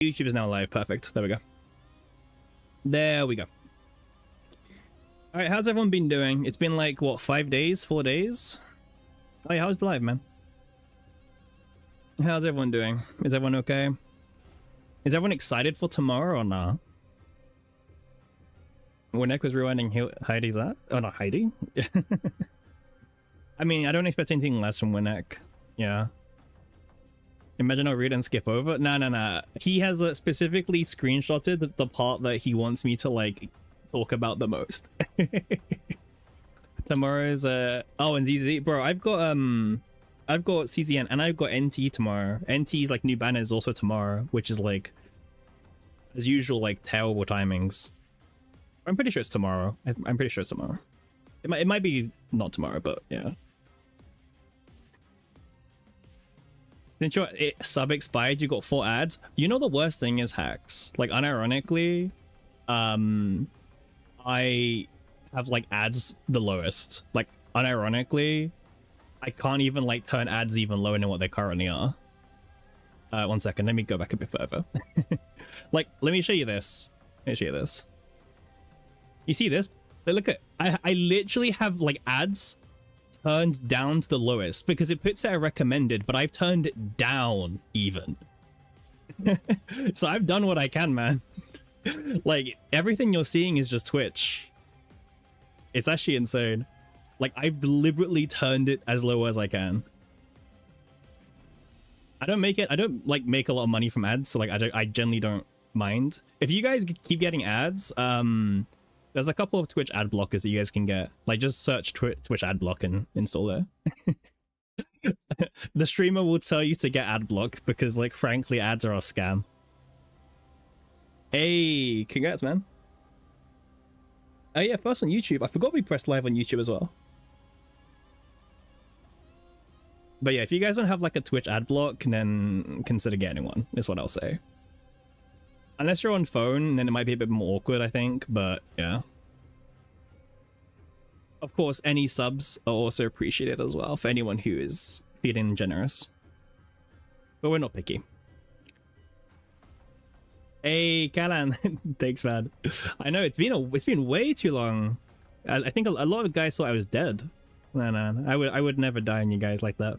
YouTube is now live. Perfect. There we go. There we go. All right, how's everyone been doing? It's been like, what, 5 days, 4 days? Oh yeah, how's the live, man? How's everyone doing? Is everyone okay? Is everyone excited for tomorrow or not? When Nick was rewinding Heidi's that? Oh, not Heidi. I mean, I don't expect anything less from Winnick. Yeah. Imagine I'll read and skip over. Nah. He has specifically screenshotted the part that he wants me to like talk about the most. Tomorrow's oh, and ZZ, bro. I've got CZN and I've got NT tomorrow. NT's like new banner is also tomorrow, which is like as usual, like terrible timings. I'm pretty sure it's tomorrow. I'm pretty sure it's tomorrow. It might be not tomorrow, but yeah. Since your sub expired, you got 4 ads. You know the worst thing is hacks. Like unironically, I have like ads the lowest. Like unironically, I can't even like turn ads even lower than what they currently are. 1 second, let me go back a bit further. Like, let me show you this. Let me show you this. You see this? Look at, I literally have like ads turned down to the lowest because it puts it at recommended, but I've turned it down even. So I've done what I can, man. Like everything you're seeing is just Twitch. It's actually insane. Like I've deliberately turned it as low as I can. I don't make a lot of money from ads, so like I generally don't mind. If you guys keep getting ads, there's a couple of Twitch ad blockers that you guys can get. Like just search Twitch ad block and install there. The streamer will tell you to get ad blocked because like frankly ads are a scam. Hey, congrats, man. Oh yeah, first on YouTube. I forgot we pressed live on YouTube as well. But yeah, if you guys don't have like a Twitch ad block, then consider getting one, is what I'll say. Unless you're on phone, then it might be a bit more awkward, I think, but yeah. Of course, any subs are also appreciated as well for anyone who is feeling generous. But we're not picky. Hey, Kalan. Thanks, man. I know it's been way too long. I think a lot of guys thought I was dead. No, I would never die on you guys like that.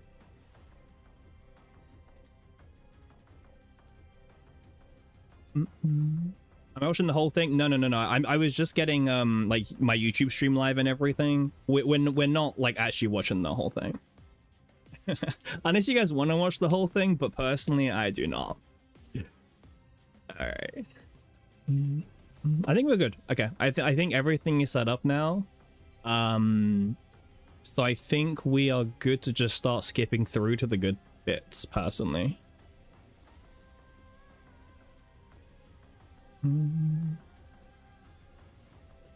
I'm watching the whole thing. No. I was just getting like my YouTube stream live and everything. We're not like actually watching the whole thing. Unless you guys want to watch the whole thing, but personally, I do not. All right. I think we're good. Okay. I think everything is set up now. So I think we are good to just start skipping through to the good bits, personally.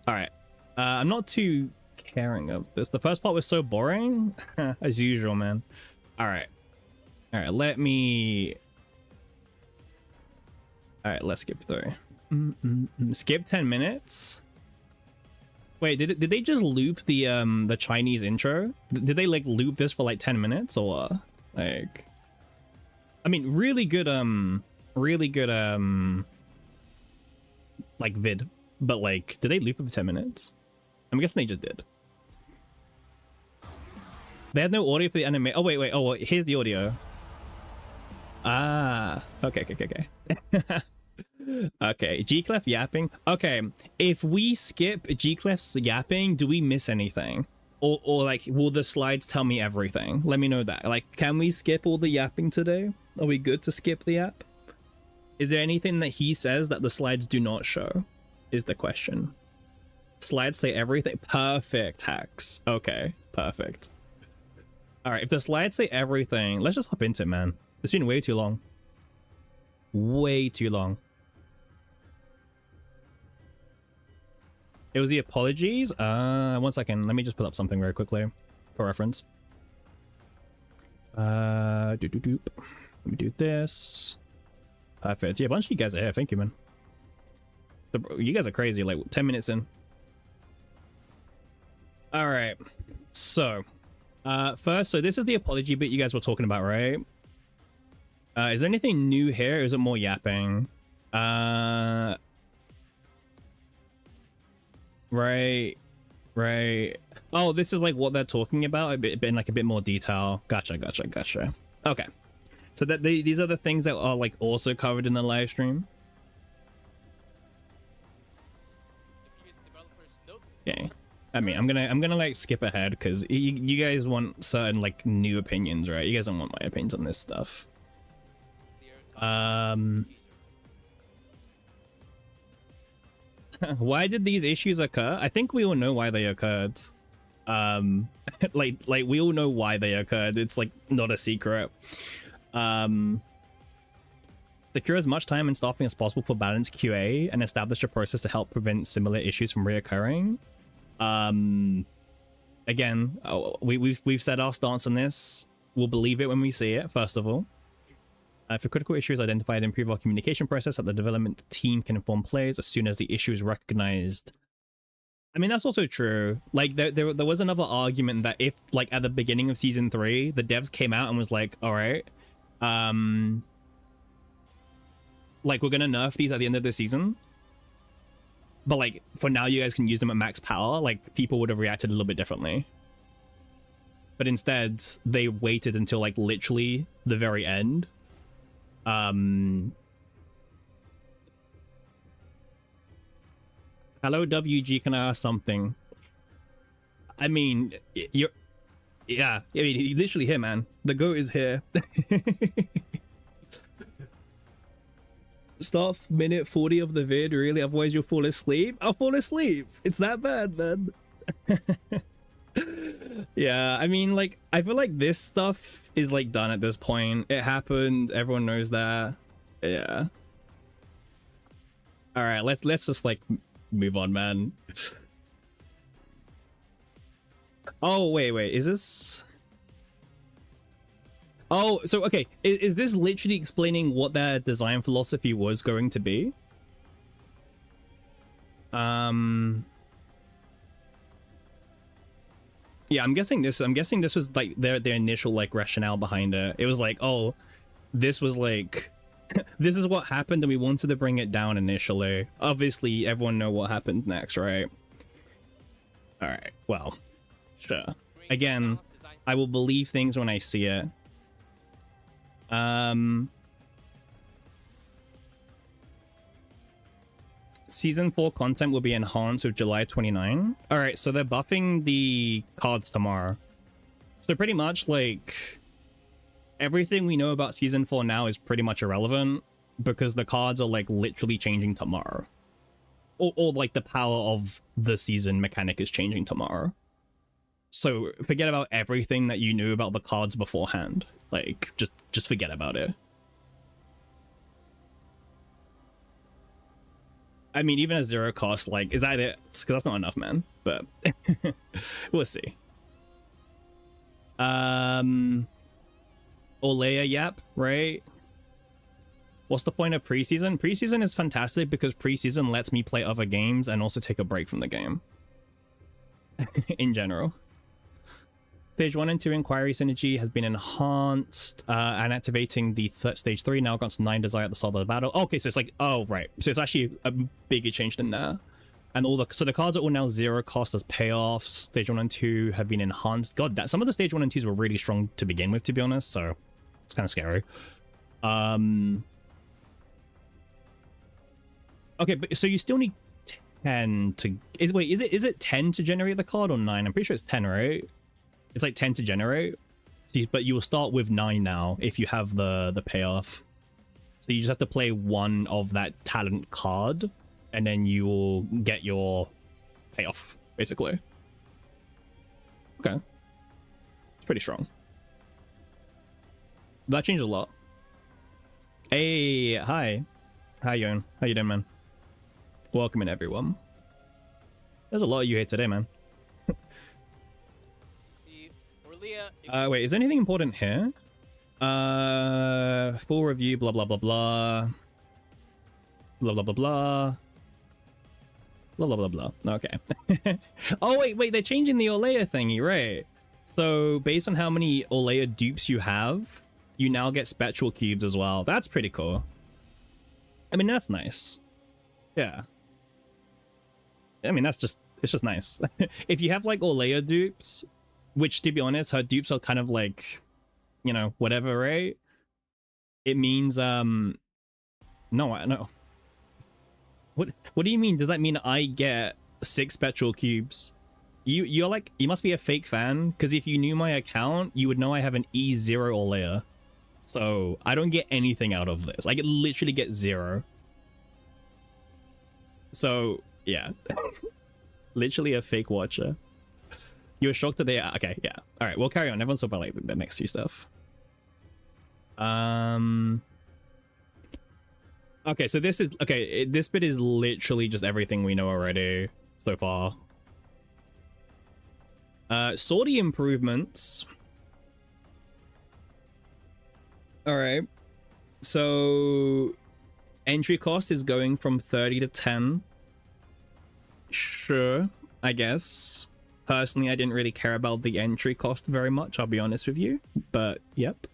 All right. I'm not too caring of this. The first part was so boring, as usual, man. All right. Let me. All right, let's skip through. Skip 10 minutes. Wait, did they just loop the Chinese intro? Did they like loop this for like 10 minutes or like? I mean, really good like vid, but like, did they loop it for 10 minutes? I'm guessing they just did. They had no audio for the anime. Oh wait. Oh, well, here's the audio. Ah, okay. Okay, G-Clef yapping. Okay, if we skip G-Clef's yapping, do we miss anything? Or like, will the slides tell me everything? Let me know that. Like, can we skip all the yapping today? Are we good to skip the yap? Is there anything that he says that the slides do not show? Is the question. Slides say everything. Perfect, Hacks. Okay, perfect. All right, if the slides say everything, let's just hop into it, man. It's been way too long. Way too long. It was the apologies. 1 second. Let me just pull up something very quickly for reference. Let me do this. Perfect. Yeah, a bunch of you guys are here. Thank you, man. So, you guys are crazy. Like 10 minutes in. All right. So, first, so this is the apology bit you guys were talking about, right? Is there anything new here? Or is it more yapping? Uh, right, right. Oh, this is like what they're talking about a bit in like a bit more detail. Gotcha. Okay, so that these are the things that are like also covered in the live stream. Okay. I mean, I'm gonna like skip ahead because you guys want certain like new opinions, right? You guys don't want my opinions on this stuff. Why did these issues occur? I think we all know why they occurred. Like we all know why they occurred. It's like not a secret. Secure as much time and staffing as possible for balanced QA and establish a process to help prevent similar issues from reoccurring. Again, we've said our stance on this. We'll believe it when we see it, first of all. For critical issues identified, improve our communication process so that the development team can inform players as soon as the issue is recognized. I mean, that's also true. Like, there was another argument that if, like, at the beginning of Season 3, the devs came out and was like, alright, like, we're gonna nerf these at the end of the season, but, like, for now you guys can use them at max power, like, people would have reacted a little bit differently. But instead, they waited until, like, literally the very end. Hello, WG, can I ask something? I mean, yeah, I mean, literally here, man. The goat is here. Start minute 40 of the vid, really? Otherwise you'll fall asleep? I'll fall asleep. It's that bad, man. Yeah, I mean, like, I feel like this stuff is, like, done at this point. It happened. Everyone knows that. Yeah. All right, let's just, like, move on, man. Oh, wait. Is this... Oh, so, okay. Is this literally explaining what their design philosophy was going to be? Yeah, I'm guessing this was like their initial like rationale behind it. It was like, oh, this was like this is what happened and we wanted to bring it down initially. Obviously, everyone know what happened next, right? All right. Well, sure. Again, I will believe things when I see it. Season 4 content will be enhanced with July 29. All right, so they're buffing the cards tomorrow. So pretty much like everything we know about Season 4 now is pretty much irrelevant because the cards are like literally changing tomorrow. Or like the power of the season mechanic is changing tomorrow. So forget about everything that you knew about the cards beforehand. Like just forget about it. I mean, even at 0 cost, like, is that it? Because that's not enough, man. But we'll see. Olea Yap, right? What's the point of preseason? Preseason is fantastic because preseason lets me play other games and also take a break from the game. In general. Stage 1 and 2 inquiry synergy has been enhanced, and activating the stage 3 now grants 9 desire at the start of the battle. Okay, so it's like, oh, right. So it's actually a bigger change than that. And so the cards are all now 0 cost as payoffs. Stage 1 and 2 have been enhanced. God, some of the stage 1 and 2s were really strong to begin with, to be honest, so it's kind of scary. Okay, but so you still need 10 to... Is it 10 to generate the card or 9? I'm pretty sure it's 10, right? It's like 10 to generate, so but you will start with 9 now if you have the payoff. So you just have to play one of that talent card, and then you will get your payoff, basically. Okay. It's pretty strong. That changed a lot. Hey, hi. How you doing? How you doing, man? Welcome in, everyone. There's a lot of you here today, man. Wait, is there anything important here? Full review, blah, blah, blah, blah. Blah, blah, blah, blah. Blah, blah, blah, blah. Okay. Oh, wait, they're changing the Olea thingy, right? So, based on how many Olea dupes you have, you now get spectral cubes as well. That's pretty cool. I mean, that's nice. Yeah. I mean, it's just nice. If you have like Olea dupes, which to be honest, her dupes are kind of like, you know, whatever, right? It means, no, no. What do you mean? Does that mean I get 6 spectral cubes? You're like, you must be a fake fan, because if you knew my account, you would know I have an E0 Olea. So I don't get anything out of this. I literally get 0. So yeah. Literally a fake watcher. You were shocked that they... Okay, yeah. All right, we'll carry on. Everyone's talking about like the next few stuff. Okay, so this is... Okay, this bit is literally just everything we know already so far. Sortie improvements. All right. So entry cost is going from 30 to 10. Sure, I guess. Personally, I didn't really care about the entry cost very much, I'll be honest with you. But, yep.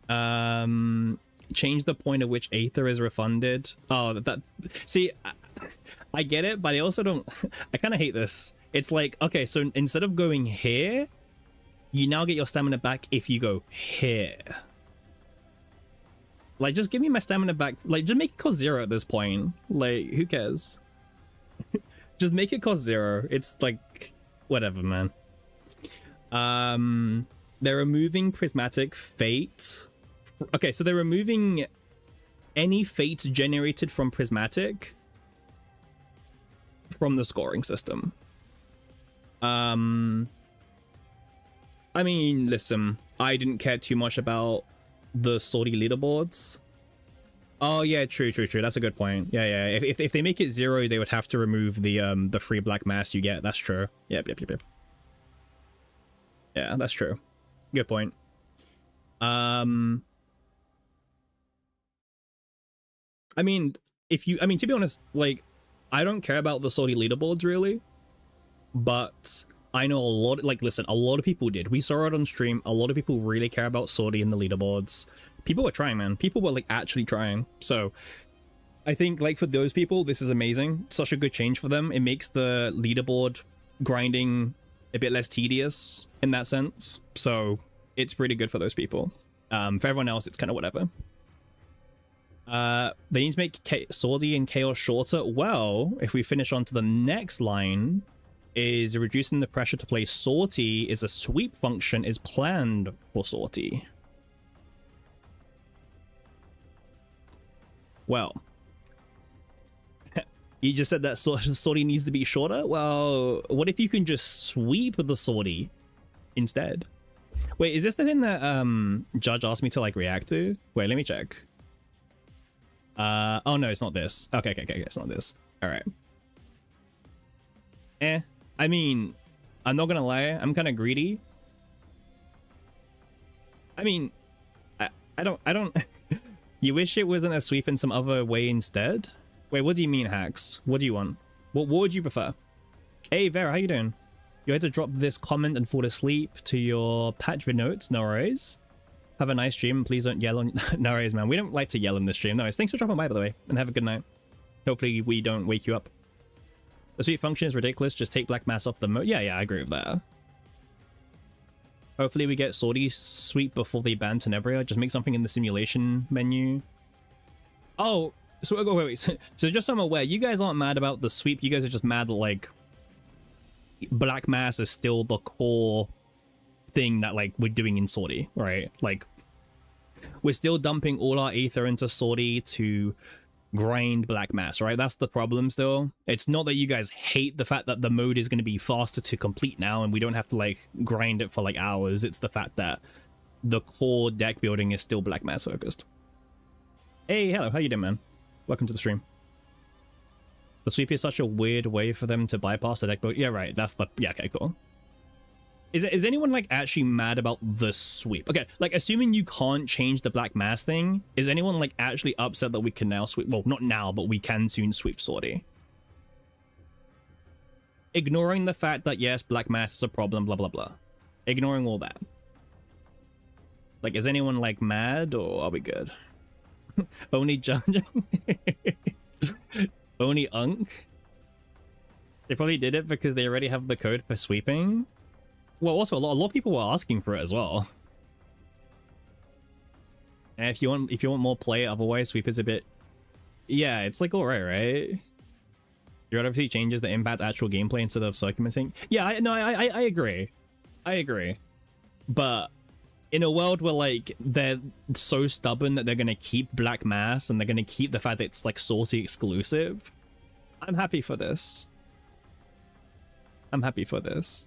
Change the point at which Aether is refunded. Oh, that... See, I get it, but I also don't... I kind of hate this. It's like, okay, so instead of going here, you now get your stamina back if you go here. Like, just give me my stamina back. Like, just make it cost 0 at this point. Like, who cares? Just make it cost 0. It's like, whatever, man. They're removing Prismatic Fate. Okay, so they're removing any fates generated from Prismatic from the scoring system. I mean, listen, I didn't care too much about the sortie leaderboards. Oh yeah, true. That's a good point. Yeah. If they make it 0, they would have to remove the free black mass you get. That's true. Yep. Yeah, that's true. Good point. I mean, to be honest, like, I don't care about the sortie leaderboards really, but I know a lot, like, listen, a lot of people did. We saw it on stream. A lot of people really care about sortie in the leaderboards. People were trying, man. People were, like, actually trying. So I think, like, for those people, this is amazing. Such a good change for them. It makes the leaderboard grinding a bit less tedious in that sense. So it's pretty good for those people. For everyone else, it's kind of whatever. They need to make sortie and chaos shorter. Well, if we finish on to the next line, is reducing the pressure to play sortie is a sweep function is planned for sortie. Well, you just said that sortie needs to be shorter. Well, what if you can just sweep the sortie instead? Wait, is this the thing that Judge asked me to like react to? Wait, let me check. Oh no, it's not this. Okay, it's not this. All right. I mean, I'm not gonna lie, I'm kind of greedy. I mean, I don't. You wish it wasn't a sweep in some other way instead? Wait, what do you mean, Hacks? What do you want? What would you prefer? Hey, Vera, how you doing? You had to drop this comment and fall asleep to your patch vid notes. No worries. Have a nice stream. Please don't yell on... No worries, man. We don't like to yell in the stream. No worries. Thanks for dropping by, by the way. And have a good night. Hopefully we don't wake you up. The sweep function is ridiculous. Just take black mass off the mode. Yeah, I agree with that. Hopefully we get sortie sweep before they ban Tenebria. Just make something in the simulation menu. Oh, so wait. So just so I'm aware, you guys aren't mad about the sweep. You guys are just mad that, like, black mass is still the core thing that, like, we're doing in sortie, right? Like, we're still dumping all our Aether into sortie to grind black mass, right? That's the problem still. It's not that you guys hate the fact that the mode is going to be faster to complete now and we don't have to, like, grind it for, like, hours. It's the fact that the core deck building is still black mass focused. Hey, hello, how you doing, man? Welcome to the stream. The sweep is such a weird way for them to bypass the deck build. Yeah, right, that's the... Yeah, okay, cool. Is anyone, like, actually mad about the sweep? Okay, like, assuming you can't change the black mass thing, is anyone, like, actually upset that we can now sweep? Well, not now, but we can soon sweep sortie. Ignoring the fact that, yes, black mass is a problem, blah, blah, blah. Ignoring all that. Like, is anyone like mad or are we good? Only John. Only Unk. They probably did it because they already have the code for sweeping. Well, also a lot of people were asking for it as well. And if you want more play, otherwise sweep is a bit, yeah, it's like alright, right? You're obviously changes that impact actual gameplay instead of circumventing. Yeah, I agree. I agree. But in a world where like they're so stubborn that they're gonna keep Black Mass and they're gonna keep the fact that it's like salty exclusive, I'm happy for this. I'm happy for this.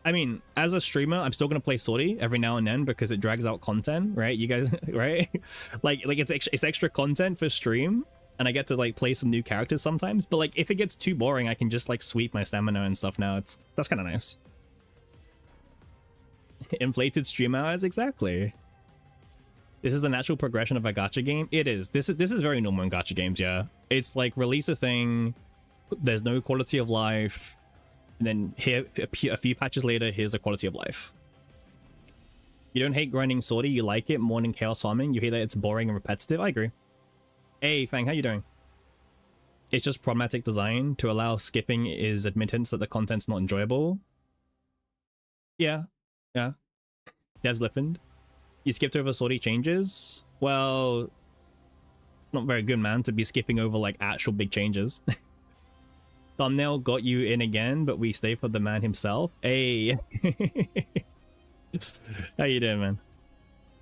I mean, as a streamer, I'm still gonna play Sortie every now and then because it drags out content, right? You guys, right? like it's extra content for stream, and I get to like play some new characters sometimes. But like, if it gets too boring, I can just like sweep my stamina and stuff now. That's kind of nice. Inflated stream hours, exactly. This is a natural progression of a gacha game. It is. This is very normal in gacha games. Yeah, it's like release a thing. There's no quality of life. And then here, a few patches later, here's the quality of life. You don't hate grinding Sortie, you like it more than chaos farming. You hear that it's boring and repetitive. I agree. Hey, Fang, how you doing? It's just problematic design. To allow skipping is admittance that the content's not enjoyable. Yeah, yeah. Devs listened. You skipped over Sortie changes? Well, it's not very good, man, to be skipping over like actual big changes. Thumbnail got you in again, but we stay for the man himself. Hey. How you doing, man?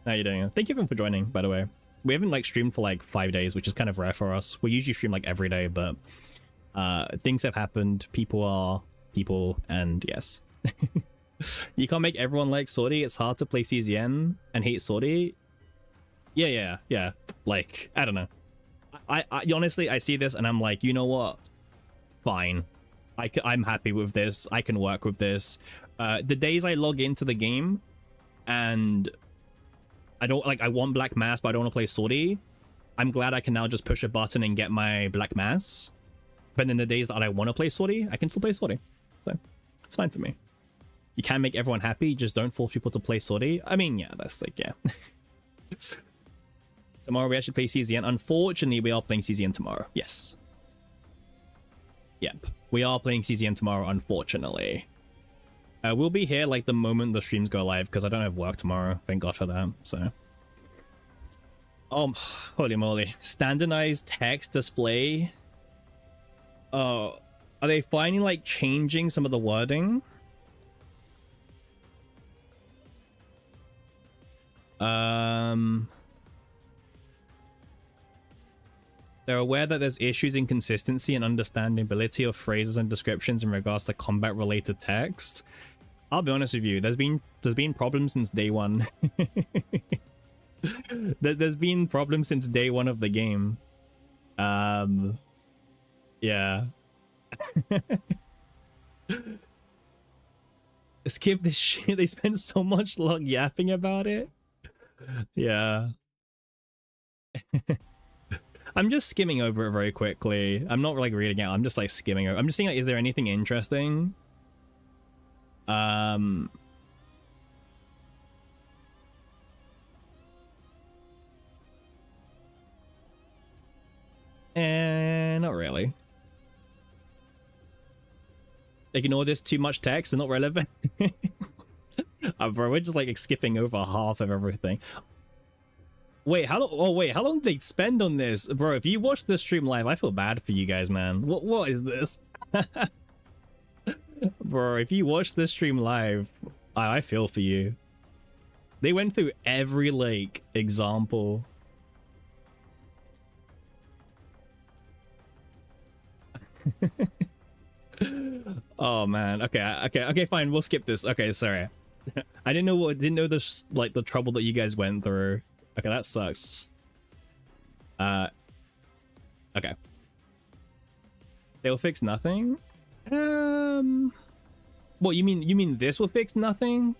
How you doing? Thank you everyone for joining, by the way. We haven't like streamed for like 5 days, which is kind of rare for us. We usually stream like every day, but things have happened. People are people, and yes. You can't make everyone like Sortie. It's hard to play CZN and hate Sortie. Yeah. Like, I don't know. I honestly, I see this and I'm like, you know what? Fine. I'm happy with this. I can work with this. The days I log into the game and I don't like, I want Black Mass, but I don't want to play Sortie. I'm glad I can now just push a button and get my Black Mass. But then the days that I want to play Sortie, I can still play Sortie. So it's fine for me. You can make everyone happy, just don't force people to play Sortie. I mean, yeah, that's like, yeah. Tomorrow we actually play CZN. Unfortunately, we are playing CZN tomorrow. Yes. Yep, we are playing CZN tomorrow, unfortunately. We'll be here like the moment the streams go live because I don't have work tomorrow. Thank God for that. So, holy moly! Standardized text display. Oh, are they finally like changing some of the wording? They're aware that there's issues in consistency and understandability of phrases and descriptions in regards to combat-related text. I'll be honest with you, there's been problems since day one. There's been problems since day one of the game. Yeah. Skip this shit. They spent so much long yapping about it. Yeah. I'm just skimming over it very quickly. I'm not like reading it. I'm just like skimming over. I'm just seeing like, is there anything interesting? And not really. Ignore this too much text and not relevant. Bro, we're just like skipping over half of everything. Wait, how long? Oh wait, how long did they spend on this, bro? If you watch the stream live, I feel bad for you guys, man. What is this? Bro, if you watch the stream live, I feel for you. They went through every like example. Oh man. Okay, fine. We'll skip this. Okay, sorry. I didn't know this like the trouble that you guys went through. Okay, that sucks. Okay. They'll fix nothing? What, you mean this will fix nothing?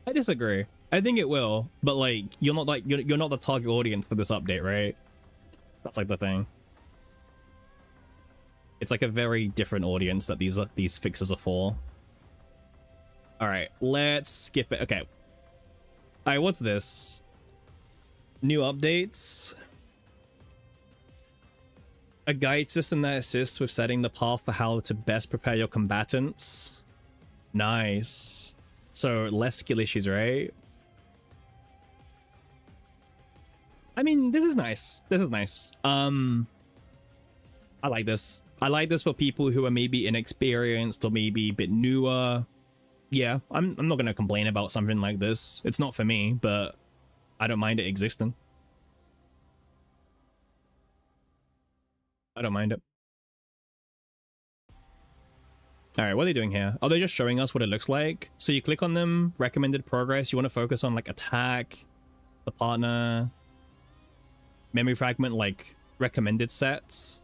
I disagree. I think it will, but like you're not the target audience for this update, right? That's like the thing. It's like a very different audience that these fixes are for. All right, let's skip it. Okay. Alright, what's this? New updates. A guide system that assists with setting the path for how to best prepare your combatants. Nice. So less skill issues, right? I mean, this is nice. This is nice. I like this. I like this for people who are maybe inexperienced or maybe a bit newer. Yeah, I'm not gonna complain about something like this. It's not for me, but I don't mind it existing. I don't mind it. Alright, what are they doing here? Oh, they're just showing us what it looks like. So you click on them, recommended progress. You want to focus on like attack, the partner, memory fragment, like recommended sets.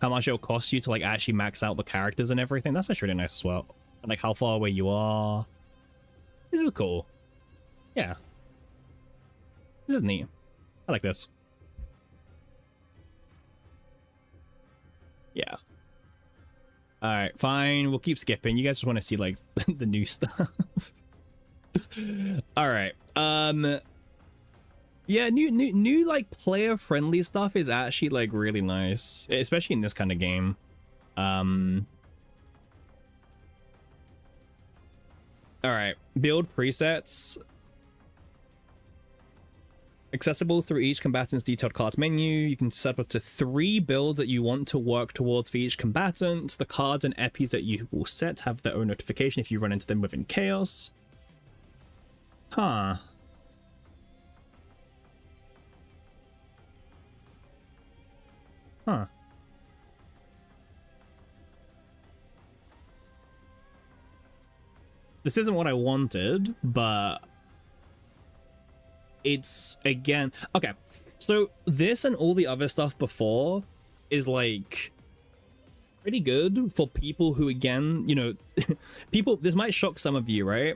How much it'll cost you to like actually max out the characters and everything. That's actually really nice as well. And like how far away you are. This is cool. Yeah. This is neat. I like this. Yeah. Alright, fine. We'll keep skipping. You guys just want to see like the new stuff. Alright. Yeah, new like player friendly stuff is actually like really nice, especially in this kind of game. Alright, build presets. Accessible through each combatant's detailed cards menu. You can set up to 3 builds that you want to work towards for each combatant. The cards and epis that you will set have their own notification if you run into them within chaos. Huh. Huh. This isn't what I wanted, but it's again okay. So this and all the other stuff before is like pretty good for people who, again, you know, people, this might shock some of you, right?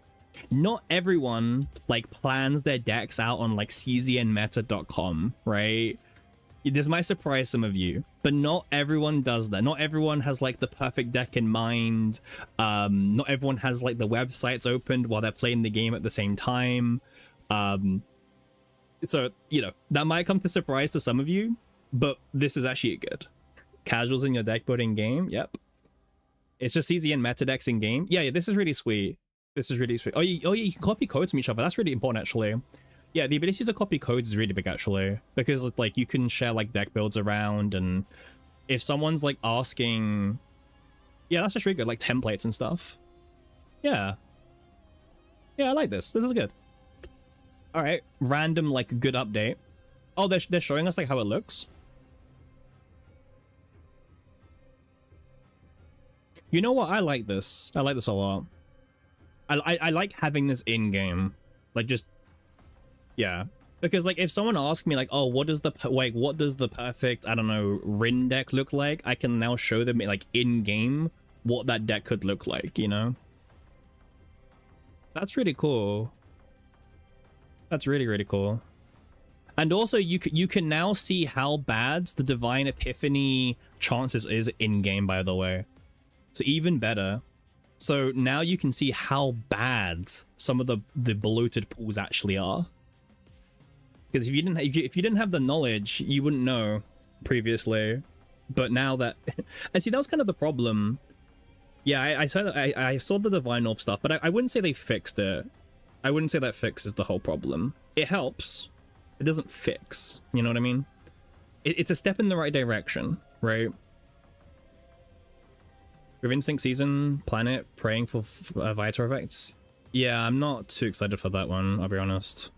Not everyone like plans their decks out on like cznmeta.com, right? This might surprise some of you, but not everyone does that. Not everyone has like the perfect deck in mind. Not everyone has like the websites opened while they're playing the game at the same time. So, you know, that might come to surprise to some of you, but this is actually good. Casuals in your deck building game. Yep. It's just CZN meta decks in game. Yeah, this is really sweet. This is really sweet. Oh, you can copy codes from each other. That's really important, actually. Yeah, the ability to copy codes is really big, actually, because like you can share like deck builds around, and if someone's like asking, yeah, that's just really good, like templates and stuff. Yeah, I like this. This is good. All right, random like good update. Oh, they're showing us like how it looks. You know what? I like this. I like this a lot. I like having this in game, like just. Yeah, because like if someone asks me like, oh, what does the perfect, I don't know, Rin deck look like, I can now show them like in game what that deck could look like, you know? That's really cool. That's really cool. And also you can now see how bad the Divine Epiphany chances is in game, by the way. So even better. So now you can see how bad some of the bloated pools actually are. Because if you didn't have the knowledge, you wouldn't know previously. But now that, and see, that was kind of the problem. Yeah, I saw the Divine Orb stuff, but I wouldn't say they fixed it. I wouldn't say that fixes the whole problem. It helps. It doesn't fix. You know what I mean? It's a step in the right direction, right? With Instinct Season, Planet, praying for Viator effects. Yeah, I'm not too excited for that one, I'll be honest.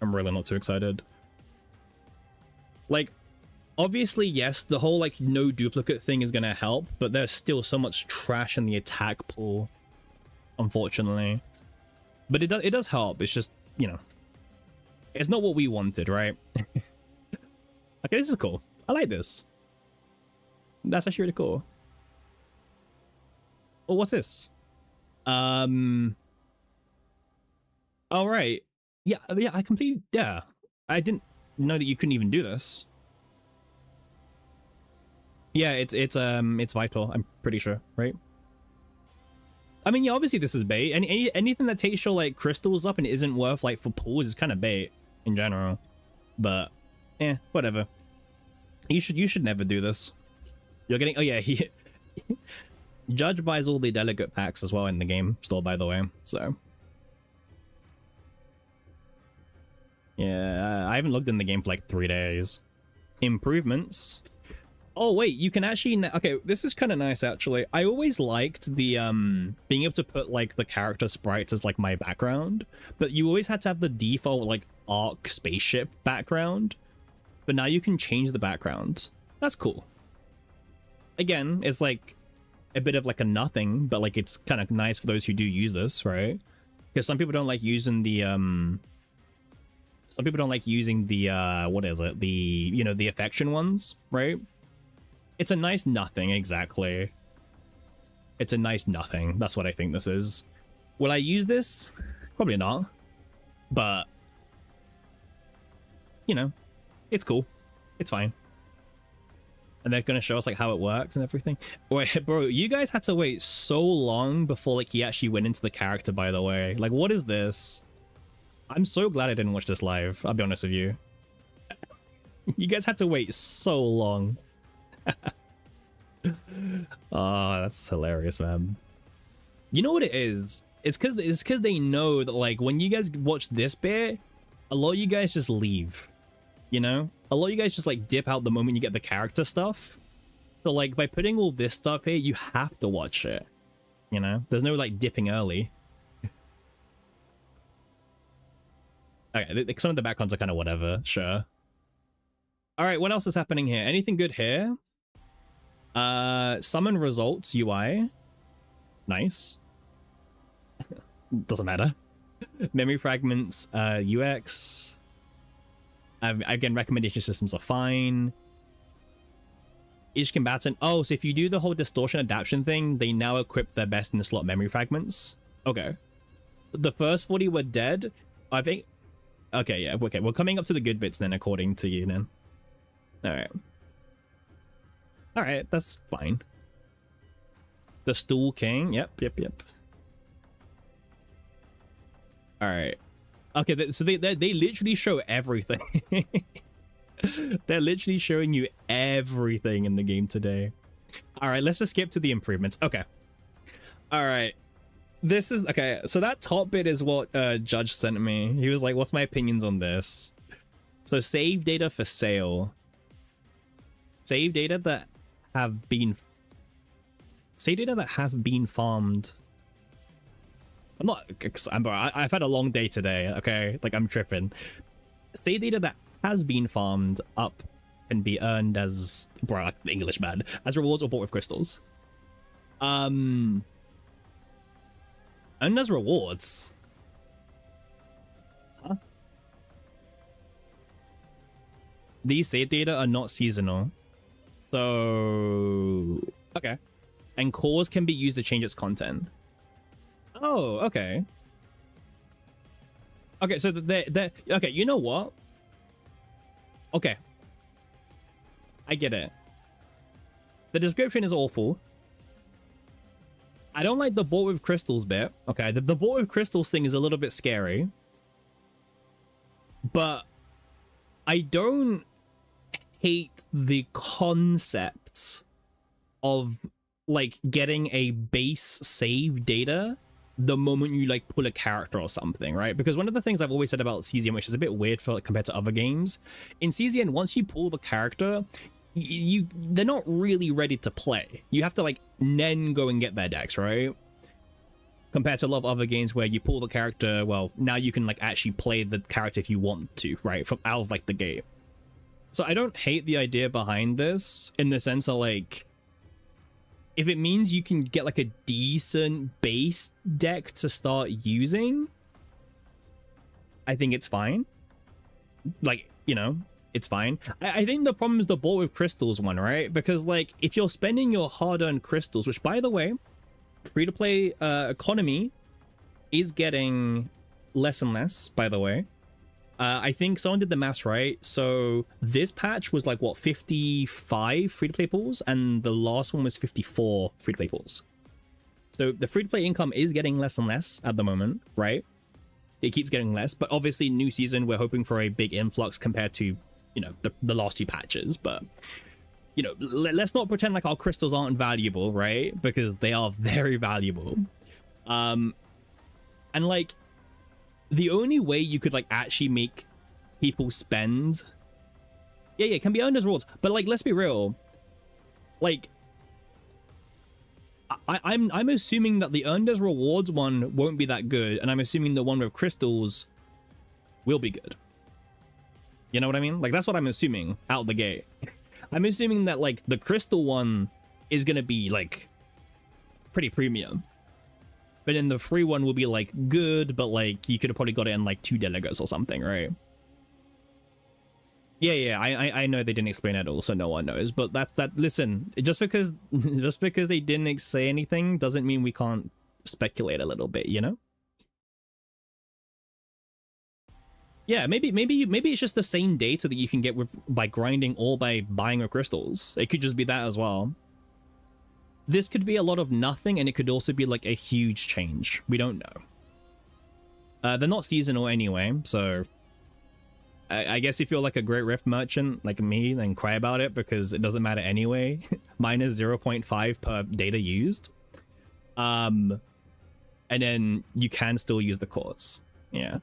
I'm really not too excited. Like, obviously, yes, the whole like no duplicate thing is gonna help, but there's still so much trash in the attack pool, unfortunately. But it does help. It's just, you know, it's not what we wanted, right? Okay, this is cool. I like this. That's actually really cool. Oh, what's this? All right. Yeah, I completely, yeah. I didn't know that you couldn't even do this. Yeah, it's Vital, I'm pretty sure, right? I mean, yeah, obviously this is bait. Anything that takes your like crystals up and isn't worth like for pools is kind of bait in general. But yeah, whatever. You should never do this. You're getting, oh yeah, he Judge buys all the delegate packs as well in the game store, by the way. So yeah, I haven't looked in the game for like 3 days. Improvements. Oh wait, you can actually, okay, this is kind of nice actually. I always liked the being able to put like the character sprites as like my background, but you always had to have the default like Ark spaceship background. But now you can change the background. That's cool. Again, it's like a bit of like a nothing, but like it's kind of nice for those who do use this, right? Because some people don't like using the what is it, the, you know, the affection ones, right? It's a nice nothing. Exactly, it's a nice nothing. That's what I think this is. Will I use this? Probably not, but you know, it's cool, it's fine. And they're gonna show us like how it works and everything. Wait, bro, you guys had to wait so long before like he actually went into the character, by the way. Like, what is this? I'm so glad I didn't watch this live, I'll be honest with you. You guys had to wait so long. Oh, that's hilarious, man. You know what it is? It's because they know that like when you guys watch this bit, a lot of you guys just leave. You know, a lot of you guys just like dip out the moment you get the character stuff. So like by putting all this stuff here, you have to watch it. You know, there's no like dipping early. Okay, some of the backgrounds are kind of whatever. Sure. All right, what else is happening here? Anything good here? Summon results UI. Nice. Doesn't matter. Memory fragments, UX. Again, recommendation systems are fine. Each combatant. Oh, so if you do the whole distortion adaptation thing, they now equip their best in the slot memory fragments. Okay. The first 40 were dead. I think. Okay, yeah. Okay, we're coming up to the good bits then, according to you then. All right. All right, that's fine. The Stool King. Yep. All right. Okay, so they literally show everything. They're literally showing you everything in the game today. All right, let's just skip to the improvements. Okay. All right. This is okay. So that top bit is what Judge sent me. He was like, "What's my opinions on this?" So save data for sale. Save data that have been farmed. I've had a long day today, okay? Like, I'm tripping. Save data that has been farmed up can be earned as, bro, like the English man, as rewards or bought with crystals. Earned as rewards. Huh? These save data are not seasonal. So, okay. And cores can be used to change its content. Oh, okay. Okay, so they're okay, you know what? Okay. I get it. The description is awful. I don't like the bought with crystals bit. Okay, the bought with crystals thing is a little bit scary. But I don't hate the concept of like getting a base save data the moment you like pull a character or something, right? Because one of the things I've always said about CZN, which is a bit weird for like, compared to other games, in CZN, once you pull the character, they're not really ready to play. You have to like then go and get their decks, right? Compared to a lot of other games where you pull the character, well, now you can like actually play the character if you want to, right? From out of like the gate. So I don't hate the idea behind this in the sense of like, if it means you can get like a decent base deck to start using, I think it's fine. Like, you know, it's fine. I think the problem is the bought with crystals one, right? Because like if you're spending your hard-earned crystals, which by the way, free-to-play economy is getting less and less, by the way. I think someone did the maths right. So this patch was like, what, 55 free-to-play pools? And the last one was 54 free-to-play pools. So the free-to-play income is getting less and less at the moment, right? It keeps getting less, but obviously new season, we're hoping for a big influx compared to, you know, the last two patches. But, you know, let's not pretend like our crystals aren't valuable, right? Because they are very valuable. And like, the only way you could like actually make people spend, yeah, it can be earned as rewards, but like, let's be real, like, I'm assuming that the earned as rewards one won't be that good, and I'm assuming the one with crystals will be good. You know what I mean? Like, that's what I'm assuming out the gate. I'm assuming that like the crystal one is gonna be like pretty premium, but then the free one will be like good, but like you could have probably got it in like 2 delegates or something, right? Yeah, I know they didn't explain it at all, so no one knows. But that listen, just because they didn't say anything doesn't mean we can't speculate a little bit, you know? Yeah, maybe it's just the same data that you can get with by grinding or by buying your crystals. It could just be that as well. This could be a lot of nothing, and it could also be like a huge change. We don't know. They're not seasonal anyway, so I guess if you're like a Great Rift merchant like me, then cry about it because it doesn't matter anyway. Minus 0.5 per data used. And then you can still use the cores. Yeah.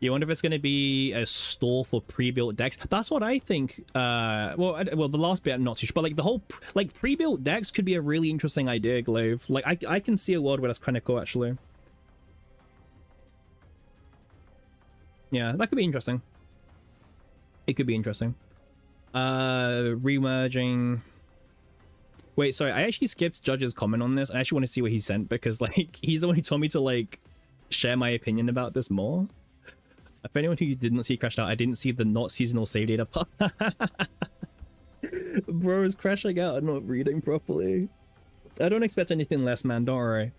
You wonder if it's going to be a store for pre-built decks. That's what I think. Well, the last bit I'm not too sure, but like the whole like pre-built decks could be a really interesting idea, Glaive. Like I can see a world where that's kind of cool, actually. Yeah, that could be interesting. It could be interesting. Remerging. Wait, sorry, I actually skipped Judge's comment on this. I actually want to see what he sent because like he's the one who told me to like share my opinion about this more. If anyone who didn't see crashed out, I didn't see the not seasonal save data part. Bro is crashing out and not reading properly. I don't expect anything less, man. Don't worry.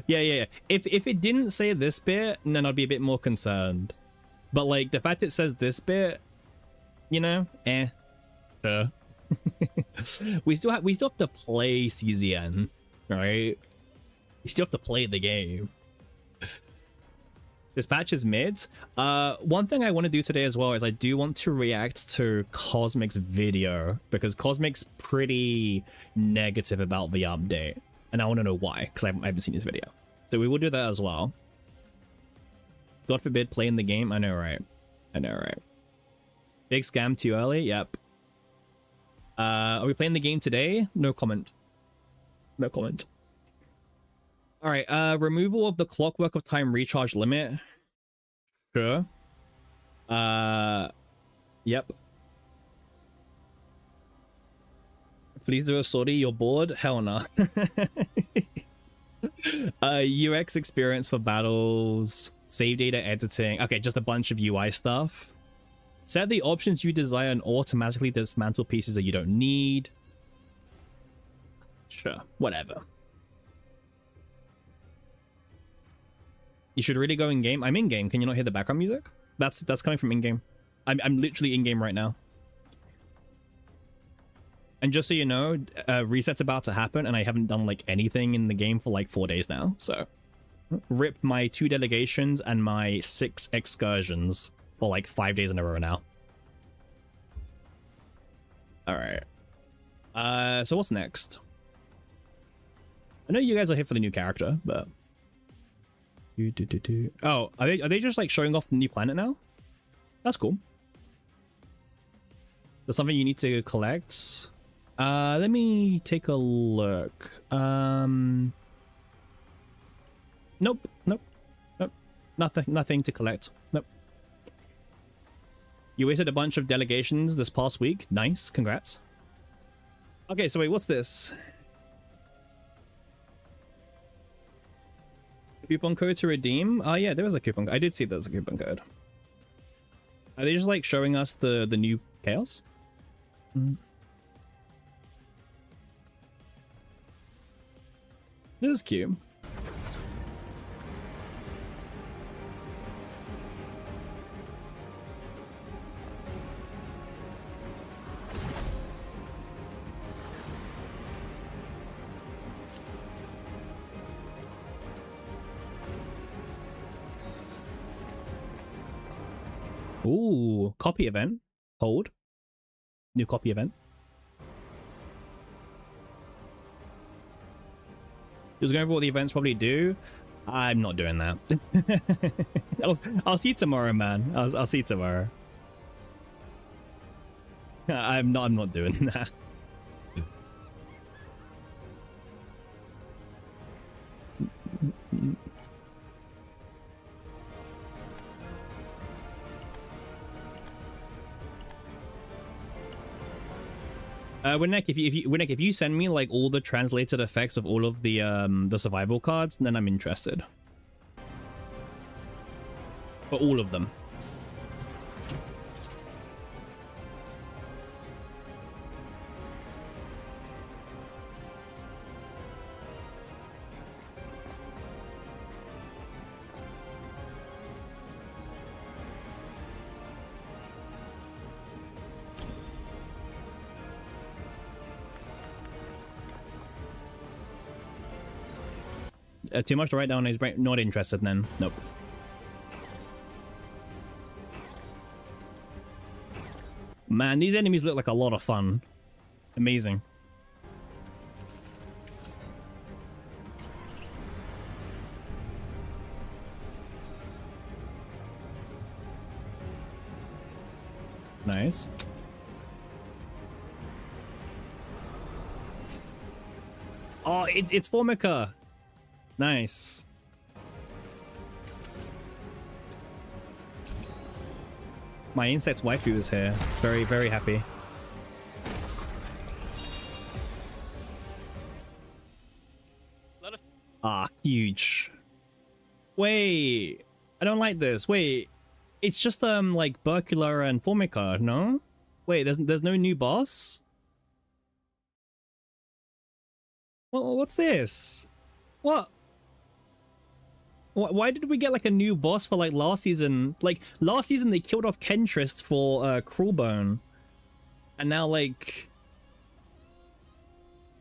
Yeah. If it didn't say this bit, then I'd be a bit more concerned. But like the fact it says this bit, you know, sure. we still have to play CZN, right? We still have to play the game. This patch is mid. One thing I want to do today as well is I do want to react to Cosmic's video because Cosmic's pretty negative about the update. And I want to know why, because I haven't seen his video. So we will do that as well. God forbid playing the game. I know, right? I know, right? Big scam too early? Yep. Are we playing the game today? No comment. No comment. All right, removal of the Clockwork of Time recharge limit. Sure. Yep. Please do a sortie, you're bored? Hell no. UX experience for battles, save data editing. Okay, just a bunch of UI stuff. Set the options you desire and automatically dismantle pieces that you don't need. Sure, whatever. You should really go in game. I'm in game. Can you not hear the background music? That's coming from in game. I'm literally in game right now. And just so you know, reset's about to happen, and I haven't done like anything in the game for like 4 days now. So, rip my 2 delegations and my 6 excursions for like 5 days in a row now. All right. So what's next? I know you guys are here for the new character, but. Oh, are they just like showing off the new planet now? That's cool. There's something you need to collect. Let me take a look. Nope. Nothing to collect. Nope. You wasted a bunch of delegations this past week. Nice, congrats. Okay, so wait, what's this? Coupon code to redeem? Oh yeah, there was a coupon. I did see there was a coupon code. Are they just like showing us the new chaos? This is cute. Ooh, copy event. Hold. New copy event. Just going over what the events probably do. I'm not doing that. I'll see you tomorrow, man. I'll see you tomorrow. I'm not doing that. Winnick, if you send me like all the translated effects of all of the survival cards, then I'm interested. For all of them. Too much to write down is not interested then. Nope. Man, these enemies look like a lot of fun. Amazing. Nice. Oh, it's Formica. Nice. My insect waifu is here. Very, very happy. Ah, huge. Wait, I don't like this. Wait, it's just like Burkula and Formica, no? Wait, there's no new boss? What's this? What? Why did we get like a new boss for like last season? Like last season they killed off Kentrist for Cruelbone, and now like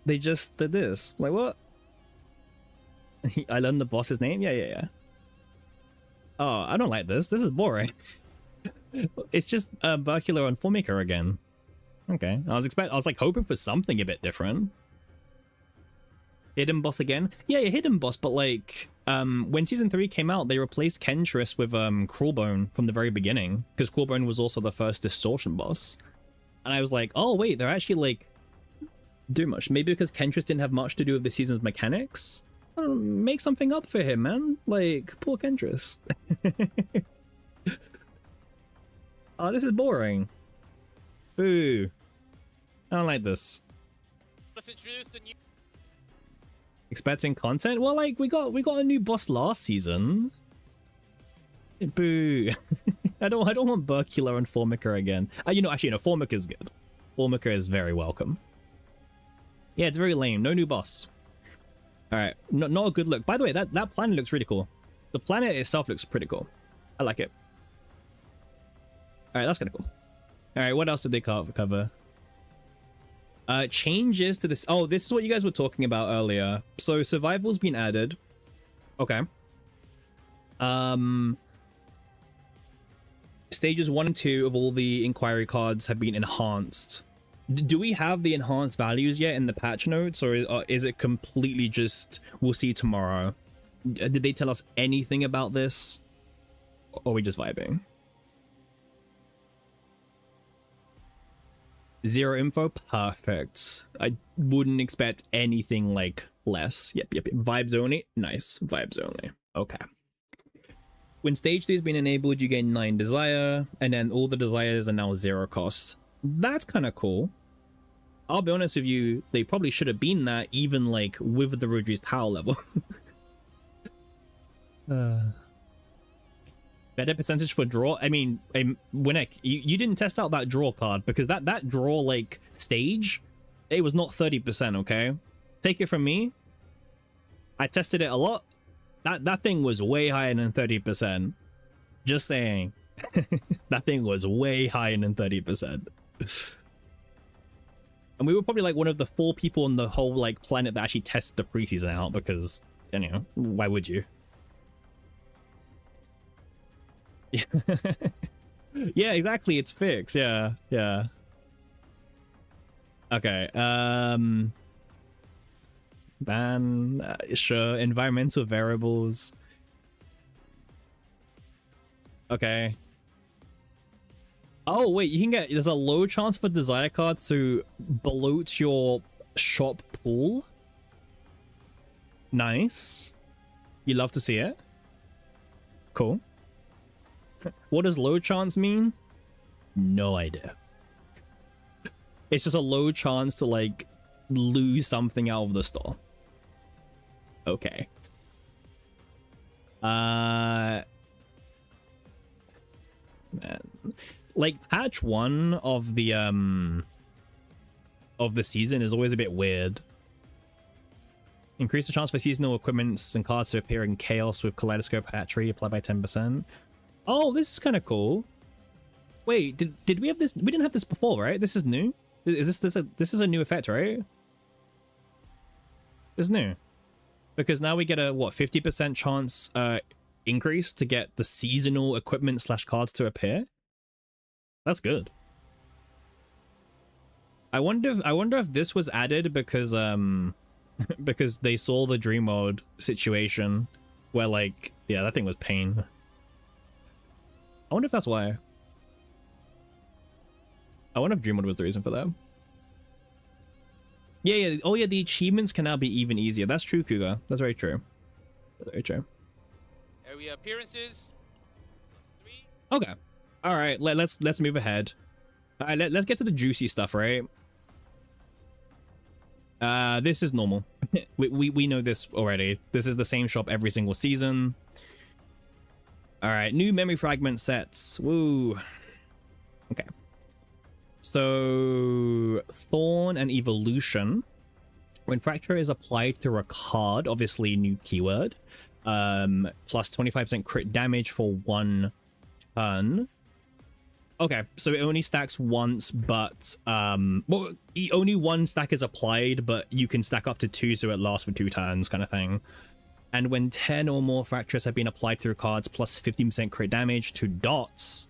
they just did this. Like what? I learned the boss's name. Yeah. Oh, I don't like this. This is boring. It's just Burkula and Formica again. Okay, I was like hoping for something a bit different. Hidden boss again? Yeah, hidden boss, but like when season 3 came out, they replaced Kentrist with Cruelbone from the very beginning, because Cruelbone was also the first distortion boss. And I was like, oh wait, they're actually like do much. Maybe because Kentrist didn't have much to do with the season's mechanics. Make something up for him, man. Like, poor Kentrist. Oh, this is boring. Boo. I don't like this. Let's introduce the new. Expecting content? Well, like we got a new boss last season. Boo. I don't want Burkula and Formica again. Actually, Formica's good. Formica is very welcome. Yeah, it's very lame. No new boss. All right, not a good look. By the way, that planet looks really cool. The planet itself looks pretty cool. I like it. All right, that's kind of cool. All right, what else did they cover? Changes to this. Oh, this is what you guys were talking about earlier. So survival's been added. Okay. Stages 1 and 2 of all the inquiry cards have been enhanced. Do we have the enhanced values yet in the patch notes, or is it completely just we'll see tomorrow? Did they tell us anything about this, or are we just vibing? Zero info? Perfect. I wouldn't expect anything like less. Yep. Vibes only? Nice. Vibes only. Okay. When stage 3 has been enabled, you gain 9 desire, and then all the desires are now 0 cost. That's kind of cool. I'll be honest with you, they probably should have been that even like with the Rudri's power level. Better percentage for draw. I mean, Winnick, you didn't test out that draw card, because that draw like stage, it was not 30%. Okay, take it from me. I tested it a lot. That thing was way higher than 30%. Just saying. That thing was way higher than 30%. And we were probably like one of the 4 people on the whole like planet that actually tested the preseason out, because, why would you? Yeah. Yeah, exactly. It's fixed. Yeah, yeah. Okay. Ban. Sure. Environmental variables. Okay. Oh wait, you can get. There's a low chance for desire cards to bloat your shop pool. Nice. You love to see it. Cool. What does low chance mean? No idea. It's just a low chance to like lose something out of the store. Okay. Man. Like patch 1 of the season is always a bit weird. Increase the chance for seasonal equipments and cards to appear in chaos with kaleidoscope hatchery applied by 10%. Oh, this is kind of cool. Wait, did we have this? We didn't have this before, right? This is new. Is this is a new effect, right? It's new. Because now we get a what 50% chance increase to get the seasonal equipment / cards to appear. That's good. I wonder if this was added because because they saw the dream mode situation where like yeah, that thing was pain. I wonder if that's why. I wonder if dream mode was the reason for that. Yeah, yeah. Oh yeah, the achievements can now be even easier. That's true, Cougar. That's very true. That's very true. Area appearances. +3. Okay. All right. Let's move ahead. All right. Let's get to the juicy stuff, right? This is normal. we know this already. This is the same shop every single season. All right. New memory fragment sets. Woo. Okay. So Thorn and Evolution. When Fracture is applied through a card, obviously new keyword, plus 25% crit damage for 1 turn. Okay, so it only stacks once, but well, only 1 stack is applied, but you can stack up to 2, so it lasts for 2 turns, kind of thing. And when 10 or more fractures have been applied through cards, plus 15% crit damage to dots.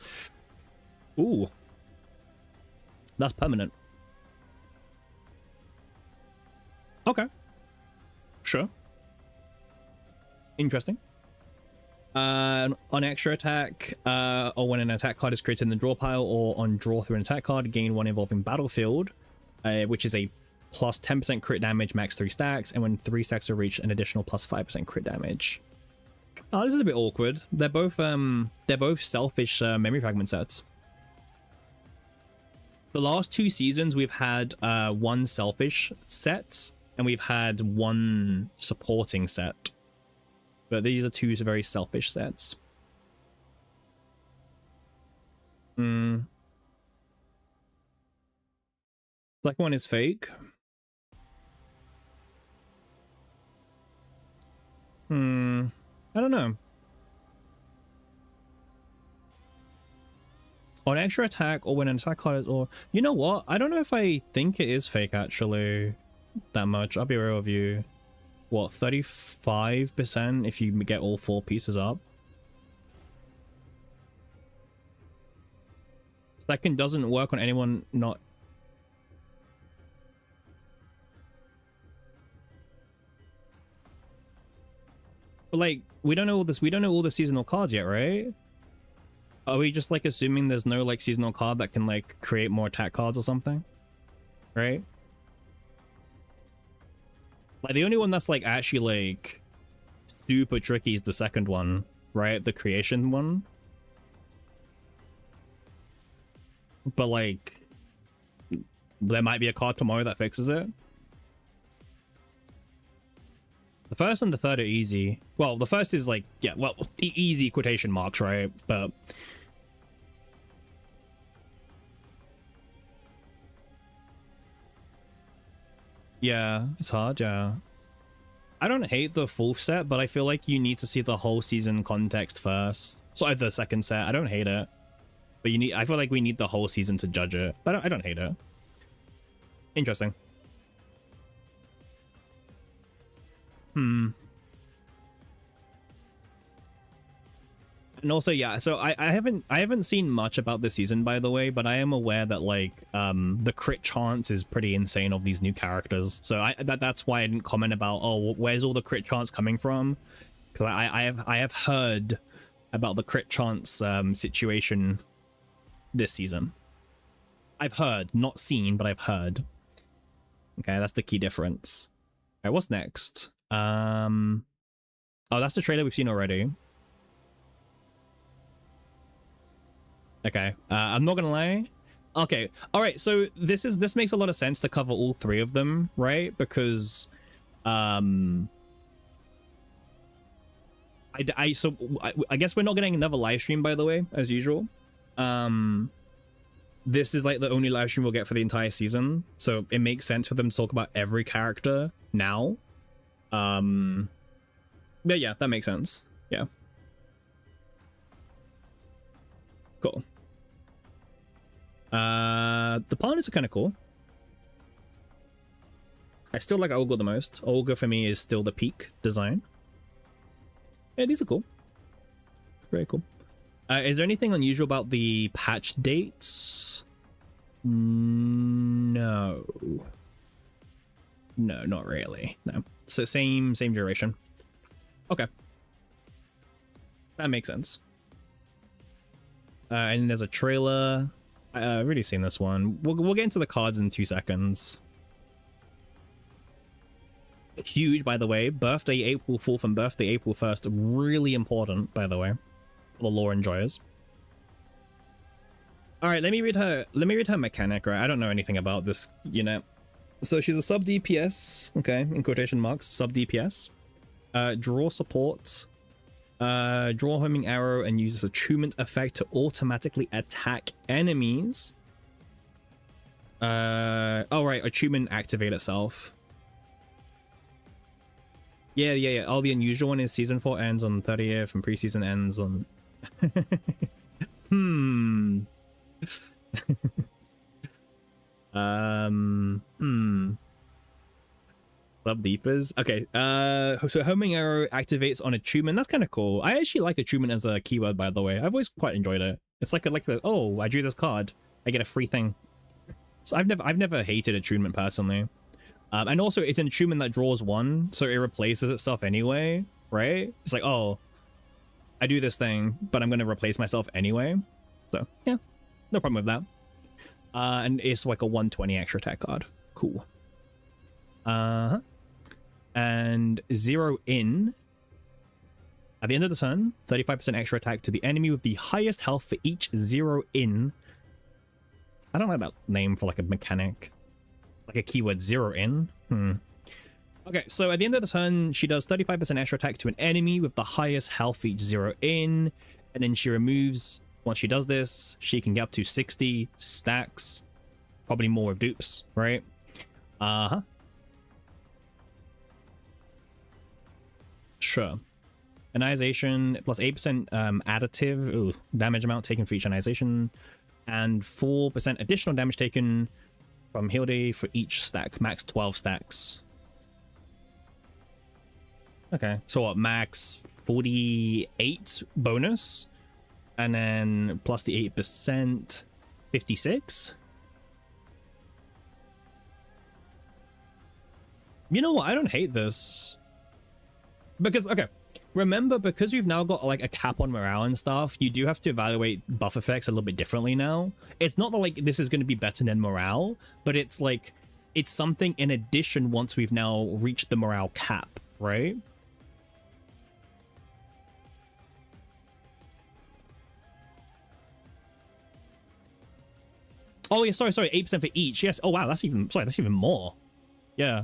Ooh, that's permanent. Okay, sure. Interesting. On extra attack, or when an attack card is created in the draw pile, or on draw through an attack card, gain 1 involving battlefield, which is a plus 10% crit damage, max 3 stacks, and when 3 stacks are reached, an additional plus 5% crit damage. Oh, this is a bit awkward. They're both selfish memory fragment sets. The last 2 seasons, we've had 1 selfish set, and we've had 1 supporting set. But these are 2 very selfish sets. Second one is fake. I don't know. On extra attack, or when an attack card is, or you know what? I don't know if I think it is fake actually that much. I'll be real with you. What, 35% if you get all 4 pieces up? Second doesn't work on anyone not. But like, we don't know all this. We don't know all the seasonal cards yet, right? Are we just like assuming there's no like seasonal card that can like create more attack cards or something? Right? Like the only one that's like actually like super tricky is the second one, right? The creation one. But like there might be a card tomorrow that fixes it. The first and the third are easy. Well, the first is like, yeah, well, easy quotation marks, right? But yeah, it's hard, yeah. I don't hate the full set, but I feel like you need to see the whole season context first. So the second set, I don't hate it. But you need, I feel like we need the whole season to judge it. But I don't hate it. Interesting. And And also, yeah, so I haven't seen much about this season, by the way, but I am aware that like the crit chance is pretty insane of these new characters. So that's why I didn't comment about, oh, where's all the crit chance coming from? Because I have heard about the crit chance situation this season. I've heard, not seen, but I've heard. Okay, that's the key difference. All right, what's next? Oh, that's the trailer we've seen already. Okay, I'm not gonna lie. Okay, all right, so this makes a lot of sense to cover all three of them, right? Because I guess we're not getting another live stream, by the way, as usual. This is like the only live stream we'll get for the entire season, so it makes sense for them to talk about every character now. But yeah, that makes sense. Yeah, cool. The partners are kind of cool. I still like Olga the most. Olga for me is still the peak design. Yeah, these are cool. Very cool. Is there anything unusual about the patch dates? No. No, not really. No. So same duration. Okay. That makes sense. And there's a trailer. I've already seen this one. We'll get into the cards in 2 seconds. Huge, by the way. Birthday April 4th and birthday April 1st. Really important, by the way, for the lore enjoyers. All right, let me read her mechanic, right? I don't know anything about this unit. So she's a sub DPS, okay, in quotation marks, sub DPS. Draw support. Draw homing arrow and uses attunement effect to automatically attack enemies. Oh right, attunement activate itself. Yeah. Oh, the unusual one is season 4 ends on 30th and preseason ends on Sub Deepers. Okay, so homing arrow activates on attunement. That's kind of cool. I actually like attunement as a keyword, by the way. I've always quite enjoyed it. It's like the oh, I drew this card, I get a free thing. So I've never hated attunement personally. And also it's an attunement that draws 1, so it replaces itself anyway, right? It's like, oh, I do this thing, but I'm going to replace myself anyway. So yeah, no problem with that. And it's like a 120 extra attack card. Cool. And 0 in. At the end of the turn, 35% extra attack to the enemy with the highest health for each 0 in. I don't like that name for like a mechanic. Like a keyword, 0 in. Okay, so at the end of the turn, she does 35% extra attack to an enemy with the highest health for each 0 in. And then she removes, once she does this, she can get up to 60 stacks. Probably more with dupes, right? Sure. Ionization plus 8% additive damage amount taken for each ionization, and 4% additional damage taken from heal day for each stack. Max 12 stacks. Okay, so what? Max 48 bonus, and then plus the 8%, 56. You know what? I don't hate this. Because, okay, remember, because we've now got like a cap on morale and stuff, you do have to evaluate buff effects a little bit differently now. It's not like this is going to be better than morale, but it's like, it's something in addition once we've now reached the morale cap, right? Oh yeah, sorry, 8% for each. Yes. Oh wow, that's even more. Yeah.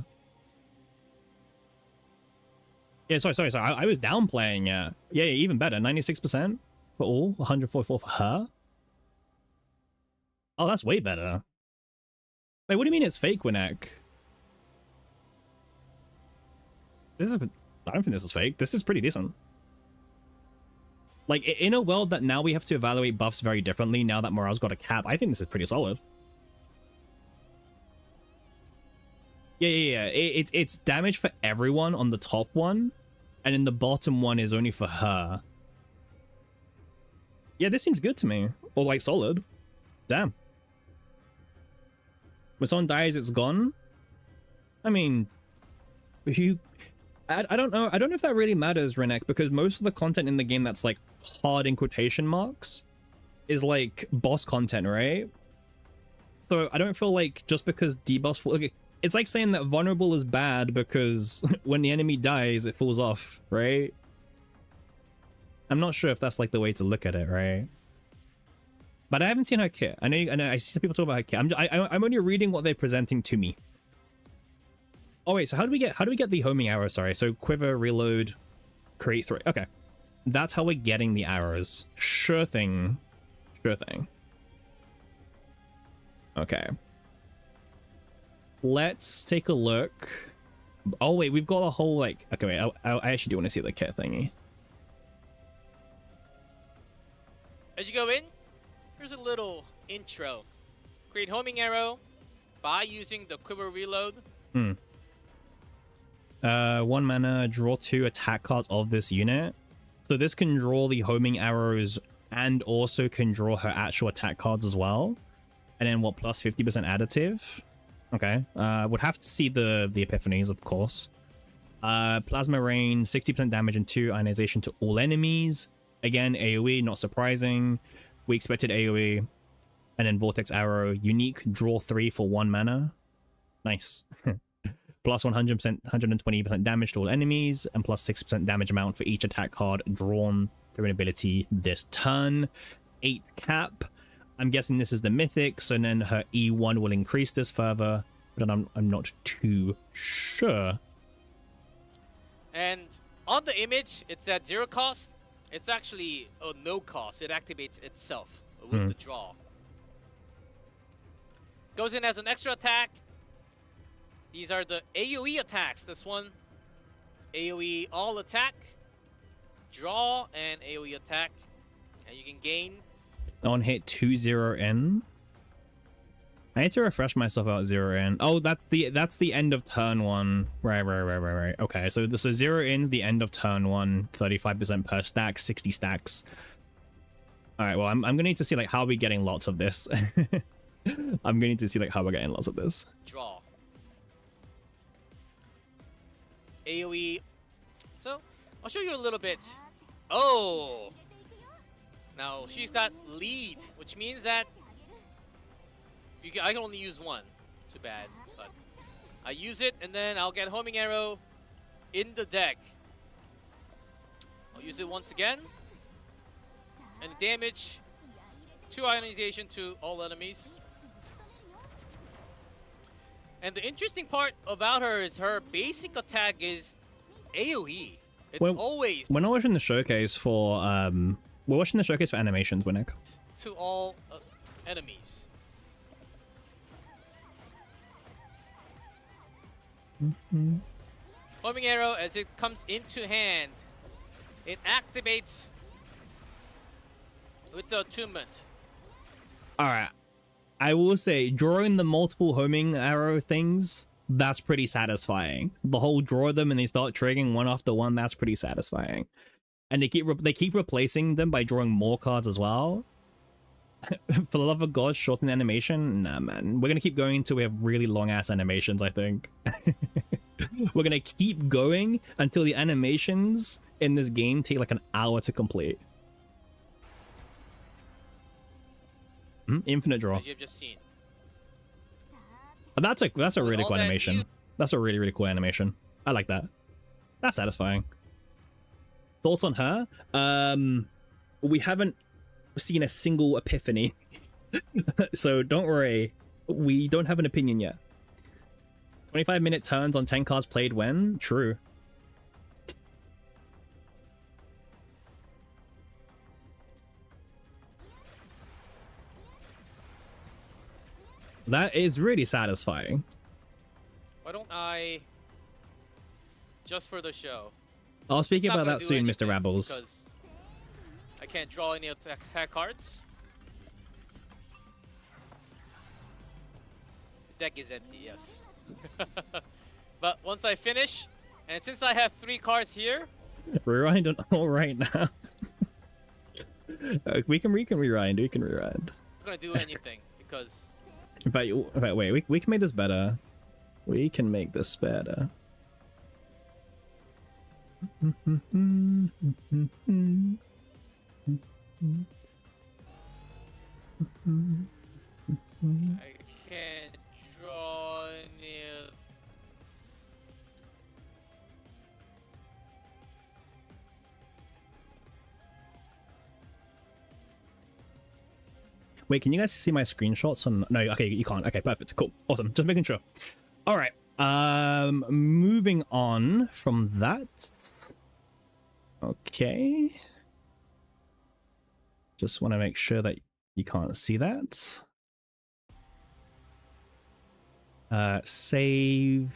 Yeah, sorry. I was downplaying. Yeah, even better. 96% for all. 144 for her. Oh, that's way better. Wait, what do you mean it's fake, Winnek? I don't think this is fake. This is pretty decent. Like, in a world that now we have to evaluate buffs very differently, now that morale's got a cap, I think this is pretty solid. Yeah. It's damage for everyone on the top one, and then the bottom one is only for her. Yeah, this seems good to me. Or like solid. Damn. When someone dies, it's gone. I mean, you. I don't know. I don't know if that really matters, Renek, because most of the content in the game that's like hard in quotation marks is like boss content, right? So I don't feel like just because debuffs fall. Okay, it's like saying that vulnerable is bad because when the enemy dies, it falls off, right? I'm not sure if that's like the way to look at it, right? But I haven't seen her kit. I know. I see some people talk about her kit. I'm only reading what they're presenting to me. Oh wait, so how do we get the homing arrow? Sorry, so quiver, reload, create 3. Okay, that's how we're getting the arrows. Sure thing, sure thing. Okay, let's take a look. Oh wait, we've got a whole like. Okay, wait, I actually do want to see the kit thingy. As you go in, here's a little intro. Create homing arrow by using the quiver reload. 1 mana, draw 2 attack cards of this unit. So this can draw the homing arrows and also can draw her actual attack cards as well. And then what, plus 50% additive? Okay. Would have to see the epiphanies, of course. Plasma rain, 60% damage and 2 ionization to all enemies. Again, AoE, not surprising. We expected AoE. And then vortex arrow, unique, draw 3 for 1 mana. Nice. Plus 100%, 120% damage to all enemies, and plus 6% damage amount for each attack card drawn through an ability this turn. 8 cap. I'm guessing this is the mythic, so then her E1 will increase this further, but I'm not too sure. And on the image, it's at 0 cost. It's actually no cost. It activates itself with the draw. Goes in as an extra attack. These are the AoE attacks. This one, AoE all attack, draw, and AoE attack. And you can gain. On hit 2-0N. I need to refresh myself out 0N. Oh, that's the end of turn 1. Right. Okay, so 0N's the end of turn 1. 35% per stack, 60 stacks. All right, well, I'm gonna need to see like how we're getting lots of this. I'm gonna need to see like how we're getting lots of this. Draw. AoE. So, I'll show you a little bit. Oh! Now, she's got lead, which means that I can only use one. Too bad. But I use it, and then I'll get homing arrow in the deck. I'll use it once again. And the damage, 2 ionization to all enemies. And the interesting part about her is her basic attack is AoE. It's always we're not watching the showcase for we're watching the showcase for animations, Winnick. To all enemies. Homing arrow, as it comes into hand, it activates with the attunement. All right. I will say, drawing the multiple homing arrow things, that's pretty satisfying. The whole draw them and they start triggering one after one, that's pretty satisfying. And they keep replacing them by drawing more cards as well. For the love of God, shorten animation? Nah, man. We're gonna keep going until we have really long-ass animations, I think. We're gonna keep going until the animations in this game take like an hour to complete. Infinite draw. As you've just seen. That's a really cool animation. That's a really cool animation. I like that. That's satisfying. Thoughts on her? We haven't seen a single epiphany. So don't worry. We don't have an opinion yet. 25-minute turns on 10 cards played when? True. That is really satisfying. Why don't I, just for the show? I'll speak about that soon, Mr. Rabbles. Because I can't draw any attack cards. The deck is empty, yes. But once I finish, and since I have 3 cards here, Rewind on all right now. We can rewind. We can rewind. I'm not gonna do anything because In fact, wait. We can make this better. We can make this better. I can't draw near. Wait, can you guys see my screenshots on? No, okay, you can't. Okay, perfect. Cool. Awesome. Just making sure. All right. Moving on from that. Okay. Just want to make sure that you can't see that. Save.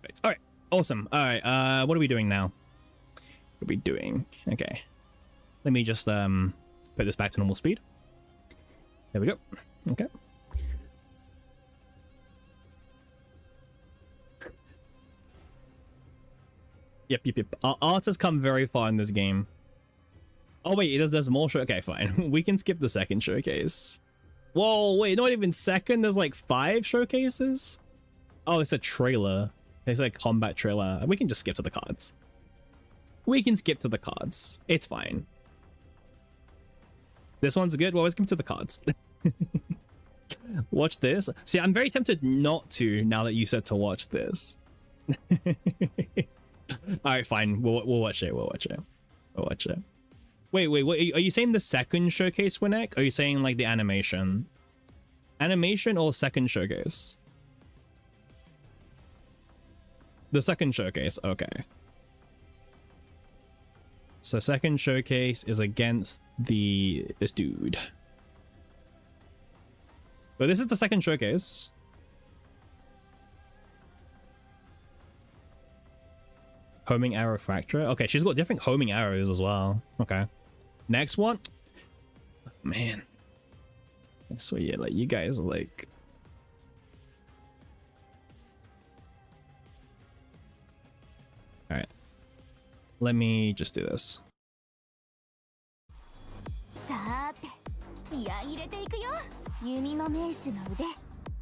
Perfect. All right. Awesome. All right. What are we doing now? What are we doing? Okay. Let me just put this back to normal speed. There we go. Okay. Yep. Art has come very far in this game. Oh wait, there's more show. Okay, fine. We can skip the second showcase. Whoa, wait, not even second. There's like 5 showcases. Oh, it's a trailer. It's like a combat trailer. We can just skip to the cards. We can skip to the cards. It's fine. This one's good. Well, let's skip to the cards. Watch this. See, I'm very tempted not to now that you said to watch this. All right, fine. We'll watch it. We'll watch it. We'll watch it. Wait. Are you saying the second showcase, Winnick? Are you saying like the animation? Animation or second showcase? The second showcase. Okay. So second showcase is against this dude. But this is the second showcase. Homing arrow fracture. Okay, she's got different homing arrows as well. Okay. Next one. Man. So yeah, like you guys are like. Alright. Let me just do this. さーて、気合い入れていくよ。弓の名手の腕、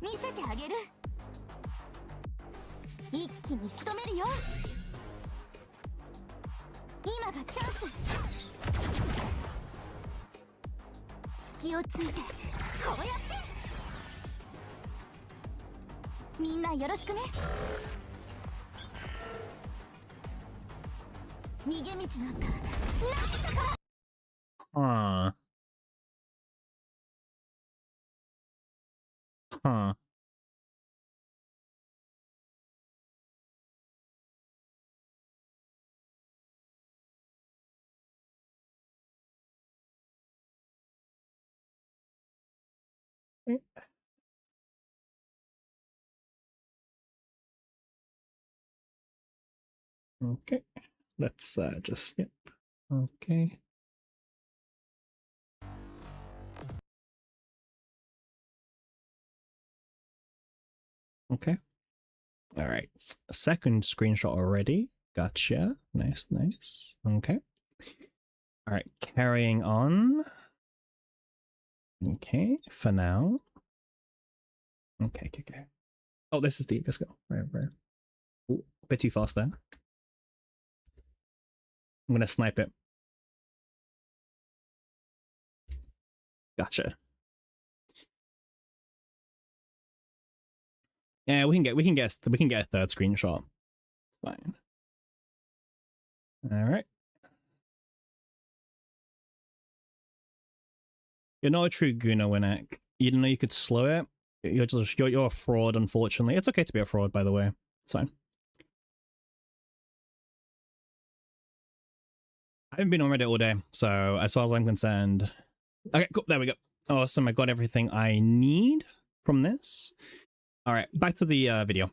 見せてあげる。一気に仕留めるよ。今がチャンス。隙をついて、こうやって。みんなよろしくね。逃げ道なんかないんだから。Huh. Okay. Let's just skip. Okay. Okay. All right. Second screenshot already. Gotcha. Nice. Okay. All right. Carrying on. Okay. For now. Okay. Oh, this is the. Let's go. Right. Ooh, a bit too fast there. I'm gonna snipe it. Gotcha. Yeah, we can get a third screenshot. It's fine. All right. You're not a true Guna, Winnick. You didn't know you could slow it. You're a fraud, unfortunately. It's okay to be a fraud, by the way. It's fine. I haven't been on Reddit all day, so as far as I'm concerned. Okay, cool. There we go. Awesome. I got everything I need from this. All right, back to the video.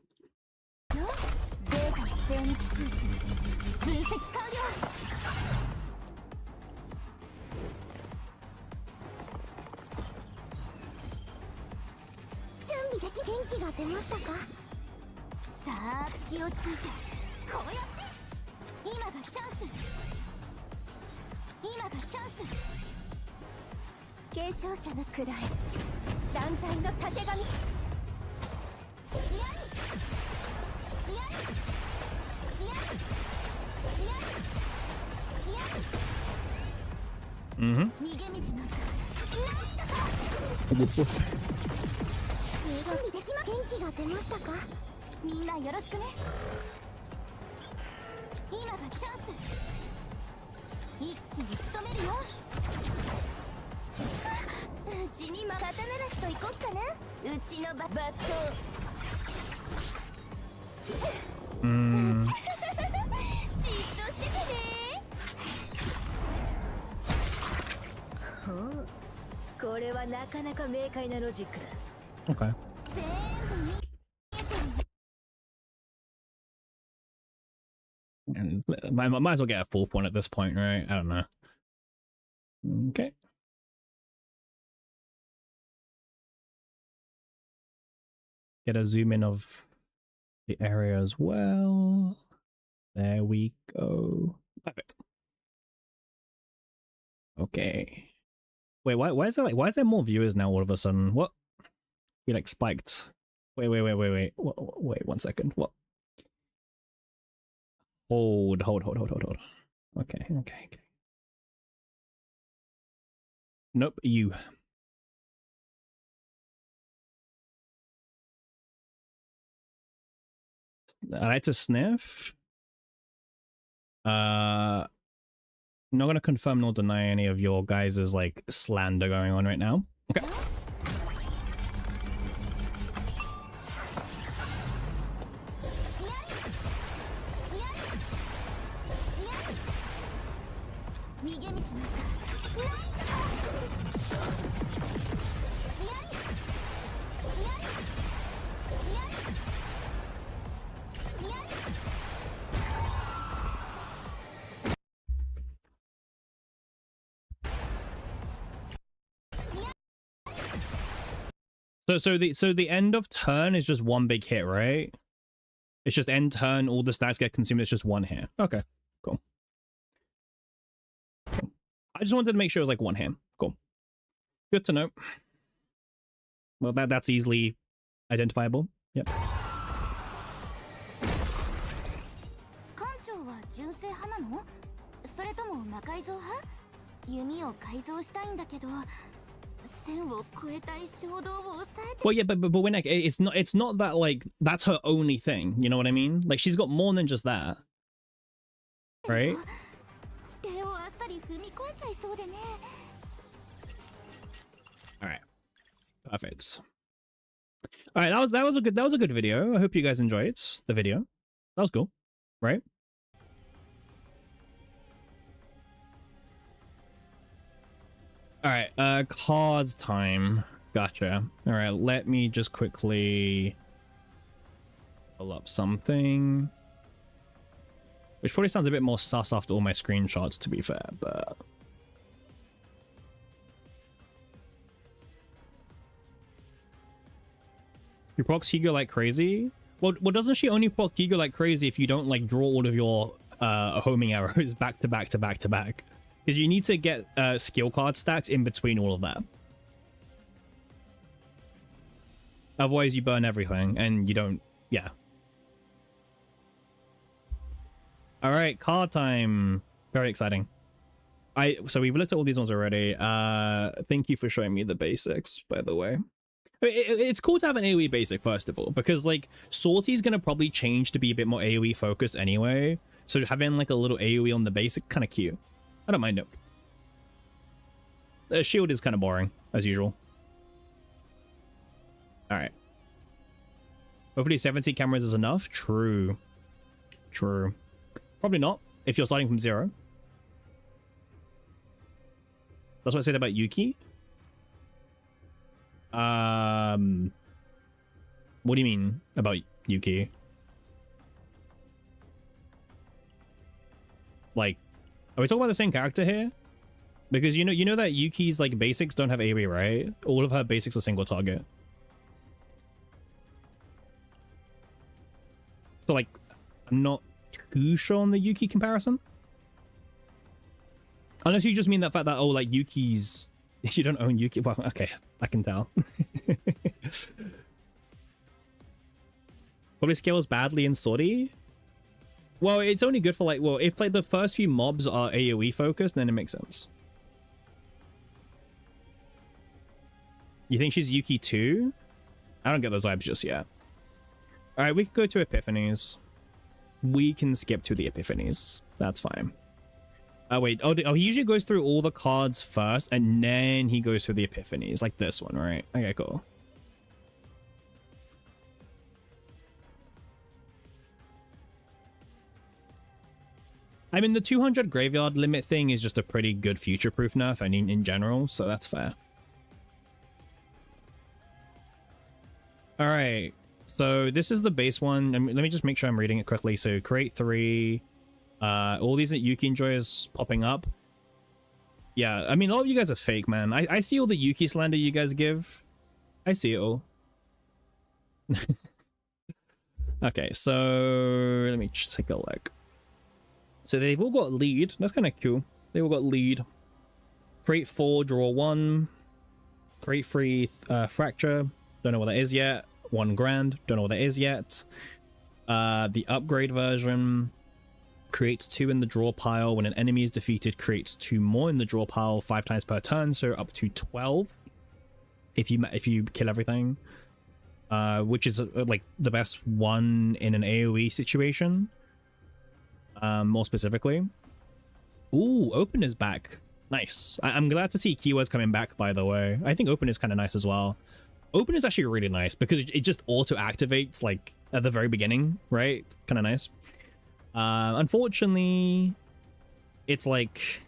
今がチャンス。継承者の位団体のたてがみ。逃げ道なんかないのか。元気が出ましたか。みんなよろしくね。今がチャンス。一気に仕留めるよ。うちに肩慣らしといこっかな。うちのバット。じっとしててね。ほう、これはなかなか明快なロジックだ。 Okay. 全部見えてる。And might as well get a fourth one at this point, right? I don't know. Okay. Get a zoom in of the area as well. There we go. Perfect. Okay. Wait, why is there more viewers now all of a sudden? What? We like spiked. Wait. Wait, 1 second. What? Hold. Okay. Nope, you. I like to sniff. Not gonna confirm nor deny any of your guys' like slander going on right now. Okay. So the end of turn is just one big hit, right? It's just end turn, all the stats get consumed, it's just one hit. Okay, cool. I just wanted to make sure it was like one hit. Cool. Good to know. Well, that's easily identifiable. Yep. 艦長は純正派なの？それとも魔改造派？弓を改造したいんだけど。Well, yeah, but Winnek, it's not that like that's her only thing. You know what I mean? Like she's got more than just that, right? All right, perfect. All right, that was a good video. I hope you guys enjoyed the video. That was cool, right? All right, cards time. Gotcha. All right, let me just quickly pull up something. Which probably sounds a bit more sus after all my screenshots, to be fair, but... You proc Hugo like crazy? Well, doesn't she only proc Hugo like crazy if you don't, like, draw all of your homing arrows back to back to back to back? Because you need to get skill card stacks in between all of that. Otherwise you burn everything and you don't... Yeah. Alright, card time. Very exciting. So we've looked at all these ones already. Thank you for showing me the basics, by the way. It's cool to have an AoE basic, first of all, because, like, Sorty's gonna probably change to be a bit more AoE focused anyway. So having, like, a little AoE on the basic, kind of cute. I don't mind it. The shield is kind of boring, as usual. Alright. Hopefully 70 cameras is enough. True. True. Probably not, if you're starting from 0. That's what I said about Yuki. What do you mean about Yuki? Like, are we talking about the same character here? Because you know that Yuki's like basics don't have AoE, right? All of her basics are single target. So like, I'm not too sure on the Yuki comparison. Unless you just mean that fact that, oh, like Yuki's... You don't own Yuki. Well, okay, I can tell. Probably scales badly in Swordie. Well, it's only good for like, well, if like the first few mobs are AoE focused, then it makes sense. You think she's Yuki too? I don't get those vibes just yet. All right, we can go to Epiphanies. We can skip to the Epiphanies. That's fine. Oh, wait. Oh, he usually goes through all the cards first, and then he goes through the Epiphanies. Like this one, right? Okay, cool. I mean, the 200 graveyard limit thing is just a pretty good future-proof nerf, I mean, in general, so that's fair. All right, so this is the base one. Let me just make sure I'm reading it correctly. So create 3. All these that Yuki enjoys popping up. Yeah, I mean, all of you guys are fake, man. I see all the Yuki slander you guys give. I see it all. Okay, so let me just take a look. So they've all got lead. That's kind of cool. They all got lead. Create 4, draw 1. Create 3, fracture. Don't know what that is yet. 1 grand. Don't know what that is yet. The upgrade version creates 2 in the draw pile. When an enemy is defeated, creates 2 more in the draw pile 5 times per turn, so up to 12 if you kill everything. Which is like the best one in an AoE situation. More specifically. Ooh, Open is back. Nice. I'm glad to see keywords coming back, by the way. I think Open is kind of nice as well. Open is actually really nice because it just auto-activates like at the very beginning, right? Kind of nice. Unfortunately, it's like...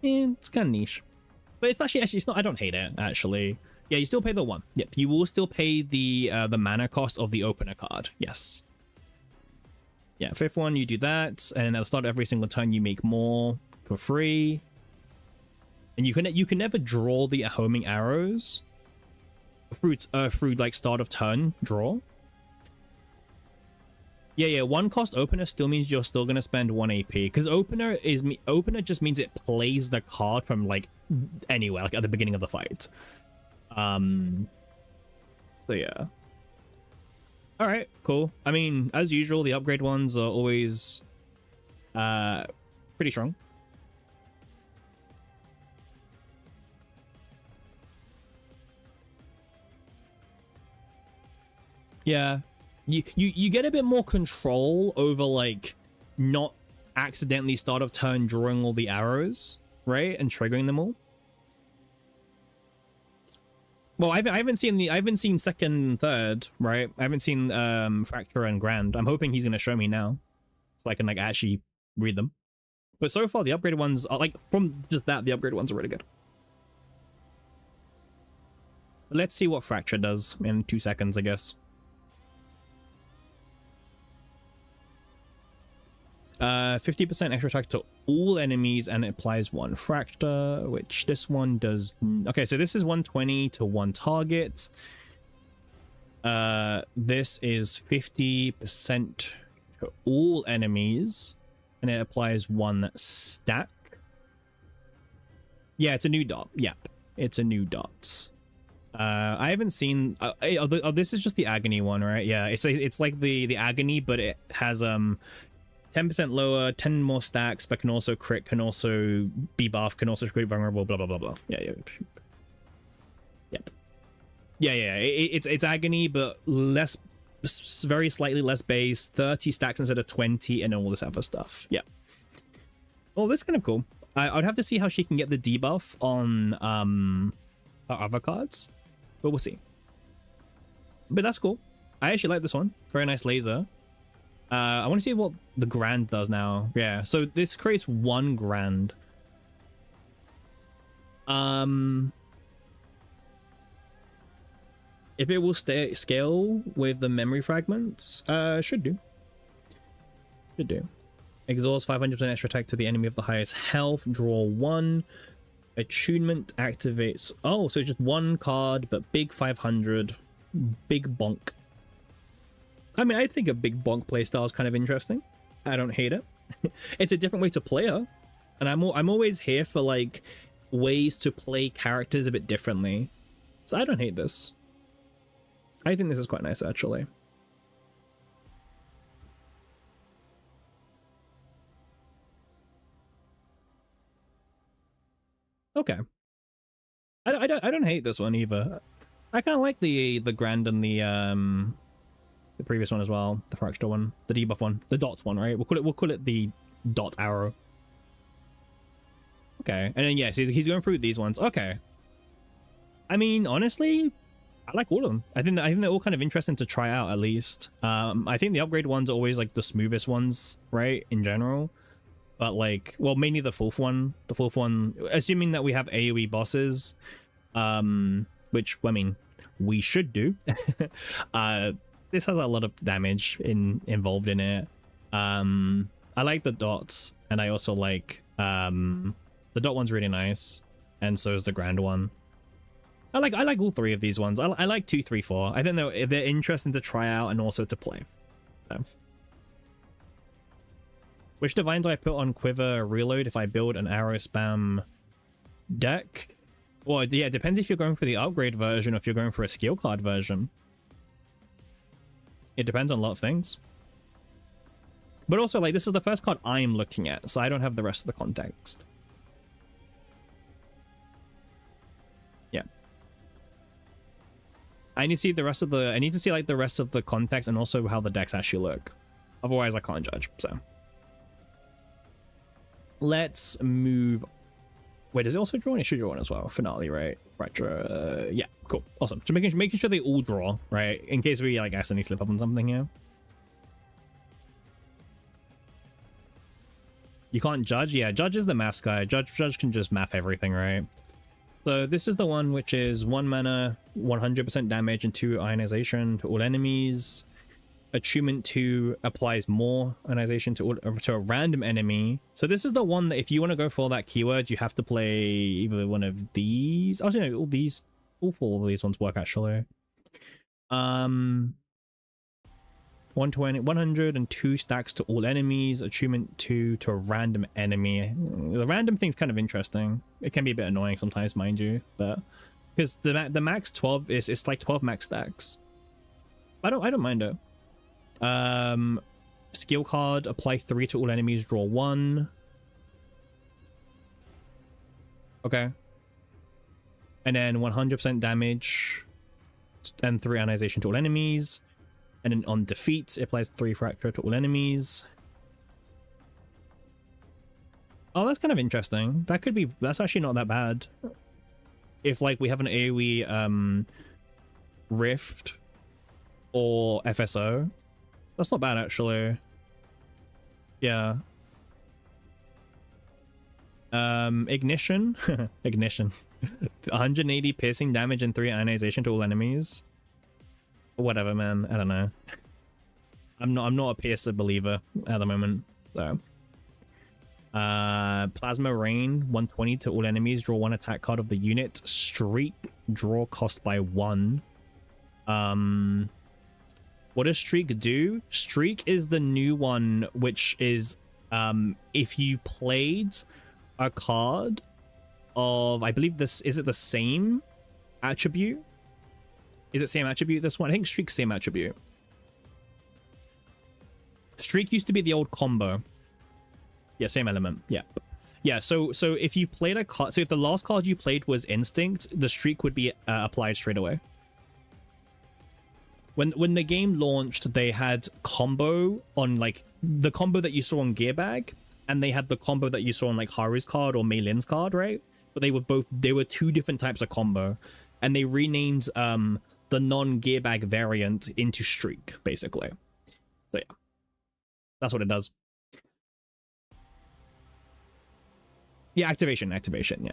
it's kind of niche. But it's actually, it's not... I don't hate it, actually. Yeah, you still pay the 1. Yep, you will still pay the mana cost of the Opener card. Yes. Yeah, 5th one, you do that, and at the start of every single turn, you make more for free. And you can never draw the homing arrows through like start of turn draw. Yeah, 1 cost Opener still means you're still gonna spend 1 AP because Opener just means it plays the card from like anywhere, like at the beginning of the fight. So yeah. All right, cool. I mean, as usual, the upgrade ones are always pretty strong. Yeah, you get a bit more control over like not accidentally start of turn drawing all the arrows, right, and triggering them all. Well, I haven't seen second and third, right? I haven't seen Fracture and Grand. I'm hoping he's gonna show me now, so I can like actually read them. But so far, the upgraded ones are like, from just that, the upgraded ones are really good. Let's see what Fracture does in 2 seconds, I guess. 50% extra attack to all enemies, and it applies 1 fracture, which this one does. Okay, so this is 120 to 1 target. This is 50% to all enemies, and it applies 1 stack. Yeah, it's a new dot. Yep, it's a new dot. I haven't seen. This is just the agony one, right? Yeah, it's like the agony, but it has 10% lower, 10 more stacks, but can also crit, can also be buff, can also create vulnerable, blah blah blah blah. Yeah. Yep. Yeah. It's agony, but less, very slightly less base, 30 stacks instead of 20, and all this other stuff. Yeah. Oh, that's kind of cool. I'd have to see how she can get the debuff on her other cards, but we'll see. But that's cool. I actually like this one. Very nice laser. I want to see what the Grand does now. Yeah, so this creates 1 Grand. If it will scale with the memory fragments, should do. Should do. Exhaust 500% extra attack to the enemy of the highest health. Draw 1. Attunement activates. Oh, so just 1 card, but big 500. Big bonk. I mean, I think a big bonk playstyle is kind of interesting. I don't hate it. It's a different way to play her, And I'm always here for like ways to play characters a bit differently. So I don't hate this. I think this is quite nice actually. Okay. I don't hate this one either. I kind of like the Grand and the previous one as well, the fractal one, the debuff one, the dots one, right? We'll call it the dot arrow. Okay, and then yes, he's going through these ones. Okay. I mean, honestly, I like all of them. I think they're all kind of interesting to try out at least. I think the upgrade ones are always like the smoothest ones, right? In general. But like, well, mainly the fourth one. The fourth one, assuming that we have AoE bosses, which, I mean, we should do. This has a lot of damage involved in it. I like the dots, and I also like the dot one's really nice, and so is the grand one. I like all three of these ones. I like 2, 3, 4. I think they're interesting to try out and also to play. So. Which divine do I put on Quiver Reload if I build an arrow spam deck? Well, yeah, it depends if you're going for the upgrade version or if you're going for a skill card version. It depends on a lot of things. But also, like, this is the first card I'm looking at, so I don't have the rest of the context. Yeah. I need to see the rest of the... I need to see, like, the rest of the context and also how the decks actually look. Otherwise, I can't judge, so... Let's move. Wait, does it also draw? It should draw one as well. Finale, right? Retro. Yeah, cool, awesome. So making sure they all draw, right? In case we like accidentally slip up on something here. You can't judge. Yeah, judge is the maths guy. Judge can just math everything, right? So this is the one which is 1 mana, 100% damage, and 2 ionization to all enemies. Attunement 2 applies more ionization to a random enemy. So this is the one that if you want to go for that keyword, you have to play either one of these. Actually, no, all 4 of these ones work actually. 120, 102 stacks to all enemies. Attunement 2 to a random enemy. The random thing's kind of interesting. It can be a bit annoying sometimes, mind you, but because the max 12 is it's like 12 max stacks. I don't mind it. Skill card, apply 3 to all enemies, draw 1. Okay. And then 100% damage and 3 ionization to all enemies. And then on defeat, it applies 3 fracture to all enemies. Oh, that's kind of interesting. That's actually not that bad. If like we have an AoE Rift or FSO. That's not bad, actually. Yeah. Ignition. Ignition. 180 piercing damage and 3 ionization to all enemies. Whatever, man. I don't know. I'm not a piercer believer at the moment. So. Plasma Rain. 120 to all enemies. Draw 1 attack card of the unit. Streak. Draw cost by 1. What does Streak do? Streak is the new one, which is if you played a card of, I believe this, is it the same attribute? Is it same attribute, this one? I think Streak's same attribute. Streak used to be the old combo. Yeah, same element. Yeah. Yeah, so if you played a card, so if the last card you played was Instinct, the Streak would be applied straight away. When the game launched, they had combo on like the combo that you saw on Gearbag, and they had the combo that you saw on like Haru's card or Mei Lin's card, right? But they were 2 different types of combo, and they renamed the non-Gearbag variant into Streak, basically. So yeah, that's what it does. Yeah, activation, yeah.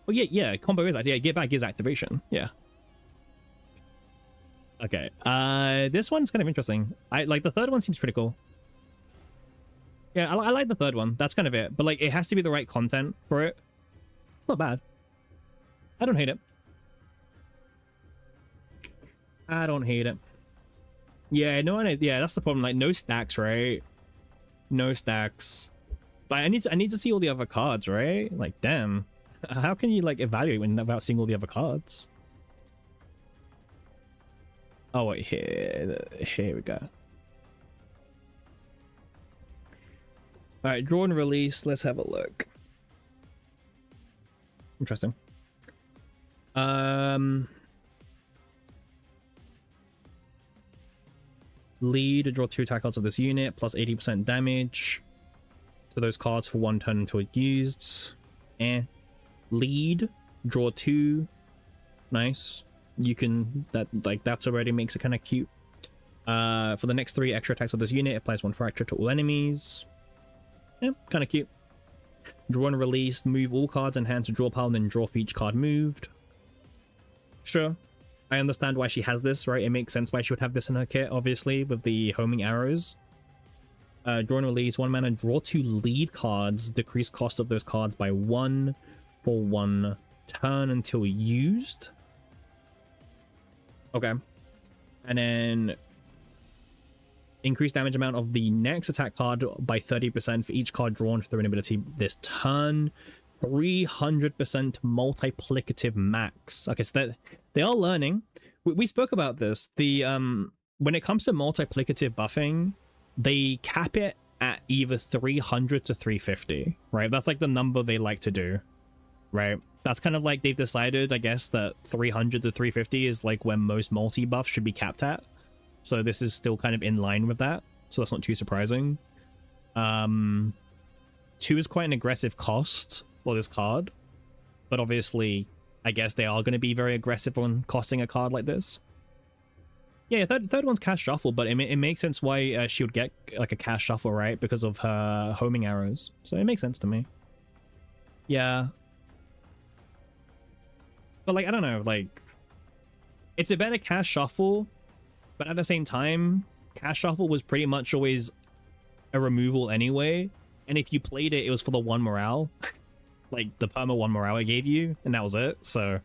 Oh yeah, combo is Gearbag is activation. Yeah. Okay. This one's kind of interesting. I like the third one seems pretty cool. Yeah, I like the third one. That's kind of it. But like, it has to be the right content for it. It's not bad. I don't hate it. I don't hate it. Yeah, no, yeah, that's the problem. Like, no stacks, right? No stacks. But I need to see all the other cards, right? Like, damn. How can you like evaluate without seeing all the other cards? Oh wait, here we go. All right, draw and release. Let's have a look. Interesting. Lead, draw 2 attack cards of this unit, plus 80% damage to those cards for 1 turn until used. Lead, draw 2. Nice. You can, that's already makes it kind of cute. For the next 3 extra attacks of this unit, applies 1 fracture to all enemies. Yeah, kind of cute. Draw and release, move all cards in hand to draw pile, and then draw for each card moved. Sure. I understand why she has this, right? It makes sense why she would have this in her kit, obviously, with the homing arrows. Draw and release, 1 mana, draw 2 lead cards, decrease cost of those cards by 1 for 1 turn until used. Okay. And then increase damage amount of the next attack card by 30% for each card drawn through an ability this turn. 300% multiplicative max. Okay, so they are learning. We spoke about this. The when it comes to multiplicative buffing, they cap it at either 300 to 350, right? That's like the number they like to do, right? That's kind of like they've decided, I guess, that 300 to 350 is like when most multi buffs should be capped at. So this is still kind of in line with that. So that's not too surprising. 2 is quite an aggressive cost for this card. But obviously, I guess they are going to be very aggressive on costing a card like this. Yeah, third one's Cast Shuffle, but it makes sense why she would get like a Cast Shuffle, right? Because of her homing arrows. So it makes sense to me. Yeah. But like, I don't know, like, it's a better Cast Shuffle, but at the same time, Cast Shuffle was pretty much always a removal anyway. And if you played it, it was for the 1 morale. Like the perma 1 morale it gave you, and that was it. So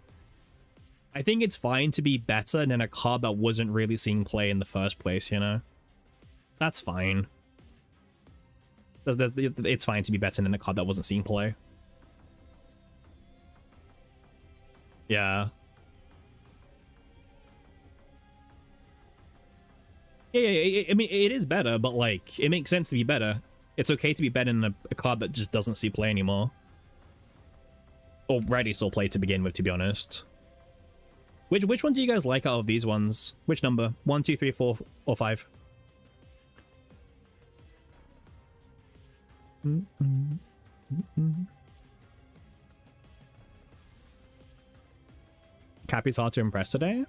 I think it's fine to be better than a card that wasn't really seeing play in the first place, you know? That's fine. It's fine to be better than a card that wasn't seeing play. Yeah. Yeah, I mean, it is better, but like, it makes sense to be better. It's okay to be better than a card that just doesn't see play anymore. Already saw play to begin with, to be honest. Which one do you guys like out of these ones? Which number? 1, 2, 3, 4, or 5? Cappy's hard to impress today?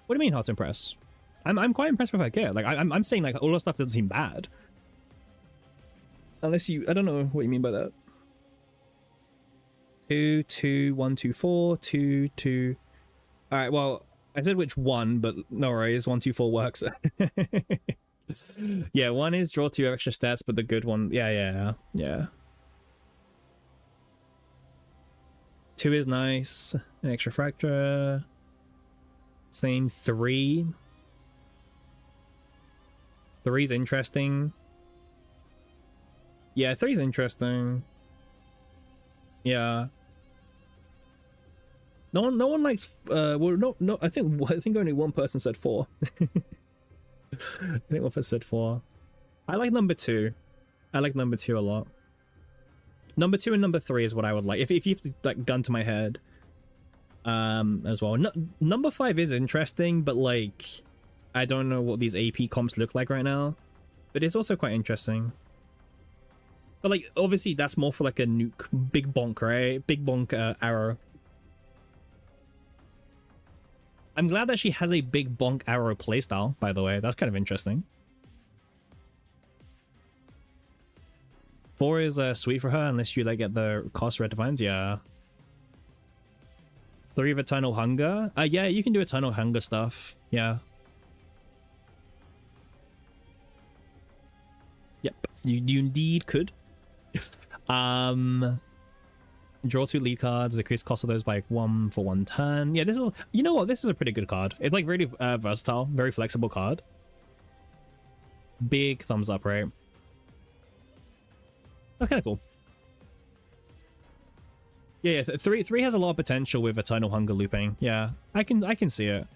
What do you mean hard to impress? I'm quite impressed with her kit. Like I'm saying like all the stuff doesn't seem bad. Unless you, I don't know what you mean by that. 2, 2, 1, 2, 4, 2, 2. All right, well, I said which one, but no worries. 1, 2, 4 works. Yeah, 1 is draw 2 extra stats, but the good one, yeah. 2 is nice. An extra fracture. Same 3. 3's interesting. Yeah, 3's interesting. Yeah. No one likes well no I think only one person said 4. I think one person said 4. I like number 2. I like number 2 a lot. Number 2 and number 3 is what I would like. If you have to, like, gun to my head. As well. No, number 5 is interesting, but like I don't know what these AP comps look like right now. But it's also quite interesting. But like obviously that's more for like a nuke big bonk, right? Big bonk arrow. I'm glad that she has a big bonk arrow playstyle, by the way. That's kind of interesting. 4 is sweet for her unless you like get the cost red divines. Yeah. 3 of Eternal Hunger. Yeah, you can do Eternal Hunger stuff. Yeah. Yep, you indeed could. Draw 2 lead cards, decrease cost of those by 1 for 1 turn. Yeah, this is, you know what, this is a pretty good card. It's like really versatile, very flexible card. Big thumbs up, right? That's kind of cool. Yeah, 3 has a lot of potential with Eternal Hunger looping. Yeah, I can see it.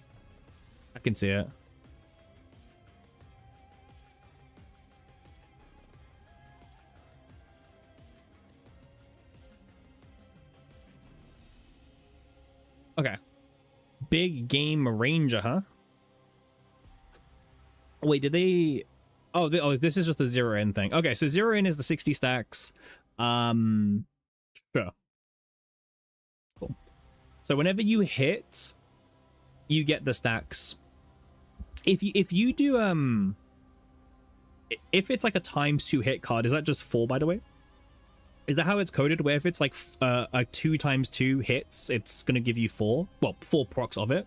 I can see it. Okay. Big Game Ranger, huh? Wait, did they... Oh, this is just a 0-in thing. Okay, so 0-in is the 60 stacks. Sure. Cool. So whenever you hit, you get the stacks. If you do if it's like a ×2 hit card, is that just 4, by the way? Is that how it's coded? Where if it's like a 2 × 2 hits, it's gonna give you 4? Well, 4 procs of it.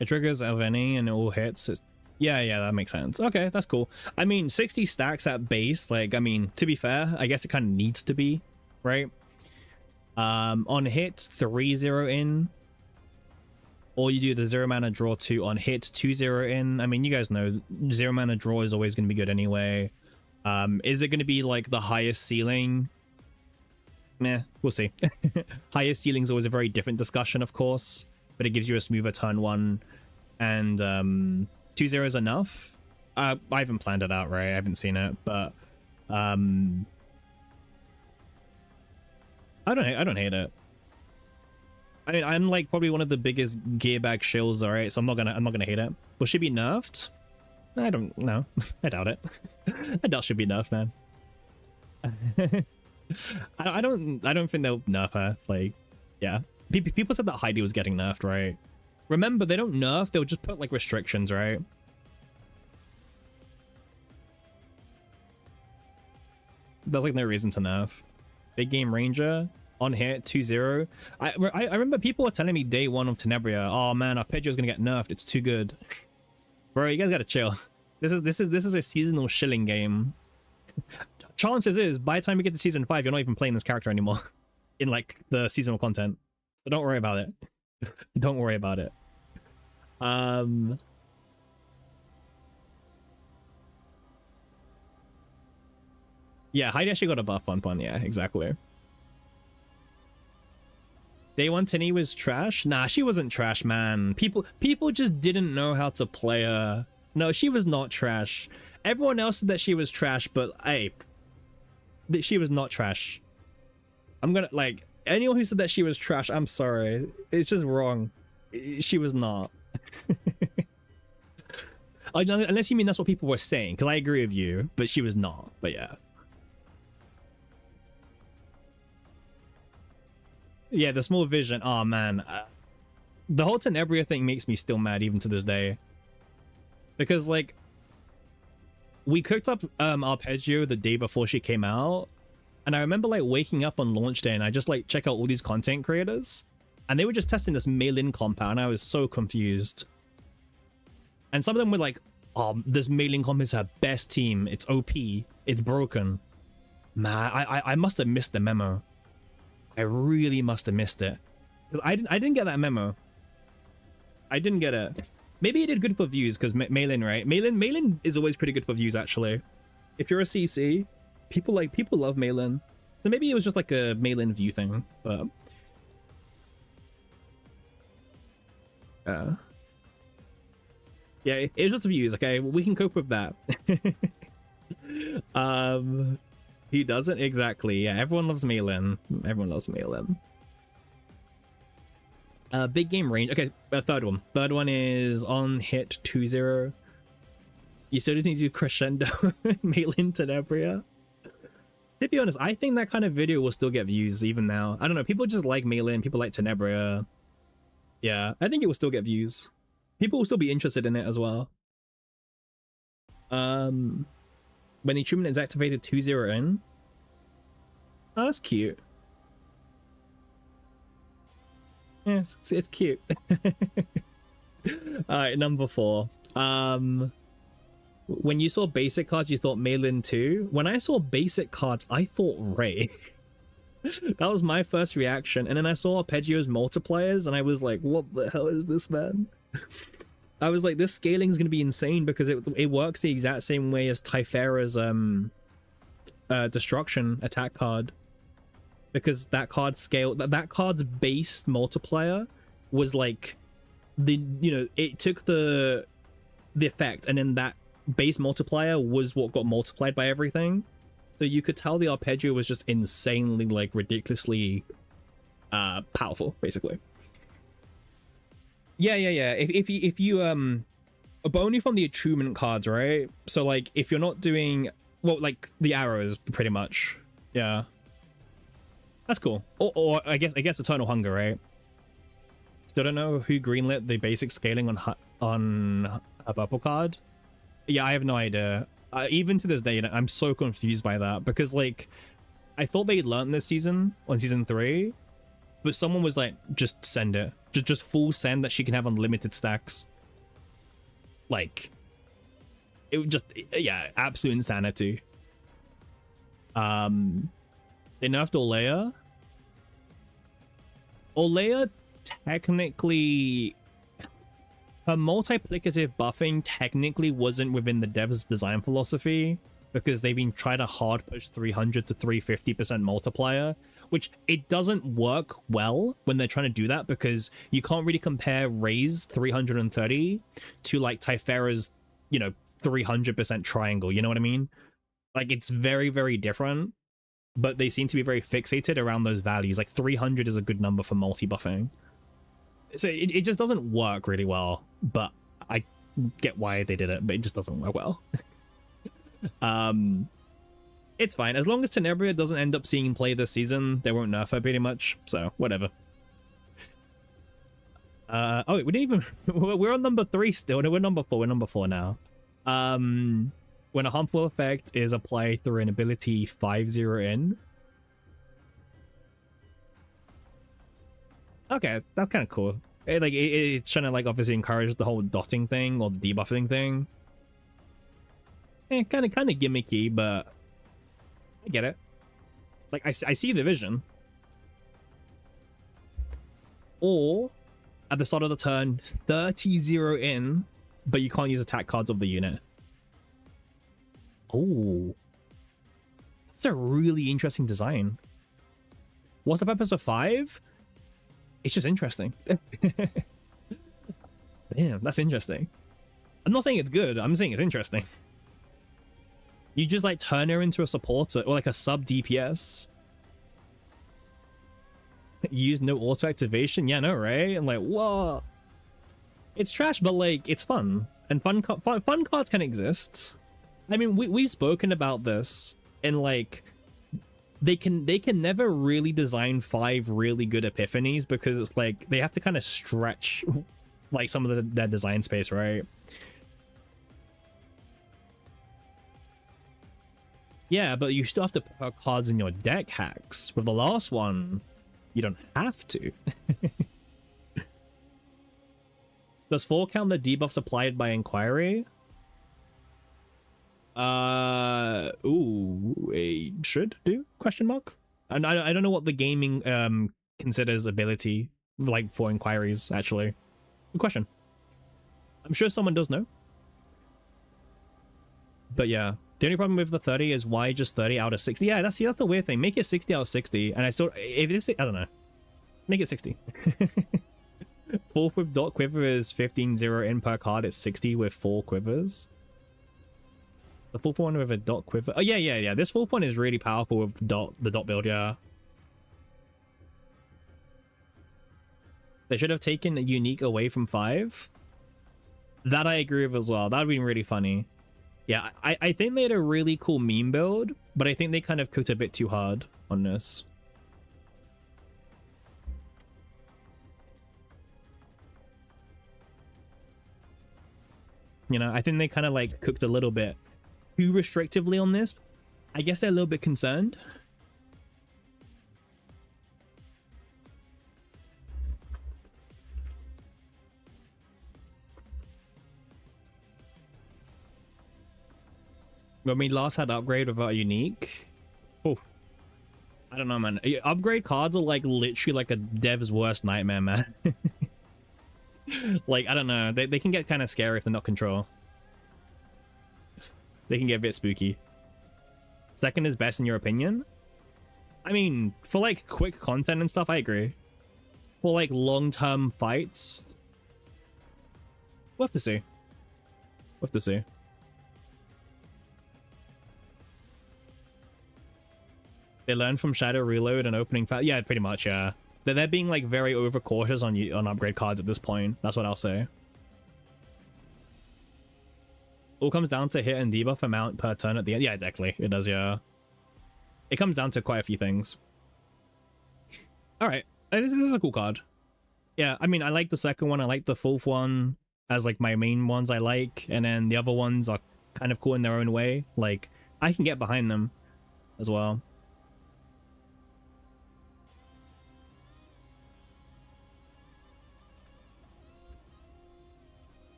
It triggers of any and it all hits. Yeah, that makes sense. Okay, that's cool. I mean, 60 stacks at base, like, I mean, to be fair, I guess it kind of needs to be, right? On hit, 3 0-in. Or you do the 0 mana draw 2 on hit, 2 0-in. I mean, you guys know 0 mana draw is always going to be good anyway. Is it going to be like the highest ceiling? Meh, we'll see. Highest ceiling is always a very different discussion, of course, but it gives you a smoother turn 1, and 2-0 is enough. I haven't planned it out, right? I haven't seen it, but I don't hate it. I mean, I'm like probably one of the biggest gearbag shills, all right? So I'm not gonna hate it. Will she be nerfed? I don't know. I doubt it. I doubt she'll be nerfed, man. I don't think they'll nerf her. Like, yeah. People said that Heidi was getting nerfed, right? Remember, they don't nerf, they'll just put like restrictions, right? There's like no reason to nerf. Big Game Ranger on hit 2-0. I remember people were telling me day 1 of Tenebria, oh man, Arpeggio's gonna get nerfed, it's too good. Bro, you guys gotta chill. This is a seasonal shilling game. Chances is by the time we get to season 5, you're not even playing this character anymore in like the seasonal content. So don't worry about it. Don't worry about it. Yeah, Heidi actually got a buff on Pun. Yeah, exactly. Day 1 Tini was trash? Nah, she wasn't trash, man. People just didn't know how to play her. No, she was not trash. Everyone else said that she was trash, but hey, she was not trash. I'm gonna, like, anyone who said that she was trash, I'm sorry. It's just wrong. She was not. Unless you mean that's what people were saying, because I agree with you, but she was not. But yeah. Yeah, the small vision. Oh man, the whole Tenebria thing makes me still mad even to this day. Because like, we cooked up Arpeggio the day before she came out, and I remember like waking up on launch day and I just like check out all these content creators, and they were just testing this Maelin comp out, and I was so confused. And some of them were like, "Oh, this Maelin comp is her best team. It's OP. It's broken." Man, I must have missed the memo. I really must have missed it, because I didn't get that memo. I didn't get it. Maybe it did good for views because Maelin, right? Maelin is always pretty good for views actually. If you're a CC, people love Maelin. So maybe it was just like a Maelin view thing, but yeah, it's just views. Okay, we can cope with that. He doesn't exactly. Yeah, everyone loves Maelin. Everyone loves Maelin. Big Game Range. Okay, third one. Third one is on hit 2-0. You still need to do Crescendo Maelin Tenebria. To be honest, I think that kind of video will still get views even now. I don't know. People just like Maelin. People like Tenebria. Yeah, I think it will still get views. People will still be interested in it as well. When the achievement is activated 2-0 in. Oh, that's cute. Yeah, it's cute. All right, number 4. When you saw basic cards, you thought Malin too. When I saw basic cards, I thought Ray. That was my first reaction. And then I saw Arpeggio's multipliers, and I was like, what the hell is this, man? I was like, this scaling is going to be insane because it works the exact same way as Typhera's destruction attack card. Because that card scale, that card's base multiplier was like it took the effect, and then that base multiplier was what got multiplied by everything. So you could tell the Arpeggio was just insanely, like, ridiculously powerful, basically. Yeah. If you but only from the attunement cards, right? So like if you're not doing, well, like the arrows, pretty much. Yeah. That's cool. Or I guess Eternal Hunger, right? Still don't know who greenlit the basic scaling on a purple card. Yeah, I have no idea. Even to this day, I'm so confused by that because, like, I thought they'd learned this season on season 3, but someone was like, just send it, just full send that she can have unlimited stacks. Like, it would just, yeah, absolute insanity. They nerfed Olea. Olea technically, her multiplicative buffing technically wasn't within the dev's design philosophy because they've been trying to hard push 300 to 350% multiplier, which it doesn't work well when they're trying to do that because you can't really compare Ray's 330 to like Typhera's, 300% triangle. You know what I mean? Like, it's very, very different, but they seem to be very fixated around those values. Like 300 is a good number for multi-buffing. So it just doesn't work really well, but I get why they did it, but it just doesn't work well. It's fine. As long as Tenebria doesn't end up seeing play this season, they won't nerf her pretty much, so whatever. Oh, we didn't even... We're on number 3 still. No, we're number 4. We're number 4 now. When a harmful effect is applied through an ability 5-0 in. Okay, that's kind of cool. It's trying to, like, obviously encourage the whole dotting thing or debuffing thing. Kind of gimmicky, but I get it. Like, I see the vision. Or at the start of the turn, 30-0 in, but you can't use attack cards of the unit. Oh, that's a really interesting design. What's the purpose of 5? It's just interesting. Damn, that's interesting. I'm not saying it's good. I'm saying it's interesting. You just like turn her into a supporter or like a sub DPS. Use no auto activation. Yeah, no, right? I'm like, whoa. It's trash, but like it's fun, and fun cards can exist. I mean, we've spoken about this, and like they can never really design 5 really good epiphanies because it's like they have to kind of stretch like some of their design space, right? Yeah, but you still have to put cards in your deck, Hacks. With the last one, you don't have to. Does 4 count the debuffs applied by Inquiry? Ooh, it should do? Question mark. And I don't know what the gaming considers ability like for inquiries. Actually, good question. I'm sure someone does know. But yeah, the only problem with the 30 is why just 30 out of 60. Yeah, that's the weird thing. Make it 60 out of 60, and I still, if it's, I don't know, make it 60. 4th with dot quiver is 15-0 in per card. It's 60 with 4 quivers. The 4th one with a dot quiver. Oh yeah. This 4th one is really powerful with the dot build. Yeah. They should have taken a unique away from 5. That I agree with as well. That would be really funny. Yeah, I think they had a really cool meme build, but I think they kind of cooked a bit too hard on this. I think they kind of like cooked a little bit too restrictively on this. I guess they're a little bit concerned. When we last had upgrade without a unique. Oh, I don't know, man. Upgrade cards are like literally like a dev's worst nightmare, man. Like, I don't know. They can get kind of scary if they're not control. They can get a bit spooky. Second is best in your opinion? I mean, for like quick content and stuff, I agree. For like long-term fights, we'll have to see. We'll have to see. They learned from Shadow Reload and opening yeah, pretty much, yeah. They're being like very overcautious on upgrade cards at this point. That's what I'll say. All comes down to hit and debuff amount per turn at the end. Yeah, exactly. It does, yeah. It comes down to quite a few things. Alright. This is a cool card. Yeah, I mean, I like the second one. I like the fourth one as like my main ones I like. And then the other ones are kind of cool in their own way. Like, I can get behind them as well.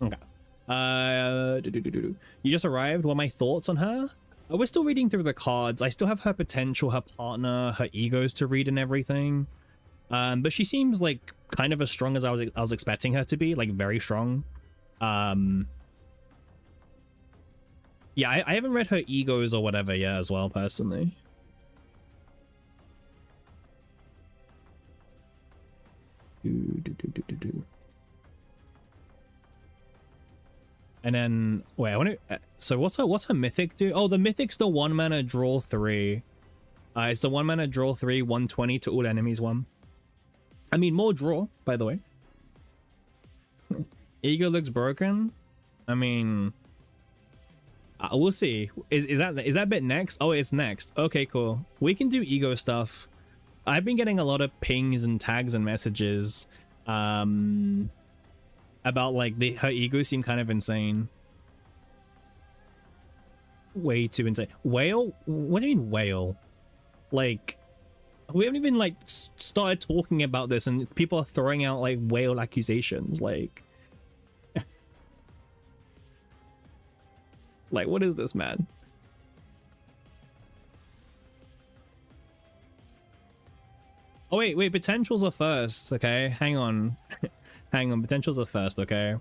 Okay. You just arrived. What are my thoughts on her? We're still reading through the cards. I still have her potential, her partner, her egos to read and everything. But she seems like kind of as strong as I was expecting her to be, like very strong. Yeah, I haven't read her egos or whatever yet as well, personally. And then wait, I want to. So what's her mythic do? Oh, the mythic's the 1 mana draw 3. It's the 1 mana draw 3, 120 to all enemies 1. I mean, more draw, by the way. Ego looks broken. I mean, we'll see. Is that bit next? Oh, it's next. Okay, cool. We can do ego stuff. I've been getting a lot of pings and tags and messages. About like her ego seem kind of insane. Way too insane. Whale? What do you mean whale? Like, we haven't even like started talking about this and people are throwing out like whale accusations. Like, like what is this, man? Oh wait, potentials are first. Okay, hang on. Hang on, potentials are first, okay?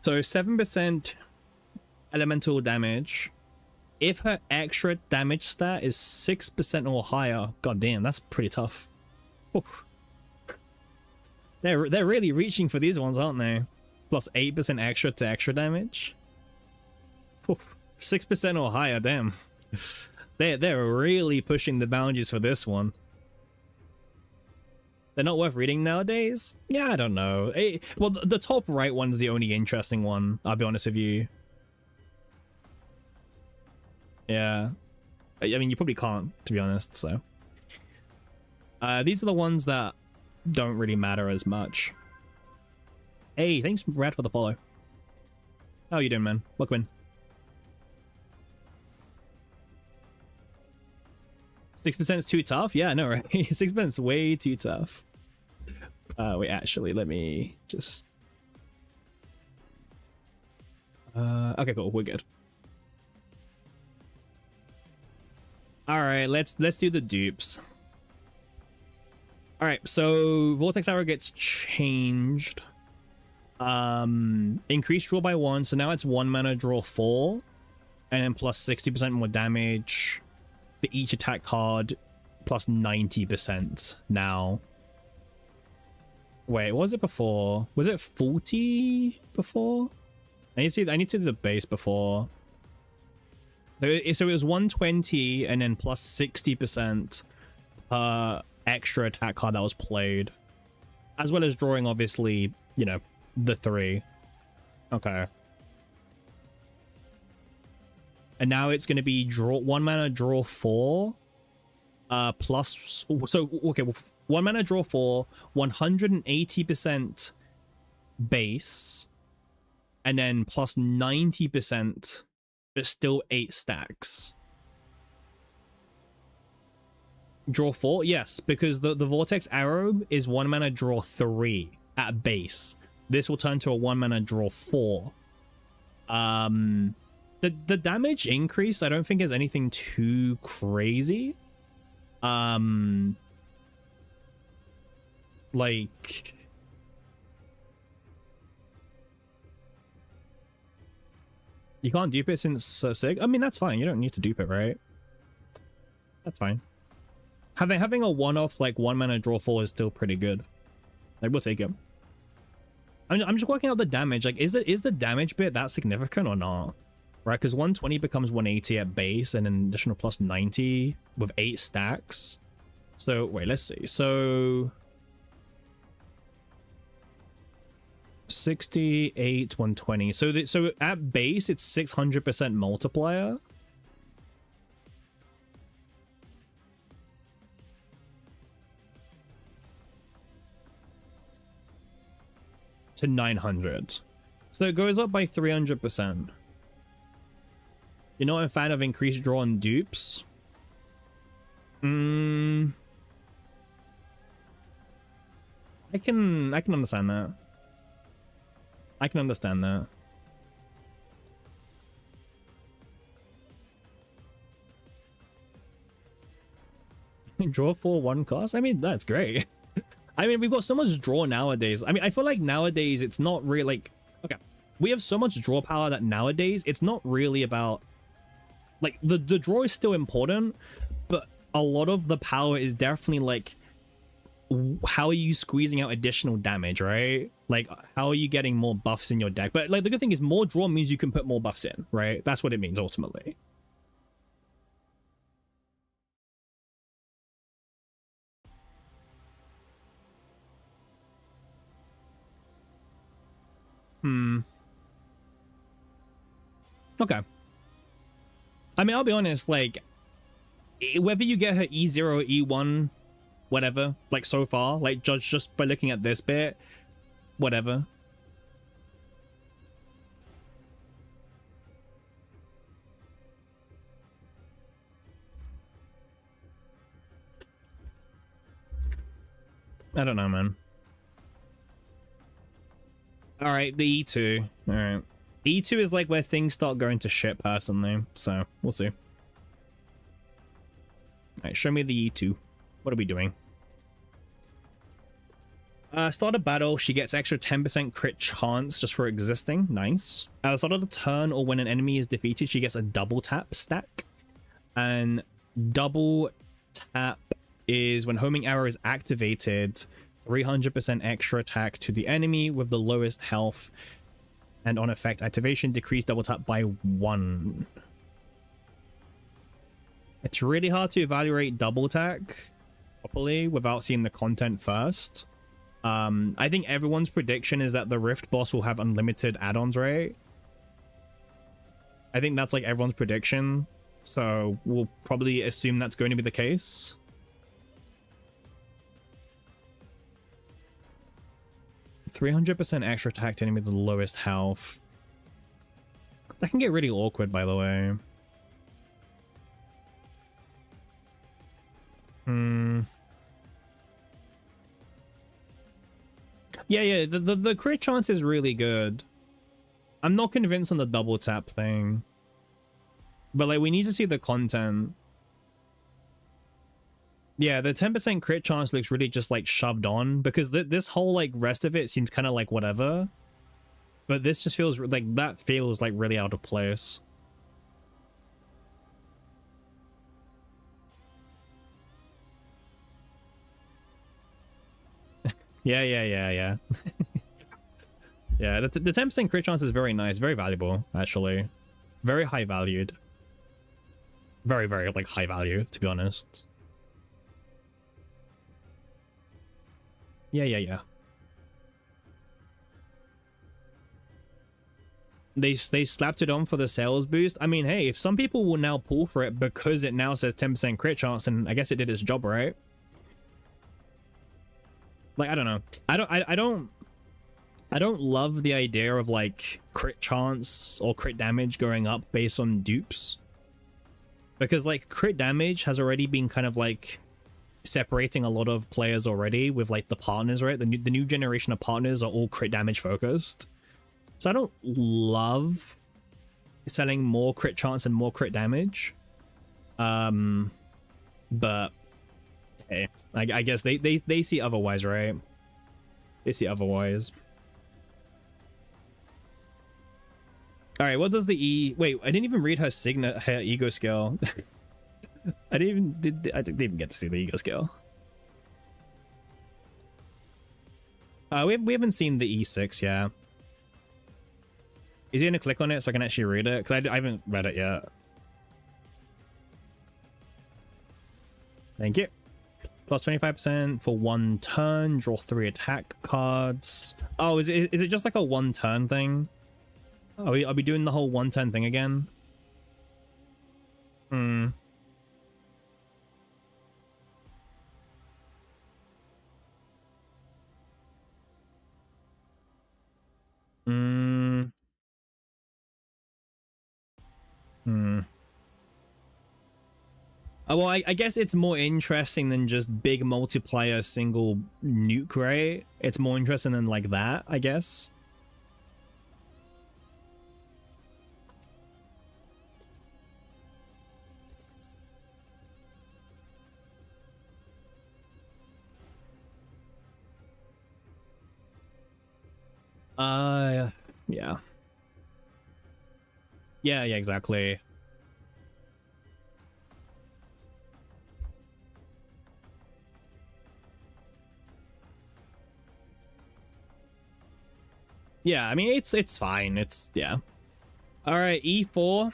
So 7% elemental damage. If her extra damage stat is 6% or higher, god damn, that's pretty tough. Oof. They're really reaching for these ones, aren't they? Plus 8% extra to extra damage. Oof. 6% or higher, damn. They're really pushing the boundaries for this one. They're not worth reading nowadays? Yeah, I don't know. Well, the top right one is the only interesting one, I'll be honest with you. Yeah. I mean, you probably can't, to be honest, so. These are the ones that don't really matter as much. Hey, thanks, Brad, for the follow. How are you doing, man? Welcome in. 6% is too tough? Yeah, no, right? 6% is way too tough. Wait, actually, let me just... okay, cool, we're good. Alright, let's do the dupes. Alright, so Vortex Arrow gets changed. Increased draw by 1, so now it's 1 mana draw 4. And then plus 60% more damage for each attack card, plus 90% now. Wait, what was it before? Was it 40 before? I need to do the base before. So it was 120 and then plus 60% extra attack card that was played, as well as drawing, obviously, you know, the 3. Okay. And now it's going to be draw 1 mana draw 4 plus, so okay, 1 mana draw 4, 180% base, and then plus 90%, but still 8 stacks. Draw 4? Yes, because the Vortex Arrow is 1 mana draw 3 at base. This will turn to a 1 mana draw 4. The damage increase I don't think is anything too crazy. Like, you can't dupe it since Sig? I mean, that's fine. You don't need to dupe it, right? That's fine. Having a one-off, like, 1 mana draw 4 is still pretty good. Like, we'll take it. I'm just working out the damage. Like, is the damage bit that significant or not? Right, because 120 becomes 180 at base and an additional plus 90 with 8 stacks. So, wait, let's see. So... 68, 120. So at base, it's 600% multiplier. To 900. So it goes up by 300%. You're not a fan of increased draw and dupes? I can understand that. I can understand that. Draw 4 1 cost? I mean, that's great. I mean, we've got so much draw nowadays. I mean, I feel like nowadays it's not really like... Okay, we have so much draw power that nowadays it's not really about... Like, the draw is still important, but a lot of the power is definitely like... How are you squeezing out additional damage, right? Like, how are you getting more buffs in your deck? But, like, the good thing is more draw means you can put more buffs in, right? That's what it means, ultimately. Okay. I mean, I'll be honest, like, whether you get her E0 or E1, whatever, like, so far, like, just by looking at this bit, whatever. I don't know, man. Alright, the E2. Alright. E2 is like where things start going to shit, personally, so we'll see. Alright, show me the E2. What are we doing? Start a battle, she gets extra 10% crit chance just for existing. Nice. At the start of the turn or when an enemy is defeated, she gets a double tap stack. And double tap is when homing arrow is activated, 300% extra attack to the enemy with the lowest health. And on effect activation, decrease double tap by 1. It's really hard to evaluate double attack properly without seeing the content first. I think everyone's prediction is that the Rift boss will have unlimited add-ons, right? I think that's like everyone's prediction. So we'll probably assume that's going to be the case. %300 extra attack to enemy with the lowest health. That can get really awkward, by the way. Yeah, the crit chance is really good. I'm not convinced on the double tap thing. But, like, we need to see the content. Yeah, the 10% crit chance looks really just, like, shoved on. Because this whole, like, rest of it seems kind of like whatever. But this just feels, like, that feels, like, really out of place. Yeah. Yeah, the 10% crit chance is very nice, very valuable, actually. Very high valued. Very, very, like, high value, to be honest. Yeah. They slapped it on for the sales boost. I mean, hey, if some people will now pull for it because it now says 10% crit chance, then I guess it did its job, right? Like, I don't know. I I don't love the idea of like crit chance or crit damage going up based on dupes, because like crit damage has already been kind of like separating a lot of players already with like the partners, right? The new generation of partners are all crit damage focused, so I don't love selling more crit chance and more crit damage. But hey, I guess they see otherwise, right? They see otherwise. All right, what does the E? Wait, I didn't even read her her ego skill. I didn't even get to see the ego skill. We haven't seen the E6 yet. Is he gonna click on it so I can actually read it? Because I haven't read it yet. Thank you. Plus 25% for 1 turn. Draw 3 attack cards. Oh, is it just like a 1 turn thing? Are we doing the whole 1 turn thing again? Hmm. Hmm. Hmm. Well, I guess it's more interesting than just big multiplayer single nuke, right? It's more interesting than like that, I guess. Yeah. Yeah, exactly. Yeah, I mean, it's fine. It's, yeah. All right, E4.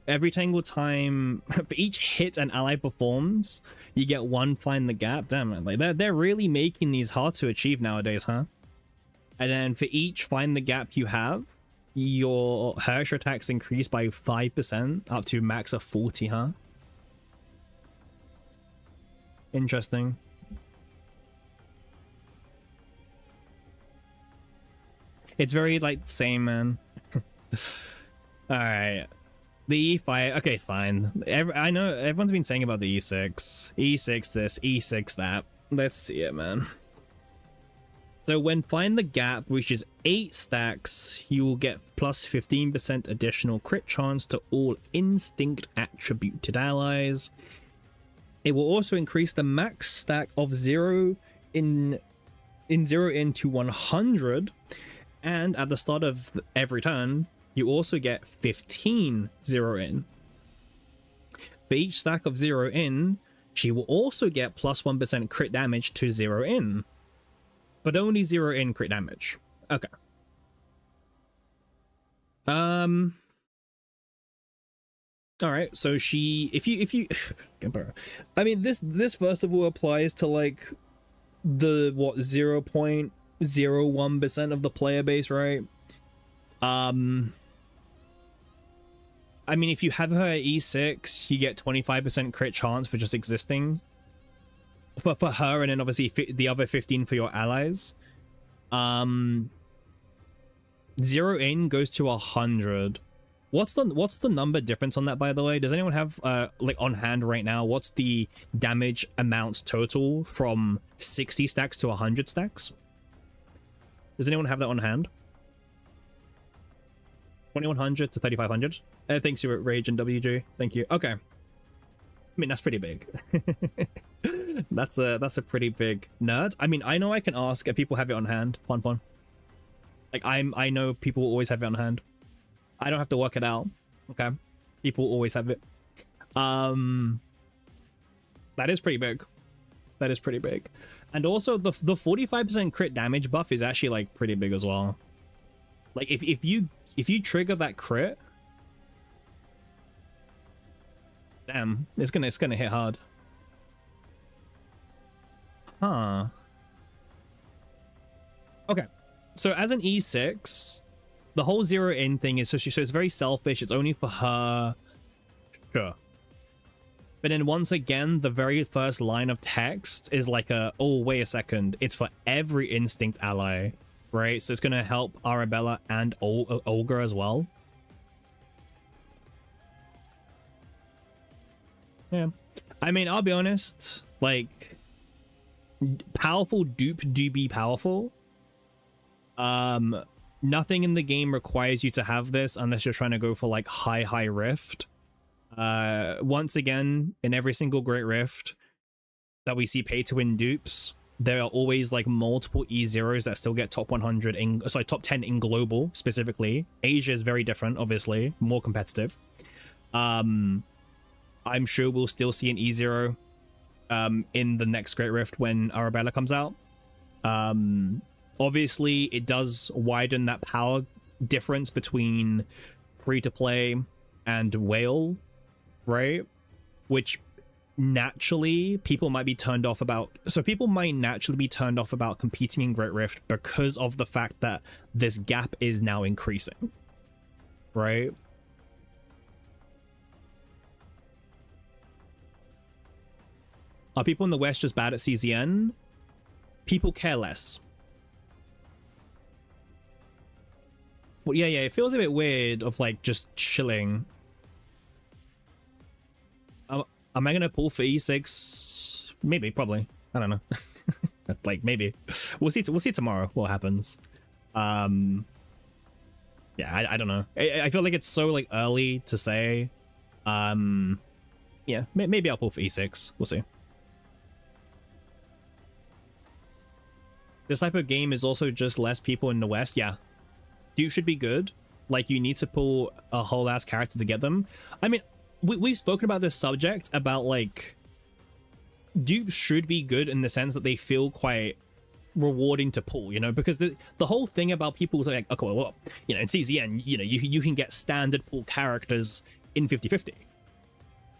Every single time, for each hit an ally performs, you get 1 find the gap. Damn it, like they're really making these hard to achieve nowadays, huh? And then for each find the gap you have, your Herrscher attacks increase by 5% up to max of 40, huh? Interesting. It's very like same, man. All right. The E5, okay, fine. I know everyone's been saying about the E6. E6 this, E6 that. Let's see it, man. So when find the gap reaches 8 stacks, you will get plus 15% additional crit chance to all instinct attributed allies. It will also increase the max stack of 0 in to 100, and at the start of every turn, you also get 15 0 in. For each stack of 0 in, she will also get plus 1% crit damage to 0 in. But only 0 in crit damage. Okay. Alright, so she if you I mean this first of all applies to like the what 0.01% of the player base, right? I mean, if you have her at E6, you get 25% crit chance for just existing. For her, and then obviously the other 15 for your allies. 0 in goes to 100. What's the number difference on that, by the way? Does anyone have like on hand right now? What's the damage amount total from 60 stacks to 100 stacks? Does anyone have that on hand? 2100 to 3500. Thanks you, Rage and WG. Thank you. Okay. I mean, that's pretty big. that's a pretty big nerd. I mean, I know I can ask if people have it on hand. Pon. Like I know people always have it on hand. I don't have to work it out. Okay. People always have it. That is pretty big. That is pretty big. And also the 45% crit damage buff is actually like pretty big as well. Like if you trigger that crit, damn, it's gonna hit hard. Huh. Okay. So as an E6, the whole 0 in thing is so it's very selfish. It's only for her. Sure. But then once again, the very first line of text is like oh, wait a second, it's for every instinct ally, right? So it's going to help Arabella and Olga as well. Yeah. I mean, I'll be honest, like, powerful dupe do be powerful. Nothing in the game requires you to have this unless you're trying to go for like high rift. Once again, in every single Great Rift that we see pay to win dupes, there are always like multiple E0s that still get top 100 in, sorry, top 10 in global specifically. Asia is very different, obviously, more competitive. I'm sure we'll still see an E0 in the next Great Rift when Arabella comes out. Obviously, it does widen that power difference between free-to-play and whale, right? Which naturally people might be turned off about. So people might naturally be turned off about competing in Great Rift because of the fact that this gap is now increasing, right? Are people in the West just bad at CZN? People care less. Well, yeah, it feels a bit weird of like just chilling. Am I gonna pull for E6? Maybe, probably. I don't know. Like maybe. We'll see tomorrow what happens. Yeah, I don't know. I feel like it's so like early to say. Yeah, maybe I'll pull for E6. We'll see. This type of game is also just less people in the West. Yeah. Dupe should be good. Like, you need to pull a whole ass character to get them. I mean, we've spoken about this subject about like dupes should be good in the sense that they feel quite rewarding to pull, you know, because the whole thing about people like, okay, well, you know, in CZN, you know, you can get standard pull characters in 50-50.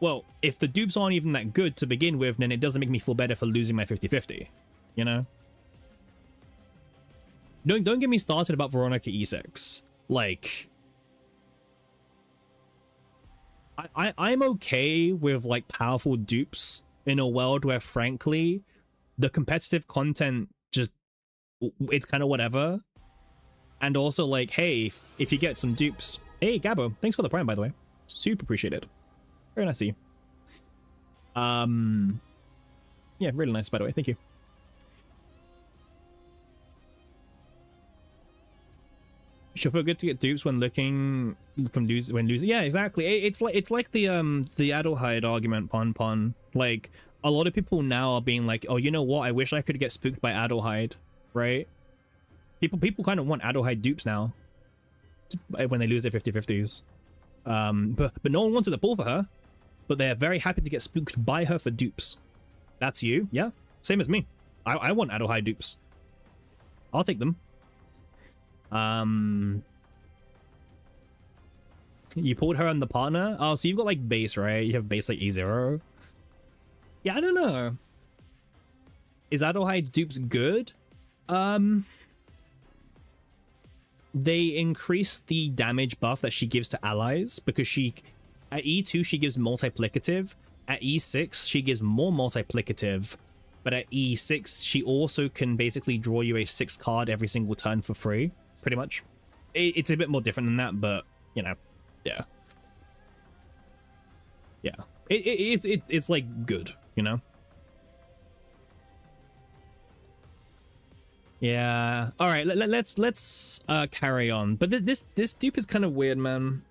Well, if the dupes aren't even that good to begin with, then it doesn't make me feel better for losing my 50-50, you know? Don't get me started about Veronica E6. Like, I'm okay with like powerful dupes in a world where frankly the competitive content just, it's kind of whatever. And also like, hey, if you get some dupes, hey Gabo, thanks for the prime, by the way, super appreciated, very nice of you. Yeah, really nice, by the way, thank you. She'll feel good to get dupes when looking from losing. Yeah, exactly. It's like the Adelheid argument, Pon. Like, a lot of people now are being like, oh, you know what? I wish I could get spooked by Adelheid, right? People kind of want Adelheid dupes now when they lose their 50-50s. But no one wanted to pull for her, but they're very happy to get spooked by her for dupes. That's you, yeah. Same as me. I want Adelheid dupes. I'll take them. You pulled her on the partner? Oh, so you've got like base, right? You have base like E0. Yeah, I don't know. Is Adelheid's dupes good? They increase the damage buff that she gives to allies because she at E2 she gives multiplicative. At E6 she gives more multiplicative. But at E6 she also can basically draw you a 6 card every single turn for free. Pretty much. It's a bit more different than that, but you know, yeah. It's like good, you know. Yeah. All right. Let's carry on. But this dupe is kind of weird, man.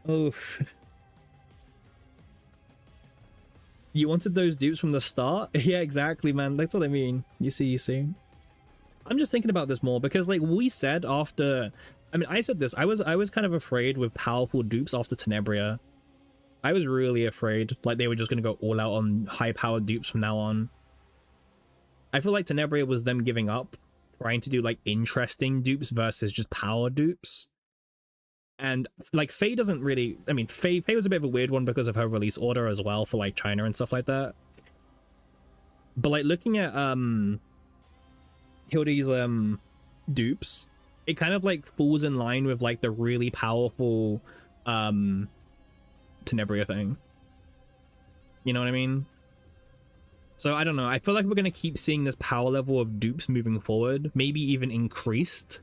Oh. You wanted those dupes from the start? Yeah, exactly, man. That's what I mean. You see. I'm just thinking about this more because like we said after, I mean, I said this, I was kind of afraid with powerful dupes after Tenebria. I was really afraid like they were just going to go all out on high powered dupes from now on. I feel like Tenebria was them giving up, trying to do like interesting dupes versus just power dupes. And like Faye doesn't really, I mean, Faye was a bit of a weird one because of her release order as well for like China and stuff like that. But like looking at Hildy's dupes, it kind of like falls in line with like the really powerful Tenebria thing. You know what I mean? So I don't know. I feel like we're going to keep seeing this power level of dupes moving forward, maybe even increased.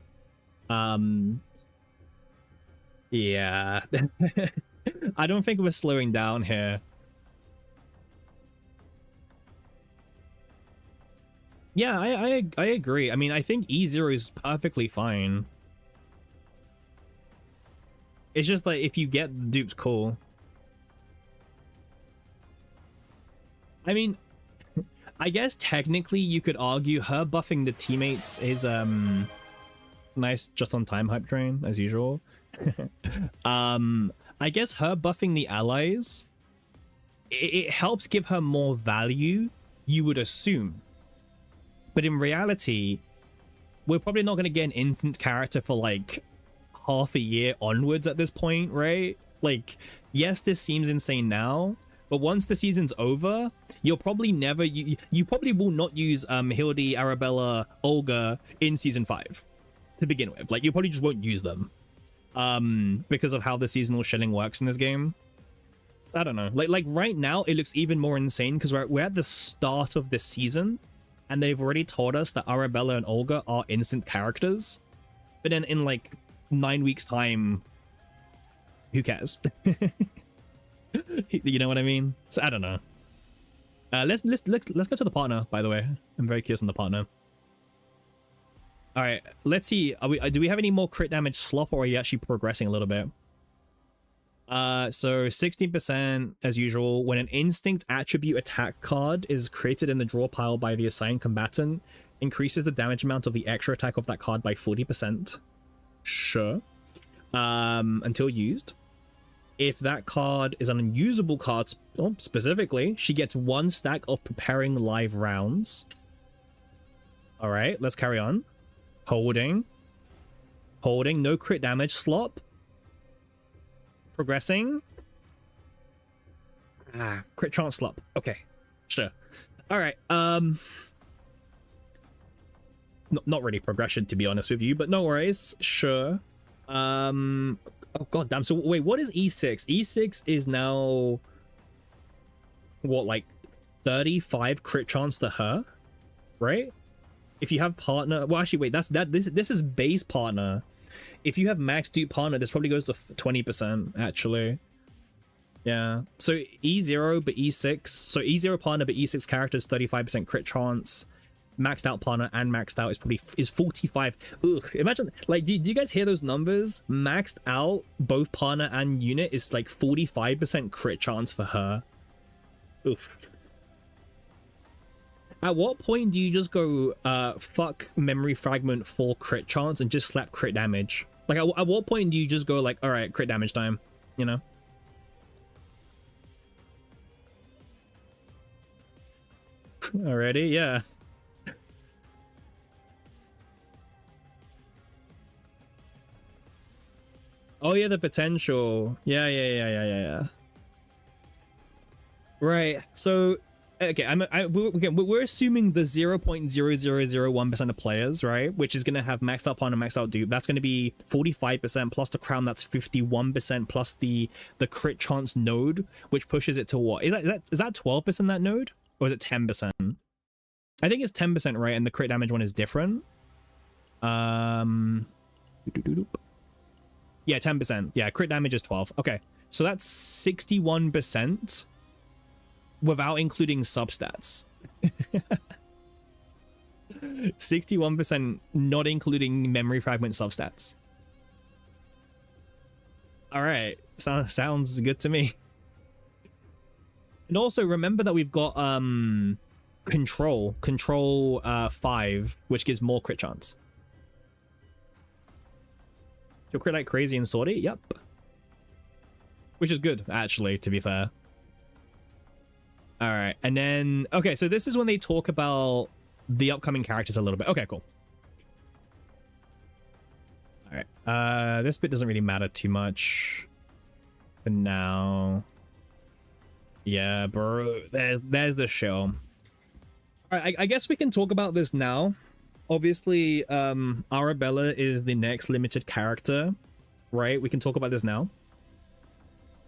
Yeah. I don't think we're slowing down here. Yeah, I agree. I mean, I think E0 is perfectly fine. It's just like if you get the dupes, cool. I mean, I guess technically you could argue her buffing the teammates is nice just on time hype train as usual. I guess her buffing the allies, it helps give her more value, you would assume. But in reality, we're probably not going to get an instant character for like half a year onwards at this point, right? Like, yes, this seems insane now, but once the season's over, you'll probably never, you probably will not use Hildy, Arabella, Olga in season 5 to begin with. Like, you probably just won't use them because of how the seasonal shilling works in this game. So I don't know. Like right now, it looks even more insane because we're at the start of this season. And they've already told us that Arabella and Olga are instant characters. But then in like 9 weeks time, who cares? You know what I mean? So I don't know. Let's go to the partner, by the way. I'm very curious on the partner. All right, let's see. Do we have any more crit damage slop, or are you actually progressing a little bit? So 16% as usual. When an instinct attribute attack card is created in the draw pile by the assigned combatant, increases the damage amount of the extra attack of that card by 40%. Sure. Until used. If that card is an unusable card, specifically, she gets 1 stack of preparing live rounds. All right, let's carry on. Holding, no crit damage slop. Progressing. Crit chance slop. Okay, sure. All right. Not really progression, to be honest with you, but no worries. Sure. Oh god damn. So wait, what is E6? E6 is now what, like 35 crit chance to her, right? If you have partner, well, actually, wait, this is base partner. If you have max dupe partner, this probably goes to 20%, actually. Yeah. So E0, but E6. So E0 partner, but E6 characters, 35% crit chance. Maxed out partner and maxed out is 45. Ugh, imagine, like, do you guys hear those numbers? Maxed out, both partner and unit is like 45% crit chance for her. Oof. At what point do you just go, fuck memory fragment for crit chance and just slap crit damage? Like, at what point do you just go like, all right, crit damage time, you know? Already, yeah. Oh yeah, the potential. Yeah. Right. So, okay, we're assuming the 0.0001% of players, right, which is going to have maxed out partner, maxed out dupe. That's going to be 45% plus the crown. That's 51% plus the crit chance node, which pushes it to what? Is that 12% that node, or is it 10%? I think it's 10%, right? And the crit damage one is different. Yeah, 10%. Yeah, crit damage is 12. Okay, so that's 61%. Without including substats. 61% not including memory fragment substats. All right, sounds good to me. And also remember that we've got control 5, which gives more crit chance. You'll crit like crazy and sortie. Yep. Which is good, actually, to be fair. All right, and then, okay, so this is when they talk about the upcoming characters a little bit. Okay, cool. All right, this bit doesn't really matter too much for now. Yeah, bro, there's the show. All right, I guess we can talk about this now. Obviously, Arabella is the next limited character, right? We can talk about this now.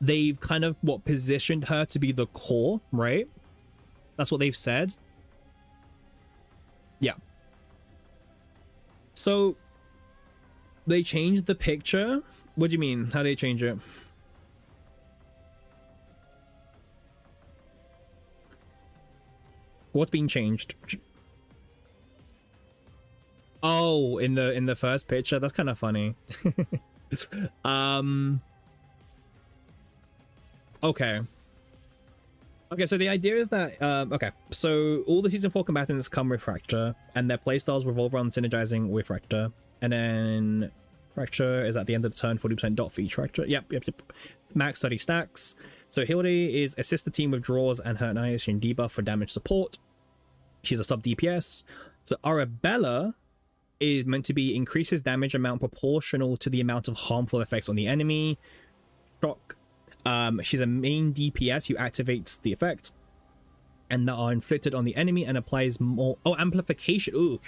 they've kind of positioned her to be the core, right? That's what they've said. Yeah. So they changed the picture. What do you mean? How do they change it? What's being changed? Oh, in the first picture? That's kind of funny. Okay. Okay, so the idea is that, okay, so all the Season 4 combatants come with Fracture, and their playstyles revolve around synergizing with Fracture. And then Fracture is at the end of the turn, 40% dot for each Fracture. Yep. Max 30 stacks. So Hilde is assist the team with draws and her annihilation debuff for damage support. She's a sub DPS. So Arabella is meant to be increases damage amount proportional to the amount of harmful effects on the enemy. Shock. She's a main DPS who activates the effect and that are inflicted on the enemy and applies more amplification. Ooh.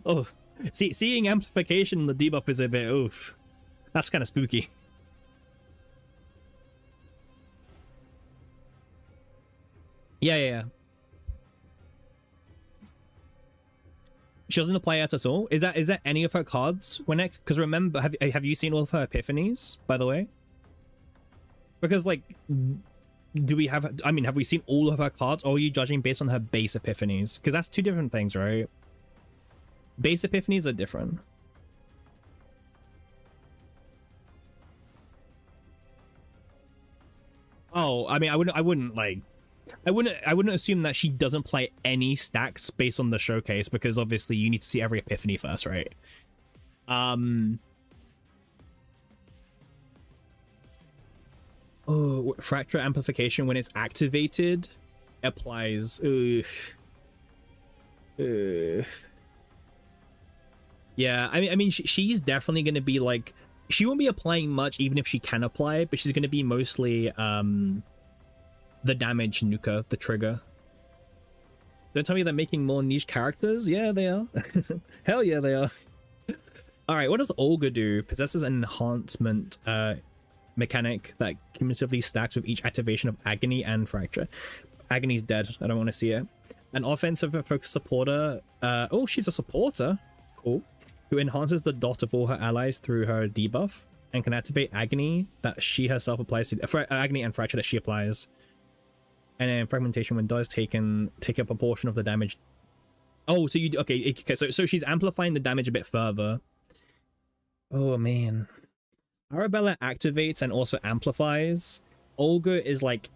Oh, seeing amplification in the debuff is a bit oof. That's kind of spooky. Yeah. She doesn't apply it at all. Is that any of her cards, Winnick? Because remember, have you seen all of her epiphanies, by the way? Because like, do we have? I mean, have we seen all of her cards, or are you judging based on her base epiphanies? Because that's two different things, right? Base epiphanies are different. Oh, I mean, I wouldn't assume that she doesn't play any stacks based on the showcase, because obviously you need to see every epiphany first, right? Oh, Fracture amplification when it's activated applies. Yeah, I mean, she's definitely going to be like, she won't be applying much even if she can apply, but she's going to be mostly the damage nuka, the trigger. Don't tell me they're making more niche characters. Yeah, they are. Hell yeah, they are. All right, what does Olga do? Possesses an enhancement mechanic that cumulatively stacks with each activation of Agony and Fracture. Agony's dead. I don't want to see it. An offensive focused supporter. Oh, she's a supporter. Cool. Who enhances the dot of all her allies through her debuff and can activate Agony that she herself applies to Agony and Fracture that she applies. And then fragmentation when does take a proportion of the damage. Oh, so you okay? So she's amplifying the damage a bit further. Oh man, Arabella activates and also amplifies. Olga is like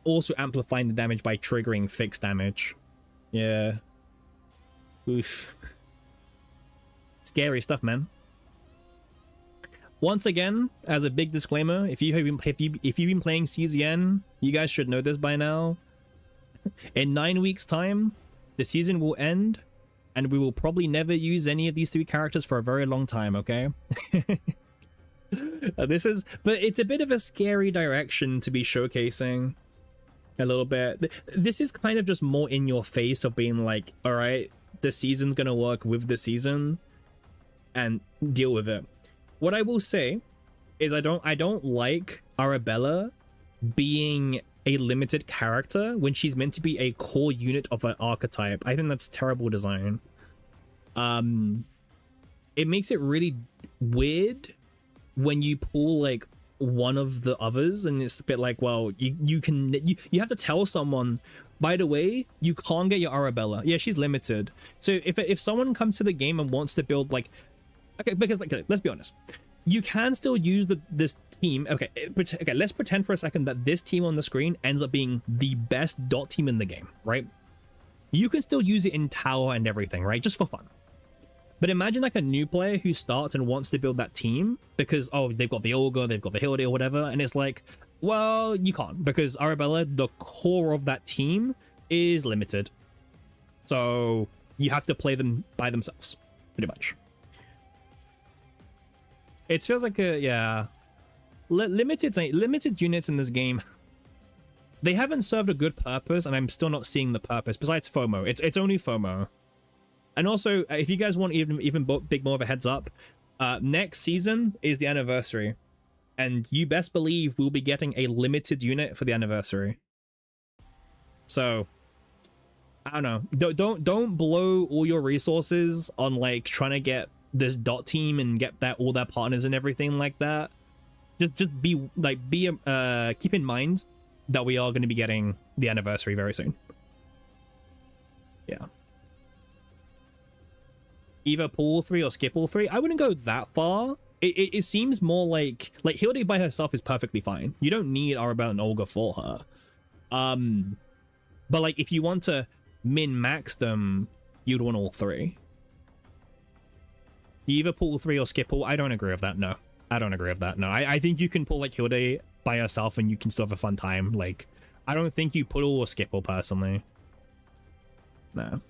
also amplifying the damage by triggering fixed damage. Yeah. Oof. Scary stuff, man. Once again, as a big disclaimer, if you've been playing CZN, you guys should know this by now. In 9 weeks' time, the season will end, and we will probably never use any of these three characters for a very long time, okay? But it's a bit of a scary direction to be showcasing a little bit. This is kind of just more in your face of being like, all right, the season's gonna work with the season and deal with it. What I will say is I don't like Arabella being a limited character when she's meant to be a core unit of an archetype. I think that's terrible design. It makes it really weird when you pull like one of the others, and it's a bit like, well, you have to tell someone, by the way, you can't get your Arabella. Yeah, she's limited. So if someone comes to the game and wants to build like, okay, because like, let's be honest, you can still use this team. Okay, let's pretend for a second that this team on the screen ends up being the best dot team in the game, right? You can still use it in tower and everything, right? Just for fun. But imagine like a new player who starts and wants to build that team because, oh, they've got the Olga, they've got the Hilde or whatever, and it's like, well, you can't, because Arabella, the core of that team, is limited. So you have to play them by themselves, pretty much. It feels like a, yeah, limited units in this game. They haven't served a good purpose, and I'm still not seeing the purpose. Besides FOMO, it's only FOMO. And also, if you guys want even big more of a heads up, Next season is the anniversary, and you best believe we'll be getting a limited unit for the anniversary. So I don't know. Don't blow all your resources on like trying to get this dot team and get that all their partners and everything like that. Just be like keep in mind that we are going to be getting the anniversary very soon. Yeah. Either pull all 3 or skip all 3. I wouldn't go that far. It seems more like Hilde by herself is perfectly fine. You don't need Arabelle and Olga for her. But like if you want to min-max them, you'd want all 3. You either pull 3 or skip all. I don't agree with that. No, I don't agree with that. No, I think you can pull like Hilde by herself and you can still have a fun time. Like I don't think you pull all or skip all personally. No.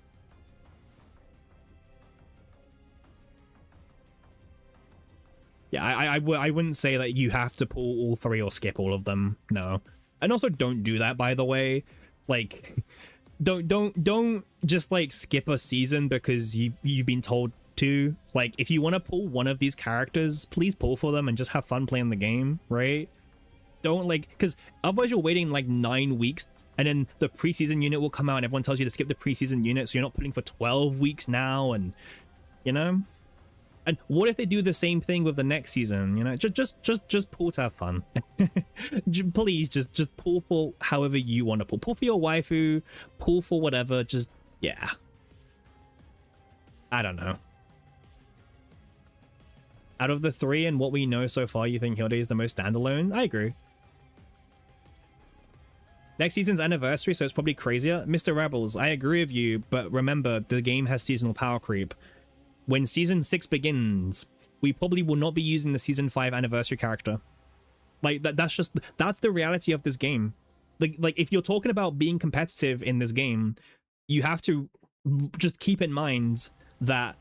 Yeah, I wouldn't say that you have to pull all 3 or skip all of them. No. And also don't do that, by the way. Like don't just like skip a season because you've been told to. Like if you want to pull one of these characters, please pull for them and just have fun playing the game, right? Don't like, because otherwise you're waiting like 9 weeks and then the preseason unit will come out and everyone tells you to skip the preseason unit, so you're not putting for 12 weeks now, and you know. And what if they do the same thing with the next season? You know, just pull to have fun. Please, just pull for however you want to pull. Pull for your waifu, pull for whatever. Just yeah. I don't know. Out of the 3 and what we know so far, you think Hilde is the most standalone? I agree. Next season's anniversary, so it's probably crazier. Mr. Rebels, I agree with you, but remember, the game has seasonal power creep. When season 6 begins, we probably will not be using the season 5 anniversary character. Like that's the reality of this game. Like if you're talking about being competitive in this game, you have to just keep in mind that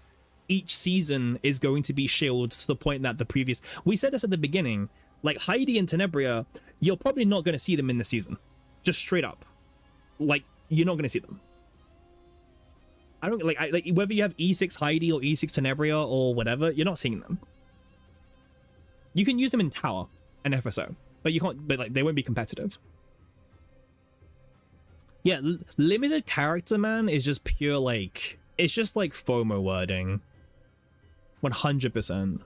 each season is going to be shielded to the point that the previous... We said this at the beginning. Like Heidi and Tenebria, you're probably not going to see them in the season. Just straight up. Like, you're not going to see them. I don't like whether you have E6 Heidi or E6 Tenebria or whatever, you're not seeing them. You can use them in Tower and FSO, but you can't. But like they won't be competitive. Yeah, limited character, man, is just pure like it's just like FOMO wording. 100%.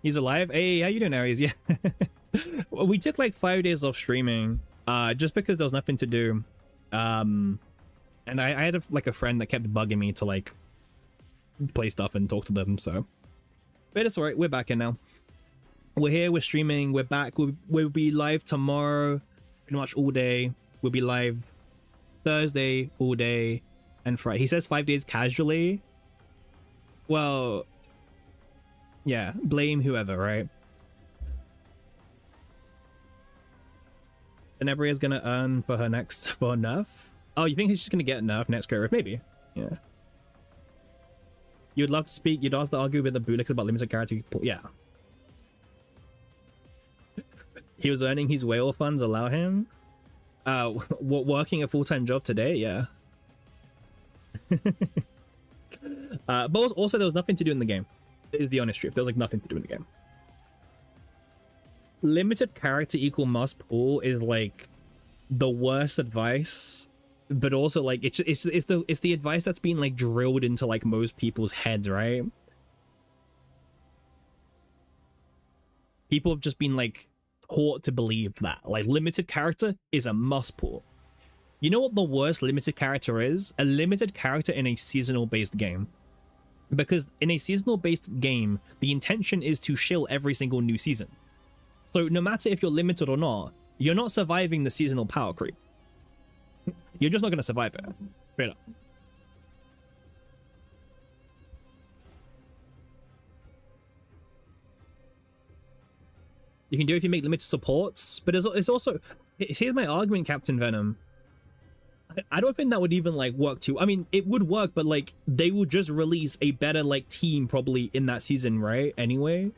He's alive. Hey, how you doing, Aries? Yeah. We took like 5 days off streaming, just because there was nothing to do. And I had a friend that kept bugging me to like play stuff and talk to them. So, but it's alright. We're back in now. We're here. We're streaming. We're back. We'll be live tomorrow, pretty much all day. We'll be live Thursday all day and Friday. He says 5 days casually. Well. Yeah, blame whoever, right? Tenebria's gonna earn for her next for nerf. Oh, you think she's gonna get nerf next Great Rift? Maybe. Yeah. You'd love to speak. You'd love to argue with the Buliks about limited character. Yeah. He was earning his whale funds. Allow him. Working a full-time job today. Yeah. But also there was nothing to do in the game. Is the honest truth. There's like nothing to do in the game. Limited character equal must pull is like the worst advice, but also like it's the advice that's been like drilled into like most people's heads, right? People have just been like taught to believe that like limited character is a must pull. You know what the worst limited character is? A limited character in a seasonal based game. Because in a seasonal based game, the intention is to shill every single new season. So no matter if you're limited or not, you're not surviving the seasonal power creep. You're just not going to survive it. Straight up. You can do it if you make limited supports, but it's also... Here's my argument, Captain Venom. I don't think that would even like work too. I mean, it would work, but like they will just release a better like team probably in that season, right? Anyway,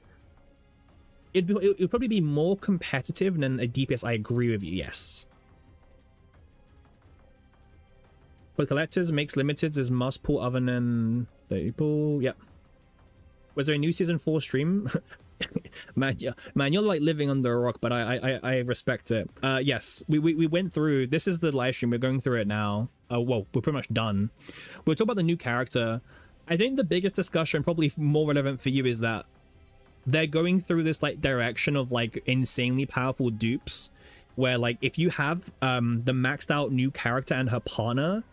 it'd probably be more competitive than a DPS. I agree with you. Yes. For collectors, makes limiteds is must pull other than people. Yep. Was there a new season 4 stream? man, yeah, man, you're like living under a rock, but I respect it. Yes, we went through. This is the live stream. We're going through it now. Well, we're pretty much done. We'll talk about the new character. I think the biggest discussion, probably more relevant for you, is that they're going through this like direction of like insanely powerful dupes, where like if you have the maxed out new character and her partner,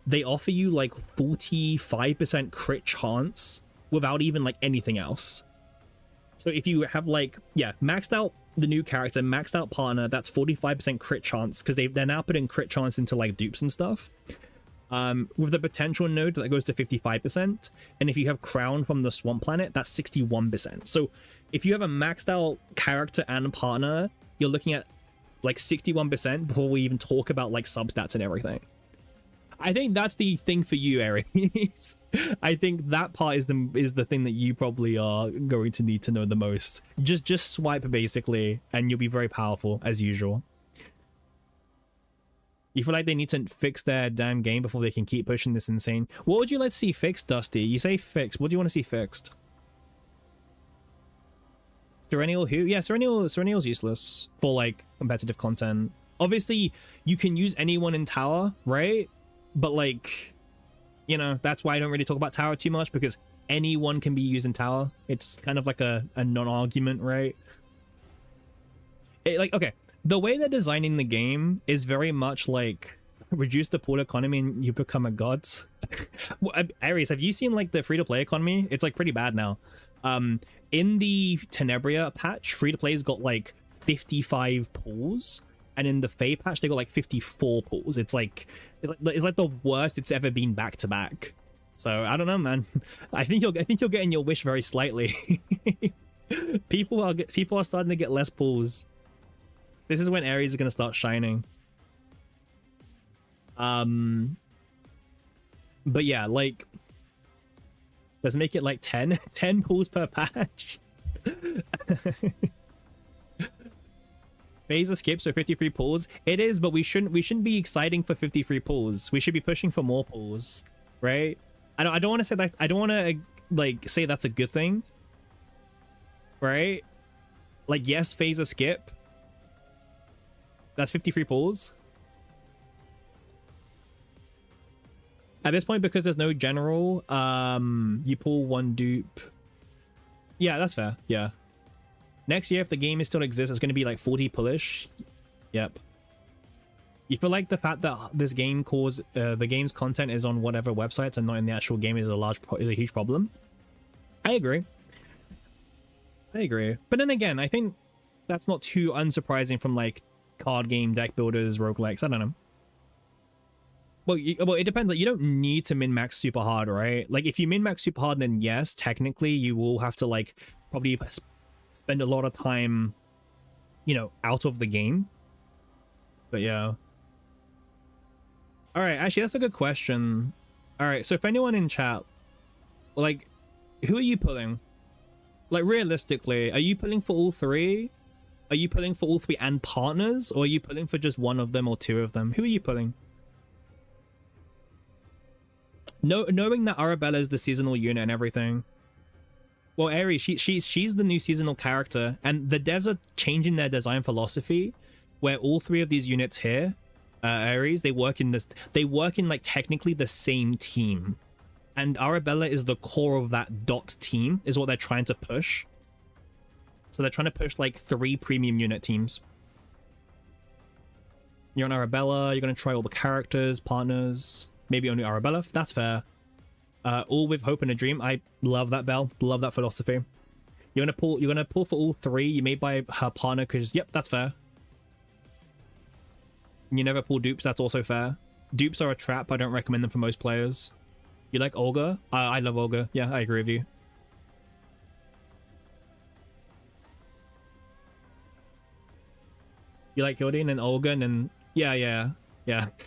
they offer you like 45% crit chance without even like anything else. So if you have like, yeah, maxed out the new character, maxed out partner, that's 45% crit chance, because they're now putting crit chance into like dupes and stuff. With the potential node that goes to 55%, and if you have crown from the swamp planet, that's 61%. So if you have a maxed out character and partner, you're looking at like 61% before we even talk about like substats and everything. I think that's the thing for you, Aries. I think that part is the thing that you probably are going to need to know the most. Just swipe basically, and you'll be very powerful as usual. You feel like they need to fix their damn game before they can keep pushing this insane. What would you like to see fixed, Dusty? You say fixed. What do you want to see fixed? Serenial who? Yeah, Serenial's useless for like competitive content. Obviously, you can use anyone in tower, right? But like, you know, that's why I don't really talk about tower too much, because anyone can be used in tower. It's kind of like a non-argument, right? Like, okay, the way they're designing the game is very much like reduce the pool economy and you become a god. Aries, have you seen like the free-to-play economy? It's like pretty bad now. In the Tenebria patch, free-to-play's got like 55 pools, and in the Fae patch they got like 54 pools. It's like the worst it's ever been back to back. So I don't know, man. I think you're getting your wish very slightly. people are starting to get less pools. This is when Aries is gonna start shining. But yeah, like, let's make it like 10 pools per patch. Phaser skip, so 53 pulls. It is, but we shouldn't be exciting for 53 pulls. We should be pushing for more pulls, right? I don't want to say that. I don't want to like say that's a good thing, right? Like, yes, phaser skip. That's 53 pulls. At this point, because there's no general, you pull one dupe. Yeah, that's fair. Yeah. Next year, if the game still exists, it's going to be like 40 pullish. Yep. You feel like the fact that this game the game's content is on whatever websites and not in the actual game is a huge problem? I agree. But then again, I think that's not too unsurprising from like card game deck builders, roguelikes. I don't know. Well, it depends. Like, you don't need to min-max super hard, right? Like, if you min-max super hard, then yes, technically you will have to like probably spend a lot of time, you know, out of the game. But yeah. All right, actually, that's a good question. All right, so if anyone in chat, like, who are you pulling? Like, realistically, are you pulling for all three? Are you pulling for all three and partners? Or are you pulling for just one of them or two of them? Who are you pulling? Knowing that Arabella is the seasonal unit and everything. Well, Aries, she's the new seasonal character, and the devs are changing their design philosophy, where all three of these units here, Aries, they work in like technically the same team, and Arabella is the core of that dot team, is what they're trying to push. So they're trying to push like 3 premium unit teams. You're on Arabella. You're gonna try all the characters, partners. Maybe only Arabella. That's fair. All with hope and a dream. I love that, Belle. Love that philosophy. You're gonna pull for all 3. You may buy her partner because, yep, that's fair. You never pull dupes. That's also fair. Dupes are a trap. I don't recommend them for most players. You like Olga? I love Olga. Yeah, I agree with you. You like Yordine and Olga, and then yeah.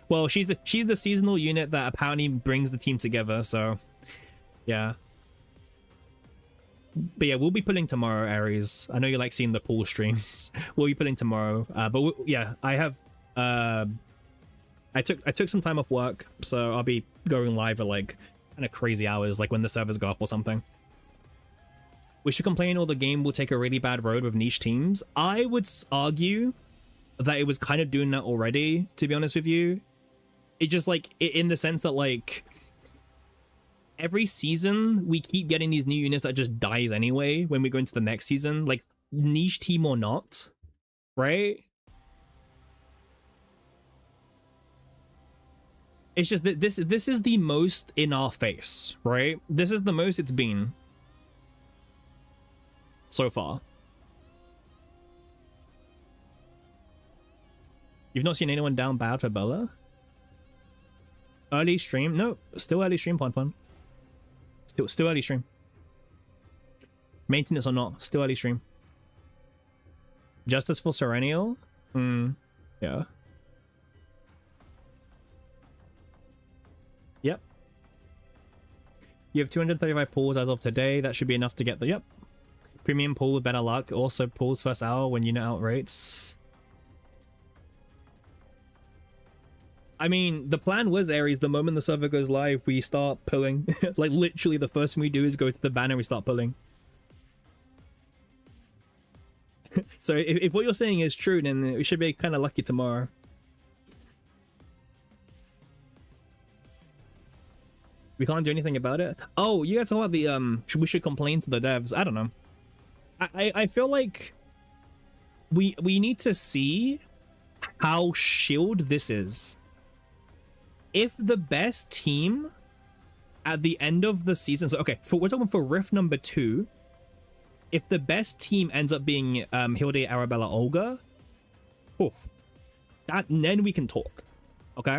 Well, she's the seasonal unit that apparently brings the team together. So, yeah. But yeah, we'll be pulling tomorrow, Aries. I know you like seeing the pool streams. We'll be pulling tomorrow. Yeah, I have. I took some time off work, so I'll be going live at like kind of crazy hours, like when the servers go up or something. We should complain or the game will take a really bad road with niche teams. I would argue that it was kind of doing that already, to be honest with you. It just like, in the sense that like, every season we keep getting these new units that just dies anyway when we go into the next season, like niche team or not, right? It's just that this is the most in our face, right? This is the most it's been so far. You've not seen anyone down bad for Bella? Early stream? No, still early stream, Pon. Still early stream. Maintenance or not, still early stream. Justice for Serenial? Yeah. Yep. You have 235 pulls as of today. That should be enough to get the... Yep. Premium pool with better luck. Also pulls first hour when unit outrates. I mean, the plan was, Aries, the moment the server goes live, we start pulling. Like, literally, the first thing we do is go to the banner and we start pulling. So, if what you're saying is true, then we should be kind of lucky tomorrow. We can't do anything about it? Oh, you guys talk about the, we should complain to the devs. I don't know. I feel like we need to see how shield this is. If the best team at the end of the season, so okay, we're talking for Rift number 2. If the best team ends up being Hilde, Arabella, Olga, oof, then we can talk. Okay.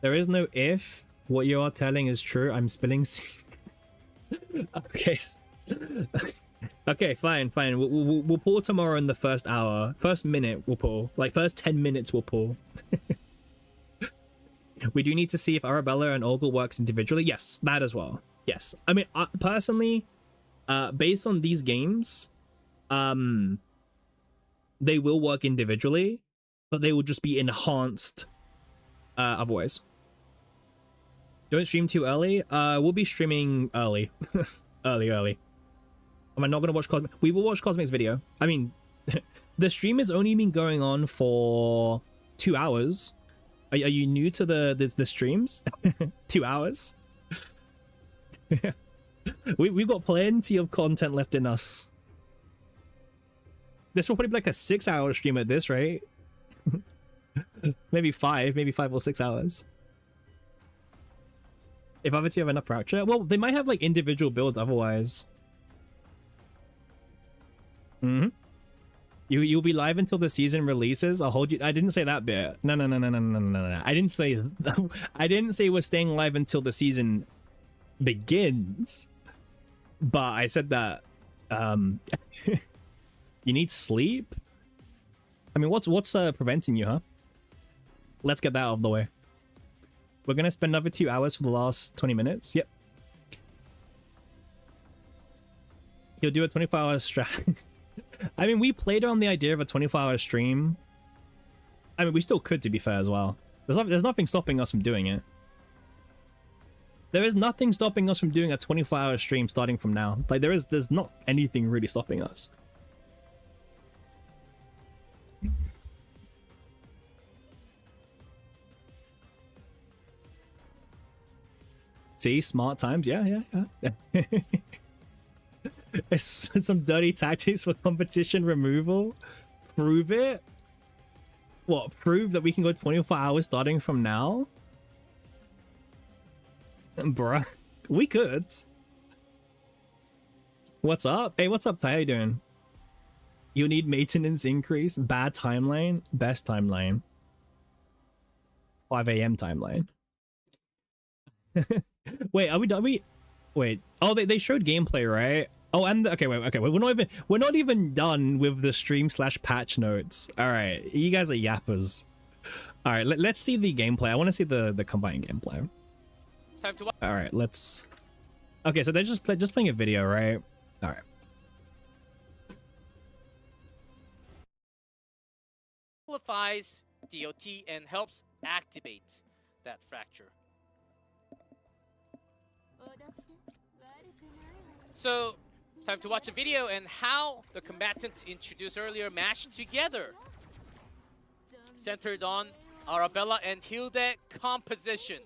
There is no if. What you are telling is true. I'm spilling. Okay. Okay, fine. We'll pull tomorrow in the first hour. First minute we'll pull. Like first 10 minutes we'll pull. We do need to see if Arabella and Olga works individually. Yes, that as well. Yes. I mean, personally, based on these games, they will work individually, but they will just be enhanced otherwise. Don't stream too early. We'll be streaming early. early. Am I not going to watch Cosmic? We will watch Cosmic's video. I mean, the stream has only been going on for 2 hours. Are you new to the streams? 2 hours? We've got plenty of content left in us. This will probably be like a 6-hour stream at this rate. maybe 5 or 6 hours. If other two have enough fracture, well, they might have like individual builds otherwise. You'll be live until the season releases. I'll hold you. I didn't say that bit. No. I didn't say we're staying live until the season begins. But I said that you need sleep. I mean, what's preventing you, huh? Let's get that out of the way. We're gonna spend another 2 hours for the last 20 minutes. Yep. He'll do a 24-hour strat. I mean, we played on the idea of a 24-hour stream. I mean, we still could, to be fair, as well. There's nothing stopping us from doing it. There is nothing stopping us from doing a 24-hour stream starting from now. Like, there's not anything really stopping us. See, smart times. Yeah. It's some dirty tactics for competition removal. Prove it. What? Prove that we can go 24 hours starting from now? Bruh, we could. What's up? Hey, what's up, Ty? How you doing? You need maintenance increase. Bad timeline. Best timeline. 5 a.m. timeline. Wait, are we done? Wait. Oh, they showed gameplay, right? Oh, and okay, wait. We're not even done with the stream/patch notes. All right, you guys are yappers. All right, let's see the gameplay. I want to see the combined gameplay. Time to watch. All right, let's. Okay, so they're just playing a video, right? All right. Amplifies DOT and helps activate that fracture. So, time to watch a video and how the combatants introduced earlier matched together. Centered on Arabella and Hilde composition.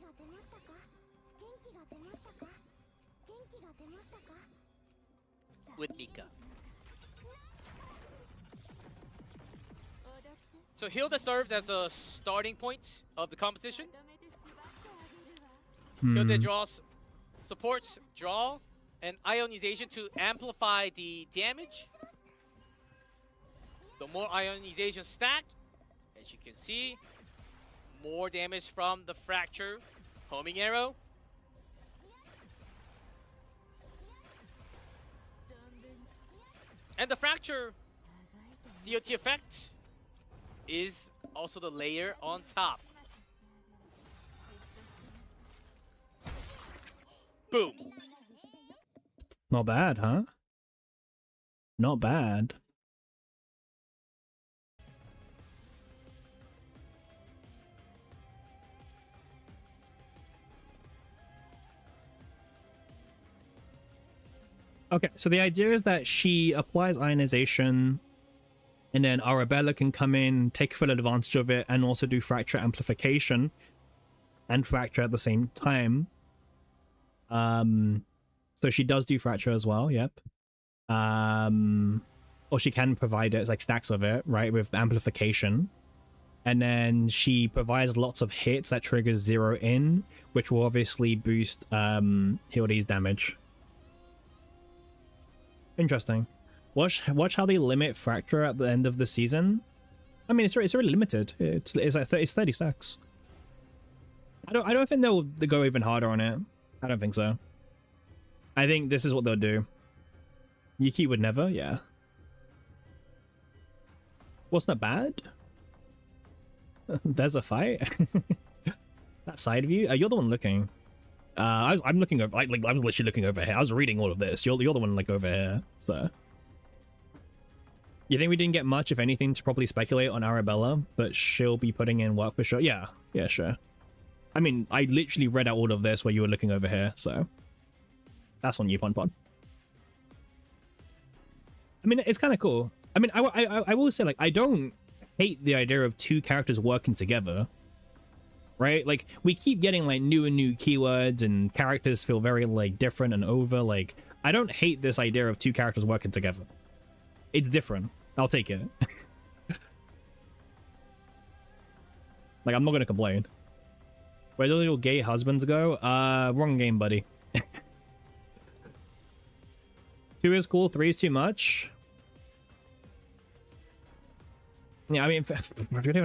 With Mika. So Hilde serves as a starting point of the competition. Hilde draws, supports draw and ionization to amplify the damage. The more ionization stack, as you can see, more damage from the fracture homing arrow. And the fracture DOT effect is also the layer on top. Boom. Not bad, huh? Not bad. Okay, so the idea is that she applies ionization, and then Arabella can come in, take full advantage of it, and also do fracture amplification and fracture at the same time. So she does do fracture as well, yep. Or she can provide it, like stacks of it, right, with amplification. And then she provides lots of hits that triggers 0 in, which will obviously boost Hilde's damage. Interesting. Watch how they limit fracture at the end of the season. I mean, it's already limited. It's like 30 stacks. I don't think they'll go even harder on it. I don't think so. I think this is what they'll do. Yuki would never, yeah. What's not bad? There's a fight. That side of you. You're the one looking. I'm looking over. Like I'm literally looking over here. I was reading all of this. You're the one like over here. So. You think we didn't get much, if anything, to probably speculate on Arabella, but she'll be putting in work for sure. Yeah, sure. I mean, I literally read out all of this while you were looking over here, so that's on you, Pon Pon. I mean, it's kind of cool. I mean, I will say, like, I don't hate the idea of two characters working together, right? Like, we keep getting like new and new keywords, and characters feel very like different and over. Like, I don't hate this idea of two characters working together. It's different. I'll take it. Like, I'm not gonna complain. Where do your gay husbands go? Wrong game, buddy. 2 is cool, 3 is too much. Yeah, I mean, we don't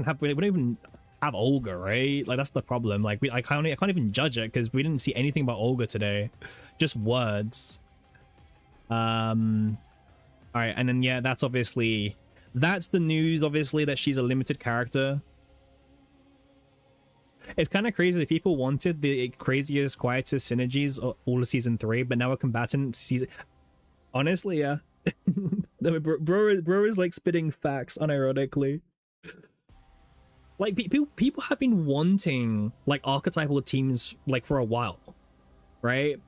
even have Olga, right? Like, that's the problem. Like, I can't even judge it because we didn't see anything about Olga today. Just words. All right, and then yeah, that's the news. Obviously, that she's a limited character. It's kind of crazy that people wanted the craziest, quietest synergies all of season 3, but now a combatant season. Honestly, yeah. bro is like spitting facts unironically. Like, people have been wanting like archetypal teams like for a while, right?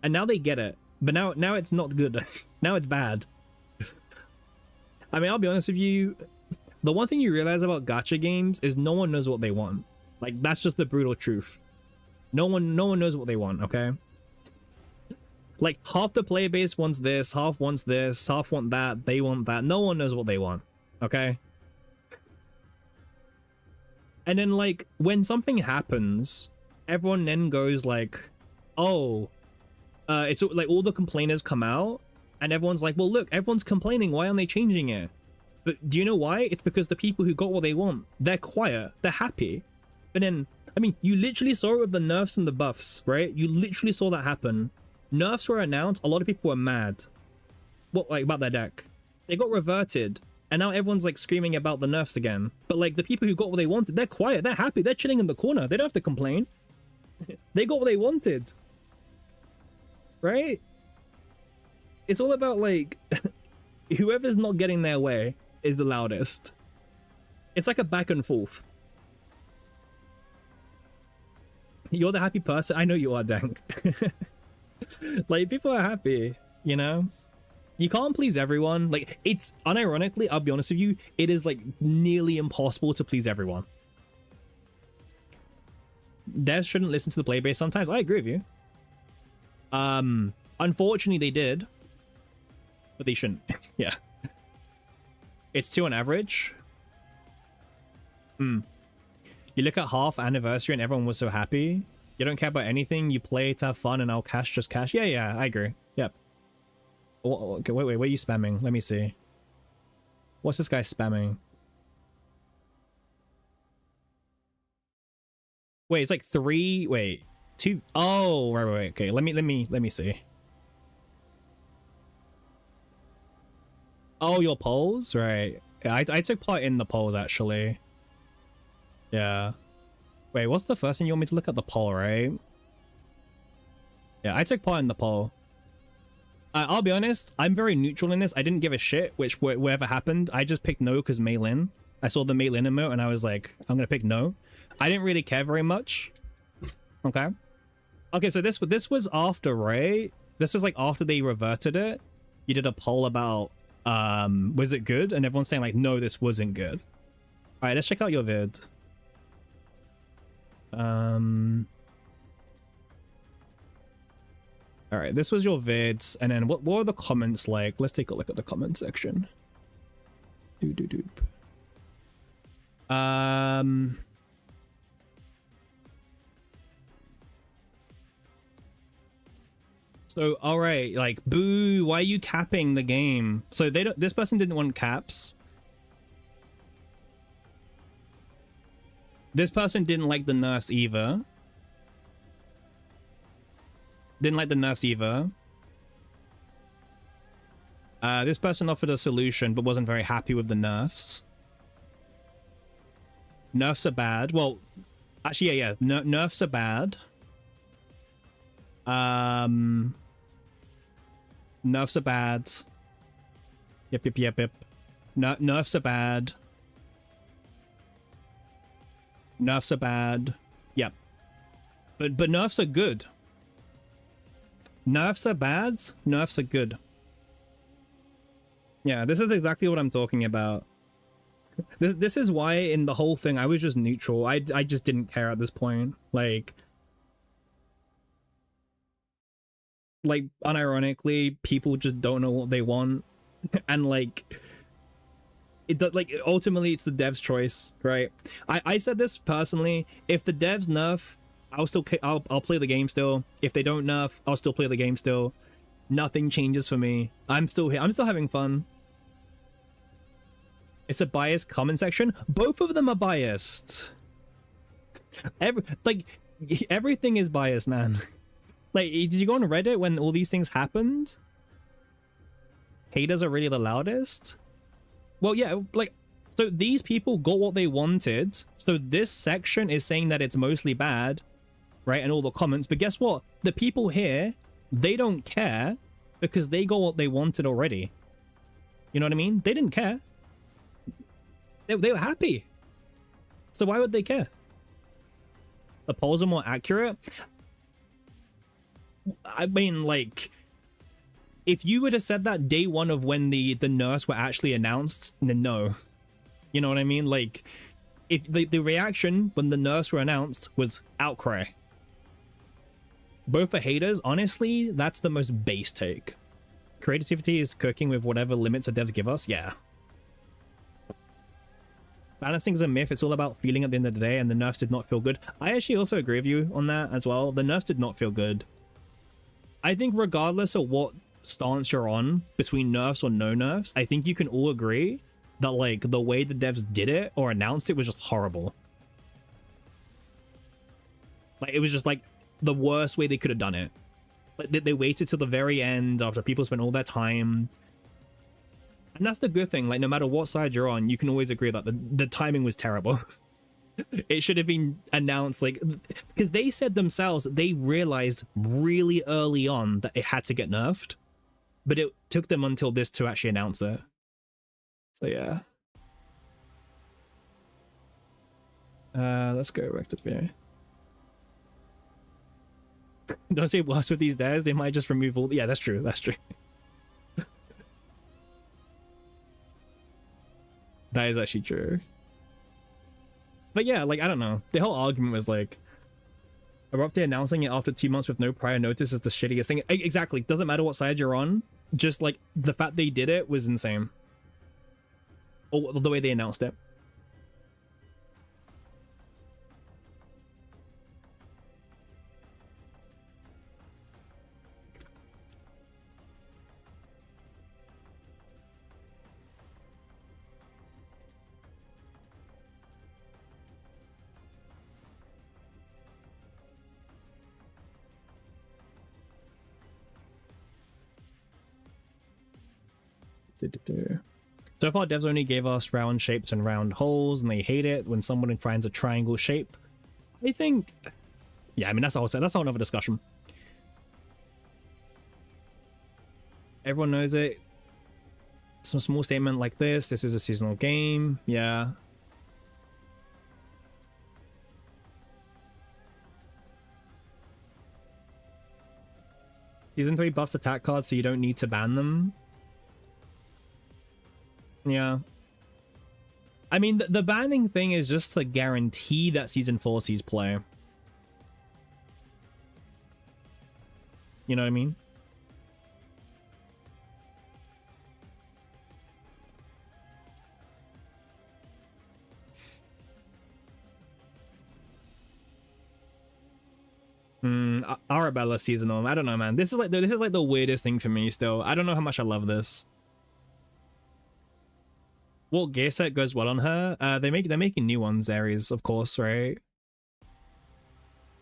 And now they get it, but now it's not good. Now it's bad. I mean, I'll be honest with you. The one thing you realize about gacha games is no one knows what they want. Like, that's just the brutal truth. No one knows what they want, okay? Like, half the player base wants this, half wants this, half want that, they want that. No one knows what they want, okay? And then, like, when something happens, everyone then goes like, oh, it's like all the complainers come out, and everyone's like, well, look, everyone's complaining. Why aren't they changing it? But do you know why? It's because the people who got what they want, they're quiet, they're happy. And then, I mean, you literally saw it with the nerfs and the buffs, right? You literally saw that happen. Nerfs were announced, a lot of people were mad. What, like, about their deck? They got reverted, and now everyone's like screaming about the nerfs again. But like, the people who got what they wanted, they're quiet, they're happy, they're chilling in the corner. They don't have to complain. They got what they wanted. right? It's all about like whoever's not getting their way is the loudest. It's like a back and forth. You're the happy person. I know you are, Dank. Like, people are happy, you know? You can't please everyone. Like, it's unironically, I'll be honest with you, it is like nearly impossible to please everyone. Devs shouldn't listen to the player base sometimes. I agree with you. Unfortunately they did, but they shouldn't. Yeah, it's 2 on average. You look at half anniversary and everyone was so happy. You don't care about anything, you play to have fun, and I'll cash, just cash. Yeah, I agree. Yep. Okay, wait, what are you spamming? Let me see. What's this guy spamming? Wait, it's like 3. Wait, 2. Oh, right. Okay, let me see. Oh, your polls, right? Yeah, I took part in the polls actually. Yeah. Wait, what's the first thing you want me to look at? The poll, right? Yeah, I took part in the poll. I'll be honest, I'm very neutral in this. I didn't give a shit whatever happened. I just picked no because Mei Lin. I saw the Mei Lin emote and I was like, I'm gonna pick no. I didn't really care very much. Okay. Okay, so this was after, right? This was like after they reverted it. You did a poll about was it good? And everyone's saying like, no, this wasn't good. All right, let's check out your vid. All right, this was your vids, and then what were the comments like? Let's take a look at the comment section. Doop. So, all right, like, boo, why are you capping the game? So they don't, this person didn't want caps. This person didn't like the nerfs either. Didn't like the nerfs either. This person offered a solution but wasn't very happy with the nerfs. Nerfs are bad. Well, actually, yeah. Nerfs are bad. Nerfs are bad. Yep. Nerfs are bad. Nerfs are bad. Yep. But nerfs are good. Nerfs are bad. Nerfs are good. Yeah, this is exactly what I'm talking about. This is why in the whole thing I was just neutral. I just didn't care at this point. Like unironically, people just don't know what they want, and like ultimately it's the dev's choice, right? I said this personally. If the devs nerf, I'll play the game still. If they don't nerf, I'll still play the game still. Nothing changes for me. I'm still here. I'm still having fun. It's a biased comment section. Both of them are biased. Everything is biased, man. Like, did you go on Reddit when all these things happened? Haters are really the loudest? Well, yeah, like, so these people got what they wanted. So this section is saying that it's mostly bad, right? And all the comments. But guess what? The people here, they don't care because they got what they wanted already. You know what I mean? They didn't care. They were happy. So why would they care? The polls are more accurate. I mean, like, if you would have said that day one of when the nerfs were actually announced, then no. You know what I mean? Like, if the reaction when the nerfs were announced was outcry. Both for haters, honestly, that's the most base take. Creativity is cooking with whatever limits the devs give us, yeah. Balancing is a myth. It's all about feeling at the end of the day, and the nerfs did not feel good. I actually also agree with you on that as well. The nerfs did not feel good. I think regardless of what stance you're on, between nerfs or no nerfs, I think you can all agree that, like, the way the devs did it or announced it was just horrible. Like, it was just, like, the worst way they could have done it. Like, they waited till the very end after people spent all their time. And that's the good thing. Like, no matter what side you're on, you can always agree that the timing was terrible. It should have been announced, like, because they said themselves they realized really early on that it had to get nerfed, but it took them until this to actually announce it. So yeah. Let's go back to the video. Don't say worse with these days, they might just remove all. Yeah, that's true. That's true. That is actually true. But yeah, like, I don't know. The whole argument was like, Erupted announcing it after 2 months with no prior notice is the shittiest thing. Exactly. Doesn't matter what side you're on. Just like the fact they did it was insane. Or the way they announced it. So far, devs only gave us round shapes and round holes, and they hate it when someone finds a triangle shape. I think, yeah, I mean, that's all another discussion. Everyone knows it. Some small statement like this is a seasonal game. Yeah. Season 3 buffs attack cards, so you don't need to ban them. Yeah. I mean, the banning thing is just to guarantee that Season 4 sees play. You know what I mean? Arabella seasonal. I don't know, man. This is like the weirdest thing for me still. I don't know how much I love this. What gear set goes well on her? They're making new ones, Aries, of course, right?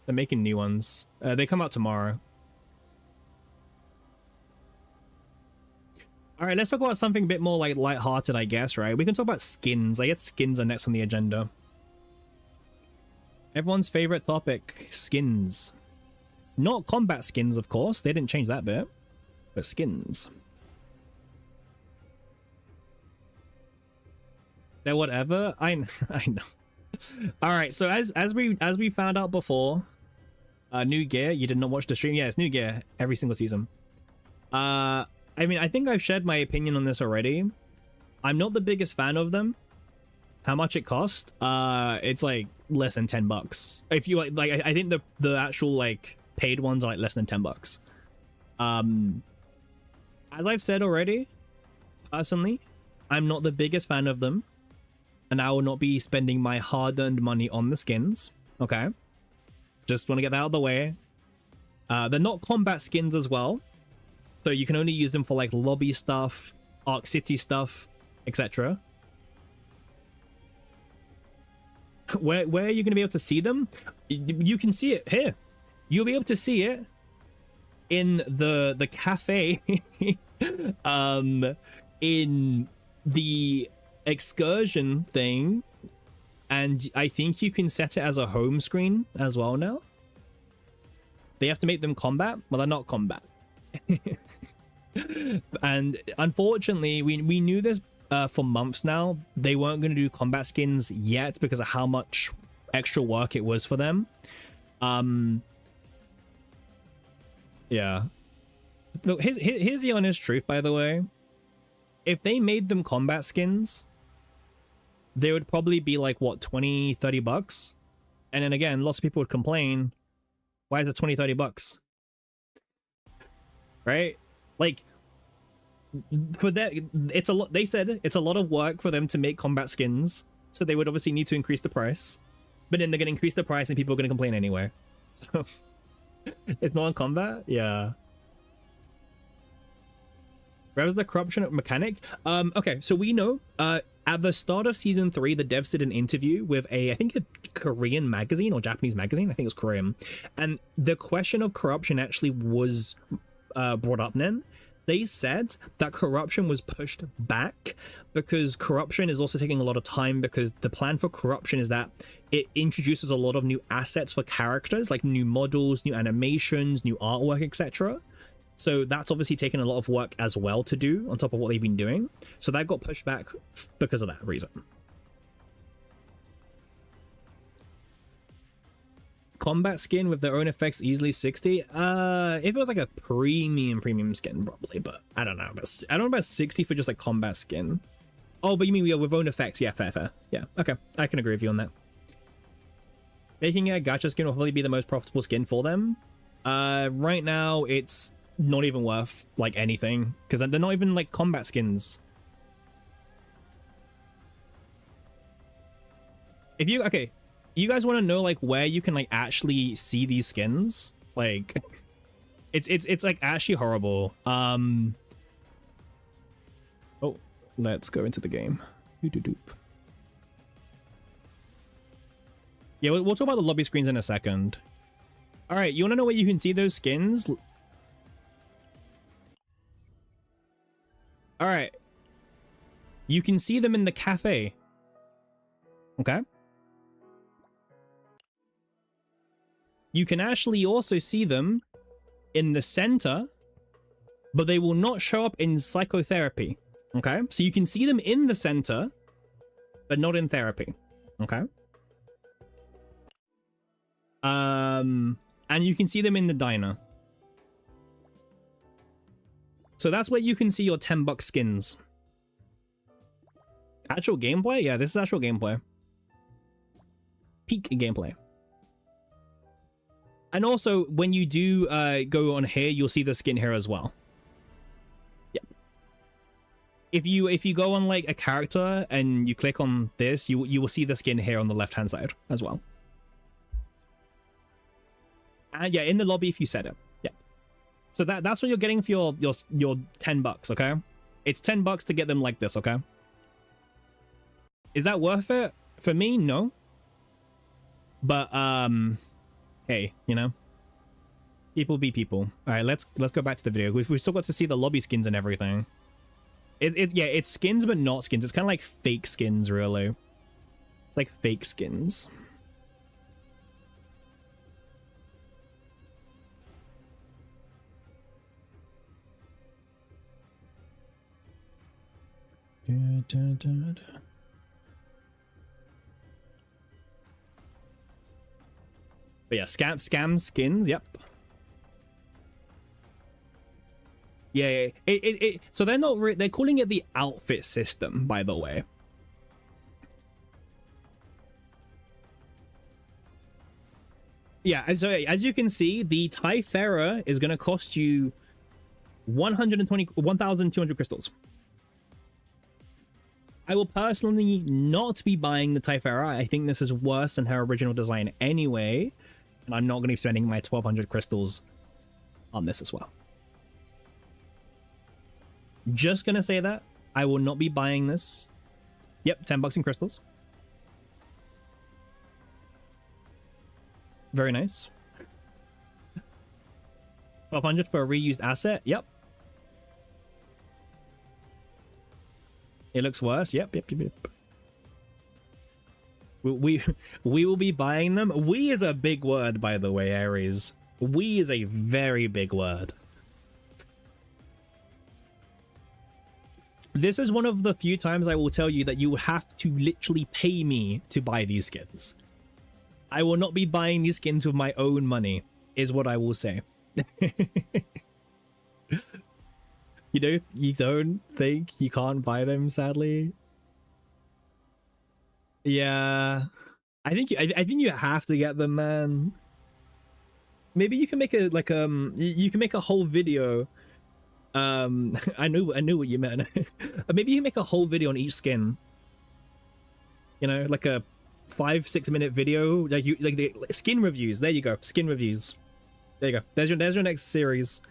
They're making new ones. They come out tomorrow. All right, let's talk about something a bit more like lighthearted, I guess, right? We can talk about skins. I guess skins are next on the agenda. Everyone's favorite topic, skins. Not combat skins, of course. They didn't change that bit, but skins. They're whatever. I know. All right, so as we found out before, new gear. You did not watch the stream. Yeah, it's new gear every single season. I mean, I think I've shared my opinion on this already. I'm not the biggest fan of them. How much it cost? It's like less than $10. If you like, I think the actual like paid ones are like less than $10. As I've said already, personally, I'm not the biggest fan of them, and I will not be spending my hard-earned money on the skins. Okay, just want to get that out of the way. They're not combat skins as well, so you can only use them for like lobby stuff, Arc City stuff, etc. Where are you going to be able to see them? You can see it here. You'll be able to see it in the cafe, in the excursion thing, and I think you can set it as a home screen as well now. They have to make them combat, well, they're not combat. And unfortunately, we knew this for months now. They weren't going to do combat skins yet because of how much extra work it was for them. Yeah. Look, here's the honest truth, by the way. If they made them combat skins, they would probably be like, what, $20-$30? And then again, lots of people would complain, why is it $20-$30? Right? Like, for that, it's a lot. They said it's a lot of work for them to make combat skins, so they would obviously need to increase the price. But then they're gonna increase the price, and people are gonna complain anyway. So it's not on combat, yeah. Where was the corruption mechanic? Okay, so we know at the start of season 3, the devs did an interview with I think a Korean magazine or Japanese magazine. I think it was Korean, and the question of corruption actually was brought up then. they said that corruption was pushed back because corruption is also taking a lot of time, because the plan for corruption is that it introduces a lot of new assets for characters, like new models, new animations, new artwork, etc. So that's obviously taken a lot of work as well to do on top of what they've been doing. So that got pushed back because of that reason. Combat skin with their own effects easily 60. If it was like a premium skin, probably, but I don't know. But I don't know about 60 for just like combat skin. Oh, but you mean with own effects? Yeah, fair. Yeah, okay, I can agree with you on that. Making a gacha skin will probably be the most profitable skin for them. Right now it's not even worth like anything because they're not even like combat skins. If you you guys want to know like where you can like actually see these skins? Like it's like actually horrible. Oh, let's go into the game. Doop. Yeah, we'll talk about the lobby screens in a second. All right, you want to know where you can see those skins? All right, you can see them in the cafe. Okay. You can actually also see them in the center, but they will not show up in psychotherapy. Okay, so you can see them in the center, but not in therapy. Okay. And you can see them in the diner. So that's where you can see your $10 skins. Actual gameplay? Yeah, this is actual gameplay. Peak gameplay. And also, when you do go on here, you'll see the skin here as well. Yep. If you go on like a character and you click on this, you will see the skin here on the left hand side as well. And yeah, in the lobby if you set it. Yeah. So that's what you're getting for your $10, okay? It's $10 to get them like this, okay? Is that worth it? For me, no. But hey, you know, people be people. All right, let's go back to the video. We've still got to see the lobby skins and everything. Yeah, it's skins but not skins. It's kind of like fake skins, really. It's like fake skins. But yeah, scam skins, yep. Yeah. So they're not they're calling it the outfit system, by the way. Yeah, so as you can see, the Typhera is going to cost you 1,200 crystals. I will personally not be buying the Typhera. I think this is worse than her original design anyway. And I'm not going to be spending my 1,200 crystals on this as well. Just going to say that. I will not be buying this. Yep, $10 in crystals. Very nice. 1,200 for a reused asset. Yep. It looks worse. Yep. We will be buying them. We is a big word, by the way, Aries. We is a very big word. This is one of the few times I will tell you that you will have to literally pay me to buy these skins. I will not be buying these skins with my own money, is what I will say. You don't think you can't buy them, sadly? Yeah, I think you have to get them, man. Maybe you can make a you can make a whole video. I knew what you meant. Maybe you can make a whole video on each skin. You know, like a 5-6 minute video, like the skin reviews. There you go, skin reviews. There you go. There's your next series.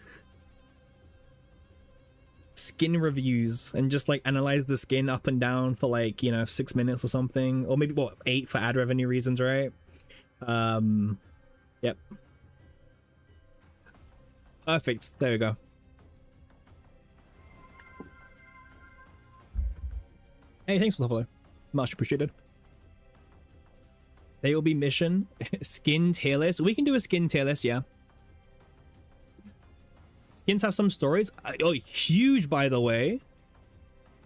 Skin reviews, and just like analyze the skin up and down for like, you know, 6 minutes or something, or maybe what, 8 for ad revenue reasons, right? Yep. Perfect. There we go. Hey, thanks for the follow. Much appreciated. They will be mission skin tier list. We can do a skin tier list, yeah. Skins have some stories. Oh, huge, by the way.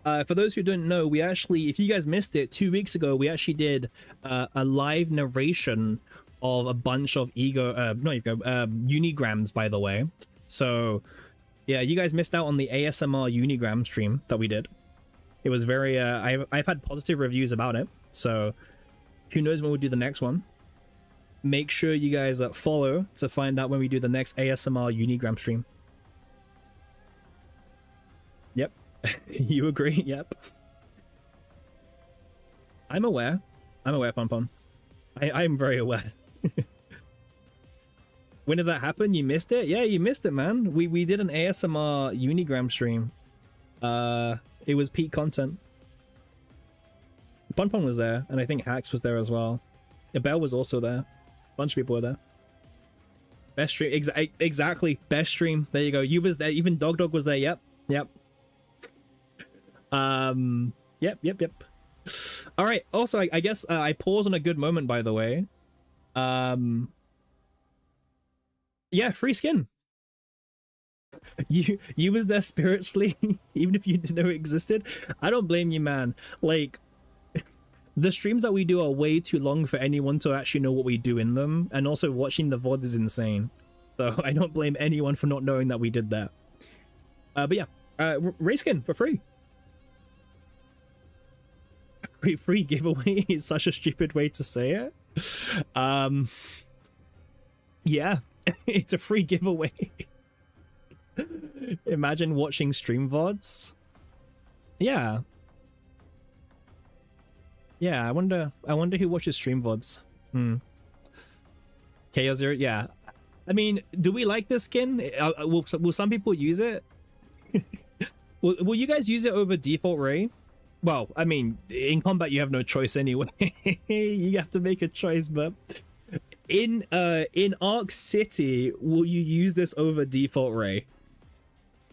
For those who don't know, we actually, if you guys missed it, 2 weeks ago, we actually did a live narration of a bunch of unigrams, by the way. So, yeah, you guys missed out on the ASMR unigram stream that we did. It was very, I've had positive reviews about it. So, who knows when we'll do the next one. Make sure you guys follow to find out when we do the next ASMR unigram stream. Yep. You agree? Yep. I'm aware. I'm aware, Pom Pom. I'm very aware. When did that happen? You missed it? Yeah, you missed it, man. We did an ASMR unigram stream. It was peak content. Pom Pom was there, and I think Hax was there as well. Bell was also there. A bunch of people were there. Best stream. Exactly. Best stream. There you go. You was there. Even Dog was there. Yep. Yep. Yep. All right. Also, I guess I paused on a good moment, by the way. Yeah, free skin. You was there spiritually, even if you didn't know it existed. I don't blame you, man. Like, the streams that we do are way too long for anyone to actually know what we do in them, and also watching the VOD is insane. So I don't blame anyone for not knowing that we did that. But yeah, race skin for free. Free giveaway is such a stupid way to say it. Yeah, it's a free giveaway. Imagine watching stream VODs. Yeah. Yeah, I wonder who watches stream VODs. Chaos Zero, yeah. I mean, do we like this skin? Will some people use it? will you guys use it over default Ray? Well, I mean, in combat you have no choice anyway. You have to make a choice, but in Arc City, will you use this over default Ray?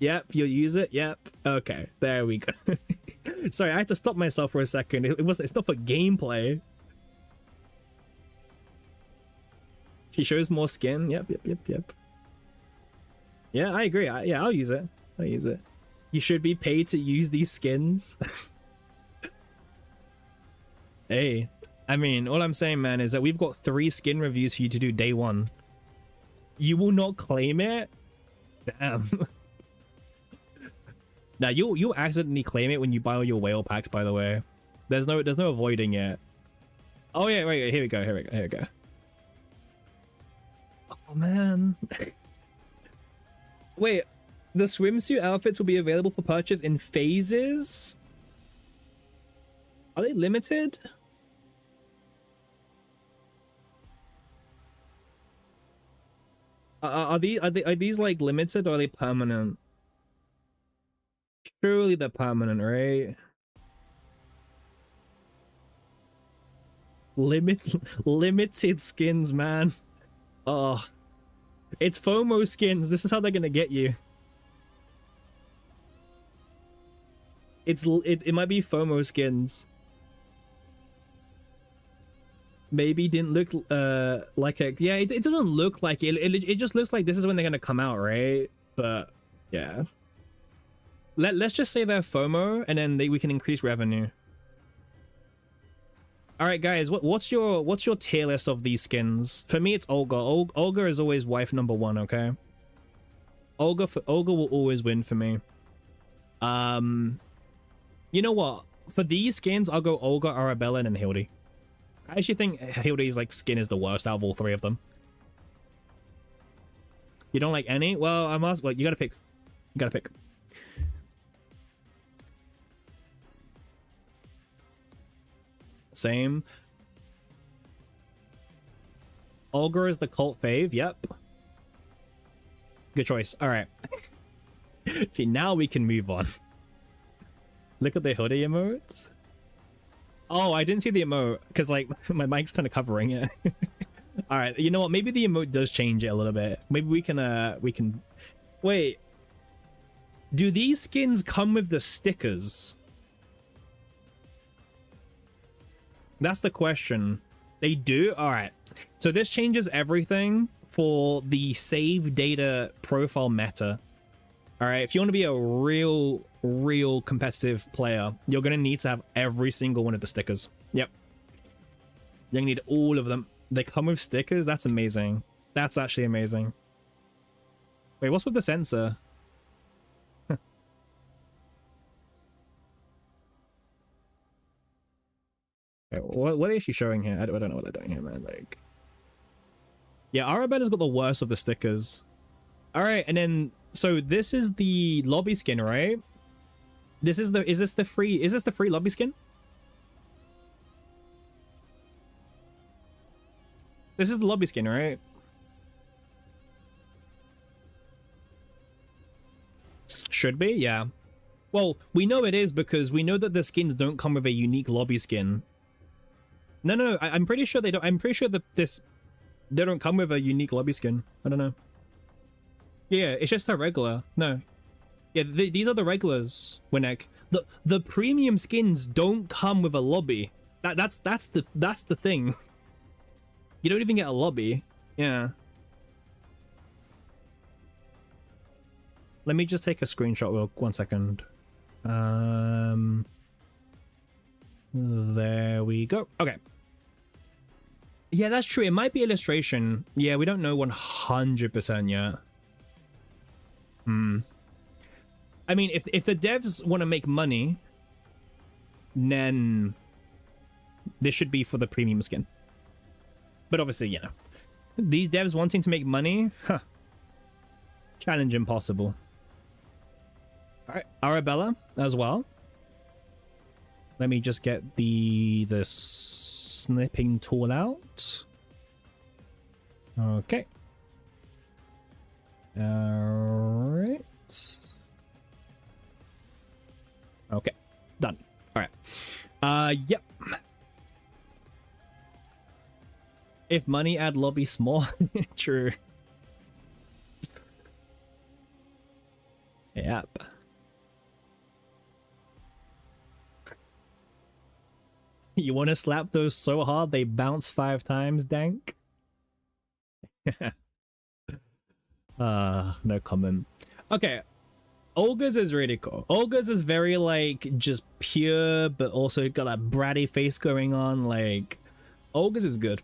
Yep, you'll use it. Yep. Okay, there we go. Sorry, I had to stop myself for a second. It's not for gameplay. She shows more skin. Yep. Yeah, I agree. Yeah, I'll use it. I'll use it. You should be paid to use these skins. Hey, I mean, all I'm saying, man, is that we've got 3 skin reviews for you to do day 1. You will not claim it? Damn. Now, you'll accidentally claim it when you buy all your whale packs, by the way. There's no avoiding it. Oh, yeah, wait, here we go. Oh, man. Wait, the swimsuit outfits will be available for purchase in phases? Are they limited? Are these like limited, or are they permanent? Surely they're permanent, right? Limited skins, man. Oh, it's FOMO skins. This is how they're gonna get you. It might be FOMO skins. Maybe didn't look like a, yeah, it doesn't look like it. It just looks like this is when they're gonna come out, right? But yeah, let's just say they're FOMO, and then we can increase revenue. All right, guys, what's your tier list of these skins? For me, it's Olga. Olga is always wife number 1. Okay, Olga will always win for me. You know what? For these skins, I'll go Olga, Arabella, and Hildy. I actually think Hildy's like skin is the worst out of all 3 of them. You don't like any? Well, I must. Well, you gotta pick. You gotta pick. Same. Olga is the cult fave. Yep. Good choice. All right. See, now we can move on. Look at the Hildy emotes. Oh, I didn't see the emote because like my mic's kind of covering it. All right, you know what? Maybe the emote does change it a little bit. Maybe we can wait. Do these skins come with the stickers? That's the question. They do? All right. So this changes everything for the save data profile meta. All right. If you want to be a real competitive player, you're going to need to have every single one of the stickers. Yep. You're going to need all of them. They come with stickers? That's amazing. That's actually amazing. Wait, what's with the sensor? What is she showing here? I don't know what they're doing here, man. Like, yeah, Arabella's got the worst of the stickers. All right, and then so this is the lobby skin, right? Is this the free lobby skin? This is the lobby skin, right? Should be, yeah. Well, we know it is because we know that the skins don't come with a unique lobby skin. No, I'm pretty sure they don't. I'm pretty sure that they don't come with a unique lobby skin. I don't know. Yeah, it's just a regular. No. Yeah, these are the regulars, Winnek. The premium skins don't come with a lobby. That's the thing. You don't even get a lobby. Yeah. Let me just take a screenshot real 1 second. There we go. Okay. Yeah, that's true. It might be illustration. Yeah, we don't know 100% yet. I mean, if the devs want to make money, then this should be for the premium skin. But obviously, you know, these devs wanting to make money, huh. Challenge impossible. All right, Arabella as well. Let me just get the snipping tool out. Okay. All right. Okay, done. All right. Yep. If money add lobby small, true. Yep. You want to slap those so hard they bounce 5 times, Dank? No comment. Okay. Olga's is really cool. Olga's is very, like, just pure, but also got that bratty face going on. Like, Olga's is good.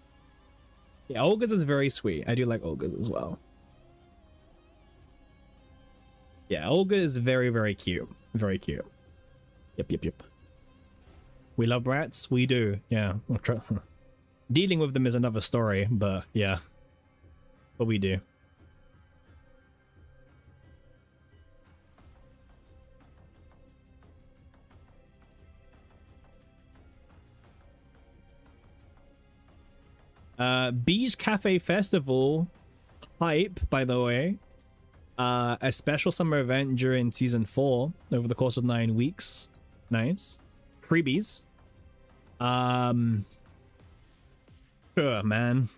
Yeah, Olga's is very sweet. I do like Olga's as well. Yeah, Olga is very, very cute. Very cute. Yep. We love brats? We do. Yeah. Dealing with them is another story, but yeah. But we do. Beach Cafe Festival hype, by the way. A special summer event during season 4 over the course of 9 weeks. Nice. Freebies. Sure, man.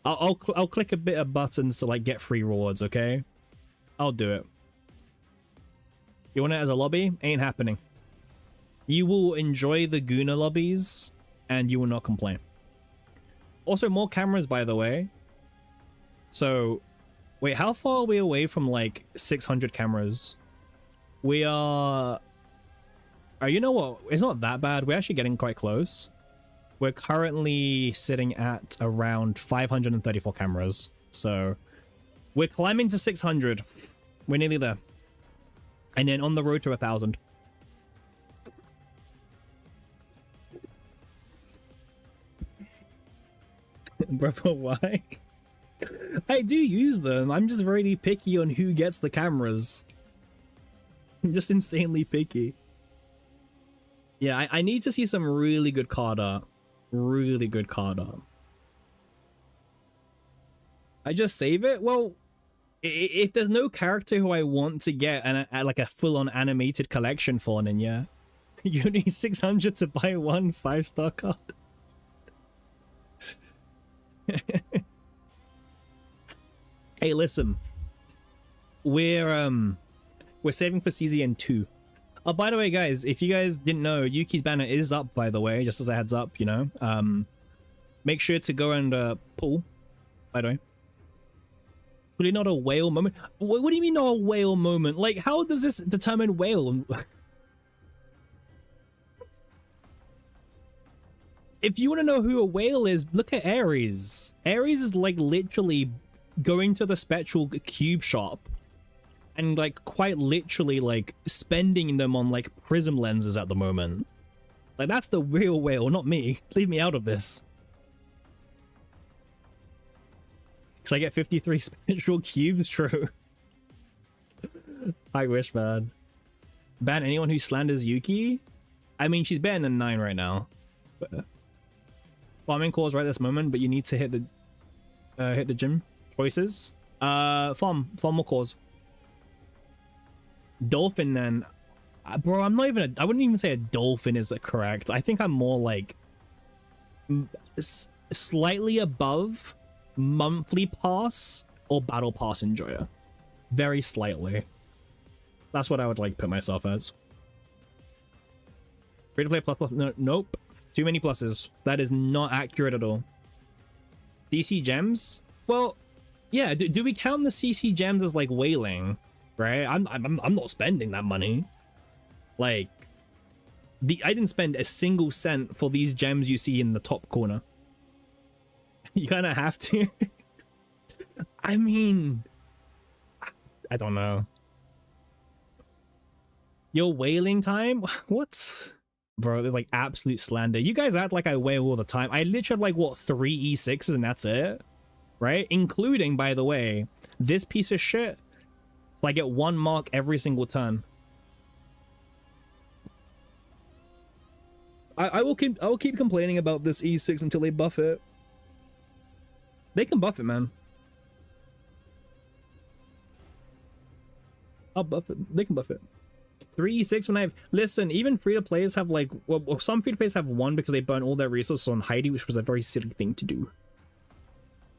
I'll click a bit of buttons to like get free rewards, okay? I'll do it. You want it as a lobby? Ain't happening. You will enjoy the Guna lobbies and you will not complain. Also, more cameras, by the way. So, wait, how far are we away from like 600 cameras? We are... Oh, you know what? It's not that bad. We're actually getting quite close. We're currently sitting at around 534 cameras. So, we're climbing to 600. We're nearly there. And then on the road to 1,000. Brother, why? I do use them. I'm just really picky on who gets the cameras. I'm just insanely picky. Yeah, I need to see some really good card art. Really good card art. I just save it? Well, if there's no character who I want to get like a full-on animated collection for, then yeah. You need 600 to buy one 5-star card. Hey, listen. We're saving for CZN 2. Oh, by the way, guys, if you guys didn't know, Yuki's banner is up, by the way, just as a heads up, you know. Make sure to go and pull, by the way. Really not a whale moment? What do you mean not a whale moment? Like, how does this determine whale? If you want to know who a whale is, look at Ares. Ares is like literally going to the spectral cube shop and like quite literally like spending them on like prism lenses at the moment. Like, that's the real whale, not me. Leave me out of this. Because I get 53 spectral cubes, true. I wish, man. Ban anyone who slanders Yuki? I mean, she's better than 9 right now. Farming calls right this moment, but you need to hit the gym choices. Farm more calls. Dolphin then. Bro, I'm not even I wouldn't even say a dolphin is correct. I think I'm more like slightly above monthly pass or battle pass enjoyer. Very slightly. That's what I would like put myself as. Free to play plus. No, nope. Too many pluses. That is not accurate at all. CC gems? Well, yeah. Do we count the CC gems as like whaling? Right? I'm not spending that money. Like, I didn't spend a single cent for these gems you see in the top corner. You kind of have to. I mean, I don't know. Your whaling time? What? Bro, they're like absolute slander. You guys act like I whale all the time. I literally have like, what, 3 E6s and that's it? Right? Including, by the way, this piece of shit. So I get 1 mark every single turn. I will keep complaining about this E6 until they buff it. They can buff it, man. I'll buff it. They can buff it. 3 E6 when I have... Listen, even free-to-players have like... Well, some free-to-players have 1 because they burn all their resources on Heidi, which was a very silly thing to do.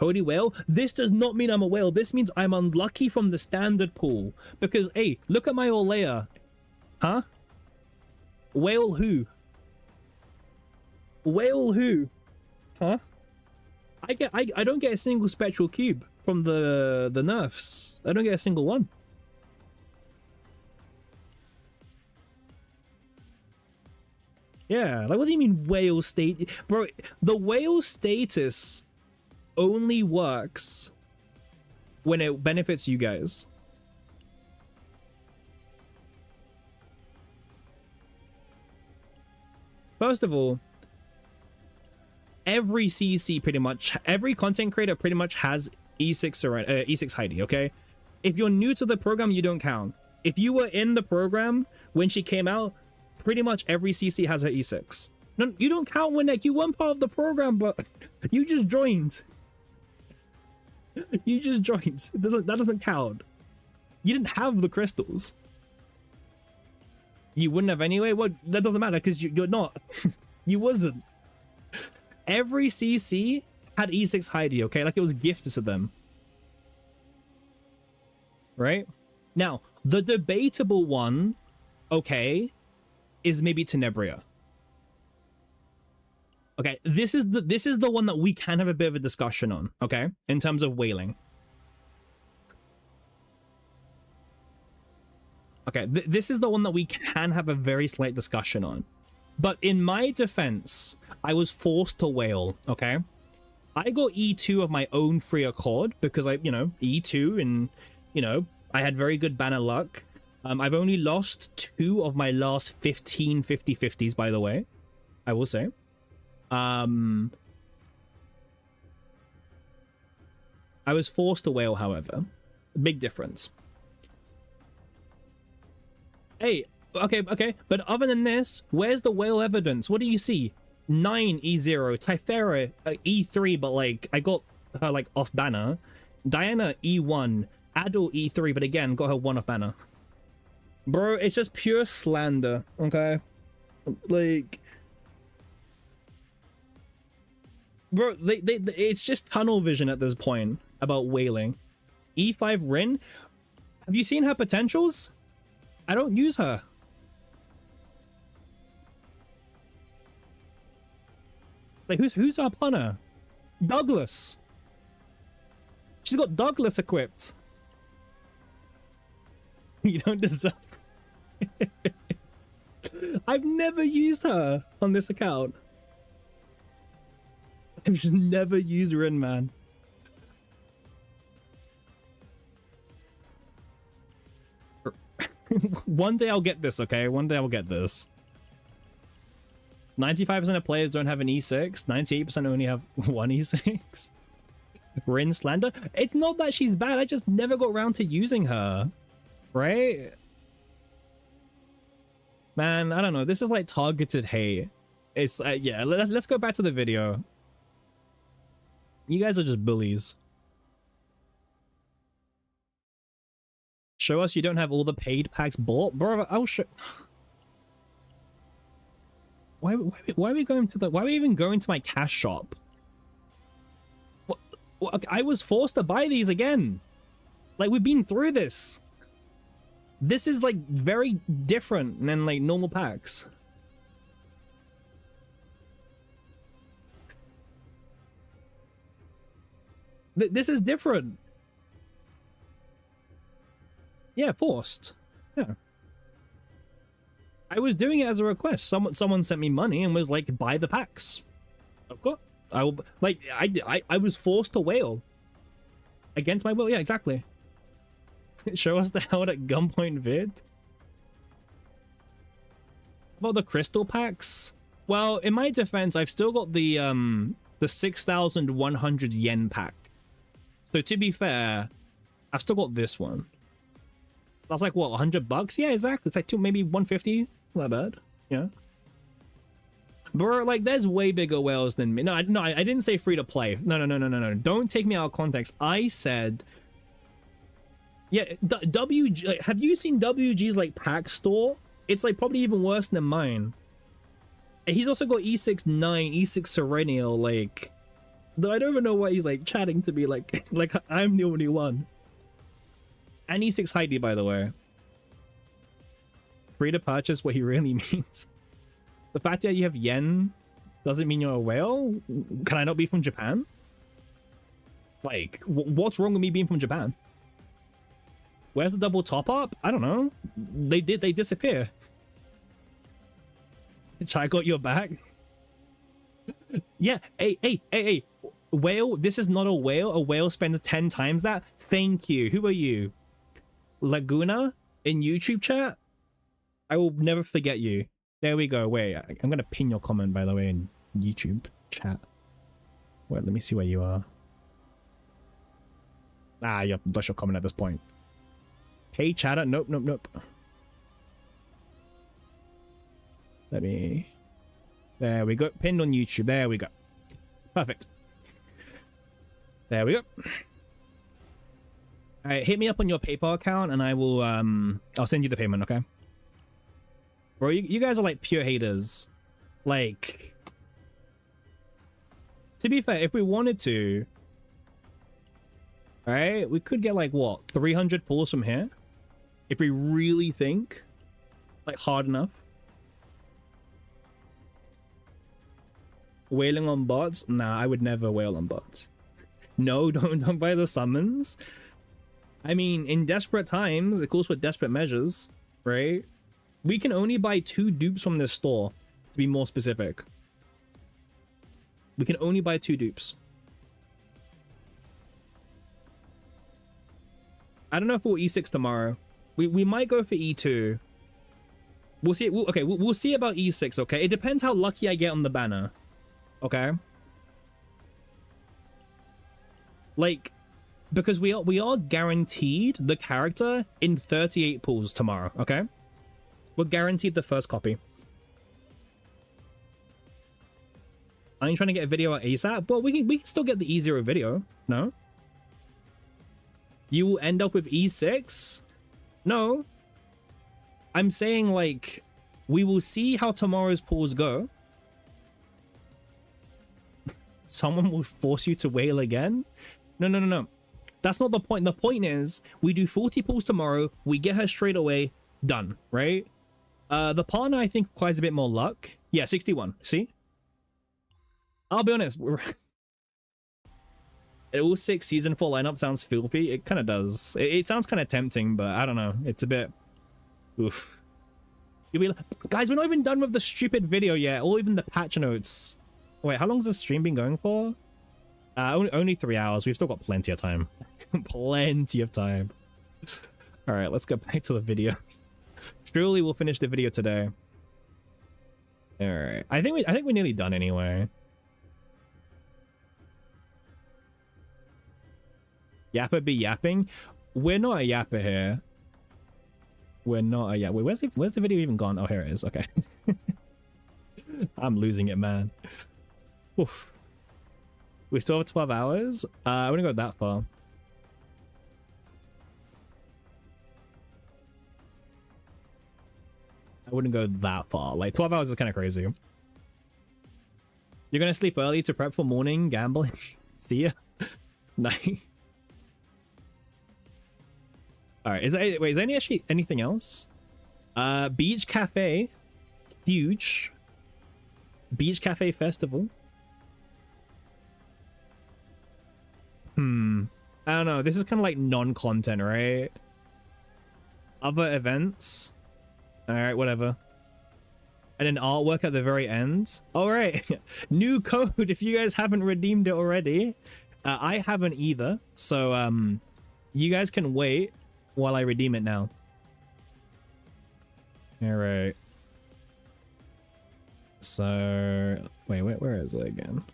Holy whale? This does not mean I'm a whale. This means I'm unlucky from the standard pool. Because, hey, look at my Olea. Huh? Whale who? Whale who? Huh? I don't get a single spectral cube from the nerfs. I don't get a single one. Yeah, like what do you mean whale state? Bro, the whale status only works when it benefits you guys. First of all, every CC pretty much, every content creator pretty much has E6 or E6 Heidi, okay? If you're new to the program, you don't count. If you were in the program when she came out, pretty much every CC has her E6. No, you don't count when like you weren't part of the program, but you just joined. You just joined. That doesn't count. You didn't have the crystals. You wouldn't have anyway. Well, that doesn't matter because you're not. You wasn't. Every CC had E6 Heidi, okay? Like it was gifted to them. Right? Now, the debatable one, okay, is maybe Tenebria. Okay, this is the one that we can have a bit of a discussion on, okay? In terms of whaling. Okay, this is the one that we can have a very slight discussion on. But in my defense, I was forced to whale, okay? I got E2 of my own free accord because I, E2 and, I had very good banner luck. I've only lost 2 of my last 15 50-50s, by the way. I will say. I was forced to whale, however. Big difference. Hey, okay, but other than this, where's the whale evidence? What do you see? 9 E0, Typhera E3, but like I got her like off banner. Diana E1, Adol E3, but again got her 1 off banner. Bro, it's just pure slander, okay? Like, bro, it's just tunnel vision at this point about whaling. E5 Rin, have you seen her potentials? I don't use her. Like, who's our punter? Douglas. She's got Douglas equipped. You don't deserve. I've never used her on this account. I've just never used Rin Man. One day I'll get this, okay? One day I'll get this. 95% of players don't have an E6. 98% only have one E6. Rin Slander? It's not that she's bad. I just never got around to using her. Right? Man, I don't know. This is like targeted hate. It's yeah, let's go back to the video. You guys are just bullies. Show us you don't have all the paid packs bought? Bro, I'll show... Why are we going to the... Why are we even going to my cash shop? What, I was forced to buy these again. Like, we've been through this. This is, like, very different than, like, normal packs. This is different. Yeah, forced. Yeah. I was doing it as a request. Someone sent me money and was like, buy the packs. Of course. I will, like, I was forced to whale. Against my will. Yeah, exactly. Show us the held at gunpoint vid. About the crystal packs? Well, in my defense, I've still got the 6,100 yen pack. So to be fair, I've still got this one. That's like, what, 100 bucks? Yeah, exactly. It's like maybe 150. Not bad. Yeah. Bro, like, there's way bigger whales than me. No, I didn't say free to play. No. Don't take me out of context. I said... Yeah, WG... Like, have you seen WG's, like, pack store? It's, like, probably even worse than mine. And he's also got E6 9, E6 Serenial, like... Though I don't even know why he's, like, chatting to me, like... like, I'm the only one. And E6 Heidi, by the way. Free to purchase what he really means. The fact that you have yen doesn't mean you're a whale? Can I not be from Japan? Like, what's wrong with me being from Japan? Where's the double top up? I don't know. They disappear. I got your back. Yeah, hey. Whale, this is not a whale. A whale spends 10 times that. Thank you. Who are you? Laguna in YouTube chat? I will never forget you. There we go. Wait, I'm gonna pin your comment, by the way, in YouTube chat. Wait, let me see where you are. Ah, that's your comment at this point. Hey, chatter. Nope. Let me... There we go. Pinned on YouTube. There we go. Perfect. There we go. Alright, hit me up on your PayPal account and I will, I'll send you the payment, okay? Bro, you guys are like pure haters. Like... To be fair, if we wanted to... Alright, we could get like, what, 300 pulls from here? If we really think, like, hard enough. Whaling on bots? Nah, I would never whale on bots. No, don't buy the summons. I mean, in desperate times, it calls for desperate measures, right? We can only buy 2 dupes from this store, to be more specific. We can only buy 2 dupes. I don't know if we'll E6 tomorrow. We might go for E2. We'll see. We'll see about E6, okay? It depends how lucky I get on the banner. Okay? Like, because we are guaranteed the character in 38 pulls tomorrow, okay? We're guaranteed the first copy. Are you trying to get a video out ASAP? Well, we can still get the E0 video, no? You will end up with E6? No. I'm saying, like, we will see how tomorrow's pulls go. Someone will force you to whale again? No. That's not the point. The point is, we do 40 pulls tomorrow, we get her straight away, done, right? The partner, I think, requires a bit more luck. Yeah, 61. See? I'll be honest. An all 6 season 4 lineup sounds filthy. It kind of does. It sounds kind of tempting, but I don't know. It's a bit. Oof. You'll be like, guys, we're not even done with the stupid video yet, or even the patch notes. Wait, how long's this stream been going for? Only 3 hours. We've still got plenty of time. Plenty of time. All right, let's go back to the video. Truly, we'll finish the video today. All right. I think we're nearly done anyway. Yapper be yapping. We're not a yapper here. We're not a yapper. Wait, where's the video even gone? Oh, here it is. Okay. I'm losing it, man. Oof. We still have 12 hours. I wouldn't go that far. I wouldn't go that far. Like 12 hours is kind of crazy. You're gonna sleep early to prep for morning gambling. See ya. Night. All right. Is there actually anything else? Beach Cafe, huge. Beach Cafe Festival. I don't know. This is kind of like non-content, right? Other events. All right, whatever. And then artwork at the very end. All right. New code if you guys haven't redeemed it already. I haven't either. So you guys can wait while I redeem it now. All right. So wait, where is it again?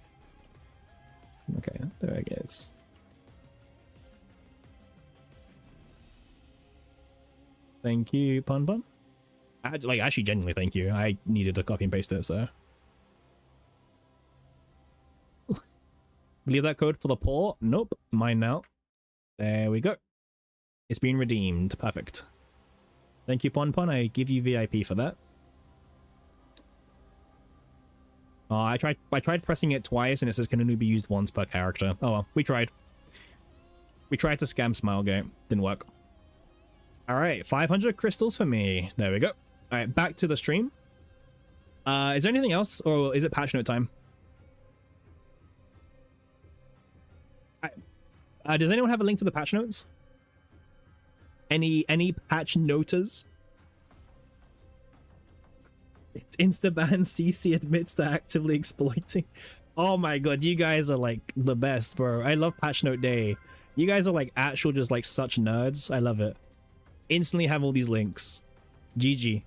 Okay, there it is. Thank you, Pun Pun. Like, actually, genuinely, thank you. I needed to copy and paste it, so. Leave that code for the poor. Nope, mine now. There we go. It's been redeemed. Perfect. Thank you, Pon Pon. I give you VIP for that. Oh, I tried pressing it twice, and it says can only be used once per character. Oh well, we tried. We tried to scam Smilegate. Didn't work. All right, 500 crystals for me. There we go. All right, back to the stream. Is there anything else, or is it patch note time? Does anyone have a link to the patch notes? Any patch noters? It's Instaban CC admits to actively exploiting. Oh my god, you guys are like the best, bro. I love patch note day. You guys are like actual just like such nerds. I love it. Instantly have all these links. GG.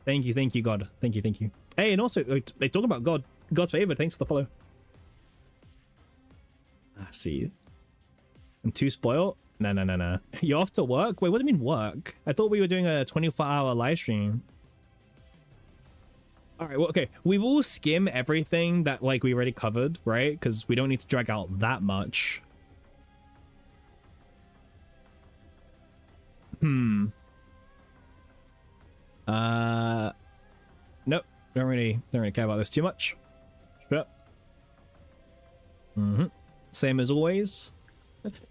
Thank you, God. Thank you. Hey, and also they talk about God's favor. Thanks for the follow. I see. I'm too spoiled. No. You're off to work? Wait, what do you mean work? I thought we were doing a 24-hour live stream. All right, well, okay. We will skim everything that like we already covered, right? Because we don't need to drag out that much. Nope. Don't really care about this too much. Sure. Same as always.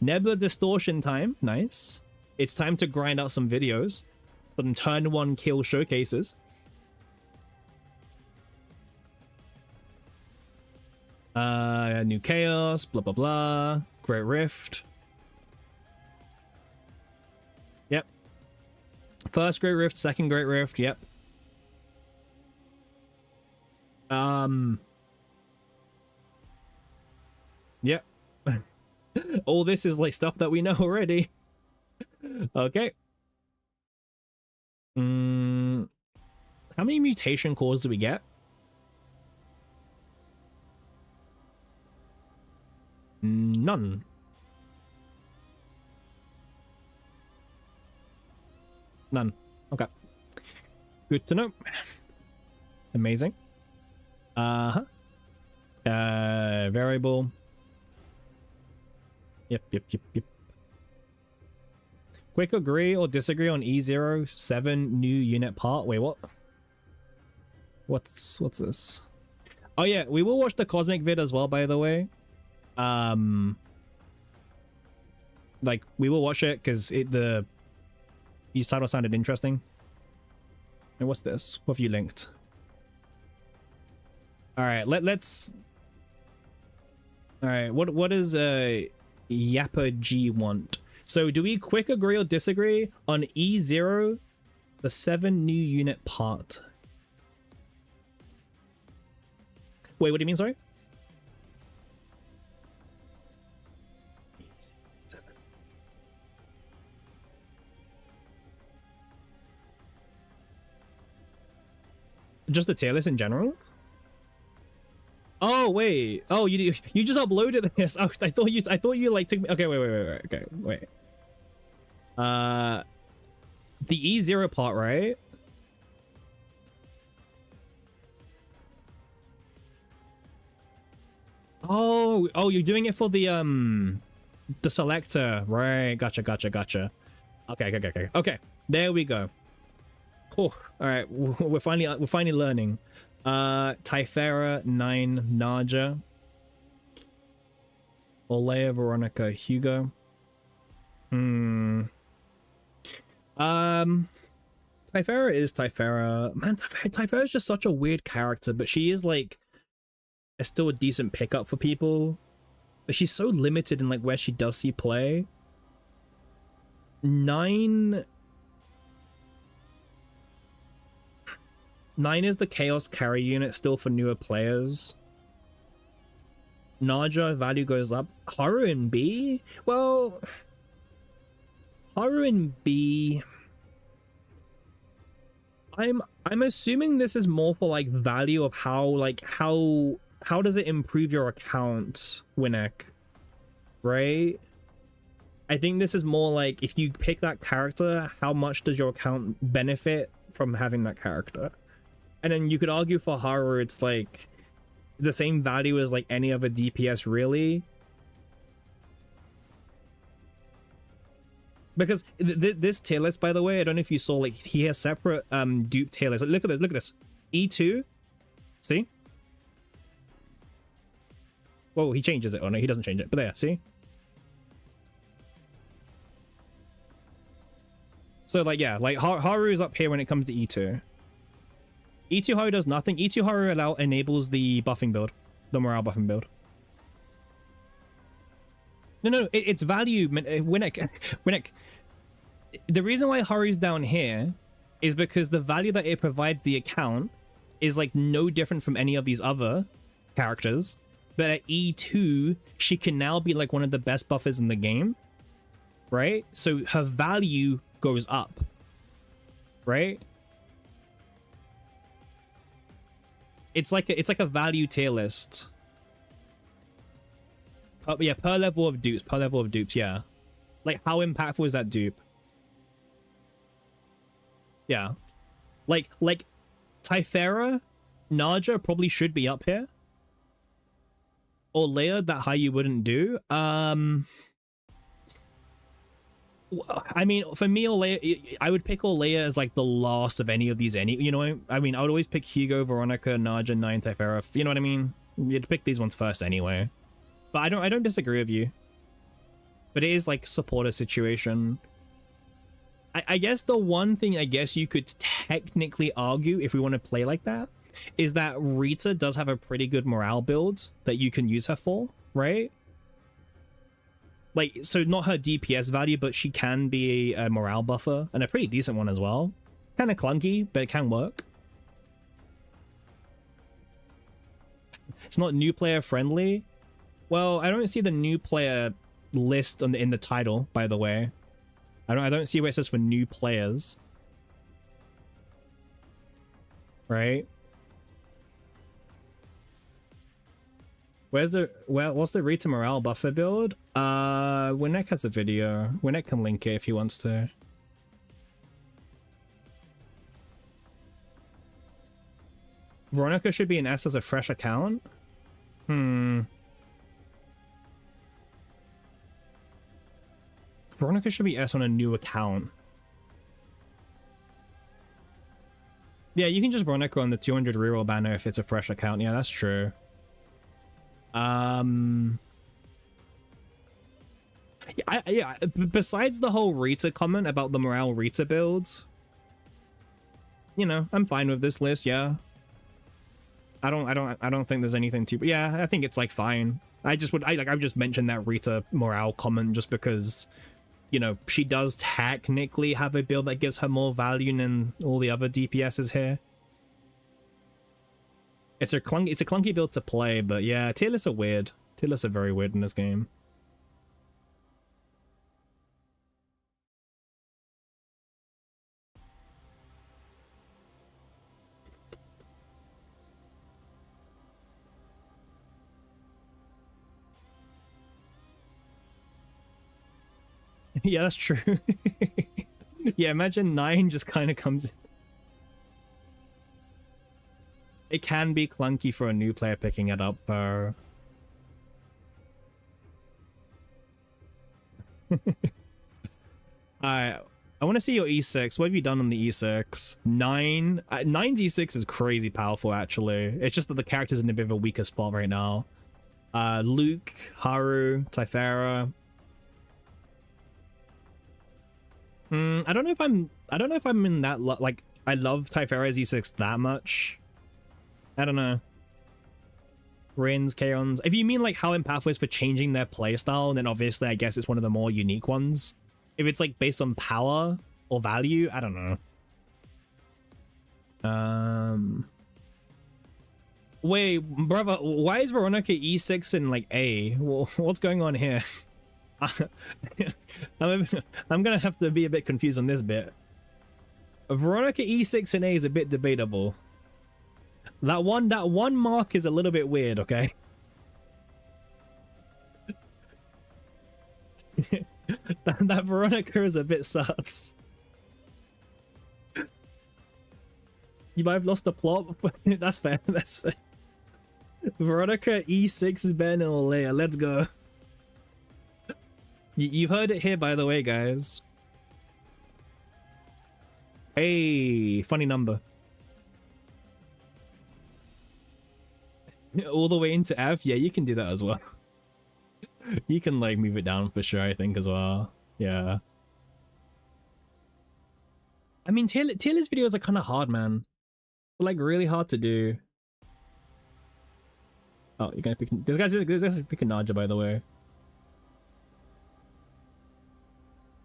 Nebula distortion time. Nice. It's time to grind out some videos. Some turn 1 kill showcases. New chaos. Blah blah blah. Great Rift. Yep. First Great Rift, second Great Rift, yep. Yep. All this is like stuff that we know already. Okay. How many mutation cores do we get? None. None. Okay. Good to know. Amazing. Variable. Yep. Quick agree or disagree on E07 new unit part. Wait, what? What's this? Oh yeah, we will watch the Cosmic vid as well, by the way. Like we will watch it because these titles sounded interesting. And what's this? What have you linked? All right, let's. All right, what does Yappa G want? So do we quick agree or disagree on E0, the 7 new unit part? Wait, what do you mean? Sorry. Just the tier list in general? Oh wait. Oh, you just uploaded this. Oh, I thought you like took me. Okay, wait. Okay, wait. The E0 part, right? Oh, you're doing it for the selector, right? Gotcha. Okay. There we go. Oh, all right. We're finally learning. Typhera, 9, Naja, Olea, Veronica, Hugo. Typhera is Typhera. Man, Typhera is just such a weird character, but she is like still a decent pickup for people. But she's so limited in like where she does see play. 9 is the Chaos carry unit still for newer players. Naja value goes up. Haru in B? Well, Haru in B. I'm assuming this is more for like value of how does it improve your account, Winnek? Right? I think this is more like if you pick that character, how much does your account benefit from having that character? And then you could argue for Haru, it's like the same value as like any other DPS, really. Because this tier list, by the way, I don't know if you saw, like he has separate dupe tier lists. Look at this. E2. See? Whoa, he changes it. Oh no, he doesn't change it. But there, see? So like, yeah, like Haru is up here when it comes to E2. E2 Haru does nothing. E2 Haru enables the buffing build, the morale buffing build. No, it's value. Winnek. The reason why Haru's down here is because the value that it provides the account is like no different from any of these other characters. But at E2, she can now be like one of the best buffers in the game, right? So her value goes up, right? It's like a value tier list. Yeah, per level of dupes, yeah. Like, how impactful is that dupe? Yeah. Like Typhera, Naja probably should be up here. Olea, that high you wouldn't do. I mean, for me, Olea, I would pick Olea as like the last of any of these. You know, I mean, I would always pick Hugo, Veronica, Naja, 9, Typhera. You know what I mean? You'd pick these ones first anyway. But I don't disagree with you. But it is like supporter situation. I guess the one thing I guess you could technically argue if we want to play like that is that Rita does have a pretty good morale build that you can use her for, right? Like, so not her DPS value, but she can be a morale buffer, and a pretty decent one as well. Kind of clunky, but it can work. It's not new player friendly. Well, I don't see the new player list in the title, by the way. I don't see where it says for new players. Right? What's the Rita morale buffer build? Winnek has a video. Winnek can link it if he wants to. Veronica should be an S as a fresh account? Veronica should be S on a new account. Yeah, you can just Veronica on the 200 reroll banner if it's a fresh account. Yeah, that's true. Yeah, besides the whole Rita comment about the morale Rita build, you know, I'm fine with this list, yeah. I don't think there's anything too. But yeah, I think it's like fine. I would just mention that Rita morale comment just because, you know, she does technically have a build that gives her more value than all the other DPSs here. It's a clunky build to play, but yeah, tier lists are weird. Tier lists are very weird in this game. Yeah, that's true. Yeah, imagine 9 just kind of comes in. It can be clunky for a new player picking it up, though. I want to see your E6. What have you done on the E6? 9's E6 is crazy powerful, actually. It's just that the character's in a bit of a weaker spot right now. Luke, Haru, Typhara. I don't know if I'm in that like I love Typhara's E6 that much. I don't know. Rins, Kaons. If you mean like how in Pathways for changing their playstyle, then obviously I guess it's one of the more unique ones. If it's like based on power or value, I don't know. Wait, brother, why is Veronica E6 in like A? What's going on here? I'm gonna have to be a bit confused on this bit. Veronica E6 in A is a bit debatable. That one mark is a little bit weird, okay? that Veronica is a bit sus. You might have lost the plot. That's fair. That's fair. Veronica E6 is better than Olea. Let's go. You've heard it here, by the way, guys. Hey, funny number. All the way into F? Yeah, you can do that as well. You can, like, move it down for sure, I think, as well. Yeah. I mean, tier list videos are kind of hard, man. They're, like, really hard to do. Oh, you're gonna pick... This guy's picking Naja, by the way.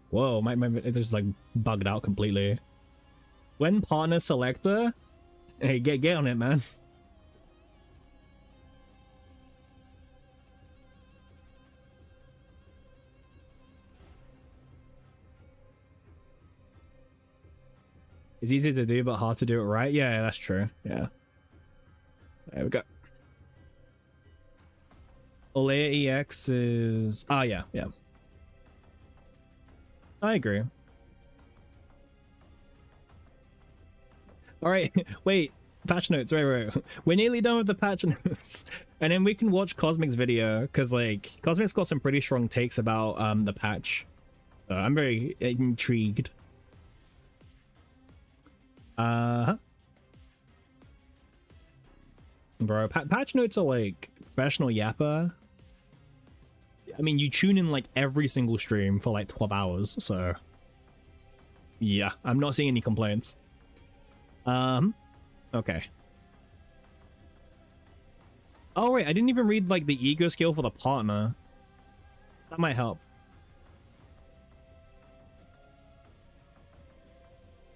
Whoa, my it just, like, bugged out completely. When partner selector? Hey, get on it, man. It's easy to do, but hard to do it right. Yeah, that's true. Yeah. There we go. Olea EX is... Ah, yeah, yeah. I agree. All right, wait. Patch notes, right. We're nearly done with the patch notes. And then we can watch Cosmic's video, because, like, Cosmic's got some pretty strong takes about the patch. So I'm very intrigued. Bro, patch notes are like professional yapper. I mean, you tune in like every single stream for like 12 hours, so yeah, I'm not seeing any complaints. Okay. Oh wait, I didn't even read like the ego skill for the partner. That might help.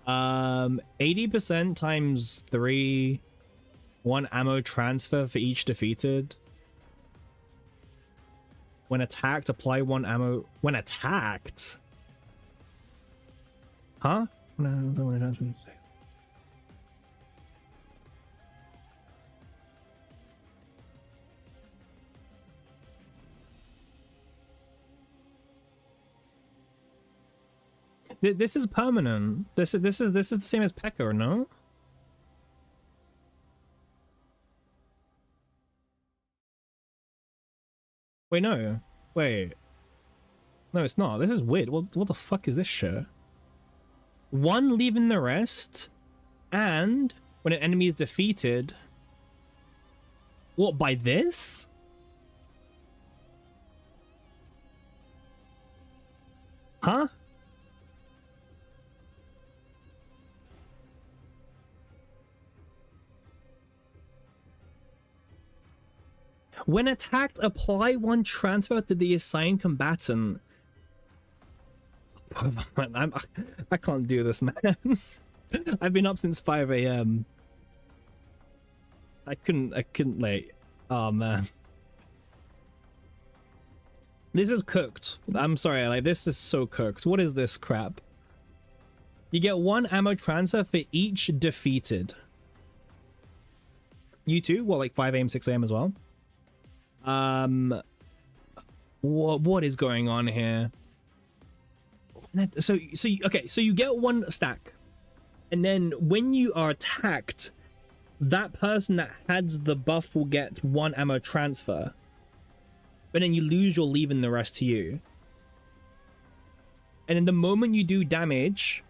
80% times 3, 1 ammo transfer for each defeated. When attacked, apply 1 ammo. When attacked? Huh? No, I don't want to transfer. This is permanent. This is the same as P.E.K.K.A, no? Wait, no. Wait. No, it's not. This is weird. What the fuck is this shit? 1 leaving the rest, and when an enemy is defeated. What, by this? Huh? When attacked, apply one transfer to the assigned combatant. I can't do this, man. I've been up since 5 a.m. I couldn't like, oh man. This is cooked. I'm sorry, like this is so cooked. What is this crap? You get 1 ammo transfer for each defeated. You too? What, like 5 a.m., 6 a.m. as well? What is going on here? So okay, so you get 1 stack, and then when you are attacked, that person that has the buff will get 1 ammo transfer, but then you lose your leaving the rest to you. And then the moment you do damage,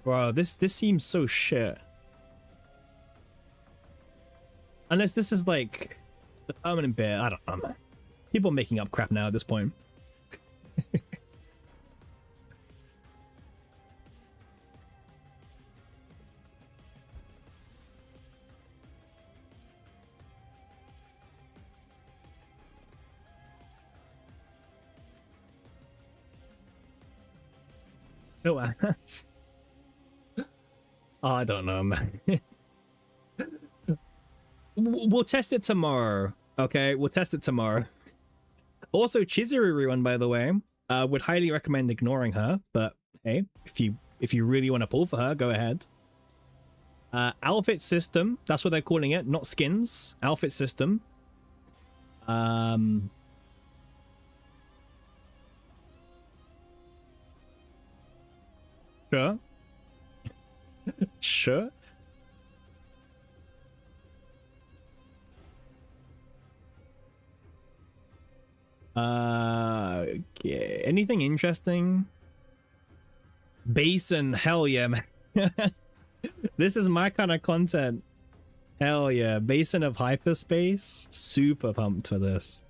bro, this seems so shit. Unless this is like the permanent bit, I don't know, man. People are making up crap now at this point. No ass. Oh, I don't know, man. We'll test it tomorrow. Okay, we'll test it tomorrow. Also, Chizuru rerun, by the way. Would highly recommend ignoring her, but hey, if you really want to pull for her, go ahead. Outfit system, that's what they're calling it, not skins. Outfit system. Sure. Sure. Okay. Anything interesting? Basin, hell yeah, man. This is my kind of content. Hell yeah. Basin of Hyperspace. Super pumped for this.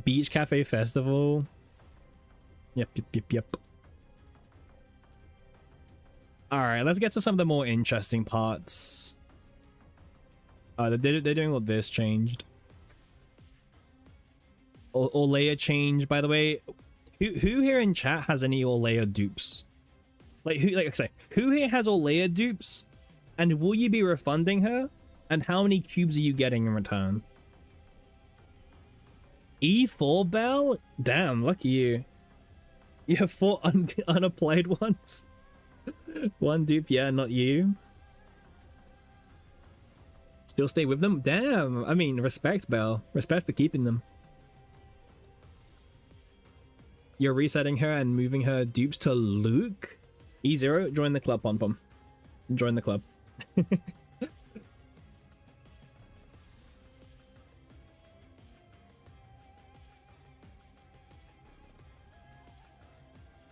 Beach Cafe Festival. Yep. Alright, let's get to some of the more interesting parts. They're doing all this changed. Olea change, by the way. Who here in chat has any Olea dupes? Like who here has Olea dupes? And will you be refunding her? And how many cubes are you getting in return? E4 Bell? Damn, lucky you. You have 4 unapplied ones. 1 dupe, yeah, not you. Still stay with them? Damn, I mean, respect, Bell. Respect for keeping them. You're resetting her and moving her dupes to Luke? E0, join the club, Pom Pom. Join the club.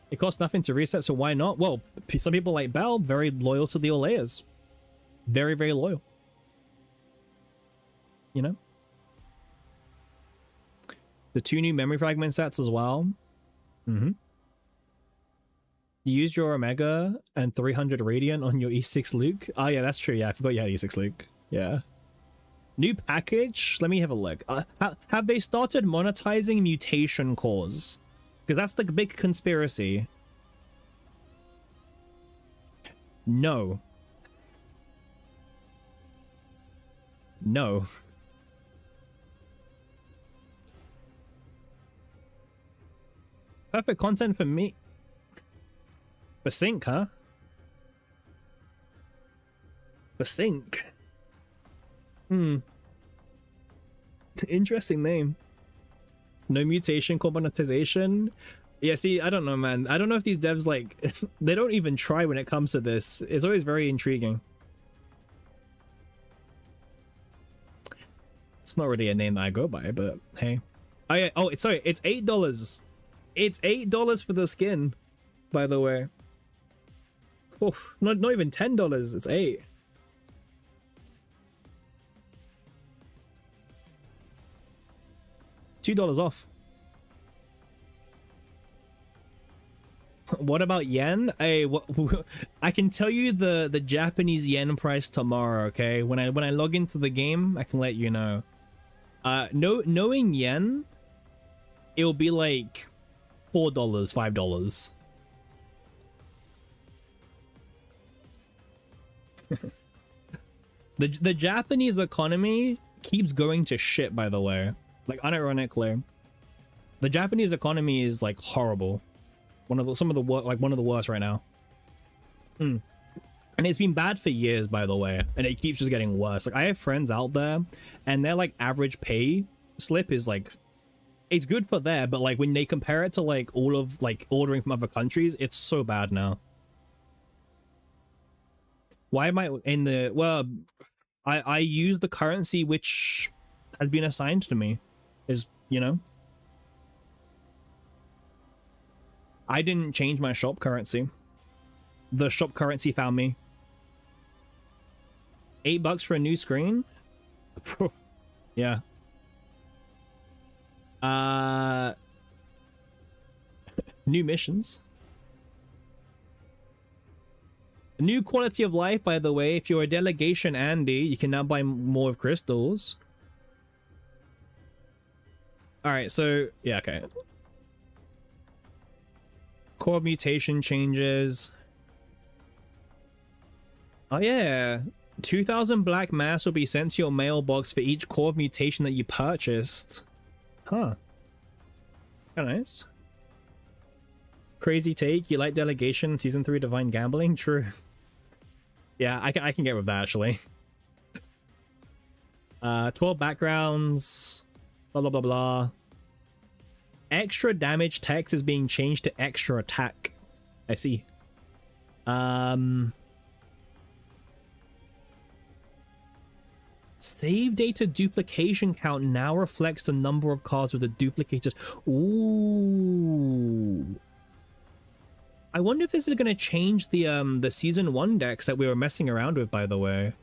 It costs nothing to reset, so why not? Well, some people like Bell, very loyal to the Oleas. Very, very loyal. You know? The 2 new memory fragment sets as well. You used your Omega and 300 Radiant on your E6 Luke. Oh yeah, that's true. Yeah, I forgot you had E6 Luke. Yeah. New package? Let me have a look. Have they started monetizing mutation cores? Because that's the big conspiracy. No. No. Perfect content for me. For Sync, huh? For Sync. Interesting name. No mutation, core monetization. Yeah, see, I don't know, man. I don't know if these devs, like, they don't even try when it comes to this. It's always very intriguing. It's not really a name that I go by, but hey. Oh yeah, oh, sorry, it's $8. It's $8 for the skin, by the way. Oh, not even $10, it's $8. $2 off. What about yen? Hey, what, I can tell you the Japanese yen price tomorrow. Okay, when I log into the game, I can let you know. Knowing yen, it'll be like $4, $5. The Japanese economy keeps going to shit, by the way. Like, unironically, the Japanese economy is like horrible. One of the worst right now. And it's been bad for years, by the way, and it keeps just getting worse. Like, I have friends out there, and their like average pay slip is like, it's good for there, but like when they compare it to like all of like ordering from other countries, it's so bad now. Why am I in the, well, I use the currency which has been assigned to me, is, you know, I didn't change my shop currency. The shop currency found me. $8 for a new screen? Yeah. New missions. New quality of life, by the way. If you're a delegation Andy, you can now buy more of crystals. Alright, so yeah, okay. Core mutation changes. Oh yeah. 2,000 black mass will be sent to your mailbox for each core mutation that you purchased. Huh. Kinda nice. Crazy take. You like delegation, season 3 divine gambling? True. Yeah, I can get with that actually. 12 backgrounds. Blah blah blah blah. Extra damage text is being changed to extra attack. I see. Save data duplication count now reflects the number of cards with the duplicated. Ooh. I wonder if this is going to change the season 1 decks that we were messing around with, by the way.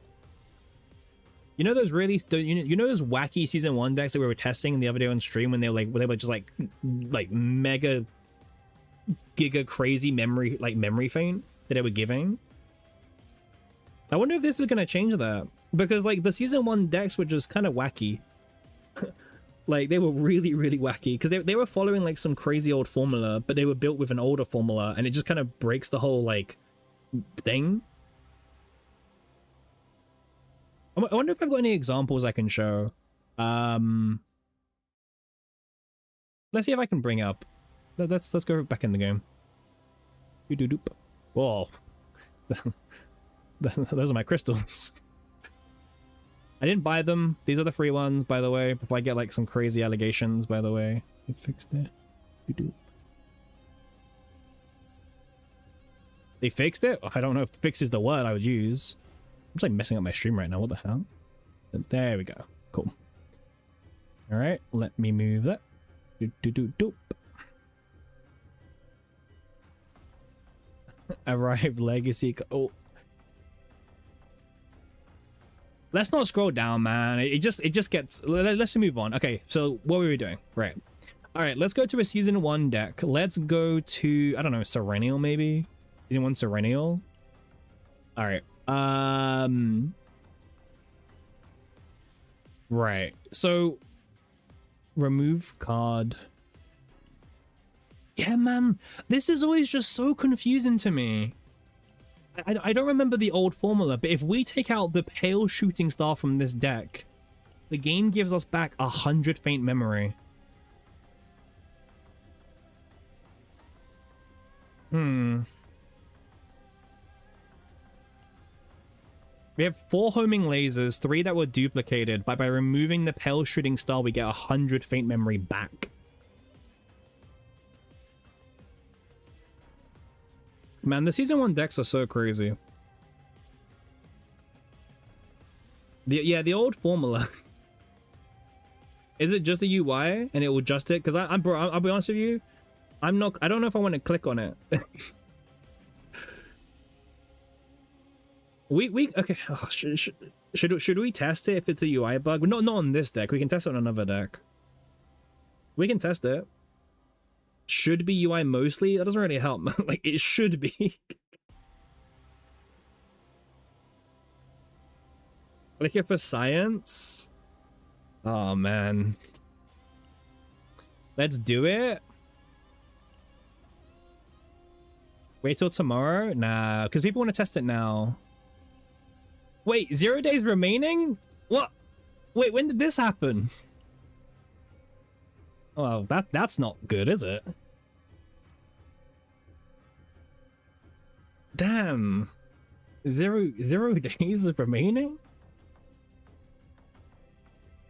You know those really, you know those wacky season 1 decks that we were testing the other day on stream when they were just like mega giga crazy memory feint that they were giving? I wonder if this is going to change that, because like the season 1 decks were just kind of wacky. Like, they were really, really wacky, because they were following, like, some crazy old formula, but they were built with an older formula, and it just kind of breaks the whole, like, thing. I wonder if I've got any examples I can show. Let's see if I can bring up. Let's go back in the game. Doop. Whoa. Those are my crystals. I didn't buy them. These are the free ones, by the way, before I get like some crazy allegations, by the way. You fixed it. They fixed it? I don't know if fix is the word I would use. I'm just like messing up my stream right now. What the hell? There we go. Cool. All right, let me move that. Doop. Arrived legacy. Oh. Let's not scroll down, man. It just gets. Let's move on. Okay, so what were we doing? Right. All right, let's go to a season 1 deck. Let's go to, I don't know, Serennial maybe. Season 1 Serennial. All right. Right. So remove card. Yeah, man. This is always just so confusing to me. I don't remember the old formula, but if we take out the pale shooting star from this deck, the game gives us back 100 faint memory. We have 4 homing lasers, 3 that were duplicated, but by removing the pale shooting star, we get 100 faint memory back. Man, the season 1 decks are so crazy. The old formula. Is it just a UI and it will adjust it? Because I'll be honest with you, I don't know if I want to click on it. Okay. Oh, should we test it if it's a UI bug? Not on this deck. We can test it on another deck. We can test it. Should be UI mostly. That doesn't really help. Like, it should be. Click it for science. Oh, man. Let's do it. Wait till tomorrow? Nah, because people want to test it now. Wait, 0 days remaining? What? Wait, when did this happen? Well, that's not good, is it? Damn. Zero days of remaining?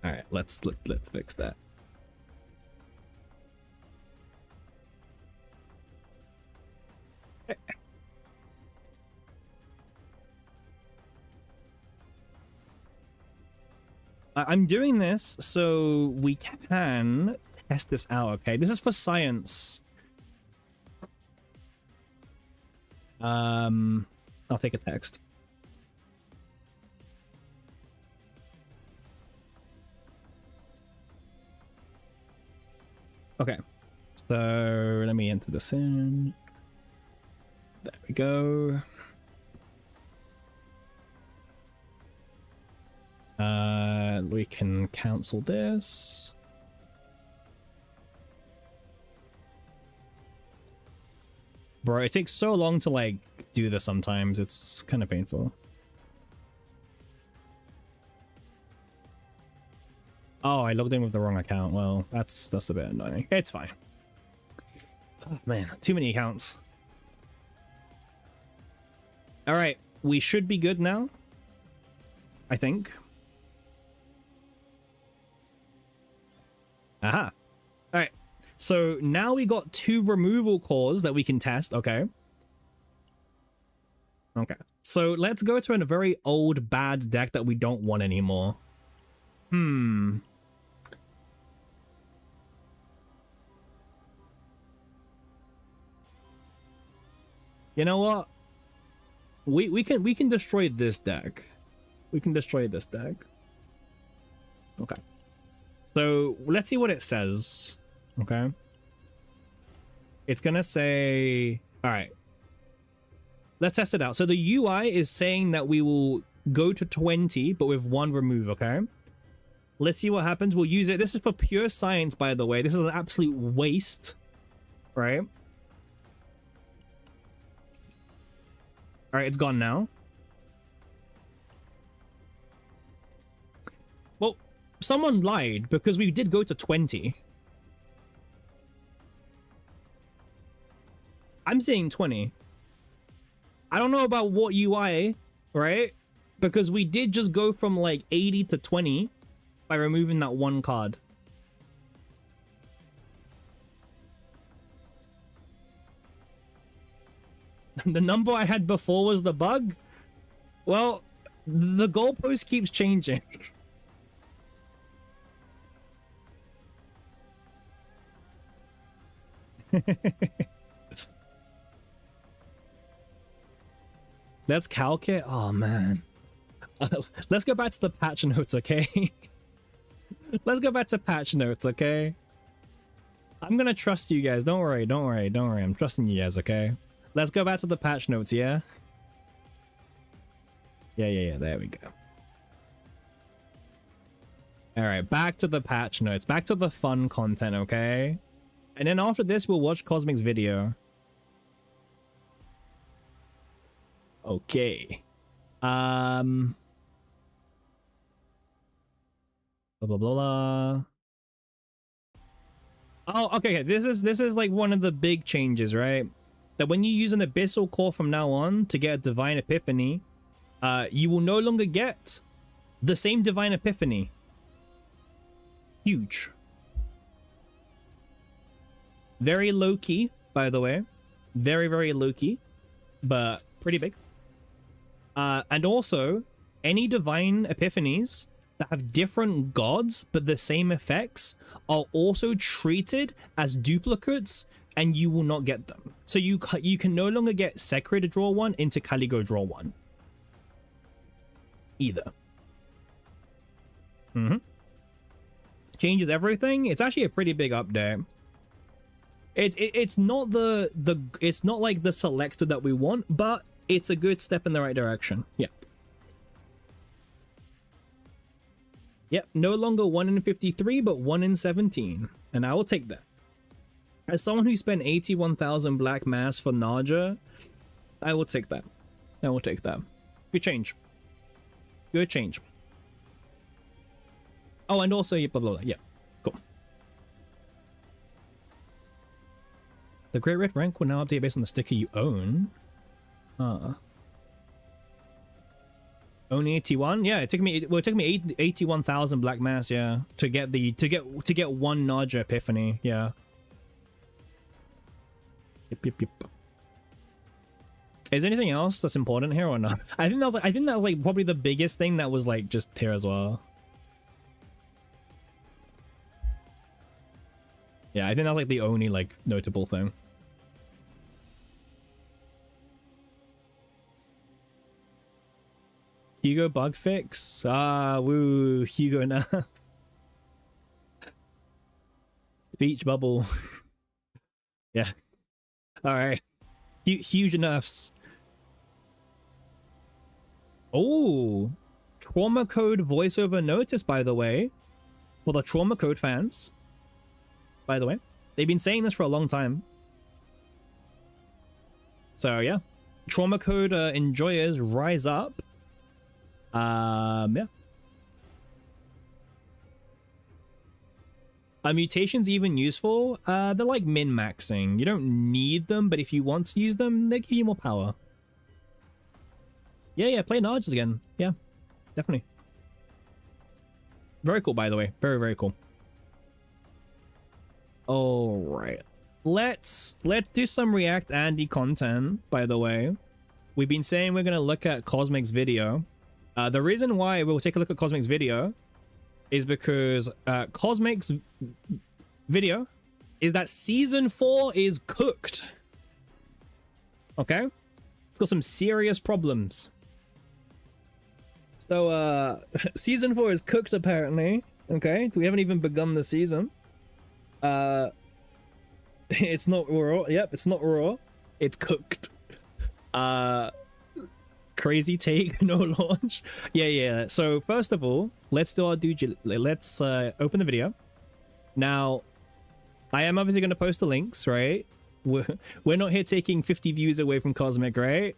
All right, let's fix that. I'm doing this so we can test this out, okay? This is for science. I'll take a text. Okay, so let me enter this in. There we go. We can cancel this. Bro, it takes so long to like do this sometimes. It's kind of painful. Oh, I logged in with the wrong account. Well, that's a bit annoying. It's fine. Oh man, too many accounts. All right, we should be good now, I think. Aha. All right. So now we got 2 removal cores that we can test. Okay. Okay. So let's go to a very old bad deck that we don't want anymore. You know what? We can destroy this deck. We can destroy this deck. Okay. So let's see what it says. Okay. It's gonna say, all right, let's test it out. So the UI is saying that we will go to 20, but with 1 remove. Okay. Let's see what happens. We'll use it. This is for pure science, by the way. This is an absolute waste, right? All right, it's gone now. Well, someone lied because we did go to 20. I'm saying 20. I don't know about what UI, right? Because we did just go from like 80 to 20 by removing that 1 card. The number I had before was the bug? Well, the goalpost keeps changing. Let's calc it. Oh man. Let's go back to the patch notes, okay? Let's go back to patch notes, okay? I'm gonna trust you guys. Don't worry, don't worry, don't worry. I'm trusting you guys, okay? Let's go back to the patch notes, yeah? Yeah. There we go. Alright, back to the patch notes. Back to the fun content, okay? And then after this, we'll watch Cosmic's video. Okay. Blah, blah, blah, blah. Oh, okay. This is like one of the big changes, right? That when you use an Abyssal Core from now on to get a Divine Epiphany, you will no longer get the same Divine Epiphany. Huge. Very low-key, by the way. Very, very low-key, but pretty big. And also, any Divine Epiphanies that have different gods but the same effects are also treated as duplicates, and you will not get them. So you can no longer get Sekiro to draw 1 into Caligo draw 1. Either. Changes everything. It's actually a pretty big update. It's not it's not like the selector that we want, but it's a good step in the right direction. Yeah. Yep, no longer 1 in 53, but 1 in 17. And I will take that. As someone who spent 81,000 black mass for Naja, I will take that. I will take that. Good change. Good change. Oh, and also, blah, blah, blah. Yeah, cool. The Great Red rank will now update based on the sticker you own. Only 81? Yeah, it took me 81,000 black mass, yeah, to get one Naja epiphany, yeah. Yep. Is anything else that's important here or not? I think that was like probably the biggest thing that was like just here as well. Yeah, I think that was like the only like notable thing. Hugo bug fix? Ah, woo, Hugo now. Speech bubble. Yeah. Alright. Huge nerfs. Oh, Trauma Code voiceover notice, by the way, for the Trauma Code fans. By the way, they've been saying this for a long time. So yeah, Trauma Code enjoyers rise up. Yeah. Are mutations even useful? They're like min-maxing. You don't need them, but if you want to use them, they give you more power. Yeah, play Najas again. Yeah, definitely. Very cool, by the way. Very, very cool. All right. Let's do some React Andy content, by the way. We've been saying we're going to look at Cosmic's video. The reason why we'll take a look at Cosmic's video is because Cosmic's video is that Season 4 is cooked. Okay? It's got some serious problems. So, Season 4 is cooked, apparently. Okay? We haven't even begun the season. It's not raw. Yep, it's not raw. It's cooked. Crazy take, no launch. Yeah. So first of all, let's do our let's open the video. Now, I am obviously going to post the links, right? We're not here taking 50 views away from Cosmic, right?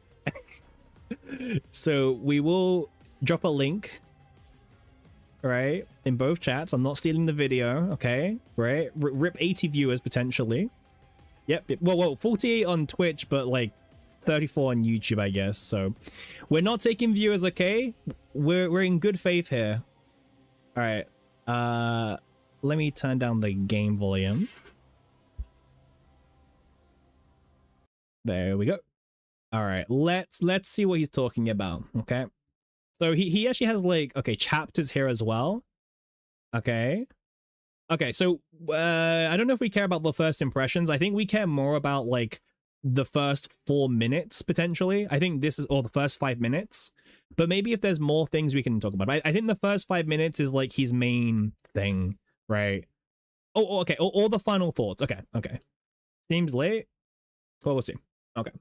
So we will drop a link, right, in both chats. I'm not stealing the video, okay? Right? Rip 80 viewers potentially. Yep. Well, 48 on Twitch, but like 34 on YouTube, I guess. So we're not taking viewers, okay? We're in good faith here. All right. Let me turn down the game volume. There we go. All right. Let's see what he's talking about, okay? So he actually has like, okay, chapters here as well. Okay. So I don't know if we care about the first impressions. I think we care more about like the first 4 minutes potentially. I think this is, or the first 5 minutes, but maybe if there's more things we can talk about. I think the first 5 minutes is like his main thing, right? Oh, okay. Or the final thoughts. Okay. Seems late. Well, we'll see. Okay.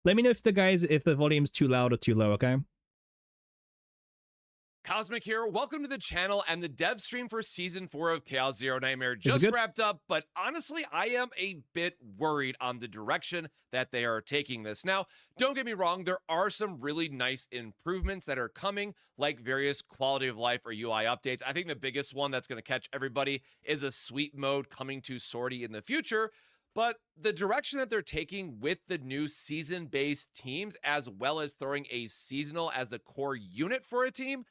Let me know if the volume's too loud or too low, okay? Cosmic here. Welcome to the channel and the dev stream for Season 4 of Chaos Zero Nightmare just wrapped up, but honestly, I am a bit worried on the direction that they are taking this. Now, don't get me wrong, there are some really nice improvements that are coming, like various quality of life or UI updates. I think the biggest one that's going to catch everybody is a sweep mode coming to Swordy in the future, but the direction that they're taking with the new season-based teams, as well as throwing a seasonal as the core unit for a team,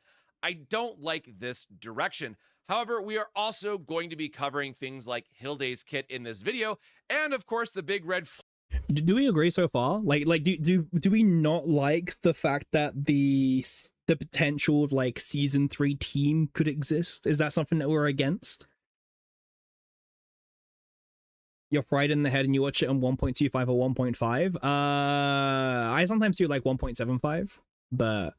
I don't like this direction. However, we are also going to be covering things like Hilde's kit in this video, and of course the big red flag. Do we agree so far? Like do we not like the fact that the potential of like Season 3 team could exist? Is that something that we're against? You're fried in the head and you watch it on 1.25 or 1.5. I sometimes do like 1.75, but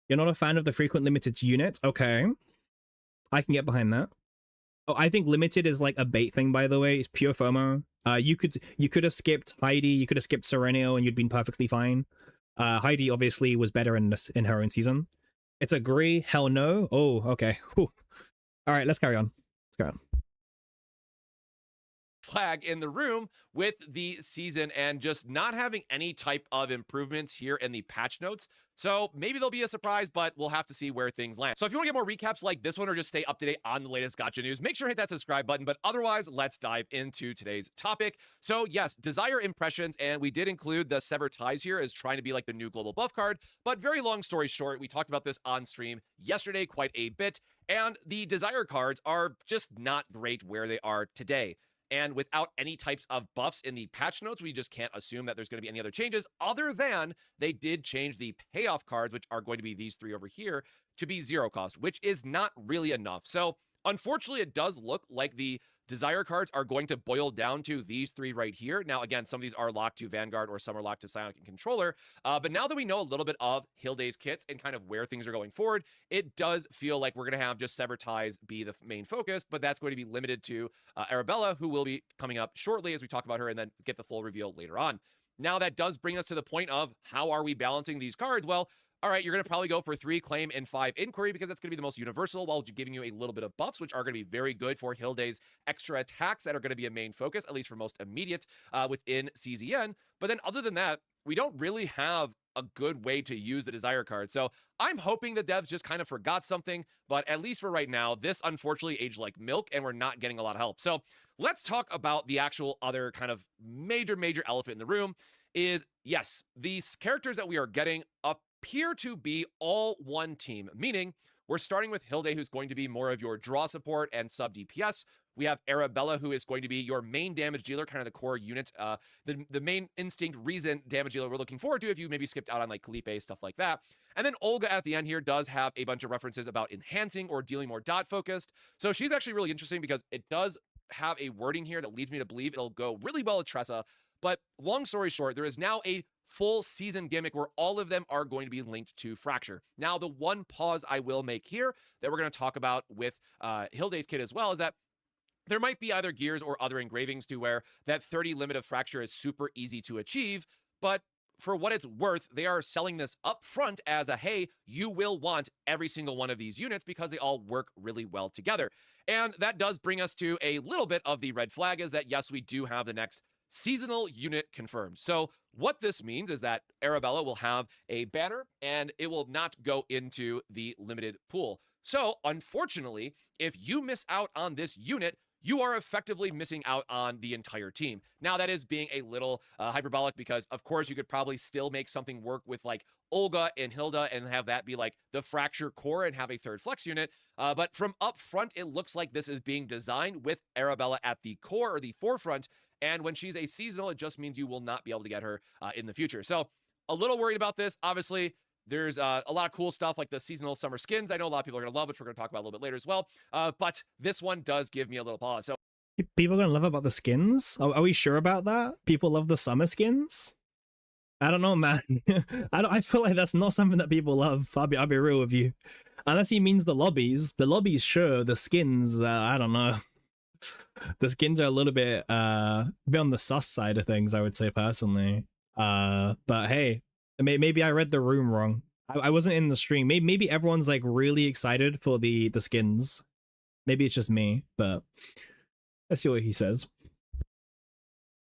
you're not a fan of the frequent limited unit? Okay. I can get behind that. Oh, I think limited is like a bait thing, by the way. It's pure FOMO. You could have skipped Heidi, you could have skipped Serenio, and you'd been perfectly fine. Heidi obviously was better in her own season. It's agree, hell no. Oh, okay. Whew. All right, let's carry on. Let's carry on. Flag in the room with the season and just not having any type of improvements here in the patch notes. So maybe there'll be a surprise, but we'll have to see where things land. So if you want to get more recaps like this one or just stay up to date on the latest gacha news, make sure to hit that subscribe button. But otherwise, let's dive into today's topic. So yes, Desire impressions, and we did include the Sever Ties here as trying to be like the new global buff card. But very long story short, we talked about this on stream yesterday quite a bit, and the Desire cards are just not great where they are today. And without any types of buffs in the patch notes, we just can't assume that there's going to be any other changes other than they did change the payoff cards, which are going to be these three over here, to be 0 cost, which is not really enough. So unfortunately, it does look like the Desire cards are going to boil down to these three right here. Now, again, some of these are locked to Vanguard or some are locked to Psionic and Controller. But now that we know a little bit of Hilday's kits and kind of where things are going forward, it does feel like we're going to have just Sever Ties be the main focus, but that's going to be limited to Arabella, who will be coming up shortly as we talk about her and then get the full reveal later on. Now, that does bring us to the point of how are we balancing these cards? Well, all right, you're going to probably go for 3 claim and 5 inquiry because that's going to be the most universal while giving you a little bit of buffs, which are going to be very good for Hilday's extra attacks that are going to be a main focus, at least for most immediate within CZN. But then other than that, we don't really have a good way to use the Desire card. So I'm hoping the devs just kind of forgot something, but at least for right now, this unfortunately aged like milk and we're not getting a lot of help. So let's talk about the actual other kind of major elephant in the room is, yes, these characters that we are getting appear to be all one team, meaning we're starting with Hilday, who's going to be more of your draw support and sub DPS. We have Arabella, who is going to be your main damage dealer, kind of the core unit, the main instinct reason damage dealer we're looking forward to if you maybe skipped out on like Kalipe, stuff like that. And then Olga at the end here does have a bunch of references about enhancing or dealing more dot focused. So she's actually really interesting because it does have a wording here that leads me to believe it'll go really well with Tressa. But long story short, there is now a full season gimmick where all of them are going to be linked to Fracture. Now, the one pause I will make here that we're going to talk about with Hilday's kit as well is that there might be either gears or other engravings to where that 30 limit of Fracture is super easy to achieve, but for what it's worth, they are selling this up front as a, hey, you will want every single one of these units because they all work really well together. And that does bring us to a little bit of the red flag is that, yes, we do have the next seasonal unit confirmed. So what this means is that Arabella will have a banner and it will not go into the limited pool. So unfortunately, if you miss out on this unit, you are effectively missing out on the entire team. Now, that is being a little hyperbolic because, of course, you could probably still make something work with like Olga and Hilda and have that be like the Fracture core and have a third flex unit. But from up front, it looks like this is being designed with Arabella at the core or the forefront. And when she's a seasonal, it just means you will not be able to get her in the future. So a little worried about this. Obviously, there's a lot of cool stuff like the seasonal summer skins. I know a lot of people are going to love, which we're going to talk about a little bit later as well. But this one does give me a little pause. So people are going to love about the skins? Are we sure about that? People love the summer skins? I don't know, man. I feel like that's not something that people love. I'll be real with you. Unless he means the lobbies. The lobbies, sure. The skins, I don't know. The skins are a little bit on the sus side of things, I would say personally. But hey, maybe I read the room wrong. I wasn't in the stream. Maybe everyone's like really excited for the skins. Maybe it's just me, but let's see what he says.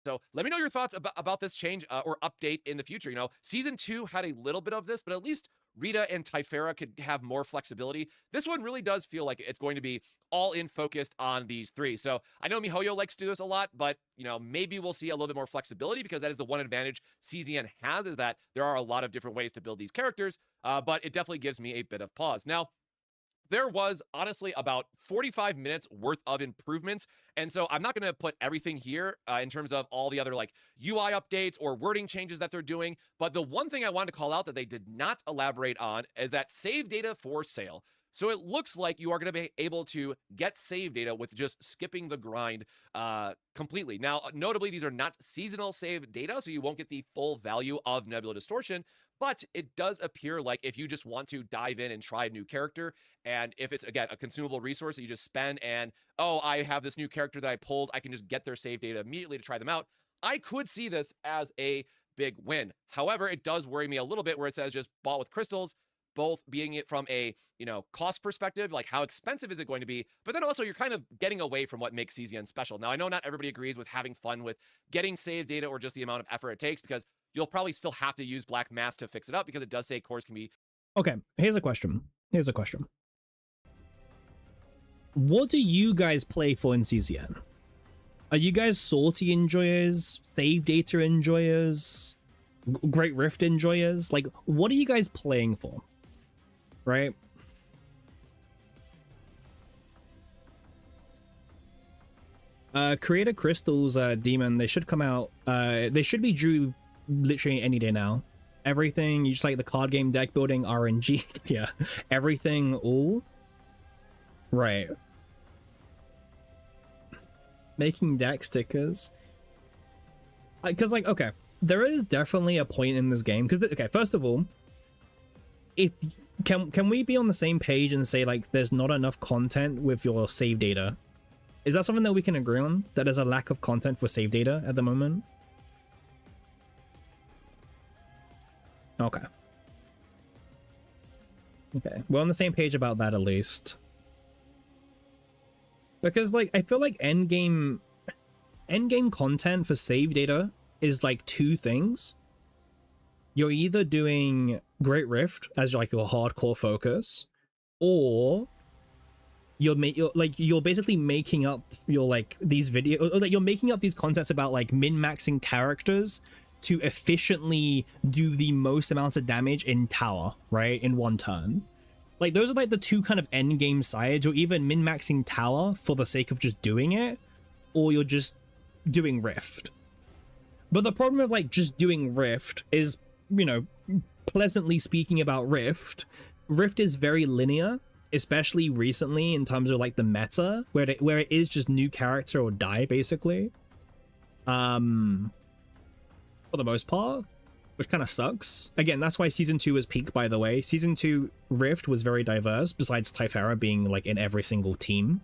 So let me know your thoughts about this change or update in the future. You know, season 2 had a little bit of this, but at least Rita and Typhera could have more flexibility. This one really does feel like it's going to be all in focused on these three. So I know MiHoYo likes to do this a lot, but you know, maybe we'll see a little bit more flexibility because that is the one advantage CZN has is that there are a lot of different ways to build these characters, but it definitely gives me a bit of pause. Now, there was honestly about 45 minutes worth of improvements. And so I'm not going to put everything here in terms of all the other like UI updates or wording changes that they're doing. But the one thing I wanted to call out that they did not elaborate on is that save data for sale. So it looks like you are going to be able to get save data with just skipping the grind completely. Now, notably, these are not seasonal save data, so you won't get the full value of Nebula Distortion, but it does appear like if you just want to dive in and try a new character, and if it's, again, a consumable resource that you just spend and, oh, I have this new character that I pulled, I can just get their save data immediately to try them out, I could see this as a big win. However, it does worry me a little bit where it says just bought with crystals, both being it from a, cost perspective, like how expensive is it going to be, but then also you're kind of getting away from what makes CZN special. Now, I know not everybody agrees with having fun with getting save data or just the amount of effort it takes, because you'll probably still have to use Black Mass to fix it up, because it does say cores can be... Okay, here's a question. What do you guys play for in CZN? Are you guys salty enjoyers, save data enjoyers, Great Rift enjoyers? Like, what are you guys playing for? Right? Creator Crystals, Demon, they should come out. They should be due literally any day now. Everything, you just like the card game deck building, RNG, yeah. Everything, all. Right. Making deck stickers. Because, like, okay, there is definitely a point in this game. Because, okay, first of all, if can we be on the same page and say, like, there's not enough content with your save data? Is that something that we can agree on? That there's a lack of content for save data at the moment? Okay. Okay, we're on the same page about that at least. Because, like, I feel like endgame content for save data is like two things. You're either doing Great Rift as like your hardcore focus, or you're basically making up your like these videos, or like you're making up these contents about like min-maxing characters to efficiently do the most amount of damage in tower, right, in one turn. Like, those are like the two kind of end game sides, or even min-maxing tower for the sake of just doing it, or you're just doing Rift. But the problem with like just doing Rift is, pleasantly speaking about Rift is very linear, especially recently in terms of like the meta, where it is just new character or die basically. For the most part, which kind of sucks. Again, that's why Season 2 was peak, by the way. Season 2 Rift was very diverse, besides Typhara being, like, in every single team.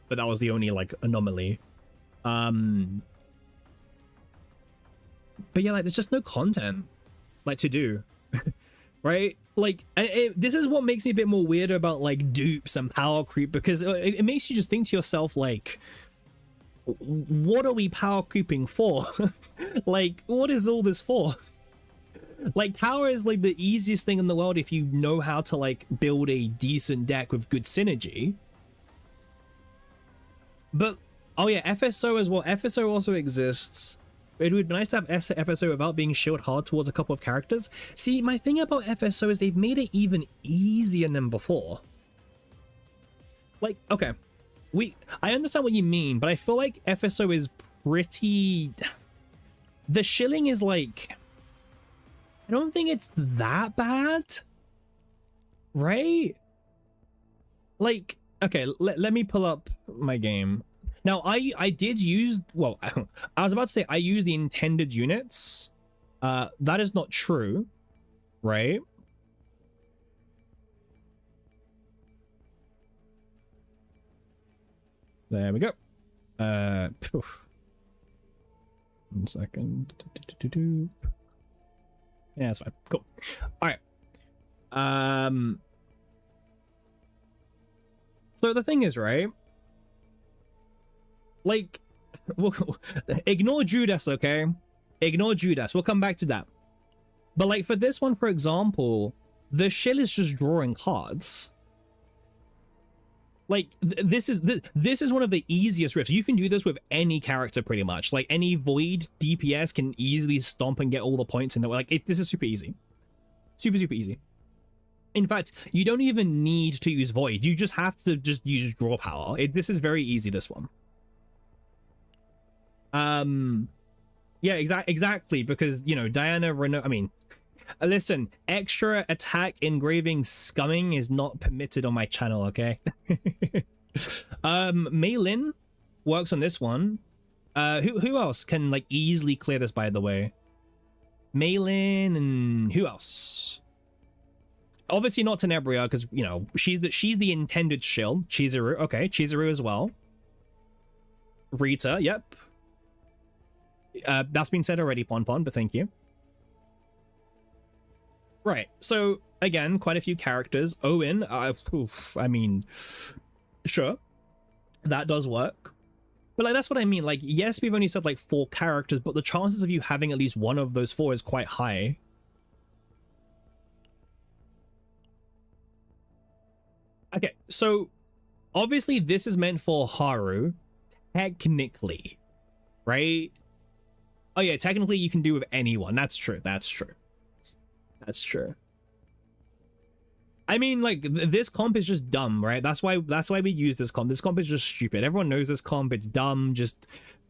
But that was the only, like, anomaly. But yeah, like, there's just no content, like, to do. Right? Like, this is what makes me a bit more weird about, like, dupes and power creep, because it makes you just think to yourself, like, what are we power creeping for? Like, what is all this for? Like, tower is like the easiest thing in the world if you know how to like build a decent deck with good synergy. But oh yeah, FSO as well. FSO also exists. It would be nice to have FSO without being shield hard towards a couple of characters. See, my thing about FSO is they've made it even easier than before. Like, okay, I understand what you mean, but I feel like FSO is pretty... The shilling is like... I don't think it's that bad. Right? Like, okay, let me pull up my game. Now, I did use... Well, I was about to say I used the intended units. That is not true. Right? There we go. 1 second. Yeah, that's fine. Cool. All right. So the thing is, right? Like, ignore Judas, okay? Ignore Judas. We'll come back to that. But like for this one, for example, the shill is just drawing cards. Like this is one of the easiest rifts. You can do this with any character pretty much. Like any Void DPS can easily stomp and get all the points in the way. Like this is super easy, super easy. In fact, you don't even need to use Void. You just have to just use draw power. This is very easy. This one. Yeah, exactly. Because Diana, I mean, Listen, extra attack engraving scumming is not permitted on my channel, okay? Mei Lin works on this one. Who else can like easily clear this, by the way? Mei Lin and who else? Obviously not Tenebria, because you know she's the intended shill. Chizuru, okay, Chizuru as well. Rita, yep. That's been said already, Pon, but thank you. Right, so again, quite a few characters. Owen, I mean, sure, that does work. But like that's what I mean. Like, yes, we've only said like 4 characters, but the chances of you having at least one of those 4 is quite high. Okay, so obviously this is meant for Haru, technically, right? Oh yeah, technically you can do with anyone. That's true. That's true. That's true. I mean, like this comp is just dumb, right? That's why we use this comp. This comp is just stupid. Everyone knows this comp. It's dumb. Just,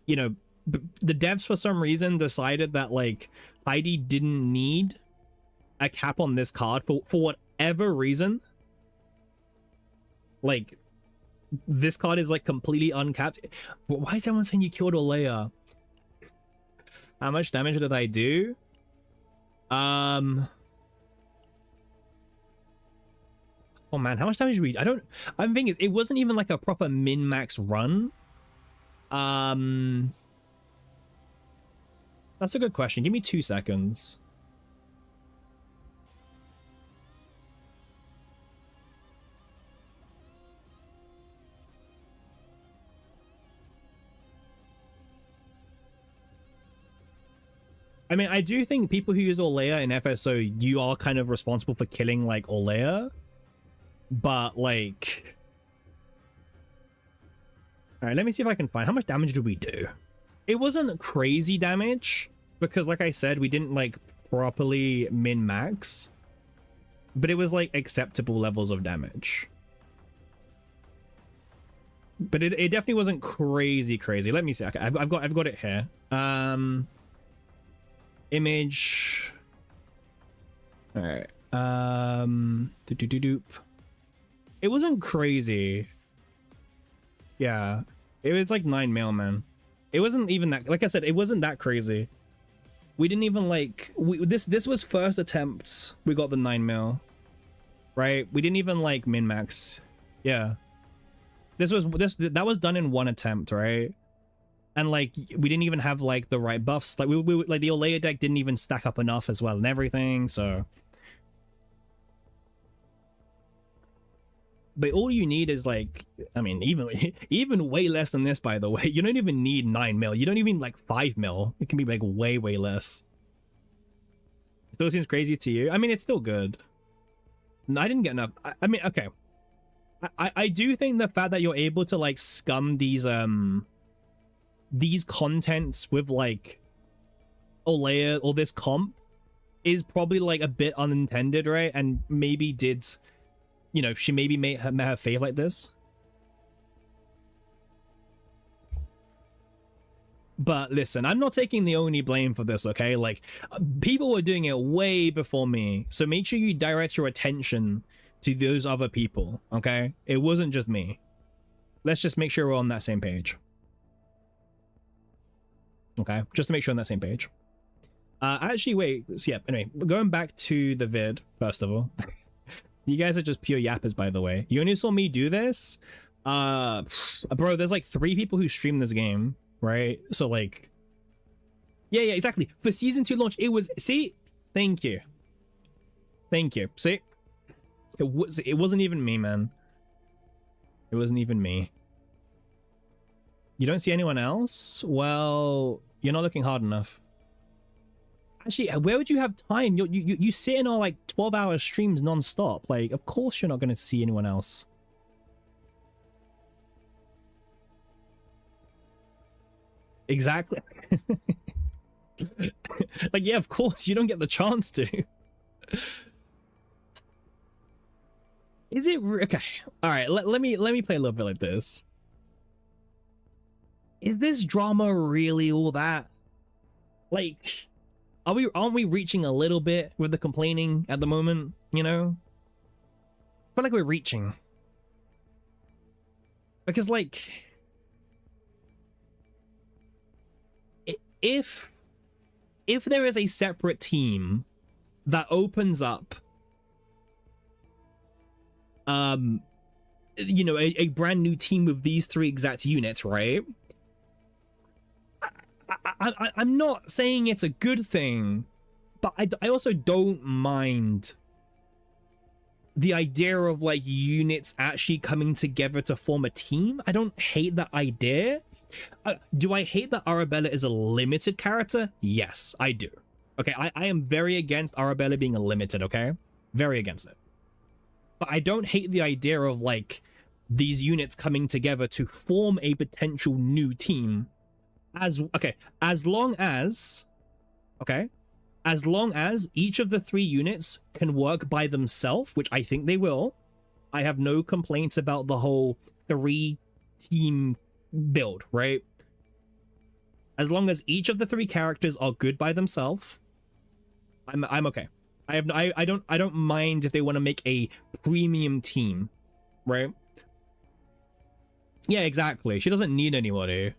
you know, the devs for some reason decided that like Heidi didn't need a cap on this card for whatever reason. Like, this card is like completely uncapped. Why is everyone saying you killed Olea? How much damage did I do? Oh man, how much damage did we? I'm thinking it wasn't even like a proper min-max run. That's a good question. Give me 2 seconds. I mean, I do think people who use Olea in FSO, you are kind of responsible for killing, like, Olea. But, like... Alright, let me see if I can find... How much damage did we do? It wasn't crazy damage, because, like I said, we didn't, like, properly min-max. But it was, like, acceptable levels of damage. But it definitely wasn't crazy. Let me see. Okay, I've got it here. Image. All right. Doop. It wasn't crazy. Yeah, it was like 9 mil, man. It wasn't even that. Like I said, it wasn't that crazy. We didn't even like. This was first attempt. We got the 9 mil, right? We didn't even like min max. Yeah. That was done in 1 attempt, right? And like we didn't even have like the right buffs. Like we like the Olea deck didn't even stack up enough as well and everything. So, but all you need is like, I mean, even way less than this. By the way, you don't even need 9 mil. You don't even like 5 mil. It can be like way less. It still seems crazy to you. I mean, it's still good. I didn't get enough. I mean, okay. I do think the fact that you're able to like scum these contents with like Olea or this comp is probably like a bit unintended, right? And maybe did, you know, she maybe made her fail like this. But listen, I'm not taking the only blame for this, okay? Like, people were doing it way before me, so make sure you direct your attention to those other people, okay? It wasn't just me. Let's just make sure we're on that same page. Okay, just to make sure on that same page. Actually, wait. So yeah, anyway, going back to the vid, first of all. You guys are just pure yappers, by the way. You only saw me do this? Bro, there's like 3 people who stream this game, right? So like... Yeah, exactly. For Season 2 launch, it was... See? Thank you. See? It wasn't even me, man. It wasn't even me. You don't see anyone else? Well, you're not looking hard enough. Actually, where would you have time? You sit in our like 12-hour streams non-stop. Like, of course you're not going to see anyone else. Exactly. Like, yeah, of course you don't get the chance to. Is it okay? All right, let me play a little bit like this. Is this drama really all that? Like, aren't we reaching a little bit with the complaining at the moment, you know? I feel like we're reaching. Because like if there is a separate team that opens up you know, a brand new team with these 3 exact units, right? I'm not saying it's a good thing, but I also don't mind the idea of like units actually coming together to form a team. I don't hate that idea. Do I hate that Arabella is a limited character? Yes, I do. Okay, I am very against Arabella being a limited, okay? Very against it. But I don't hate the idea of like these units coming together to form a potential new team. As long as each of the 3 units can work by themselves, which I think they will. I have no complaints about the whole 3 team build, right? As long as each of the 3 characters are good by themselves, I'm okay. I don't mind if they want to make a premium team, right? Yeah, exactly. She doesn't need anybody.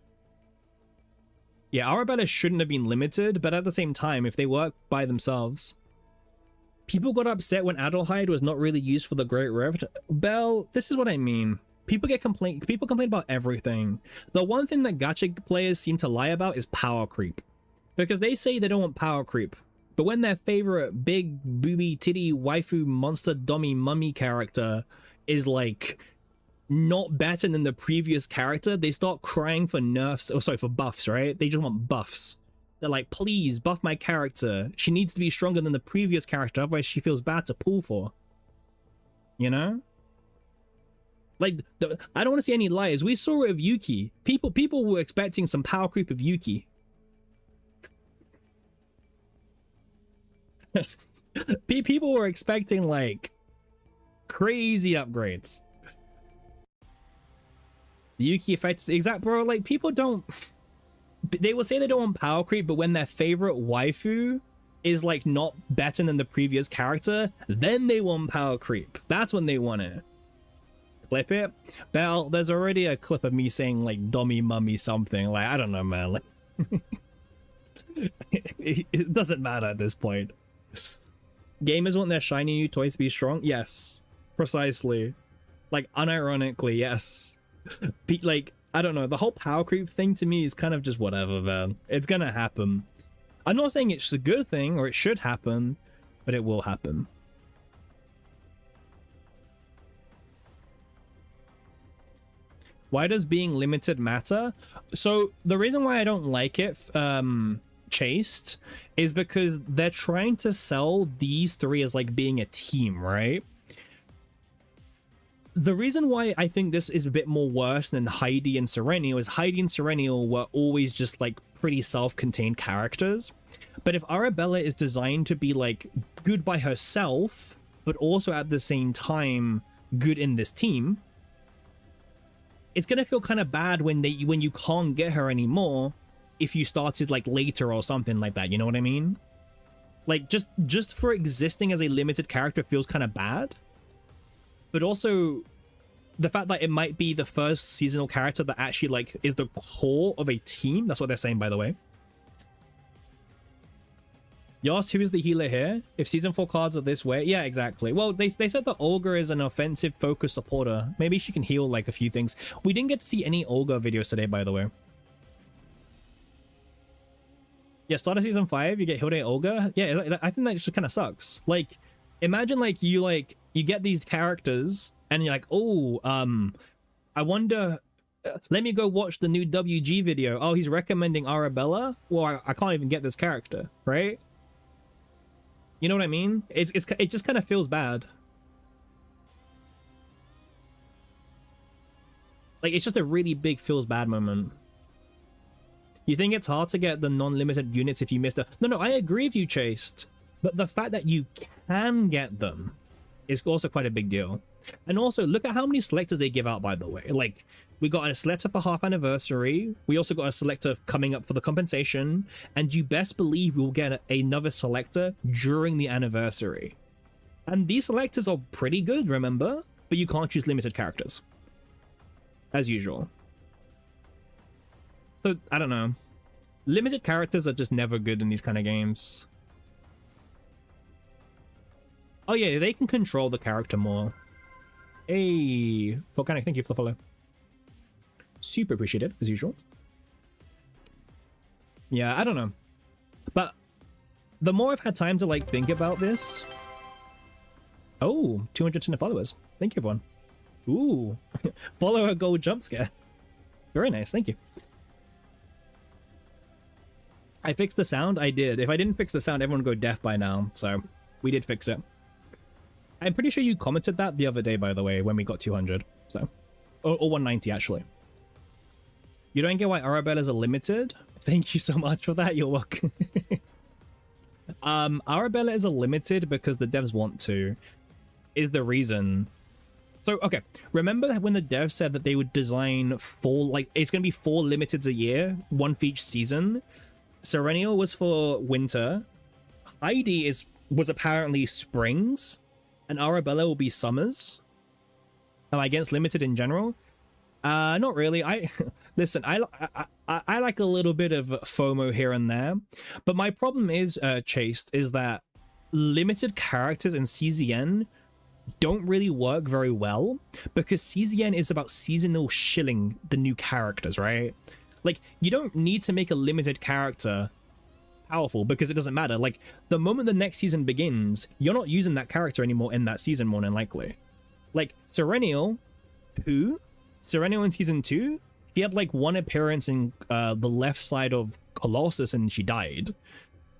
Yeah, Arabella shouldn't have been limited, but at the same time, if they work by themselves. People got upset when Adelheid was not really used for the Great Rift. Bell, this is what I mean. People complain about everything. The one thing that gacha players seem to lie about is power creep. Because they say they don't want power creep. But when their favorite big booby titty waifu monster dummy mummy character is like not better than the previous character, they start crying for nerfs, or sorry, for buffs, right? They just want buffs. They're like, please buff my character. She needs to be stronger than the previous character, otherwise she feels bad to pull for. You know? Like, I don't want to see any lies. We saw it with Yuki. People were expecting some power creep of Yuki. People were expecting like crazy upgrades. The Yuki effect, exact, bro. Like, people don't. They will say they don't want power creep, but when their favorite waifu is like not better than the previous character, then they want power creep. That's when they want it. Clip it. Bell, there's already a clip of me saying like dummy mummy something. Like, I don't know, man. Like, it doesn't matter at this point. Gamers want their shiny new toys to be strong? Yes, precisely. Like, unironically, yes. Like, I don't know, the whole power creep thing to me is kind of just whatever, man. It's gonna happen. I'm not saying it's a good thing or it should happen, but it will happen. Why does being limited matter? So the reason why I don't like it, Chased, is because they're trying to sell these 3 as like being a team, right? The reason why I think this is a bit more worse than Heidi and Serennial is Heidi and Serennial were always just like pretty self-contained characters. But if Arabella is designed to be like good by herself, but also at the same time good in this team, it's gonna feel kind of bad when you can't get her anymore if you started like later or something like that, you know what I mean? Like, just for existing as a limited character feels kind of bad. But also the fact that it might be the first seasonal character that actually like is the core of a team. That's what they're saying, by the way. You asked who is the healer here? If season 4 cards are this way, yeah, exactly. Well, they said that Olga is an offensive focus supporter. Maybe she can heal like a few things. We didn't get to see any Olga videos today, by the way. Yeah, start of season 5, you get Hilde Olga. Yeah, I think that just kind of sucks. Like, imagine like you get these characters and you're like, oh, I wonder, let me go watch the new WG video. Oh, he's recommending Arabella. Well, I can't even get this character, right? You know what I mean? It just kind of feels bad. Like, it's just a really big feels bad moment. You think it's hard to get the non-limited units if you missed the... No, I agree with you, Chased. But the fact that you can get them is also quite a big deal. And also, look at how many selectors they give out, by the way. Like, we got a selector for half anniversary. We also got a selector coming up for the compensation. And you best believe we'll get another selector during the anniversary. And these selectors are pretty good, remember? But you can't choose limited characters. As usual. So, I don't know. Limited characters are just never good in these kind of games. Oh yeah, they can control the character more. Hey, Volcanic, thank you for the follow. Super appreciated, as usual. Yeah, I don't know. But the more I've had time to like think about this... Oh, 210 followers. Thank you, everyone. Ooh, follower gold jump scare. Very nice, thank you. I fixed the sound? I did. If I didn't fix the sound, everyone would go deaf by now. So, we did fix it. I'm pretty sure you commented that the other day, by the way, when we got 200. So, or 190, actually. You don't get why Arabella's are limited? Thank you so much for that. You're welcome. Arabella is a limited because the devs want to, is the reason. So, okay. Remember when the devs said that they would design 4, like, it's going to be 4 limiteds a year, 1 for each season? Serenial was for winter. Heidi was apparently springs. And Arabella will be summers. Am I against limited in general? Not really. Listen, I like a little bit of FOMO here and there, but my problem is, Chased, is that limited characters in CZN don't really work very well because CZN is about seasonal shilling the new characters, right? Like, you don't need to make a limited character powerful because it doesn't matter. Like, the moment the next season begins, you're not using that character anymore in that season, more than likely. Like, Serenial in season 2, she had like 1 appearance in the left side of Colossus and she died.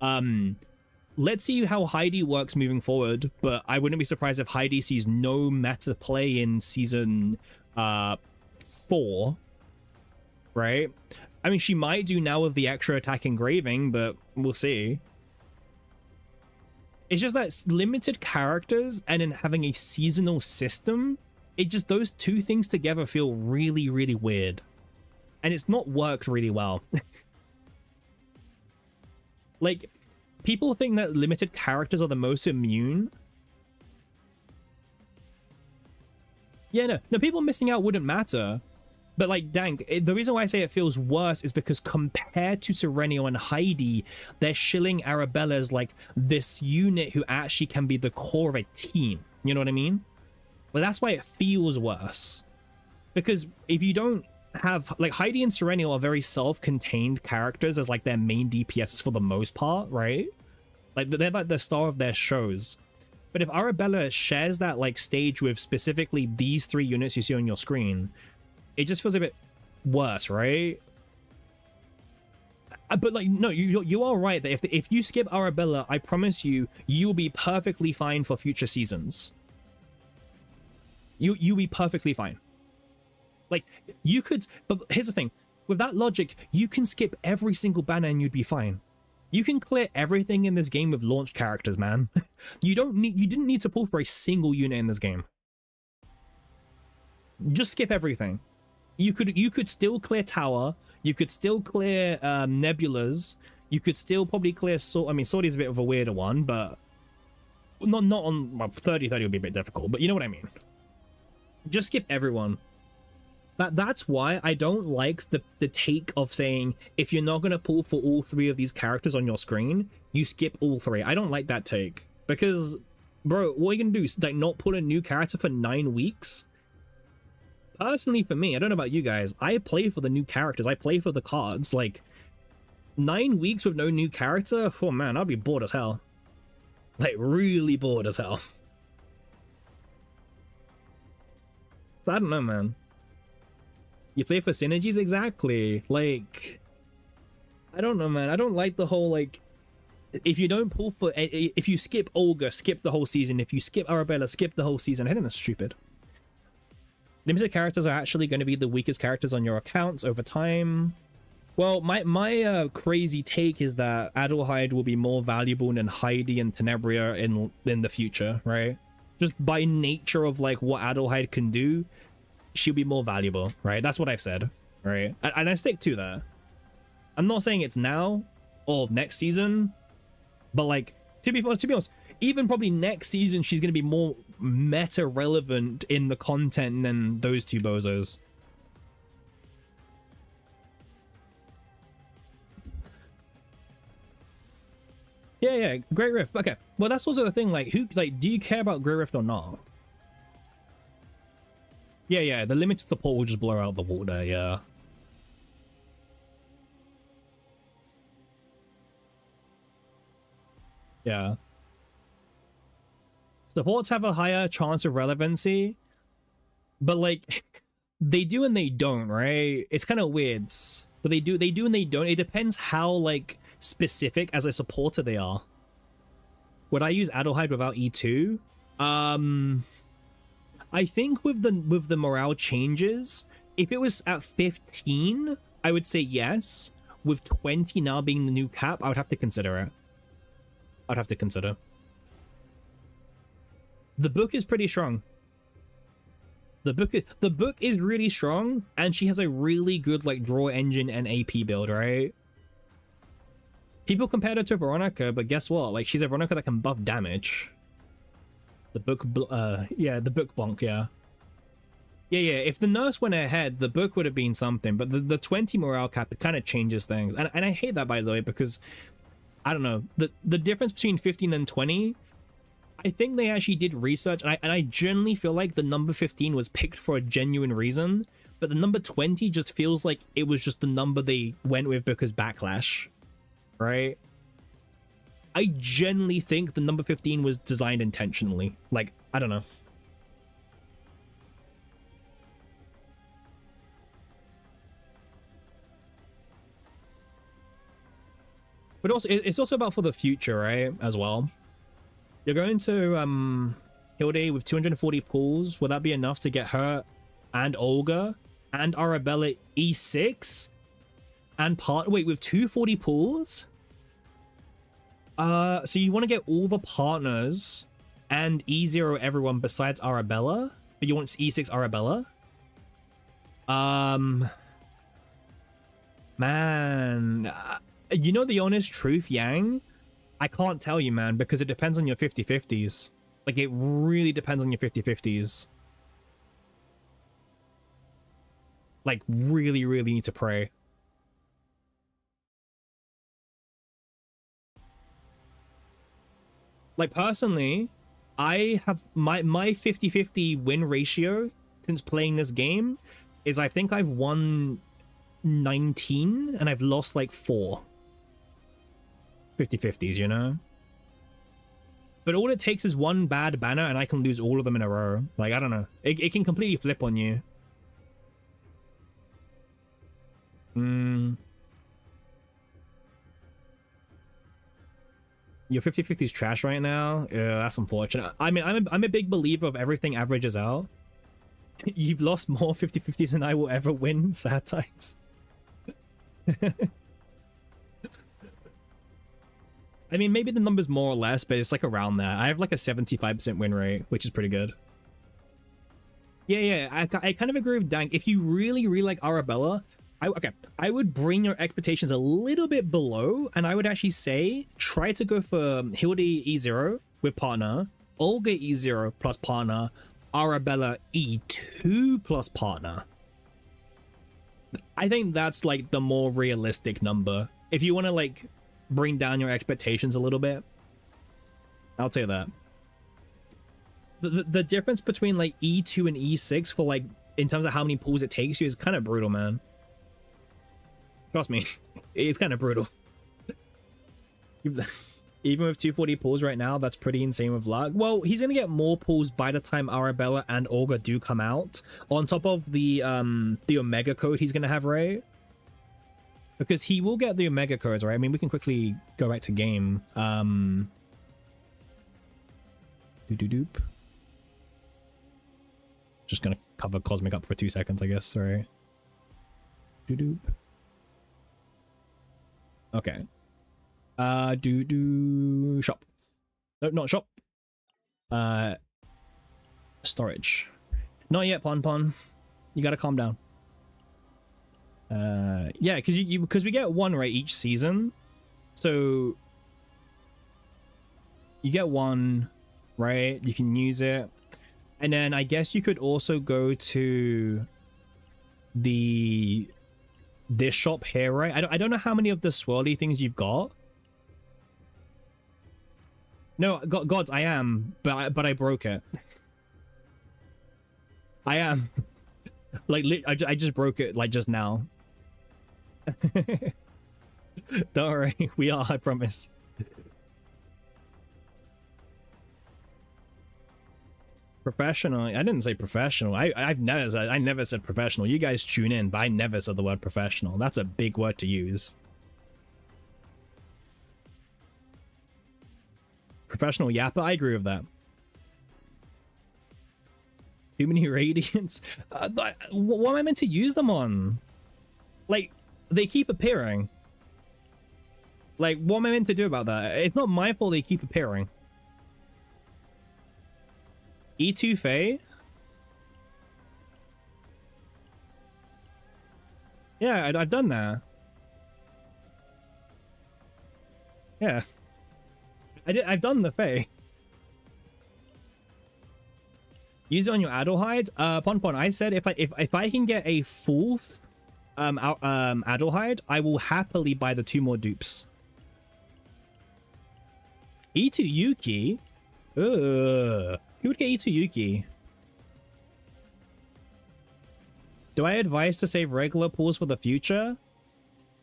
Let's see how Heidi works moving forward, but I wouldn't be surprised if Heidi sees no meta play in season 4, right? I mean, she might do now with the extra attack engraving, but we'll see. It's just that limited characters and then having a seasonal system, it just, those two things together feel really, really weird. And it's not worked really well. Like, people think that limited characters are the most immune. Yeah, no, people missing out wouldn't matter. But like, dang, the reason why I say it feels worse is because compared to Serenial and Heidi, they're shilling Arabella as like this unit who actually can be the core of a team. You know what I mean? Like, that's why it feels worse. Because if you don't have, like, Heidi and Serenial are very self-contained characters as like their main DPSs for the most part, right? Like, they're like the star of their shows. But if Arabella shares that like stage with specifically these 3 units you see on your screen, it just feels a bit worse, right? But like, no, you are right that if you skip Arabella, I promise you, you'll be perfectly fine for future seasons. You'll be perfectly fine. Like, you could, but here's the thing. With that logic, you can skip every single banner and you'd be fine. You can clear everything in this game with launch characters, man. You didn't need to pull for a single unit in this game. Just skip everything. You could still clear tower. You could still clear nebulas. You could still probably clear sword. I mean, sword is a bit of a weirder one, but not on, well, 30 would be a bit difficult. But you know what I mean. Just skip everyone. That's why I don't like the take of saying if you're not gonna pull for all 3 of these characters on your screen, you skip all 3. I don't like that take because, bro, what are you gonna do? Like, not pull a new character for 9 weeks? Personally, for me, I don't know about you guys, I play for the new characters. I play for the cards. Like, 9 weeks with no new character? Oh man, I'd be bored as hell. Like, really bored as hell. So I don't know, man. You play for synergies? Exactly. Like, I don't know, man. I don't like the whole, like, if you don't pull for, if you skip Olga, skip the whole season. If you skip Arabella, skip the whole season. I think that's stupid. Limited characters are actually going to be the weakest characters on your accounts over time. Well, my crazy take is that Adelheid will be more valuable than Heidi and Tenebria in the future, right? just by nature of like what Adelheid can do, she'll be more valuable, right? That's what I've said, right? And I stick to that. I'm not saying it's now or next season, but like to be honest, even probably next season she's going to be more meta relevant in the content than those two bozos. Yeah, Great Rift. Okay, well that's also the thing. Like, do you care about Great Rift or not? Yeah, the limited support will just blow out the water. Yeah. Yeah. Supports have a higher chance of relevancy, but like they do and they don't, right? It's kind of weird, but they do and they don't. It depends how like specific as a supporter they are. Would I use Adelheid without E2? I think with the morale changes, if it was at 15, I would say yes. With 20 now being the new cap, I would have to consider it. I'd have to consider. The book is pretty strong. The book is really strong, and she has a really good like draw engine and AP build, right? People compared her to Veronica, but guess what? Like, she's a Veronica that can buff damage. The book, yeah, the book bonk, yeah. Yeah, if the nurse went ahead, the book would have been something, but the 20 morale cap, it kind of changes things. And I hate that, by the way, because, I don't know, the difference between 15 and 20, I think they actually did research, and I generally feel like the number 15 was picked for a genuine reason, but the number 20 just feels like it was just the number they went with because backlash. Right? I genuinely think the number 15 was designed intentionally. Like, I don't know. But also, it's also about for the future, right? As well. You're going to Hilde with 240 pulls. Will that be enough to get her and Olga and Arabella E6? And wait, with 240 pulls? So you want to get all the partners and E0 everyone besides Arabella? But you want E6 Arabella? Man, you know the honest truth, Yang? I can't tell you, man, because it depends on your 50-50s. Like, it really depends on your 50-50s. Like, really need to pray. Like, personally, I have my 50-50 win ratio since playing this game is I think I've won 19 and I've lost like 4 50-50s, you know? But all it takes is one bad banner and I can lose all of them in a row. Like, I don't know. It can completely flip on you. Your 50-50 is trash right now. Yeah, that's unfortunate. I mean, I'm a big believer of everything averages out. You've lost more 50-50s than I will ever win, sad times. I mean, maybe the number's more or less, but it's like around there. I have like a 75% win rate, which is pretty good. Yeah, I kind of agree with Dank. If you really like Arabella, I would bring your expectations a little bit below, and I would actually say try to go for Hilde E0 with partner, Olga E0 plus partner, Arabella E2 plus partner. I think that's like the more realistic number. If you want to like bring down your expectations a little bit, I'll say that. The difference between like E2 and E6 for like in terms of how many pulls it takes you is kind of brutal, man. Trust me, it's kind of brutal. Even with 240 pulls right now, that's pretty insane with luck. Well, he's gonna get more pulls by the time Arabella and Olga do come out, on top of the Omega code he's gonna have, right? Because he will get the Omega codes, right? I mean, we can quickly go back to game. Doop. Just gonna cover Cosmic up for 2 seconds, I guess. Sorry. Doop. Okay. Shop. No, not shop. storage. Not yet, Pon Pon. You gotta calm down. Yeah, because we get one right each season, so you get one, right? You can use it, and then I guess you could also go to this shop here, right? I don't know how many of the swirly things you've got. No, gods, I am, but I broke it. I am. Like, I just broke it, like, just now. Don't worry, we are, I promise. Professional. I didn't say professional. I never said professional. You guys tune in, but I never said the word professional. That's a big word to use. Professional yapper, I agree with that. Too many radiants. What am I meant to use them on? Like, they keep appearing. Like, what am I meant to do about that? It's not my fault they keep appearing. E2 Fae? Yeah, I've done that. Yeah. I've done the Fae. Use it on your Adelheid? Pon Pon, I said if I can get a 4th Adelheid, I will happily buy the 2 more dupes. E2 Yuki? Ugh. Who would get E2 Yuki? Do I advise to save regular pools for the future?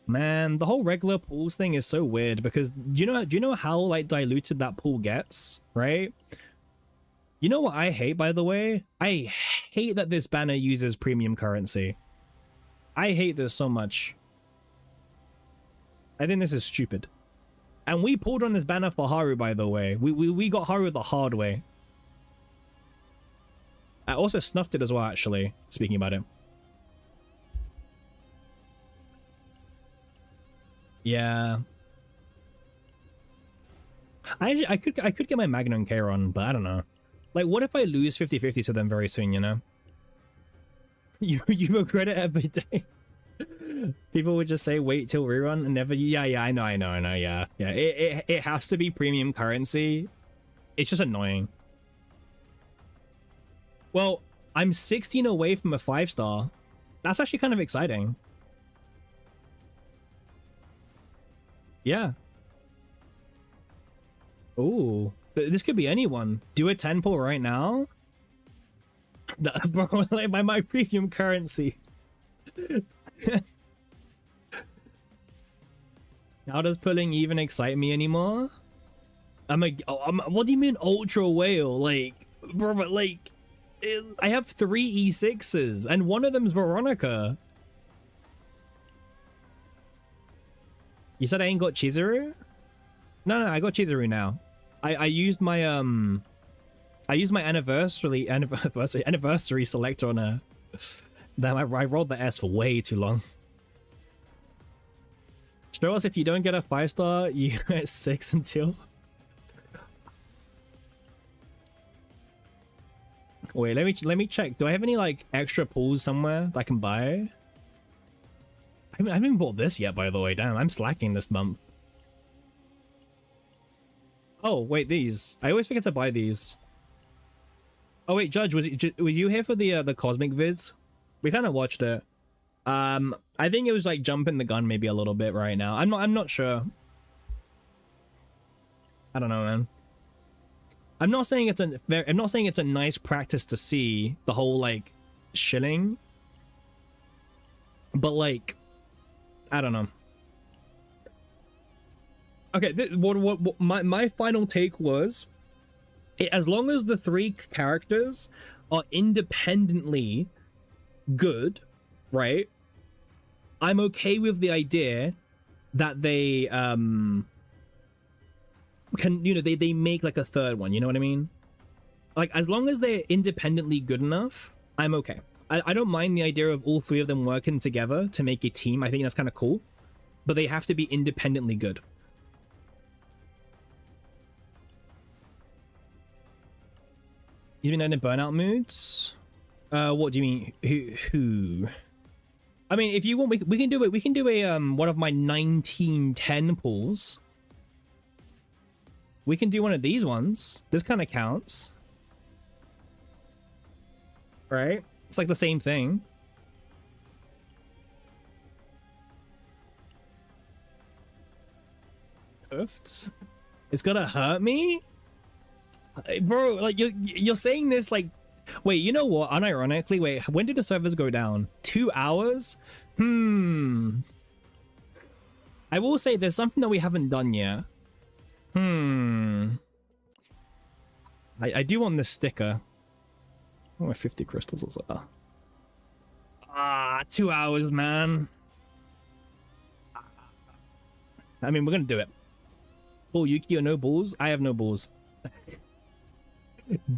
Man, the whole regular pools thing is so weird because do you know how like diluted that pool gets, right? You know what I hate, by the way? I hate that this banner uses premium currency. I hate this so much. I think this is stupid. And we pulled on this banner for Haru, by the way. We got Haru the hard way. I also snuffed it as well, actually, speaking about it. Yeah. I could get my Magnon Charon, but I don't know. Like, what if I lose 50-50 to them very soon, you know? You regret it every day. People would just say, wait till rerun and never... Yeah, I know, yeah. Yeah, it has to be premium currency. It's just annoying. Well, I'm 16 away from a 5-star. That's actually kind of exciting. Yeah. Ooh. This could be anyone. Do a 10 pull right now? Bro, like my premium currency. How does pulling even excite me anymore? What do you mean ultra whale? Like, bro, but like, I have 3 E6s and one of them's Veronica. You said I ain't got Chizuru? No, I got Chizuru now. I used my anniversary selector on a... Damn, I rolled the S for way too long. Show us if you don't get a 5-star, you get 6 until... Wait, let me check. Do I have any like extra pools somewhere that I can buy? I haven't even bought this yet, by the way. Damn, I'm slacking this month. Oh, wait, these. I always forget to buy these. Oh wait, Judge, was you here for the Cosmic vids? We kind of watched it. I think it was like jumping the gun maybe a little bit right now. I'm not sure. I don't know, man. I'm not saying it's a nice practice to see the whole like shilling, but like I don't know. Okay, what my final take was, as long as the 3 characters are independently good, right? I'm okay with the idea that they can, you know, they make like a 3rd one, you know what I mean? Like, as long as they're independently good enough, I'm okay. I don't mind the idea of all 3 of them working together to make a team. I think that's kind of cool, but they have to be independently good. He's been in burnout moods. What do you mean? Who? I mean, if you want, we can do it. We can do a one of my 1910 pulls. We can do one of these ones. This kind of counts, right? It's like the same thing. Hoofed. It's gonna hurt me, bro. Like you're saying this like, wait, you know what? Unironically, wait, when did the servers go down? 2 hours? I will say there's something that we haven't done yet. I do want this sticker. I want 50 crystals as well. 2 hours, man. I mean, we're gonna do it. Bull Yuki or no balls? I have no balls.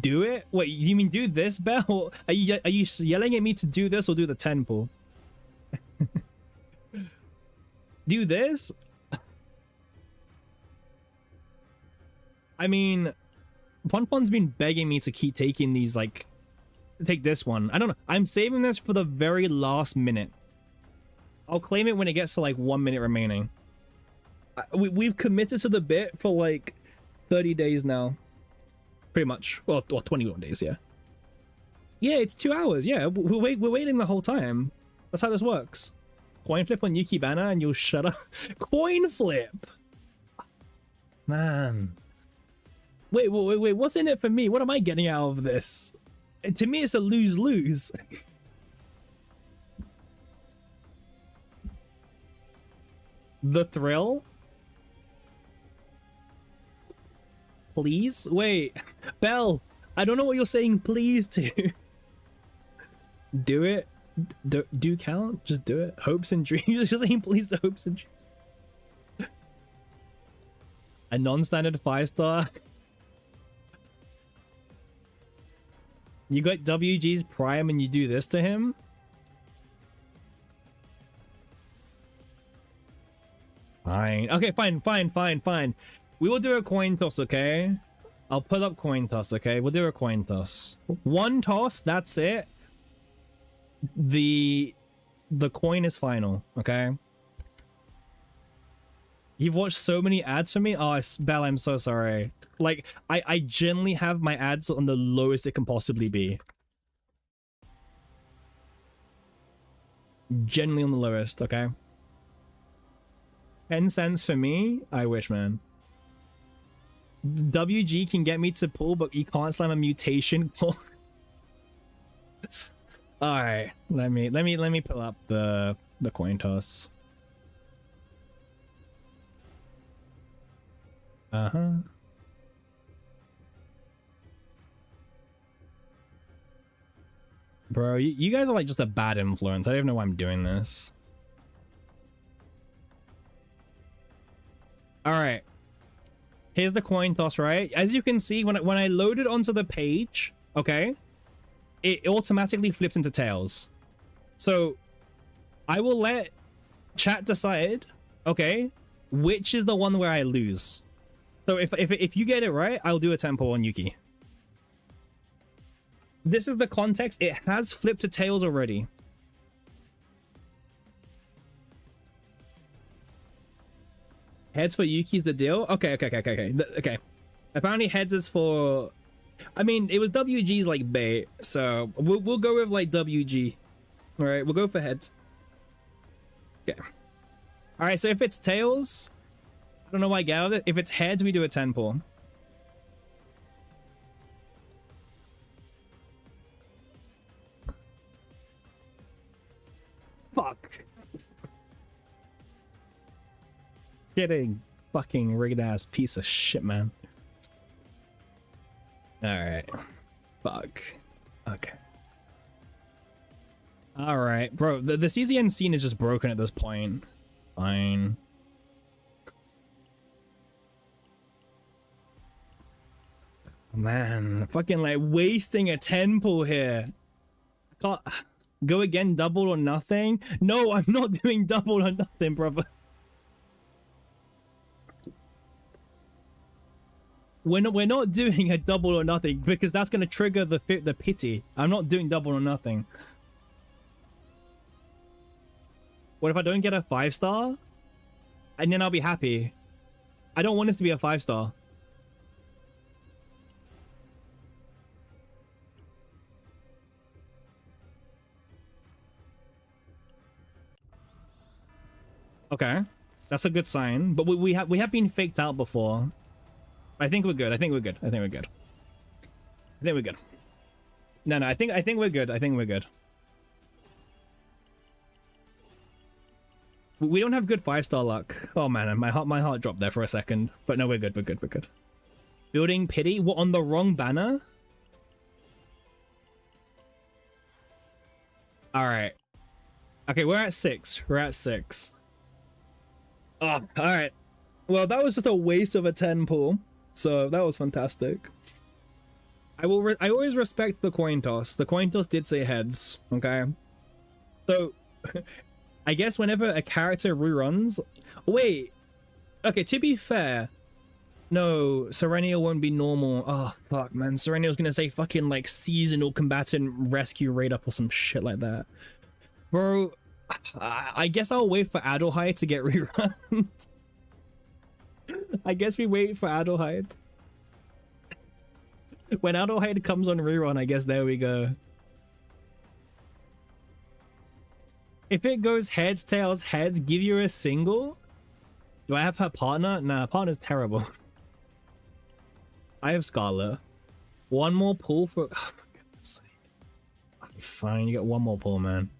Do it? Wait, you mean do this, Bell? Are you yelling at me to do this or do the 10 pull? Do this? I mean, Ponpon's been begging me to keep taking these, like, to take this one. I don't know. I'm saving this for the very last minute. I'll claim it when it gets to like 1 minute remaining. We've committed to the bit for like 30 days now. Pretty much. Well, 21 days, yeah. Yeah, it's 2 hours. Yeah, we're waiting the whole time. That's how this works. Coin flip on Yuki Banner and you'll shut up. Coin flip! Man. Wait, what's in it for me? What am I getting out of this? To me, it's a lose-lose. The thrill? Please? Wait. Bell, I don't know what you're saying please to. Do it. Do count? Just do it. Hopes and dreams. Just saying please to hopes and dreams. A non-standard 5-star. You got WG's Prime and you do this to him? Fine. Okay, fine. We will do a coin toss, okay? I'll put up coin toss, okay? We'll do a coin toss. One toss, that's it. The coin is final, okay? You've watched so many ads for me? Oh, Belle, I'm so sorry. Like, I generally have my ads on the lowest it can possibly be. Generally on the lowest, okay? 10 cents for me? I wish, man. WG can get me to pull, but you can't slam a mutation. Alright, let me pull up the coin toss. Bro, you guys are like just a bad influence. I don't even know why I'm doing this. Alright. Here's the coin toss, right? As you can see, when I load it onto the page, okay, it automatically flipped into tails. So I will let chat decide, okay, which is the one where I lose. So if you get it right, I'll do a tempo on Yuki. This is the context. It has flipped to tails already. Heads for Yuki's the deal? Okay. Okay. Apparently heads is for... I mean, it was WG's like bait, so we'll go with like WG. All right, we'll go for heads. Okay. All right, so if it's tails, I don't know why I get out of it. If it's heads, we do a 10 pull. Fuck. Kidding. Fucking rigged ass piece of shit, man. Alright. Fuck. Okay. Alright. Bro, the CZN scene is just broken at this point. It's fine. Man, fucking like wasting a 10 pull here. I can't go again, double or nothing. No, I'm not doing double or nothing, brother. we're not doing a double or nothing because that's gonna trigger the pity. I'm not doing double or nothing. What if I don't get a 5-star? And then I'll be happy. I don't want this to be a 5-star. Okay, that's a good sign. But we have been faked out before. I think we're good. I think we're good. I think we're good. I think we're good. No, I think we're good. I think we're good. We don't have good 5-star luck. Oh man, my heart dropped there for a second. But no, we're good. We're good. We're good. Building pity. What, on the wrong banner? All right. Okay, we're at 6. We're at 6. Oh, all right. Well, that was just a waste of a 10 pull. So that was fantastic. I always respect the coin toss. The coin toss did say heads. Okay. So, I guess whenever a character reruns. Wait. Okay. To be fair, no, Serenia won't be normal. Oh fuck, man. Serenia was gonna say fucking like seasonal combatant rescue raid up or some shit like that, bro. I guess I'll wait for Adelheid to get rerun. I guess we wait for Adelheid. When Adelheid comes on rerun, I guess there we go. If it goes heads, tails, heads, give you a single? Do I have her partner? Nah, partner's terrible. I have Scarlet. One more pull for... Oh, for goodness sake. Fine, you get one more pull, man.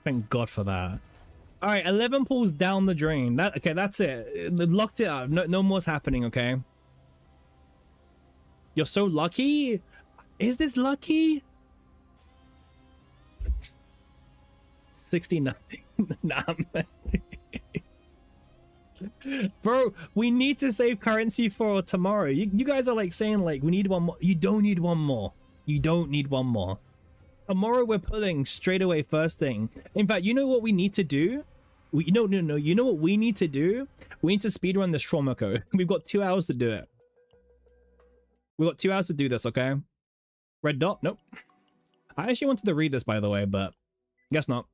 Thank God for that. All right, 11 pulls down the drain. Okay, that's it. Locked it up. No more's happening, okay? You're so lucky? Is this lucky? 69. Nah, man. Bro, we need to save currency for tomorrow. You guys are like saying like we need one more. You don't need one more. You don't need one more. Tomorrow we're pulling straight away first thing. In fact, you know what we need to do? No. You know what we need to do? We need to speedrun this trauma code. We've got 2 hours to do it. We've got 2 hours to do this, okay? Red dot? Nope. I actually wanted to read this, by the way, but guess not.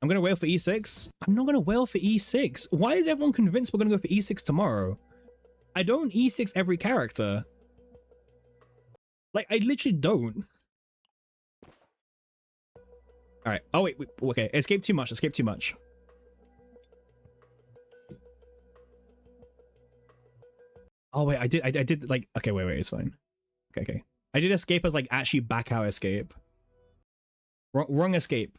I'm going to wail for E6. I'm not going to wail for E6. Why is everyone convinced we're going to go for E6 tomorrow? I don't E6 every character. Like, I literally don't. All right. Oh, wait. Okay. Escape too much. Escape too much. Oh, wait. I did like... Okay, wait. It's fine. Okay. I did escape as, like, actually back out escape. Wrong escape.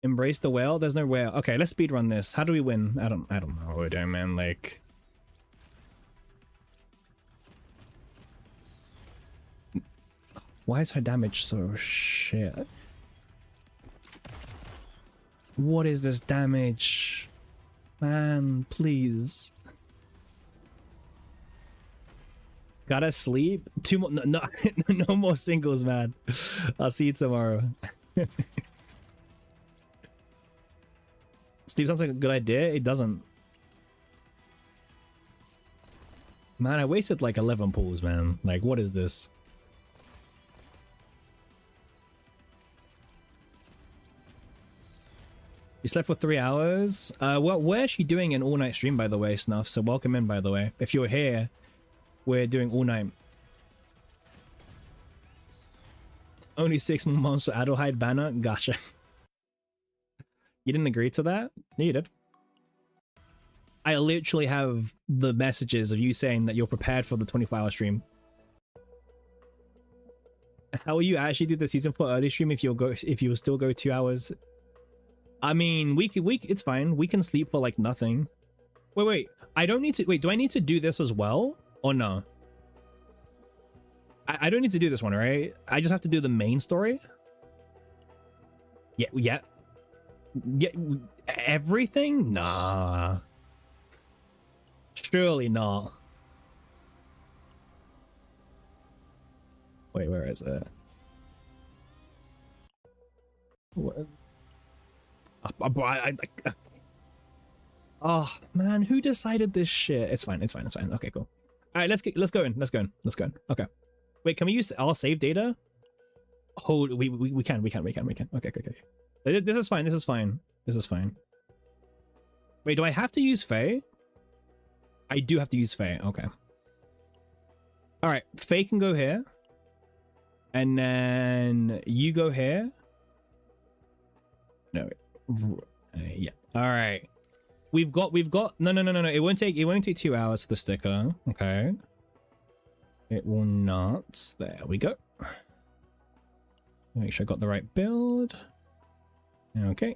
Embrace the whale? There's no whale. Okay, let's speedrun this. How do we win? I don't know what we're doing, man. Like... Why is her damage so shit? What is this damage? Man, please. Gotta sleep? 2 more... No more singles, man. I'll see you tomorrow. Steve sounds like a good idea. It doesn't. Man, I wasted like 11 pulls, man. Like, what is this? You slept for 3 hours? Well, we're actually doing an all-night stream, by the way, Snuff. So welcome in, by the way. If you're here, we're doing all night. Only 6 more months for Adelheid banner? Gotcha. You didn't agree to that? No, you did. I literally have the messages of you saying that you're prepared for the 24-hour stream. How will you actually do the season 4 early stream if you'll still go 2 hours? I mean, it's fine. We can sleep for like nothing. Wait. I don't need to... Wait, do I need to do this as well? Or no? I don't need to do this one, right? I just have to do the main story? Yeah. Everything? Nah. Surely not. Wait, where is it? What? Oh man, who decided this shit? It's fine. It's fine. It's fine. Okay, cool. All right, let's go in. Let's go in. Let's go in. Okay. Wait, can we use our save data? Hold. We can. Okay. This is fine. This is fine. This is fine. Wait, do I have to use Faye? I do have to use Faye. Okay. All right, Faye can go here, and then you go here. No. Yeah. All right. We've got. No. It won't take 2 hours for the sticker. Okay. It will not. There we go. Make sure I got the right build. Okay.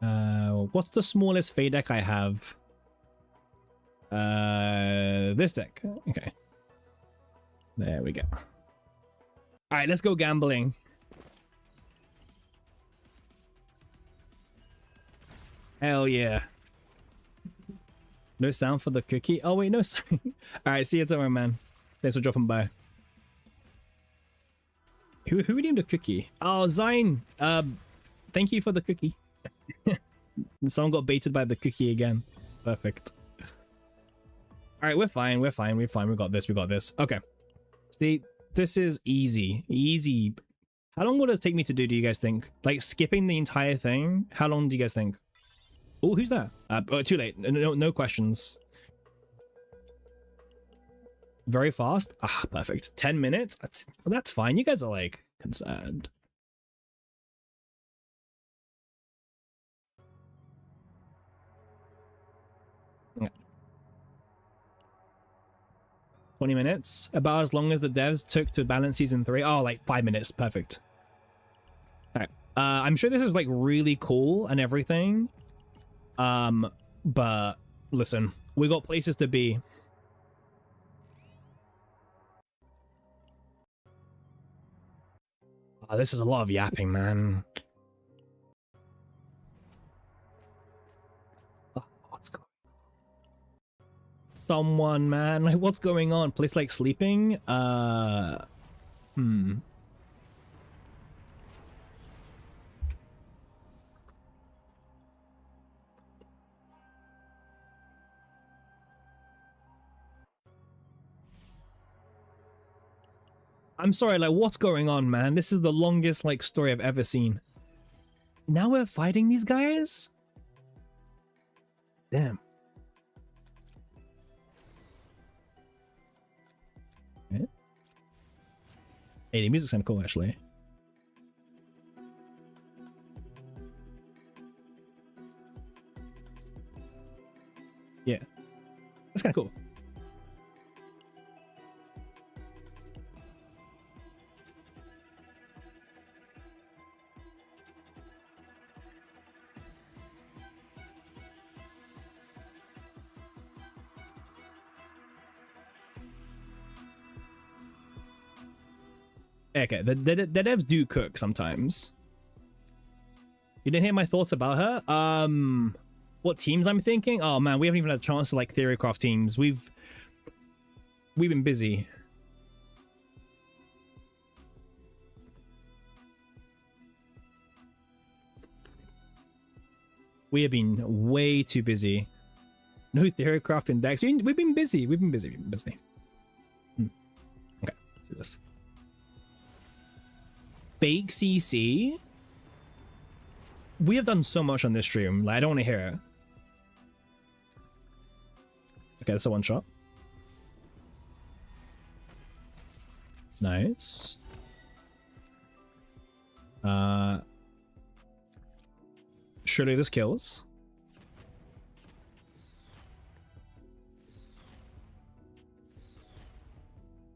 What's the smallest Faye deck I have? This deck. Okay. There we go. All right, let's go gambling. Hell yeah. No sound for the cookie. Oh wait, no, sorry. All right, see you tomorrow, man. Thanks for dropping by. Who redeemed a cookie? Oh, Zine. Thank you for the cookie. Someone got baited by the cookie again. Perfect. All right, we're fine. We got this. Okay. See, this is easy. How long will it take me to do you guys think? Like skipping the entire thing? How long do you guys think? Oh, who's that? Oh, too late. No questions. Very fast. Ah, perfect. 10 minutes. That's fine. You guys are like concerned. Yeah. 20 minutes. About as long as the devs took to balance season 3. Oh, like 5 minutes. Perfect. All right. I'm sure this is like really cool and everything. But listen, we got places to be. Oh, this is a lot of yapping, man. Oh, what's going on? Someone, man, like what's going on? Place like sleeping? I'm sorry, like, what's going on, man? This is the longest, like, story I've ever seen. Now we're fighting these guys? Damn. Okay. Hey, the music's kind of cool, actually. Yeah. That's kind of cool. Okay, the devs do cook sometimes. You didn't hear my thoughts about her? What teams I'm thinking? Oh man, we haven't even had a chance to like Theorycraft teams. We've been busy. We have been way too busy. No Theorycraft index. We've been busy. We've been busy. Okay, let's do this. Fake CC? We have done so much on this stream. Like, I don't want to hear it. Okay, that's a one shot. Nice. Surely this kills.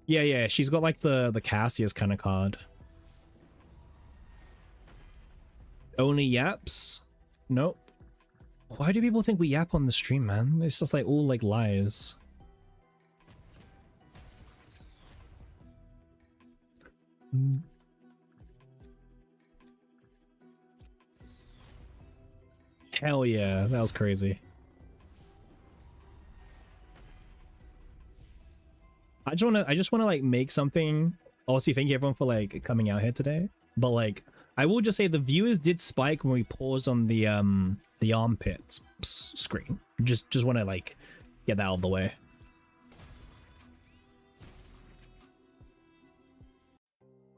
Yeah, she's got like the Cassius kind of card. Only yaps? Nope. Why do people think we yap on the stream, man? It's just like all like lies. Hell yeah, that was crazy. I just wanna like make something. Obviously, thank you everyone for like coming out here today. But like I will just say the viewers did spike when we paused on the armpit screen. Just want to like get that out of the way.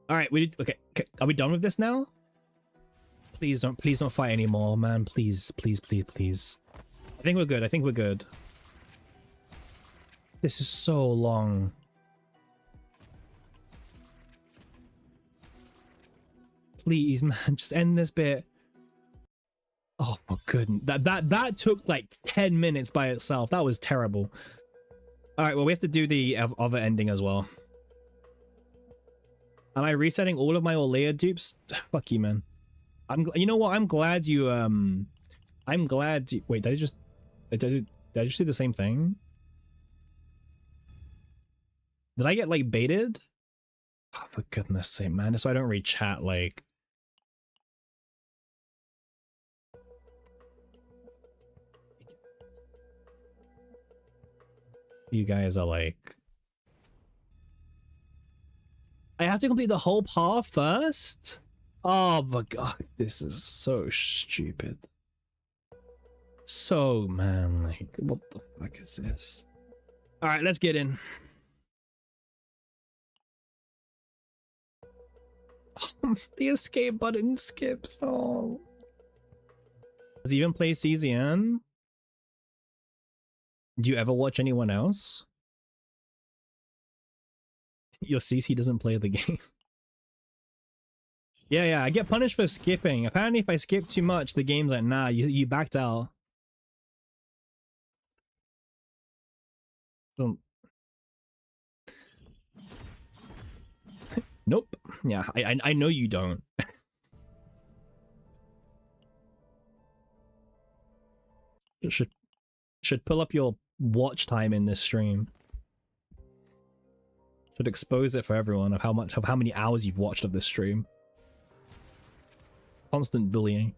All right, okay. Are we done with this now? Please don't fight anymore, man. Please. I think we're good. This is so long. Please, man, just end this bit. Oh my goodness, that took like 10 minutes by itself. That was terrible. All right, well, we have to do the other ending as well. Am I resetting all of my Olea dupes? Fuck you, man. You know what? I'm glad you wait, did I just do the same thing? Did I get like baited? Oh, for goodness sake, man. That's why I don't read chat. Like, you guys are like, I have to complete the whole path first? Oh my god, this is so stupid. So, man, like, what the fuck is this? All right, let's get in. The escape button skips. Oh. Does he even play CZN? Do you ever watch anyone else? Your CC doesn't play the game. Yeah, I get punished for skipping. Apparently if I skip too much, the game's like, nah, you backed out. Nope. Yeah, I know you don't. Should pull up your watch time in this stream. Should expose it for everyone of how many hours you've watched of this stream. Constant bullying.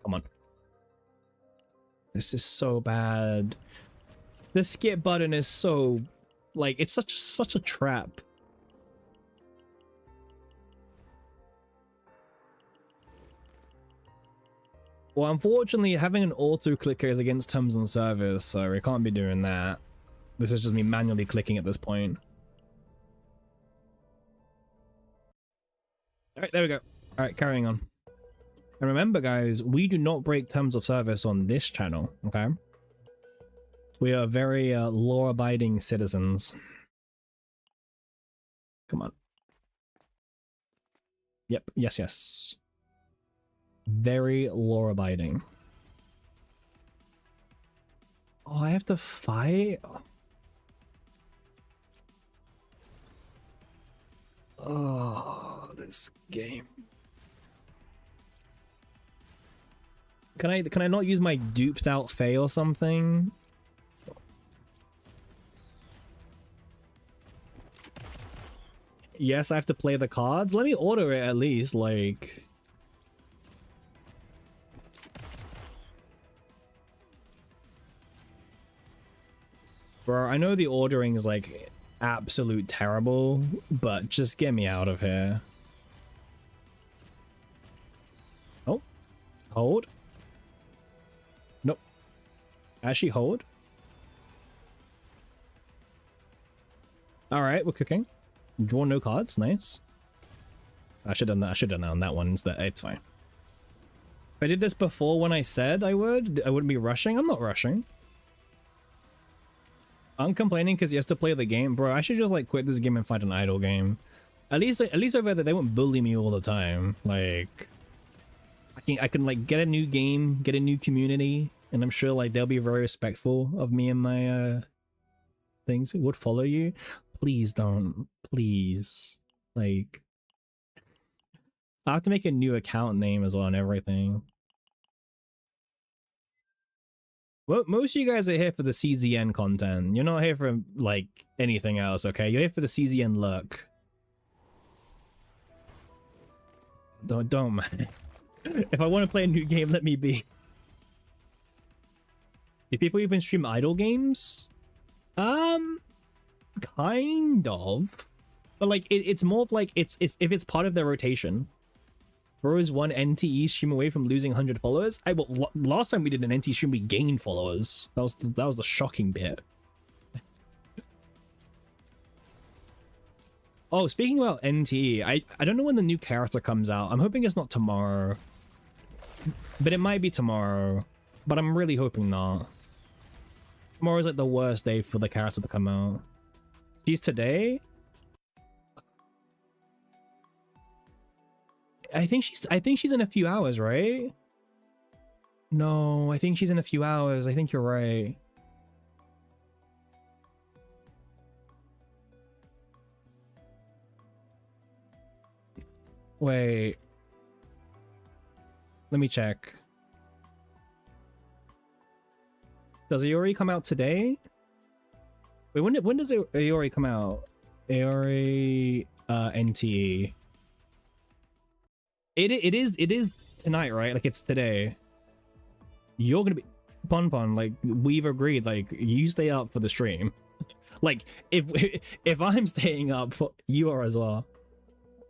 Come on. This is so bad. The skip button is so, like, it's such a trap. Well, unfortunately, having an auto clicker is against terms and service, so we can't be doing that. This is just me manually clicking at this point. Alright, there we go. Alright, carrying on. And remember, guys, we do not break terms of service on this channel, okay? We are very law-abiding citizens. Come on. Yep, yes. Very law-abiding. Oh, I have to fight? Oh, this game. Can I not use my duped out Faye or something? Yes, I have to play the cards. Let me order it at least, like. Bro, I know the ordering is like absolute terrible, but just get me out of here. Oh, hold. Nope. Actually, hold. All right, we're cooking. Draw no cards, nice. I should have done that. I should have done that one instead. It's fine. If I did this before when I said I wouldn't be rushing. I'm not rushing. I'm complaining because he has to play the game, bro. I should just like quit this game and find an idle game. At least over there they won't bully me all the time. Like, I can like get a new game, get a new community, and I'm sure like they'll be very respectful of me and my things. Would follow you. Please don't. Please. Like, I have to make a new account name as well and everything. Well, most of you guys are here for the CZN content. You're not here for, like, anything else, okay? You're here for the CZN look. Don't, man. If I want to play a new game, let me be. Do people even stream idle games? Kind of. But like, it's more of like, it's if it's part of their rotation. Bro is one NTE stream away from losing 100 followers. Last time we did an NT stream, we gained followers. That was the shocking bit. Oh, speaking about NTE, I don't know when the new character comes out. I'm hoping it's not tomorrow. But it might be tomorrow. But I'm really hoping not. Tomorrow's like the worst day for the character to come out. She's today? I think she's in a few hours, right? No, I think she's in a few hours. I think you're right. Wait. Let me check. Does Aori come out today? Wait, when does Aori come out? Aori NTE. It is tonight, right? Like it's today. You're gonna be Pon, like we've agreed, like you stay up for the stream. Like if I'm staying up, you are as well.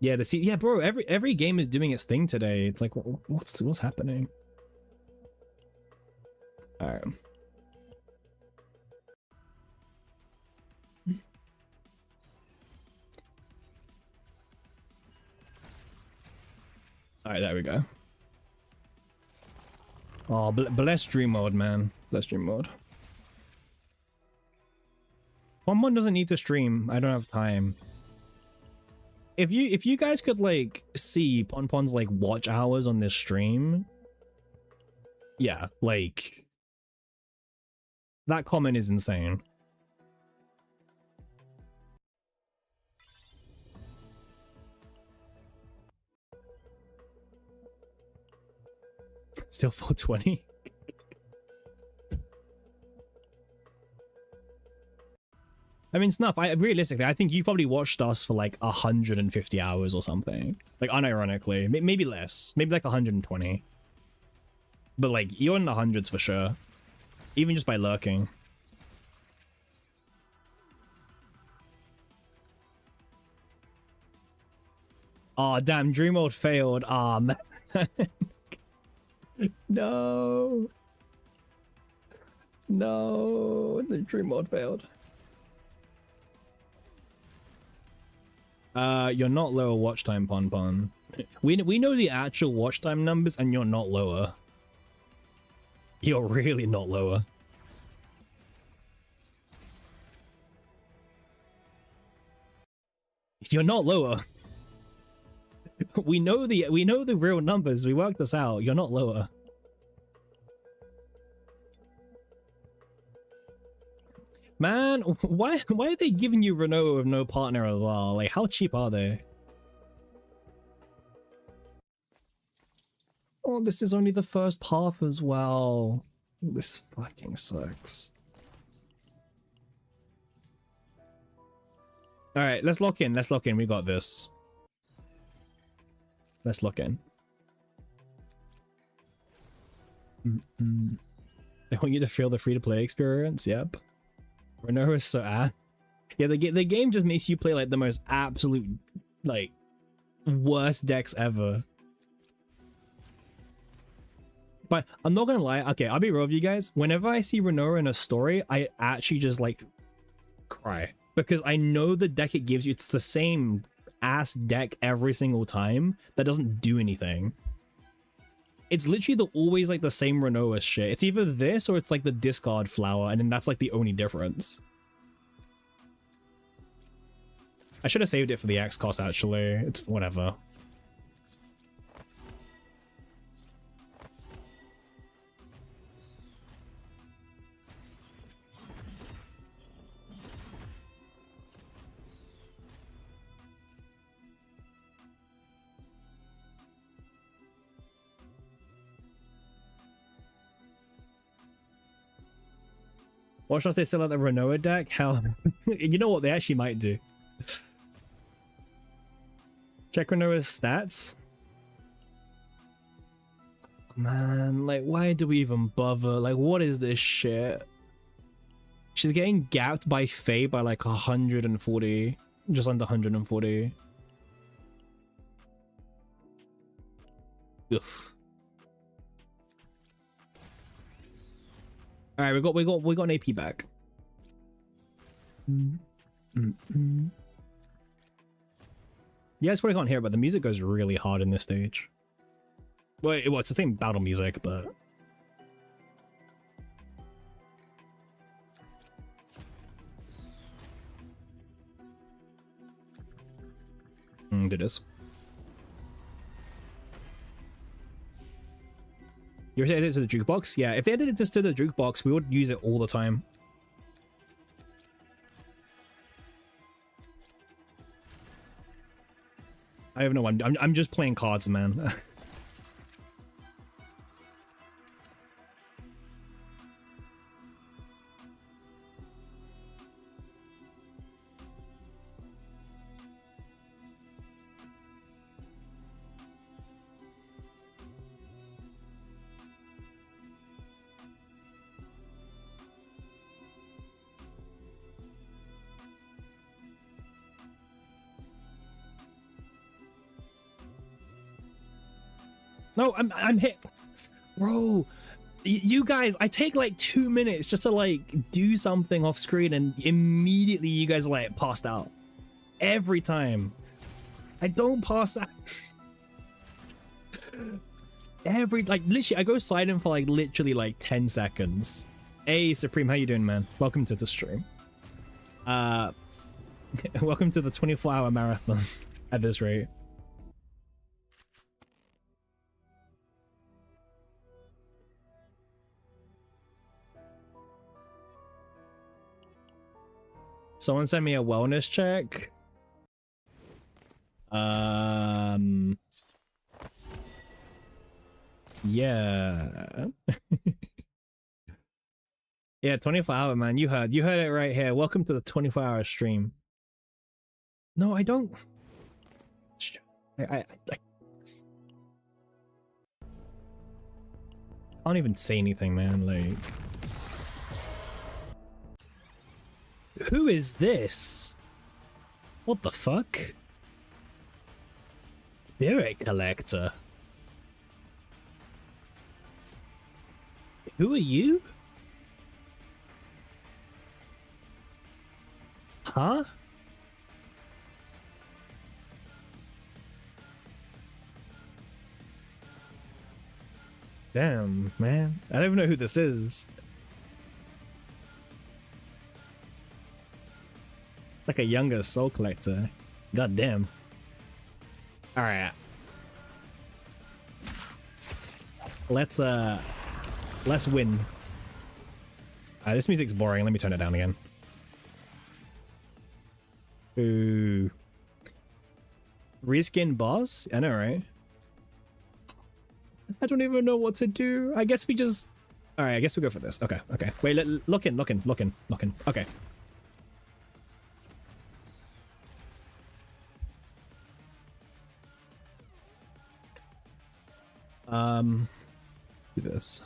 Yeah, yeah, bro. Every game is doing its thing today. It's like what's happening? All right. All right, there we go. Oh, bless Dream Mode, man. Bless Dream Mode. One doesn't need to stream. I don't have time. If you guys could like see Pon's like watch hours on this stream, yeah, like that comment is insane. Still 420. I mean, Snuff, realistically, I think you probably watched us for like 150 hours or something. Like, unironically. Maybe less. Maybe like 120. But like, you're in the hundreds for sure. Even just by lurking. Oh, damn, Dream Mode failed. Ah, man. No. No, the Dream Mode failed. You're not lower watch time, Pon. We know the actual watch time numbers, and you're not lower. You're really not lower. You're not lower. We know the real numbers. We worked this out. You're not lower. Man, why are they giving you Renault with no partner as well? Like, how cheap are they? Oh, this is only the first half as well. This fucking sucks. All right, let's lock in. Let's lock in. We got this. Let's lock in. They want you to feel the free-to-play experience. Yep. Renault is so yeah, the game just makes you play like the most absolute like worst decks ever. But I'm not gonna lie, okay, I'll be real with you guys. Whenever I see Renault in a story, I actually just like cry. Because I know the deck it gives you, it's the same ass deck every single time that doesn't do anything. It's literally always like the same Renault shit. It's either this or it's like the discard flower, and then that's like the only difference. I should have saved it for the X cost actually. It's whatever. Watch us, they sell out the Renault deck? Hell, you know what? They actually might do. Check Renault's stats. Man, like, why do we even bother? Like, what is this shit? She's getting gapped by Faye by like 140. Just under 140. Ugh. All right, we got an AP back. Yeah, it's probably can't hear, but the music goes really hard in this stage. Well, it's the same battle music, but it is. You edit it to the jukebox? Yeah, if they edited this to the jukebox, we would use it all the time. I have no one. I'm just playing cards, man. No, I'm hit. Bro, you guys, I take like 2 minutes just to like do something off screen and immediately you guys are like passed out. Every time. I don't pass out. Literally, I go silent for like literally like 10 seconds. Hey, Supreme, how you doing, man? Welcome to the stream. Welcome to the 24-hour marathon at this rate. Someone sent me a wellness check. Yeah. Yeah, 24-hour, man. You heard it right here. Welcome to the 24-hour stream. No, I don't. I can't even say anything, man. Like, who is this? What the fuck? Spirit Collector. Who are you? Huh? Damn, man. I don't even know who this is. Like a younger soul collector. God damn. Alright. Let's win. This music's boring. Let me turn it down again. Ooh. Reskin boss? I know, right? I don't even know what to do. I guess we just... Alright, I guess we go for this. Okay, okay. Wait, look in. Okay. Do this.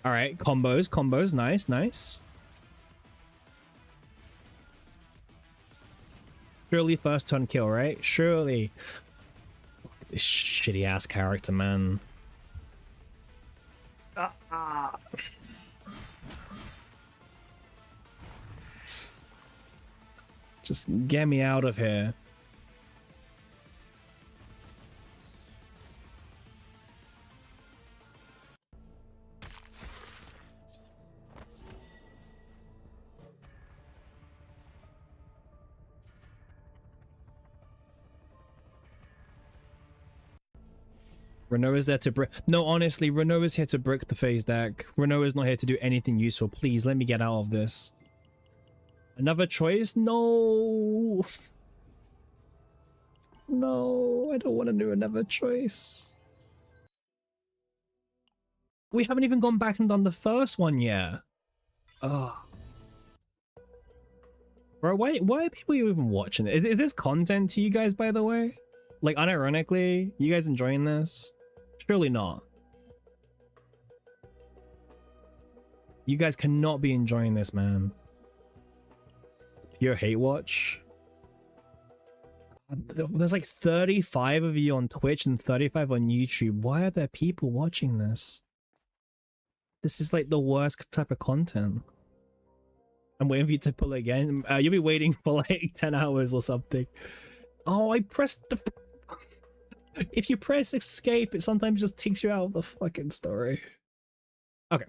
All right, combos, nice. Surely first turn kill, right? Surely. This shitty ass character, man. Just get me out of here. Renault is there to brick. No, honestly, Renault is here to brick the phase deck. Renault is not here to do anything useful. Please let me get out of this. Another choice? No. No, I don't want to do another choice. We haven't even gone back and done the first one yet. Oh. Bro, why are people even watching it? Is this content to you guys, by the way? Like, unironically, you guys enjoying this? Surely not. You guys cannot be enjoying this, man. Pure hate watch. There's like 35 of you on Twitch and 35 on YouTube. Why are there people watching this? This is like the worst type of content. I'm waiting for you to pull again. You'll be waiting for like 10 hours or something. Oh, I pressed the... If you press escape, it sometimes just takes you out of the fucking story. Okay.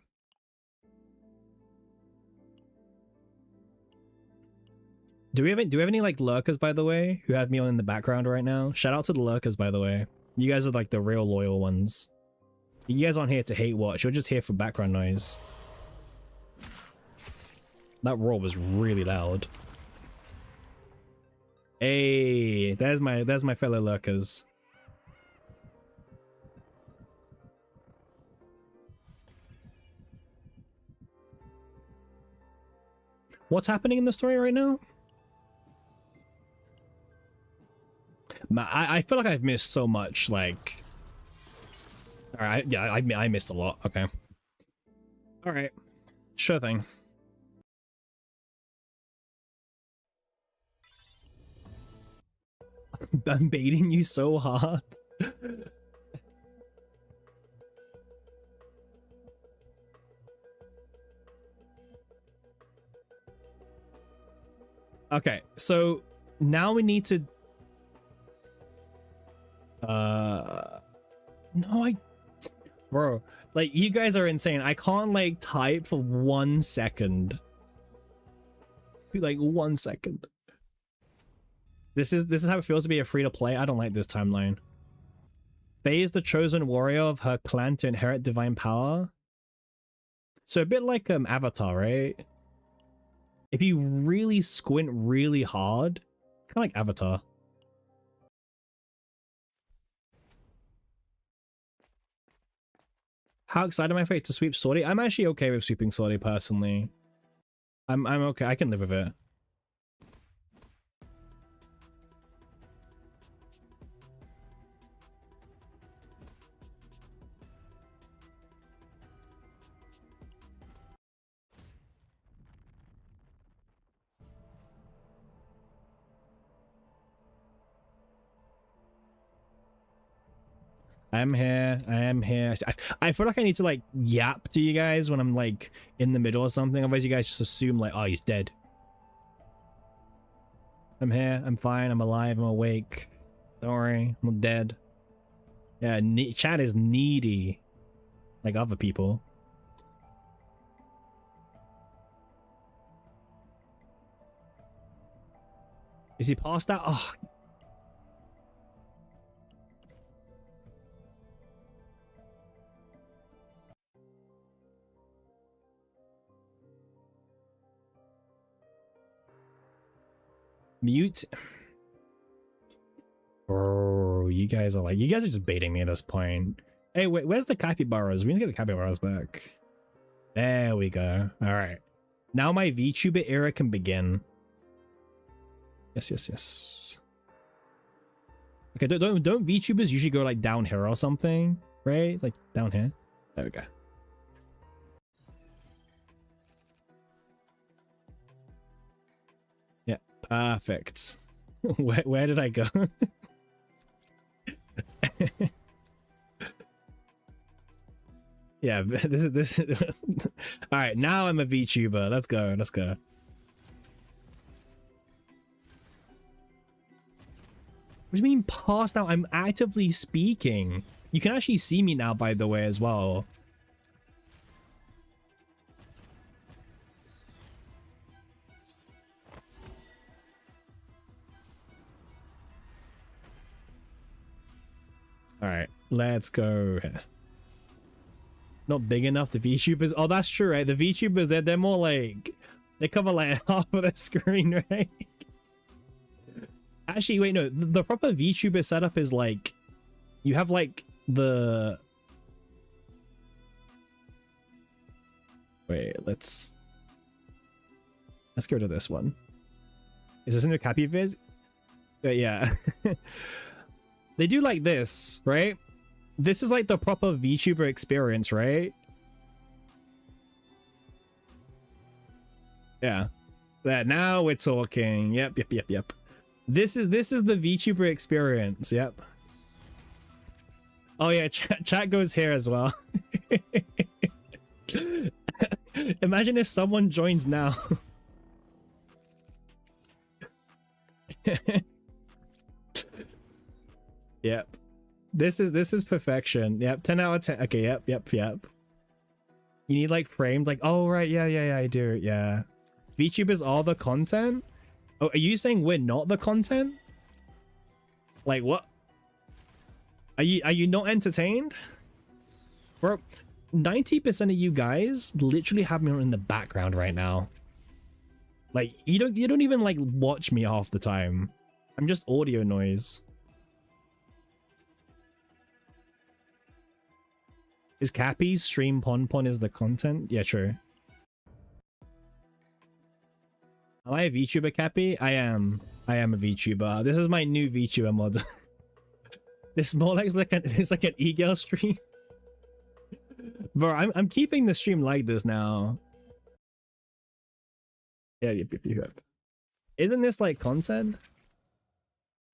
Do we have any like lurkers, by the way, who have me on in the background right now? Shout out to the lurkers, by the way. You guys are like the real loyal ones. You guys aren't here to hate watch. You're just here for background noise. That roar was really loud. Hey, there's my fellow lurkers. What's happening in the story right now? I feel like I've missed so much, like... Alright, yeah, I missed a lot. Okay. Alright. Sure thing. I'm baiting you so hard. Okay, so now we need to... No, Bro, like, you guys are insane. I can't, like, type for 1 second. Like, 1 second. This is how it feels to be a free-to-play. I don't like this timeline. Faye is the chosen warrior of her clan to inherit divine power. So a bit like Avatar, right? If you really squint really hard, kind of like Avatar. How excited am I for it to sweep Sortie? I'm actually okay with sweeping Sortie personally. I'm okay. I can live with it. I am here. I am here. I feel like I need to like yap to you guys when I'm like in the middle or something. Otherwise you guys just assume like, oh, he's dead. I'm here. I'm fine. I'm alive. I'm awake. Don't worry. I'm not dead. Yeah, chat is needy. Like other people. Is he past that? Oh. Mute. Bro, you guys are just baiting me at this point. Hey, wait, where's the capybaras? We need to get the capybaras back. There we go. All right. Now my VTuber era can begin. Yes, yes, yes. Okay, don't VTubers usually go like down here or something, right? Like down here. There we go. Yeah, perfect. Where did I go? Yeah, this is all right. Now I'm a VTuber. Let's go. Let's go. What do you mean past now? I'm actively speaking. You can actually see me now, by the way, as well. All right, let's go. Not big enough, the VTubers. Oh, that's true, right? The VTubers, they're more like, they cover like half of the screen, right? Actually, wait, no. The proper VTuber setup is like, you have like the... Wait, let's go to this one. Is this in the Cappy vid? Yeah. They do like this, right? This is like the proper VTuber experience, right? Yeah. That now we're talking. Yep. This is the VTuber experience. Yep. Oh yeah, chat goes here as well. Imagine if someone joins now. Yep. This is perfection. Yep, 10 out of 10. Okay, yep. You need like framed, like, oh right, yeah, I do. Yeah. VTubers are the content? Oh, are you saying we're not the content? Like what? Are you not entertained? Bro, 90% of you guys literally have me on in the background right now. Like you don't even like watch me half the time. I'm just audio noise. Is Cappy's stream Pon is the content? Yeah, true. Am I a VTuber, Cappy? I am a VTuber. This is my new VTuber mod. This more like it's like an e-girl stream. Bro, I'm keeping the stream like this now. Yeah, yep. Isn't this like content?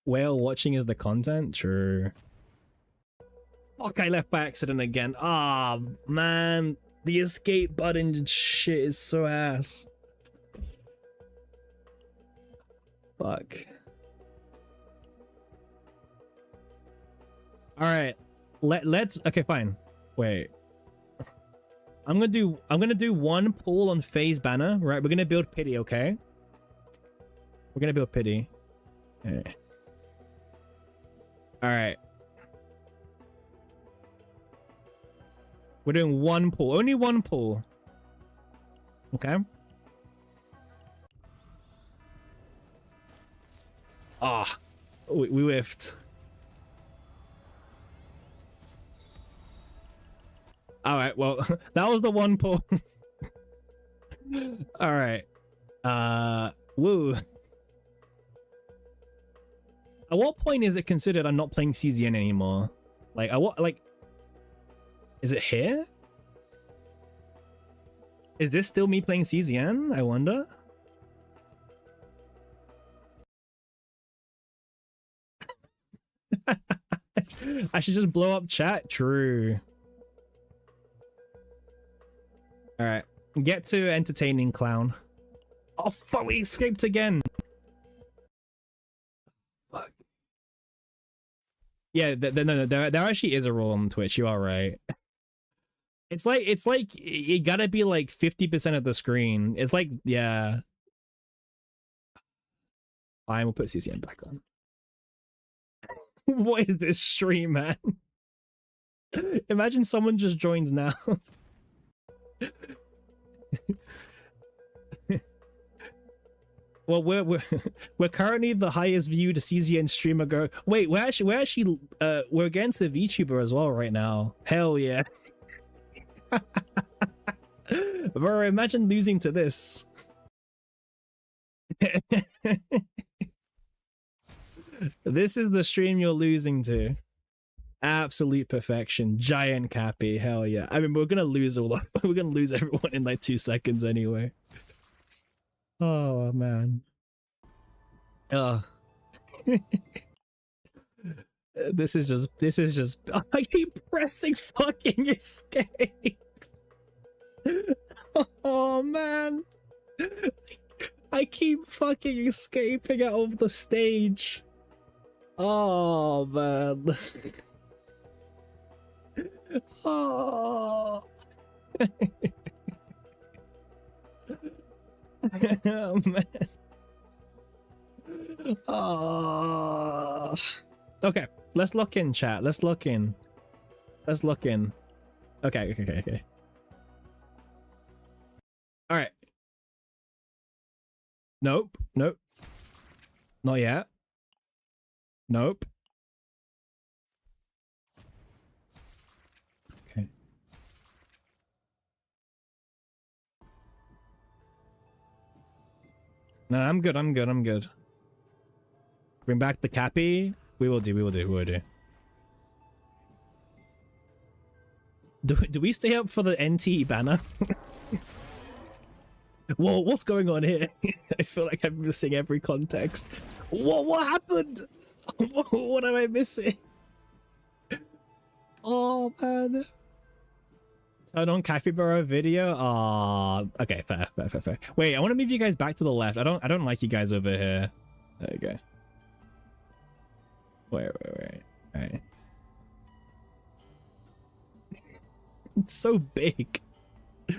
Whale watching is the content? True. Fuck, I left by accident again. Ah, man. The escape button shit is so ass. Fuck. Alright. Let's okay, fine. Wait. I'm gonna do one pull on phase banner, right? We're gonna build pity, okay? We're gonna build pity. Okay. Alright. We're doing one pull. Only one pull. Okay. Ah. We whiffed. Alright, well, that was the one pull. Alright. Woo. At what point is it considered I'm not playing CZN anymore? Like, is it here? Is this still me playing CZN? I wonder. I should just blow up chat. True. Alright. Get to entertaining clown. Oh fuck, we escaped again. Fuck. Yeah, no, there actually is a rule on Twitch. You are right. It's like it gotta be like 50% of the screen. It's like, yeah. Fine, we'll put CCN back on. What is this stream, man? Imagine someone just joins now. Well, we're currently the highest viewed CZN streamer. Wait, we're actually we're against the VTuber as well right now. Hell yeah. Bro, imagine losing to this. This is the stream you're losing to. Absolute perfection. Giant Cappy. Hell yeah. I mean, we're gonna lose we're gonna lose everyone in like 2 seconds anyway. Oh man. This is just I keep pressing fucking escape. Oh man. I keep fucking escaping out of the stage. Oh man. Oh. Oh man. Oh. Okay, let's lock in, chat. Let's lock in. Okay. All right. Nope. Not yet. Nope. Okay. No, I'm good. Bring back the Cappy. We will do. Do we stay up for the NT banner? Whoa, what's going on here? I feel like I'm missing every context. What happened? What am I missing? Oh man. Turn on Capybara video. Ah, okay, fair. Wait, I want to move you guys back to the left. I don't like you guys over here. There you go. Wait. All right. It's so big. All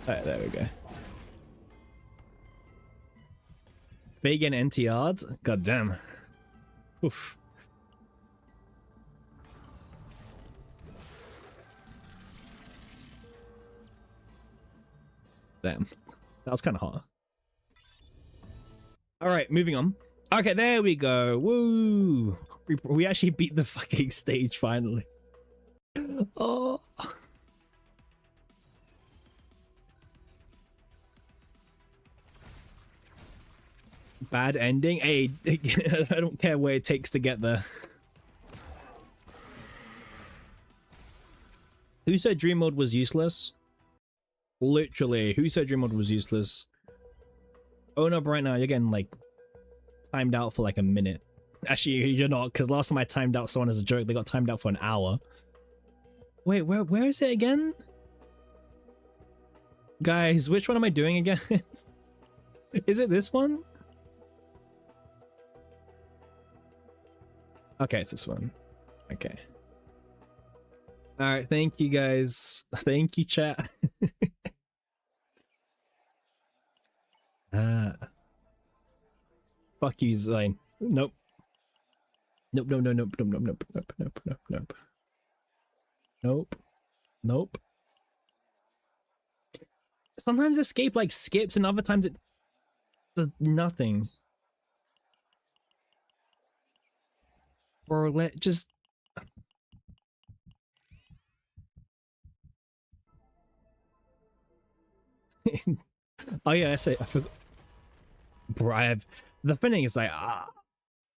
right, there we go. Big and NT odds? God damn. Oof. Damn. That was kind of hot. All right, moving on. Okay, there we go. Woo! We actually beat the fucking stage finally. Oh. Bad ending. Hey, I don't care where it takes to get there. Who said dream mode was useless? Literally, who said dream mode was useless? Own up right now, you're getting like timed out for like a minute. Actually, you're not, because last time I timed out someone as a joke, they got timed out for an hour. Wait, where is it again? Guys, which one am I doing again? Is it this one? Okay, it's this one. Okay. All right, thank you guys. Thank you, chat. Fuck you, Zane. Nope. Nope. Sometimes escape like skips and other times it does nothing. Bro, just oh yeah, that's it. I forgot. Bro, the thing is like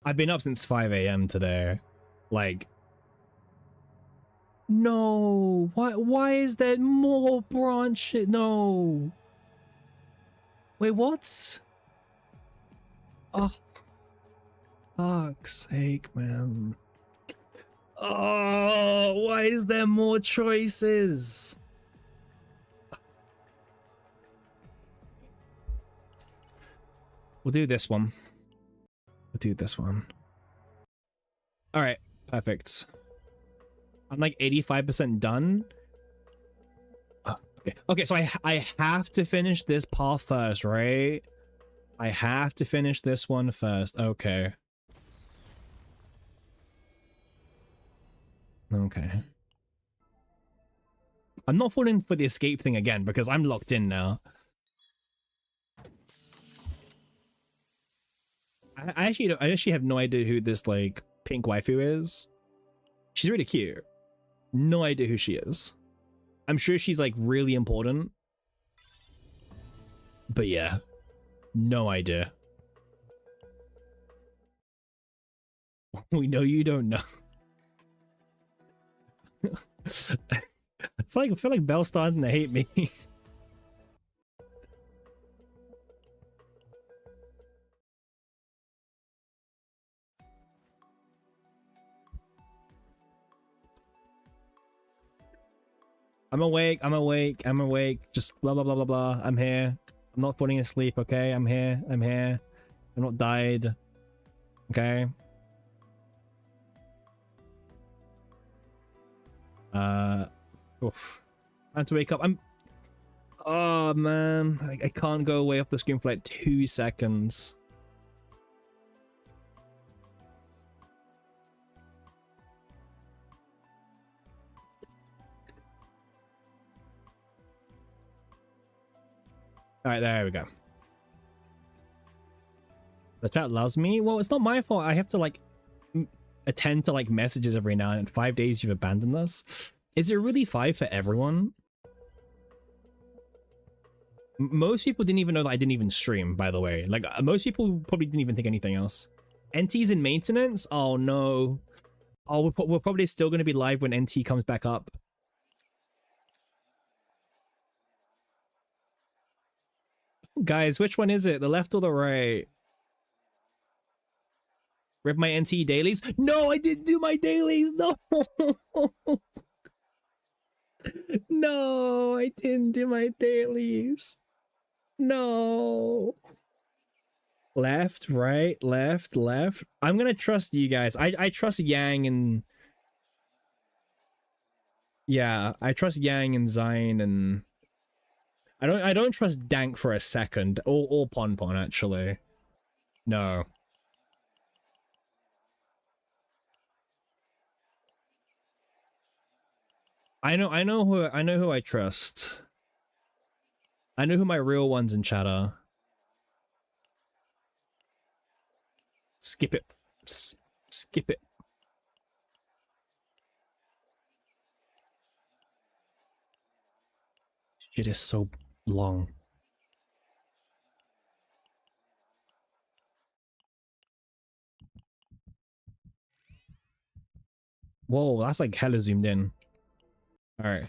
I've been up since 5 a.m. today. Like, no, why is there more branches? No, wait, what? Oh, fuck's sake, man. Oh, why is there more choices? We'll do this one. All right, perfect. I'm like 85% done. Oh, okay, so I have to finish this path first, right? I have to finish this one first. Okay. I'm not falling for the escape thing again because I'm locked in now. I actually have no idea who this like pink waifu is. She's really cute. No idea who she is. I'm sure she's like really important. But yeah, no idea. We know you don't know. I feel like Belle's starting to hate me. I'm awake. Just blah, blah, blah, blah, blah. I'm here. I'm not falling asleep, okay? I'm here. I'm not died. Okay? Oof. Time to wake up. Oh, man. I can't go away off the screen for like 2 seconds. All right, there we go. The chat loves me. Well, it's not my fault. I have to like attend to like messages every now and then. 5 days you've abandoned us. Is it really 5 for everyone? Most people didn't even know that I didn't even stream, by the way. Like most people probably didn't even think anything else. NT's in maintenance? Oh no. Oh, we're probably still going to be live when NT comes back up. Guys, which one is it? The left or the right? Rip my NTE dailies? No, I didn't do my dailies. No. No, I didn't do my dailies. No. Left, right, left, left. I'm gonna trust you guys. I trust Yang and yeah, I trust Yang and Zine, and I don't trust Dank for a second. Or Pon Pon actually. No. I know who I trust. I know who my real ones in chat are. Skip it. Skip it. It is so long. Whoa, that's like hella zoomed in. All right.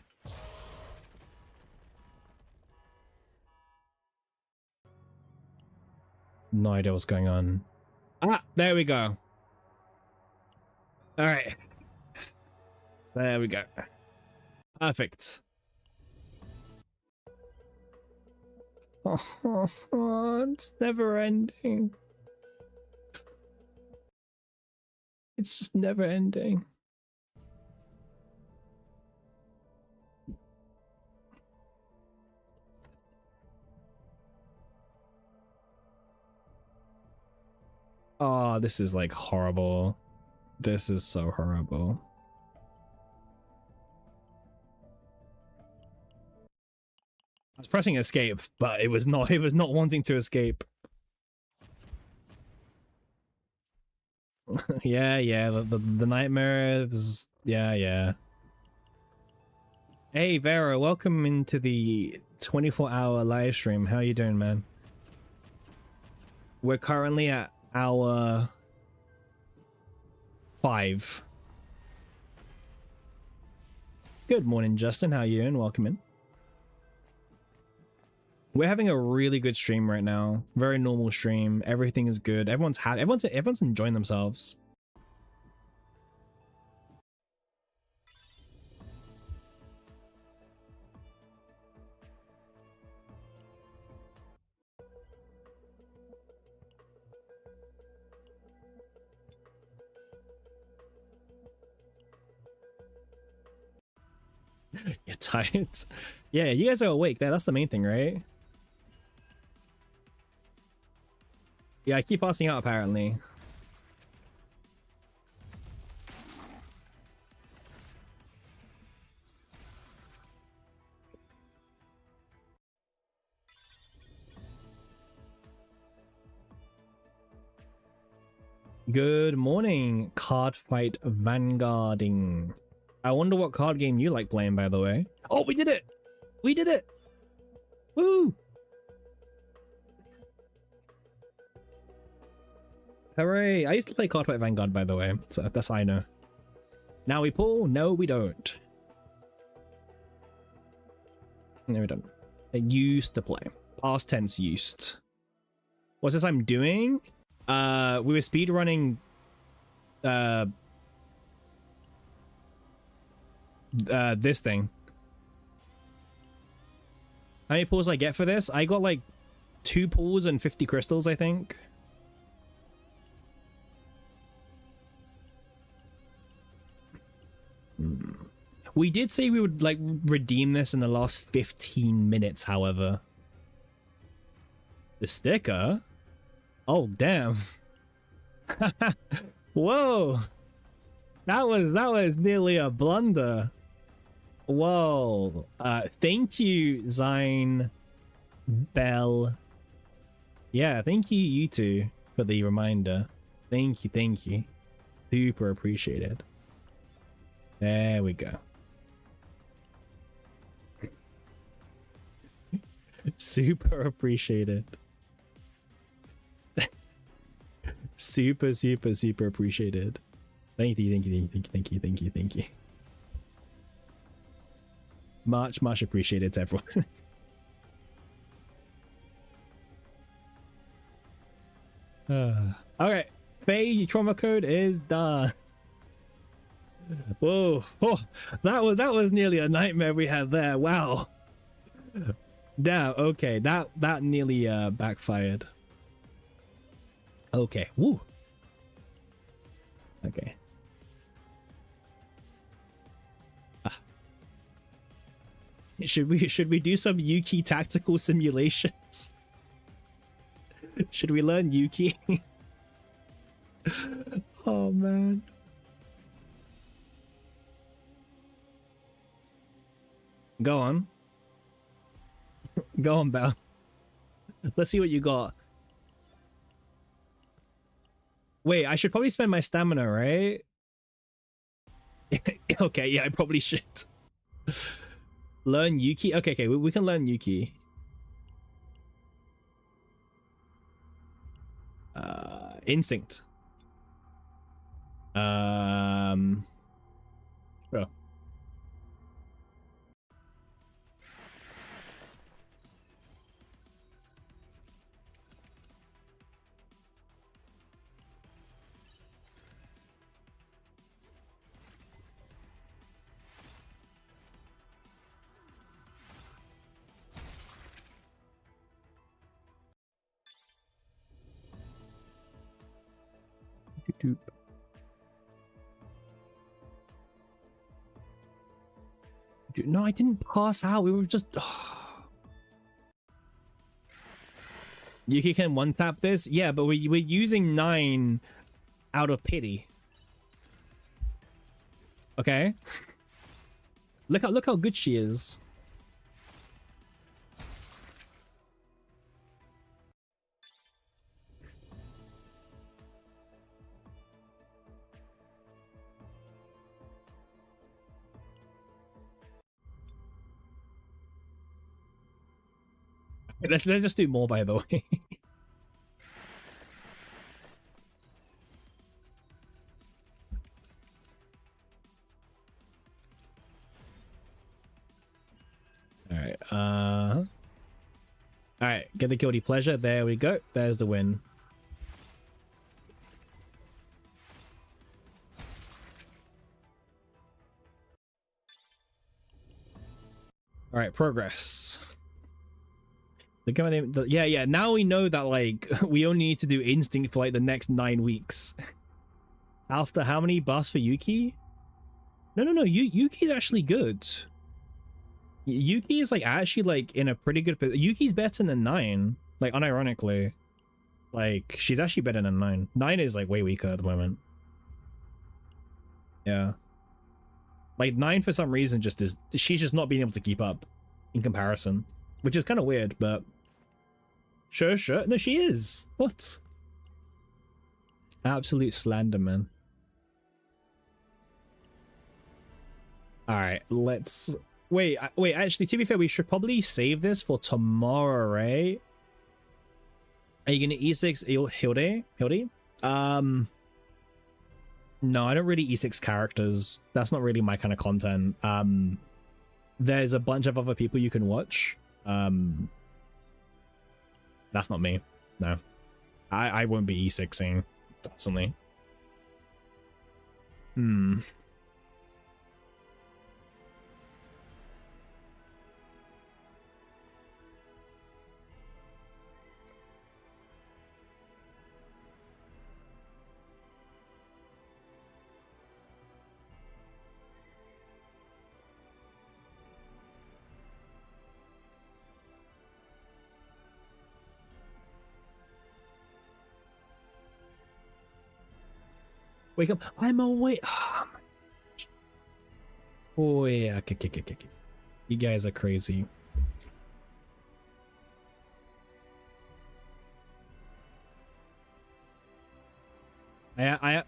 No idea what's going on. Ah, there we go. All right. There we go. Perfect. Oh, it's never ending. It's just never ending. Oh, this is like horrible. This is so horrible. I was pressing escape, but it was not wanting to escape. yeah, the nightmare is yeah. Hey Vera, welcome into the 24-hour live stream. How you doing, man? We're currently at hour 5. Good morning, Justin. How you doing? Welcome in. We're having a really good stream right now. Very normal stream. Everything is good. Everyone's happy. Everyone's enjoying themselves. You're tired. Yeah, you guys are awake. That's the main thing, right? Yeah, I keep passing out apparently. Good morning, Card Fight Vanguarding. I wonder what card game you like playing, by the way. Oh, we did it! We did it! Woo! Hooray! I used to play Card Fight Vanguard, by the way, so that's how I know. Now we pull? No, we don't. No, we don't. I used to play. Past tense used. What's this I'm doing? We were speedrunning this thing. How many pulls I get for this? I got like 2 pulls and 50 crystals, I think. We did say we would like redeem this in the last 15 minutes, however. The sticker? Oh, damn. Whoa. That was nearly a blunder. Whoa. Thank you, Zine, Bell. Yeah, thank you, you two, for the reminder. Thank you. Super appreciated. There we go. Super appreciated. Super appreciated. Thank you. Much appreciated to everyone. Okay, Faye trauma code is done. Whoa, oh, that was nearly a nightmare we had there. Wow. Damn. Okay, that nearly backfired. Okay. Woo. Okay. Should we do some Yuki tactical simulations? Should we learn Yuki? Oh man. Go on. Go on, Belle. Let's see what you got. Wait, I should probably spend my stamina, right? Okay, yeah, I probably should. Learn Yuki? Okay, we can learn Yuki. Instinct. Sure. Doop. Dude, no, I didn't pass out. We were just. Yuki can one tap this, yeah, but we're using 9 out of pity. Okay. Look how good she is. Let's just do more, by the way. Alright, alright, get the guilty pleasure. There we go. There's the win. Alright, progress. Yeah, now we know that, like, we only need to do instinct for, like, the next 9 weeks. After how many buffs for Yuki? No, Yuki's actually good. Yuki is, like, actually, like, in a pretty good position. Yuki's better than 9, like, unironically. Like, she's actually better than 9. 9 is, like, way weaker at the moment. Yeah. Like, 9 for some reason just is... She's just not being able to keep up in comparison. Which is kind of weird, but... Sure. No, she is. What? Absolute slander, man. Alright, let's... Wait, actually, to be fair, we should probably save this for tomorrow, right? Are you gonna E6 Hilde? No, I don't really E6 characters. That's not really my kind of content. There's a bunch of other people you can watch. That's not me. No. I won't be E6ing, personally. Wake up. I'm awake. Oh, yeah. Okay. You guys are crazy. Am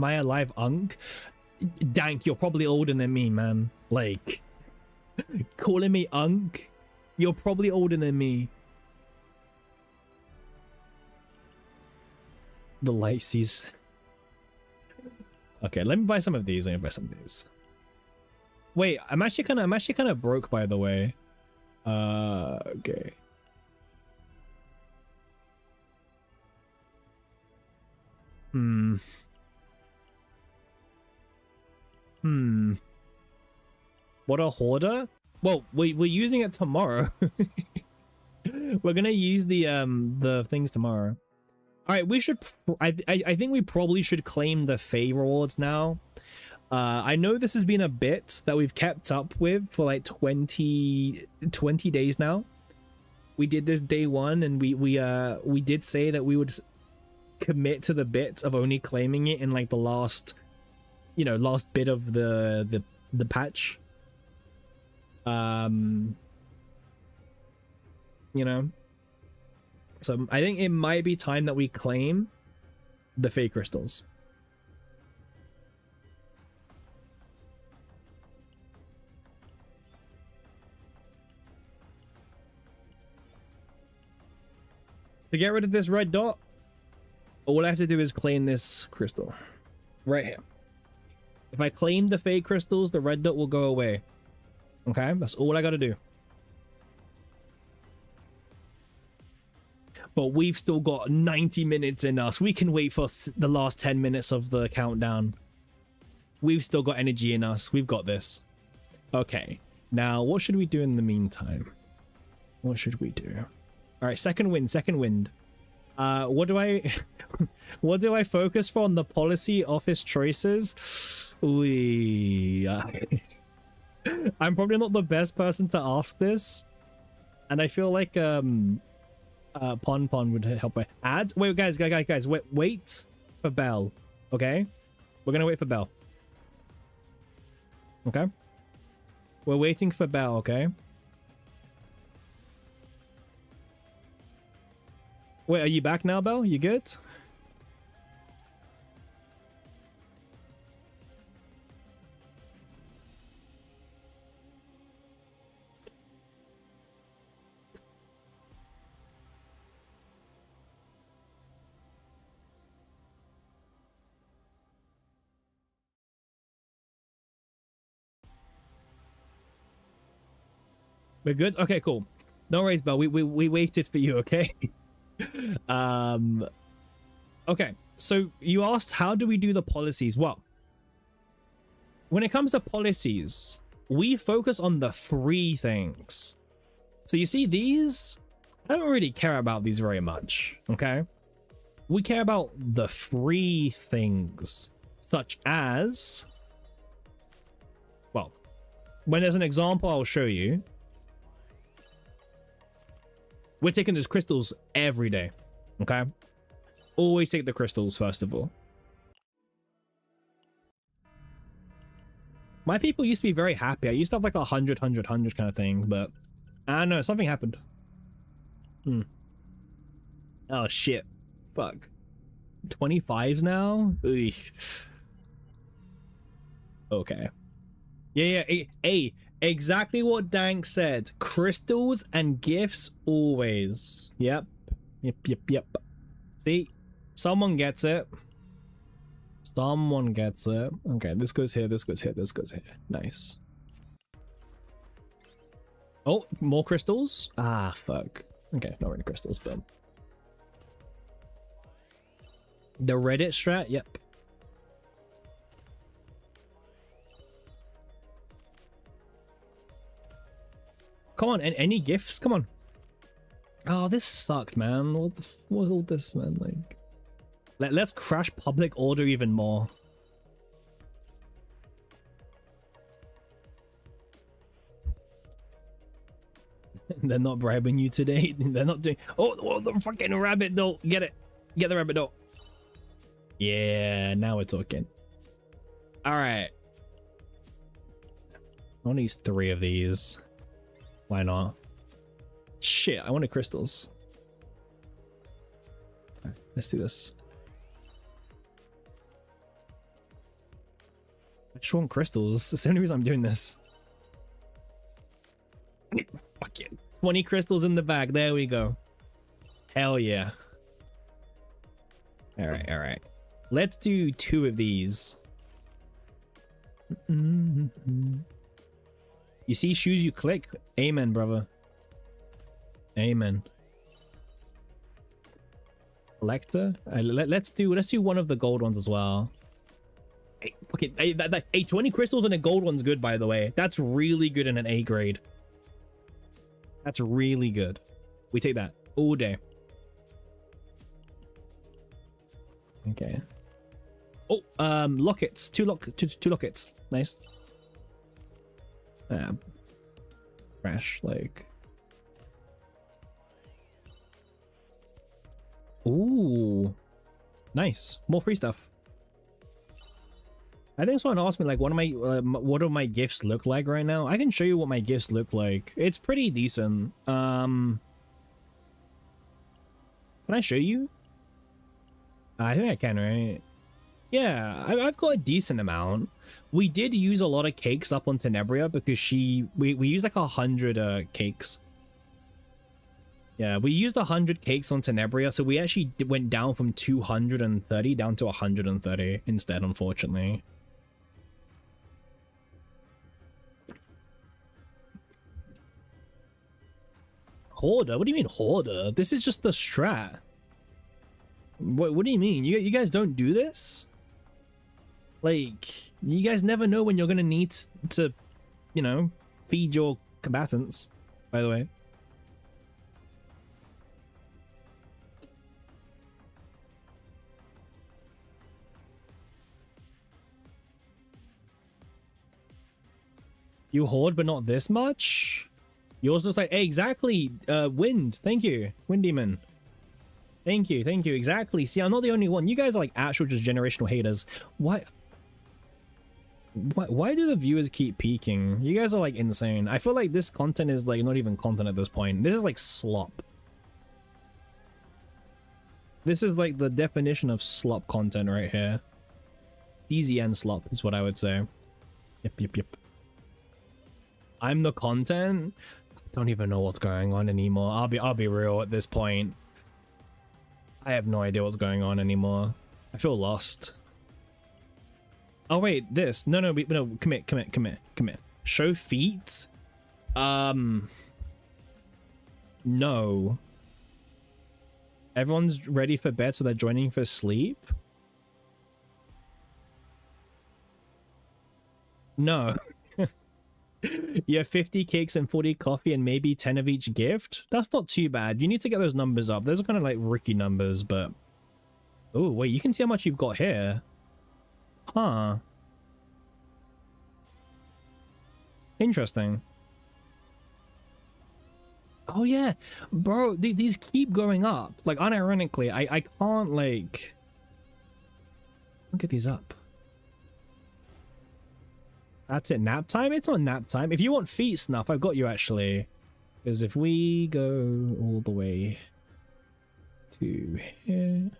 I alive, Unk? Dank, you're probably older than me, man. Like, calling me Unk? You're probably older than me. The Lyces. Okay, let me buy some of these. Wait, I'm actually kind of broke, by the way. Okay. What a hoarder? Well, we're using it tomorrow. We're gonna use the things tomorrow. All right, we should. I think we probably should claim the Fae rewards now. I know this has been a bit that we've kept up with for like 20 days now. We did this day one, and we did say that we would commit to the bit of only claiming it in like the last, last bit of the patch. So I think it might be time that we claim the Fae crystals. To get rid of this red dot, all I have to do is claim this crystal right here. If I claim the Fae crystals, the red dot will go away. Okay, that's all I gotta do. But we've still got 90 minutes in us. We can wait for the last 10 minutes of the countdown. We've still got energy in us. We've got this. Okay, now what should we do in the meantime? What should we do? All right, second wind. What do I focus for on the policy office choices? Ooh, I'm probably not the best person to ask this, and I feel like Pon would help. Add. Wait, guys, wait for Bell. Okay, we're gonna wait for Bell. Okay, we're waiting for Bell. Okay. Wait, are you back now, Belle? You good? We're good? Okay, cool. No worries, Belle. We waited for you, okay? Okay, so you asked how do we do the policies? Well, when it comes to policies, we focus on the free things. So you see these, I don't really care about these very much. Okay, we care about the free things, such as, well, when there's an example I'll show you. We're taking those crystals every day, okay? Always take the crystals, first of all. My people used to be very happy. I used to have like 100 kind of thing, but I don't know, something happened. Oh, shit. Fuck. 25s now? Ugh. Okay. Yeah. Hey. Exactly what Dank said. Crystals and gifts always. Yep. See? Someone gets it. Someone gets it. Okay, this goes here, this goes here, this goes here. Nice. Oh, more crystals? Ah, fuck. Okay, not really crystals, but... The Reddit strat? Yep. Come on, any gifts? Come on. Oh, this sucked, man. What was all this, man? Like, let's crash public order even more. They're not bribing you today. They're not doing. Oh, the fucking rabbit doll. Get it. Get the rabbit doll. Yeah, now we're talking. All right. I want to use 3 of these. Why not? Shit, I wanted crystals. Right, let's do this. I just want crystals. That's the only reason I'm doing this. Fuck it. 20 crystals in the bag. There we go. Hell yeah. Alright. Let's do 2 of these. You see shoes, you click. Amen, brother. Amen. Collector. Let's do one of the gold ones as well. Hey, fucking, hey, 20 crystals and a gold one's good, by the way. That's really good in an A grade. That's really good. We take that all day. Okay. Oh, lockets. Two lockets. Nice. Crash, like. Ooh. Nice. More free stuff. I think someone asked me, like, what do my gifts look like right now? I can show you what my gifts look like. It's pretty decent. Can I show you? I think I can, right? Yeah, I've got a decent amount. We did use a lot of cakes up on Tenebria because we used like 100 cakes. Yeah, we used 100 cakes on Tenebria, so we actually went down from 230 down to 130 instead, unfortunately. Hoarder? What do you mean hoarder? This is just the strat. What do you mean? You guys don't do this? Like, you guys never know when you're gonna need to, you know, feed your combatants, by the way. You hoard, but not this much? Yours looks like, hey, exactly, Wind, thank you, Wind Demon. Thank you, exactly. See, I'm not the only one. You guys are like actual just generational haters. Why do the viewers keep peeking? You guys are like insane. I feel like this content is like not even content at this point. This is like slop. This is like the definition of slop content right here. Easy and slop is what I would say. Yep. I'm the content? Don't even know what's going on anymore. I'll be real at this point. I have no idea what's going on anymore. I feel lost. Oh wait, this. No, come here. Show feet? No. Everyone's ready for bed, so they're joining for sleep? No. You have 50 cakes and 40 coffee and maybe 10 of each gift? That's not too bad. You need to get those numbers up. Those are kind of like rookie numbers, but... Oh, wait, you can see how much you've got here. Huh. Interesting. Oh, yeah. Bro, these keep going up. Like, unironically, I can't, like... Look, get these up. That's it, nap time? It's not nap time. If you want feet snuff, I've got you actually. Because if we go all the way to here,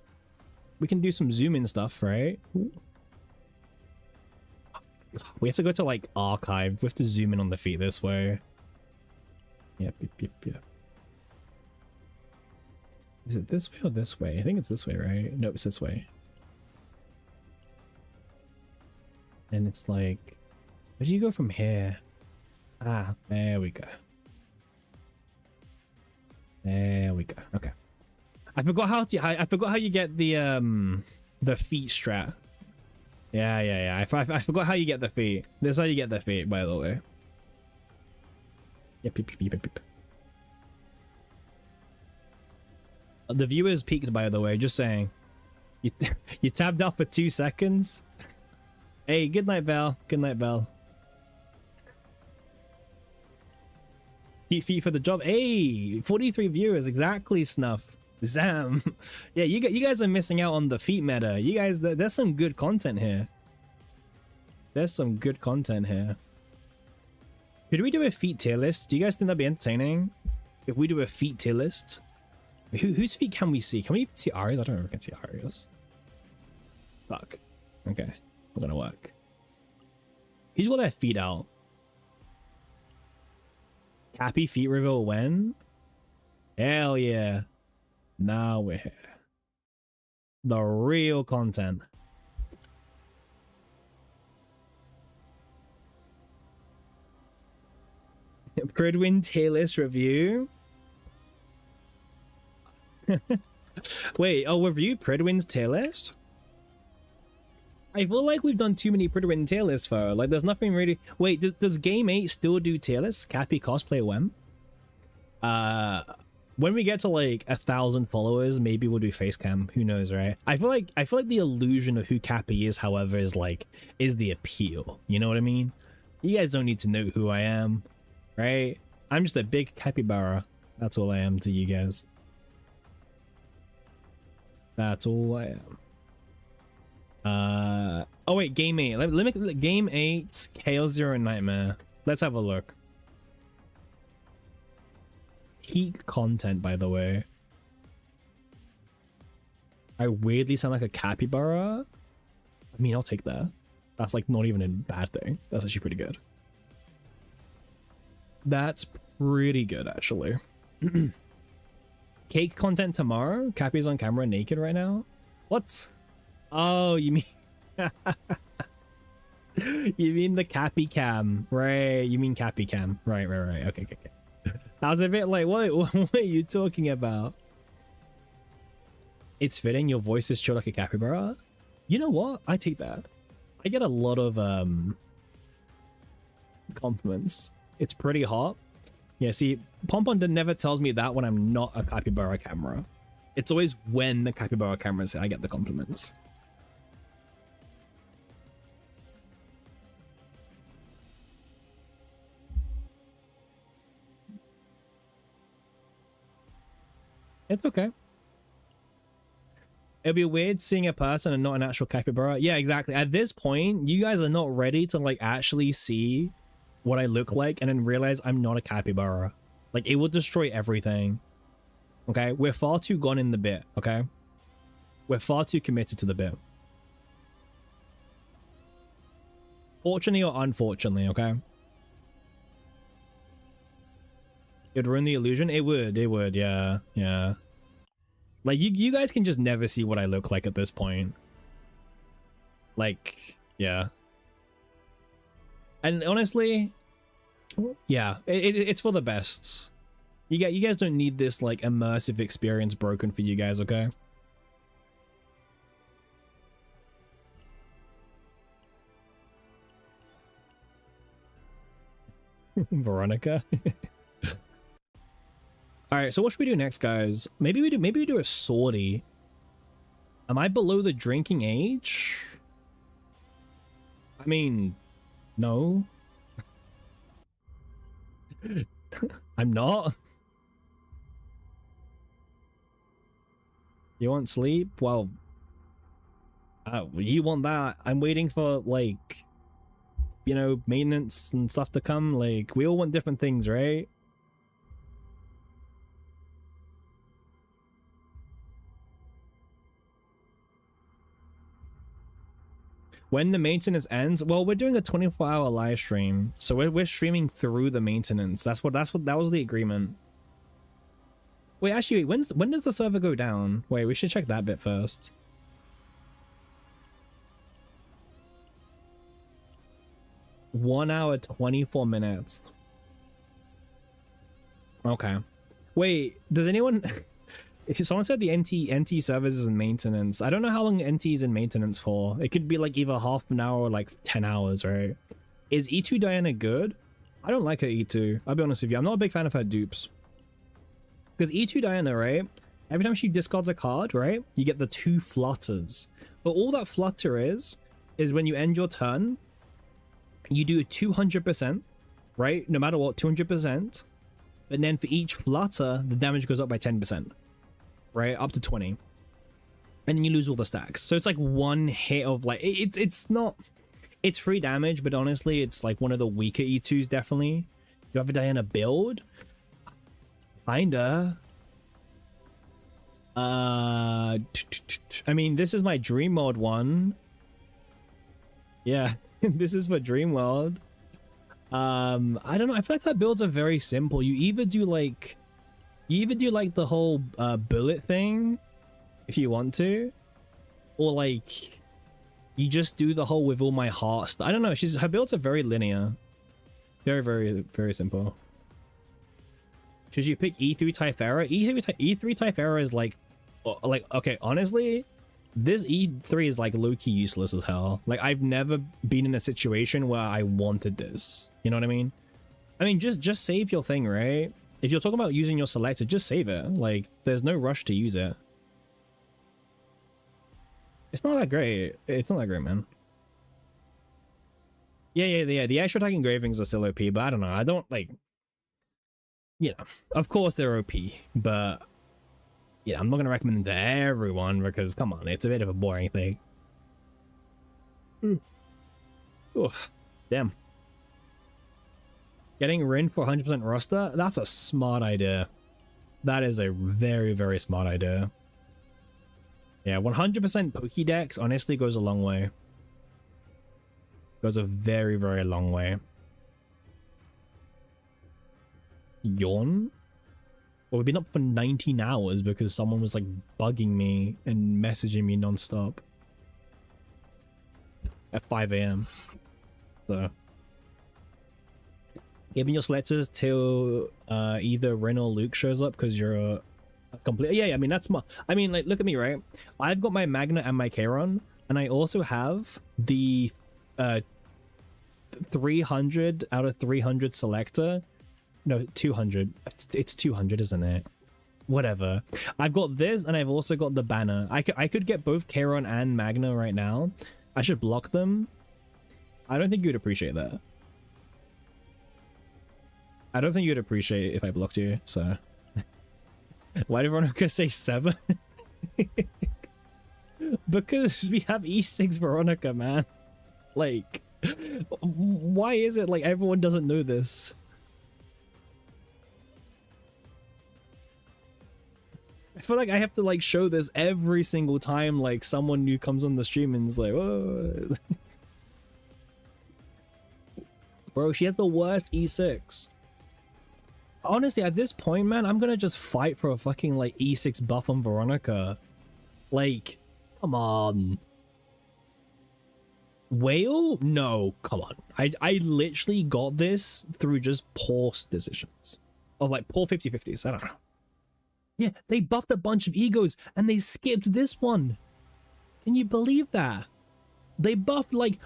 we can do some zoom in stuff, right? Ooh. We have to go to like archive. We have to zoom in on the feet this way. Yep. Is it this way or this way? I think it's this way, right? Nope, it's this way. And it's like... Where do you go from here? Ah, there we go. Okay. I forgot how you get the feet strat. Yeah. I forgot how you get the feet. This is how you get the feet, by the way. Yep. The viewers peaked, by the way. Just saying. You tabbed out for 2 seconds. Hey, good night, Val. Feet for the job. Hey, 43 viewers, exactly, Snuff. Zam. Yeah, you guys are missing out on the feet meta. You guys, there's some good content here. Should we do a feet tier list? Do you guys think that'd be entertaining? If we do a feet tier list? Whose feet can we see? Can we even see Ari's? I don't know if we can see Ari's. Fuck. Okay. It's not gonna work. Who's got their feet out? Happy feet reveal when? Hell yeah. Now we're here. The real content. Pridwin tier list review. Wait, oh, review Pridwin's tier list? I feel like we've done too many Pridwin tier lists for her. Like, there's nothing really... Wait, does Game 8 still do tier lists? Cappy cosplay when? When we get to like 1,000 followers, maybe we'll do face cam. Who knows, right? I feel like the illusion of who Cappy is, however, is the appeal. You know what I mean? You guys don't need to know who I am, right? I'm just a big capybara. That's all I am to you guys. That's all I am. Oh wait, Game 8. Let me Game 8 Chaos Zero Nightmare. Let's have a look. Peak content, by the way. I weirdly sound like a capybara. I mean, I'll take that. That's like not even a bad thing. That's actually pretty good. That's pretty good, actually. Cake content tomorrow? Cappy's on camera naked right now? What? Oh, you mean... you mean the Cappy cam. Right, you mean Cappy cam. Right. Okay. I was a bit like, what are you talking about? It's fitting your voice is chill like a capybara. You know what? I take that. I get a lot of compliments. It's pretty hot. Yeah, see, Pompon never tells me that when I'm not a capybara camera. It's always when the capybara camera is I get the compliments. It's okay. It'll be weird seeing a person and not an actual capybara. Yeah, exactly. At this point, you guys are not ready to like actually see what I look like and then realize I'm not a capybara. Like, it will destroy everything. Okay? We're far too gone in the bit, okay? We're far too committed to the bit. Fortunately or unfortunately, okay? It'd ruin the illusion? It would, yeah. Like, you guys can just never see what I look like at this point. Like, yeah. And honestly, yeah, it's for the best. You guys don't need this, like, immersive experience broken for you guys, okay? Veronica. All right, so what should we do next, guys? Maybe we do a sortie. Am I below the drinking age? I mean, no. I'm not. You want sleep? Well, you want that. I'm waiting for, like, you know, maintenance and stuff to come. Like, we all want different things, right? When the maintenance ends, well, we're doing a 24-hour live stream, so we're streaming through the maintenance. That was the agreement. Wait, actually, when does the server go down? Wait, we should check that bit first. One hour 24 minutes. Okay. Wait, does anyone? Someone said the NT servers is in maintenance. I don't know how long NT is in maintenance for. It could be like either half an hour or like 10 hours, right? Is E2 Diana good? I don't like her E2. I'll be honest with you. I'm not a big fan of her dupes. Because E2 Diana, right? Every time she discards a card, right? You get the 2 flutters. But all that flutter is when you end your turn, you do 200%, right? No matter what, 200%. But then for each flutter, the damage goes up by 10%. Right, up to 20, and then you lose all the stacks. So it's like one hit of like it's free damage, but honestly it's like one of the weaker E2s. Definitely. Do you have a Diana build? Kinda. I mean, this is my dream mode one. Yeah. This is for dream world. I don't know, I feel like that builds are very simple. You either do like the whole bullet thing if you want to, or like you just do the whole with all my heart. I don't know, her builds are very linear, very simple. Should you pick E3 Typhera? E3 Typhera is like like, okay, honestly, this E3 is like low-key useless as hell. Like, I've never been in a situation where I wanted this. You know what I mean? I mean, just save your thing, right? If you're talking about using your selector, just save it. Like, there's no rush to use it. It's not that great. It's not that great, man. Yeah. The extra attack engravings are still OP, but I don't know. I don't, like... You know, of course they're OP, but... Yeah, I'm not going to recommend them to everyone because, come on, it's a bit of a boring thing. Oof, damn. Getting Rin for 100% roster? That's a smart idea. That is a very, very smart idea. Yeah, 100% Pokédex honestly goes a long way. Goes a very, very long way. Yawn? Well, we've been up for 19 hours because someone was like bugging me and messaging me non-stop at 5 a.m. So giving your selectors till either Rin or Luke shows up because you're a complete. Yeah, I mean that's my. I mean, like, look at me, right? I've got my Magna and my Kayron, and I also have the 300 out of 300 selector. No, 200. It's 200, isn't it? Whatever. I've got this, and I've also got the banner. I could get both Kayron and Magna right now. I should block them. I don't think you'd appreciate that. I don't think you'd appreciate if I blocked you, so... Why did Veronica say 7? Because we have E6 Veronica, man. Like, why is it like everyone doesn't know this? I feel like I have to like show this every single time like someone new comes on the stream and is like, whoa. Bro, she has the worst E6. Honestly, at this point, man, I'm gonna just fight for a fucking like E6 buff on Veronica. Like, come on. Whale? No, come on. I literally got this through just poor decisions. Or like poor 50-50s, I don't know. Yeah, they buffed a bunch of egos and they skipped this one. Can you believe that? They buffed like,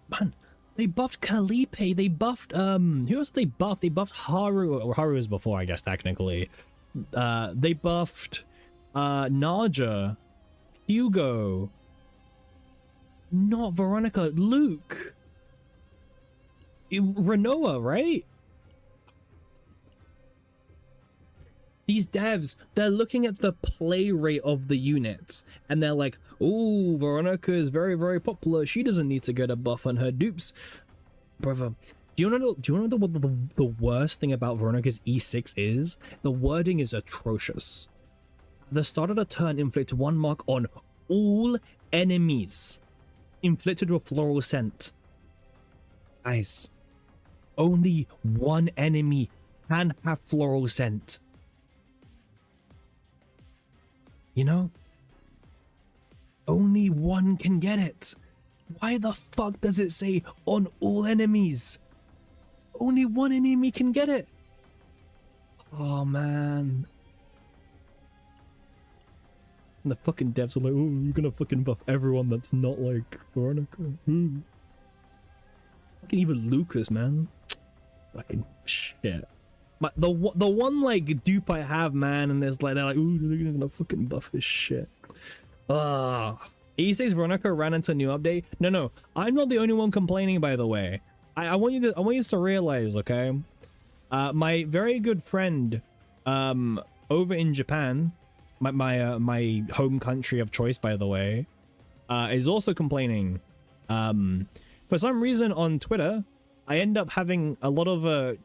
man, they buffed Calipe, they buffed, who else did they buff? They buffed Haru, or Haru was before, I guess, technically. They buffed, Naja, Hugo, not Veronica, Luke, Renoa, right? These devs, they're looking at the play rate of the units, and they're like, "Oh, Veronica is very, very popular. She doesn't need to get a buff on her dupes." Brother, do you know what the worst thing about Veronica's E6 is? The wording is atrocious. The start of the turn inflict 1 mark on all enemies inflicted with floral scent. Guys, only one enemy can have floral scent. You know? Only one can get it. Why the fuck does it say on all enemies? Only one enemy can get it. Oh, man. And the fucking devs are like, oh, you're gonna fucking buff everyone that's not like Veronica. Fucking even Lucas, man. Fucking shit. The one like dupe I have, man, and there's like they're like, ooh, they're gonna fucking buff this shit. E6 Veronica ran into a new update. No, I'm not the only one complaining, by the way. I want you to realize, okay? My very good friend, over in Japan, my home country of choice, by the way, is also complaining. For some reason on Twitter, I end up having a lot of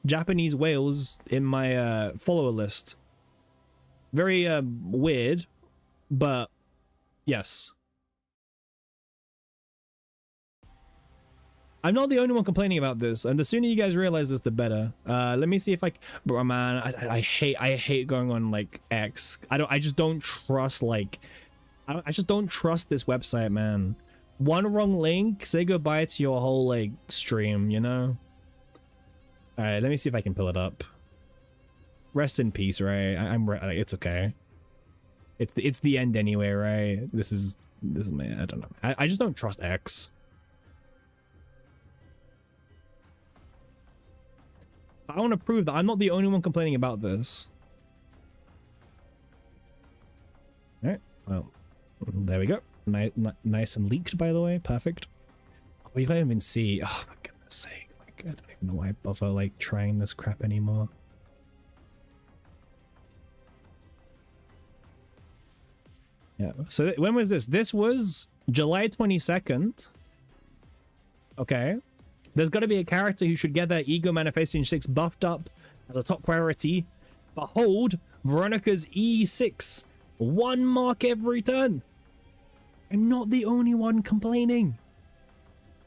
Japanese whales in my follower list. Very weird, but yes. I'm not the only one complaining about this, and the sooner you guys realize this, the better. Let me see if bro, man, I hate going on like X. I just don't trust like, I just don't trust this website, man. One wrong link, say goodbye to your whole like stream, you know? Alright, let me see if I can pull it up. Rest in peace, right? I'm it's okay. It's the end anyway, right? This is man, I don't know. I just don't trust X. I want to prove that I'm not the only one complaining about this. All right. Well, there we go. Nice and leaked, by the way. Perfect. Oh, you can't even see. Oh, for goodness sake. Like, I don't even know why I bother, like, trying this crap anymore. Yeah. So when was this? This was July 22nd. Okay. There's got to be a character who should get their Ego Manifestation 6 buffed up as a top priority. Behold, Veronica's E6. 1 mark every turn. I'm not the only one complaining.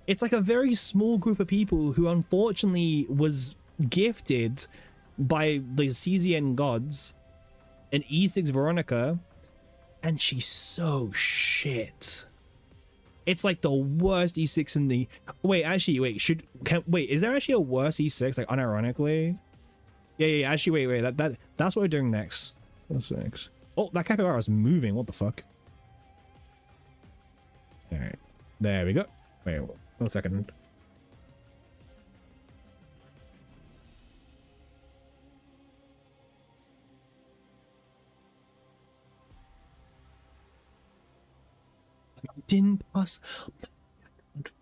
It's like a very small group of people who unfortunately was gifted by the CZN gods an E6 Veronica, and she's so shit. It's like the worst E6 in the... Wait, actually, wait, is there actually a worse E6, like, unironically? Yeah, actually, wait, that's what we're doing next. What's next? Oh, that capybara is moving, what the fuck? Alright, there we go. Wait, 1 second. Didn't pass.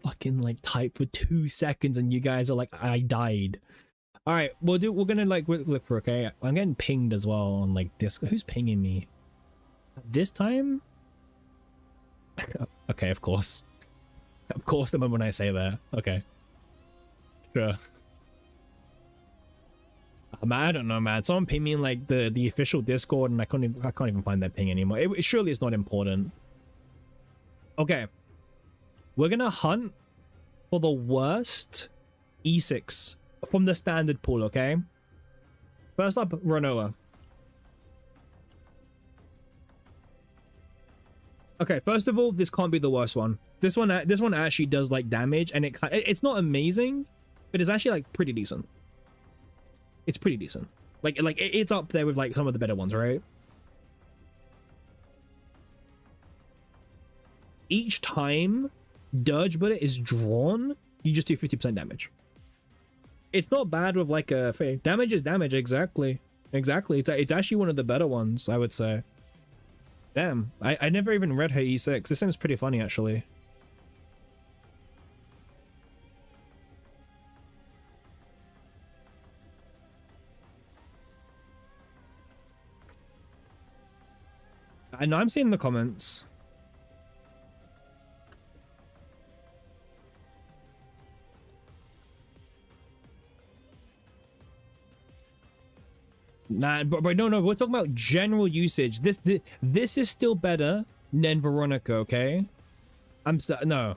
Fucking like type for 2 seconds and you guys are like, I died. All right, we're gonna like look for, okay, I'm getting pinged as well on like Discord. Who's pinging me this time? Okay, of course the moment I say that. Okay, sure. Man, I don't know, man. Someone ping me in like the official Discord and I can't even find that ping anymore. Surely it's not important. Okay, we're gonna hunt for the worst E6 from the standard pool, okay? First up, Renoa. Okay, first of all, this can't be the worst one. This one actually does like damage, and it's not amazing, but it's actually like pretty decent. It's pretty decent. Like it's up there with like some of the better ones, right? Each time Dirge Bullet is drawn, you just do 50% damage. It's not bad with like a damage is damage. Exactly. It's actually one of the better ones, I would say. Damn, I never even read her E6. This seems pretty funny, actually. I know I'm seeing the comments. Nah, but no, we're talking about general usage. This is still better than Veronica, okay? No.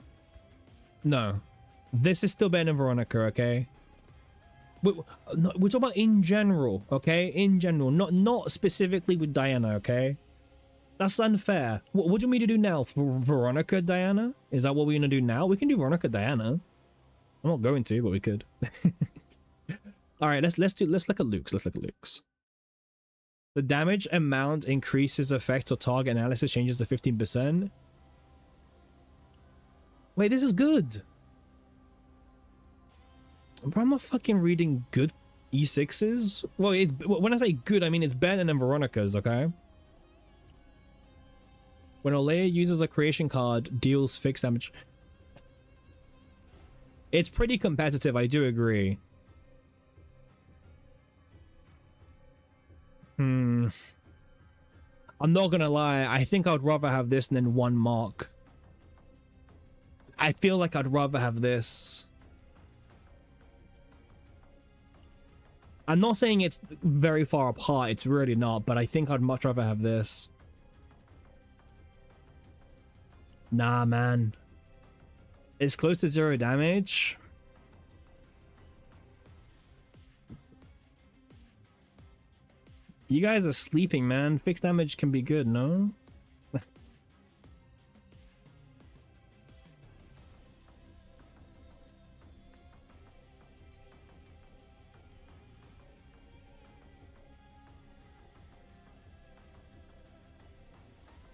This is still better than Veronica, okay? We're talking about in general, okay? In general, not specifically with Diana, okay? That's unfair. What do you want me to do now? For Veronica Diana? Is that what we're gonna do now? We can do Veronica Diana. I'm not going to, but we could. All right, let's look at Luke's. Let's look at Luke's. The damage amount increases effect or target analysis changes to 15%. Wait, this is good. But I'm not fucking reading good E6s. Well, when I say good, I mean it's better than Veronica's, okay? When Olaya uses a creation card, deals fixed damage. It's pretty competitive, I do agree. I'm not gonna lie, I think I'd rather have this than 1 mark. I feel like I'd rather have this. I'm not saying it's very far apart, it's really not, but I think I'd much rather have this. Nah, man. It's close to 0 damage. You guys are sleeping, man. Fixed damage can be good, no?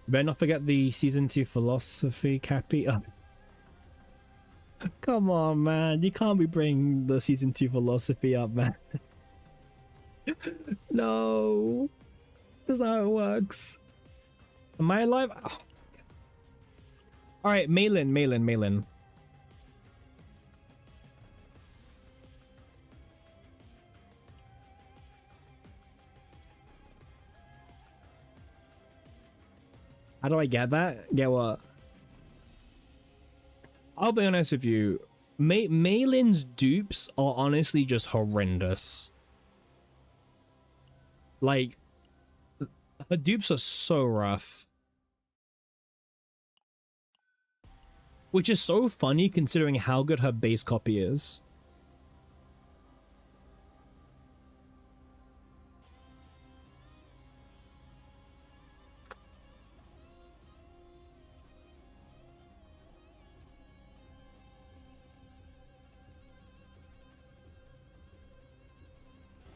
Better not forget the season 2 philosophy, Cappy. Oh. Come on, man. You can't be bringing the season 2 philosophy up, man. No. That's not how it works. Am I alive? Oh. Alright, Malin. How do I get that? Get what? I'll be honest with you. Malin's dupes are honestly just horrendous. Like, her dupes are so rough. Which is so funny considering how good her base copy is.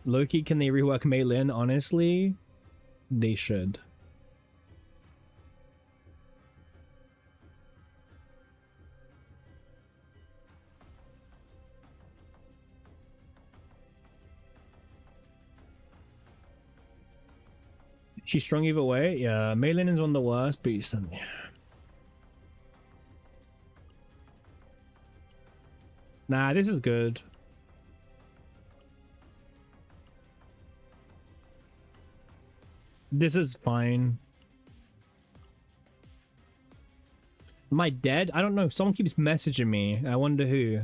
Loki, can they rework Malin? Honestly, they should. She's strong either way. Yeah, Malin is one of the worst, but nah, this is good. This is fine. Am I dead? I don't know. Someone keeps messaging me. I wonder who.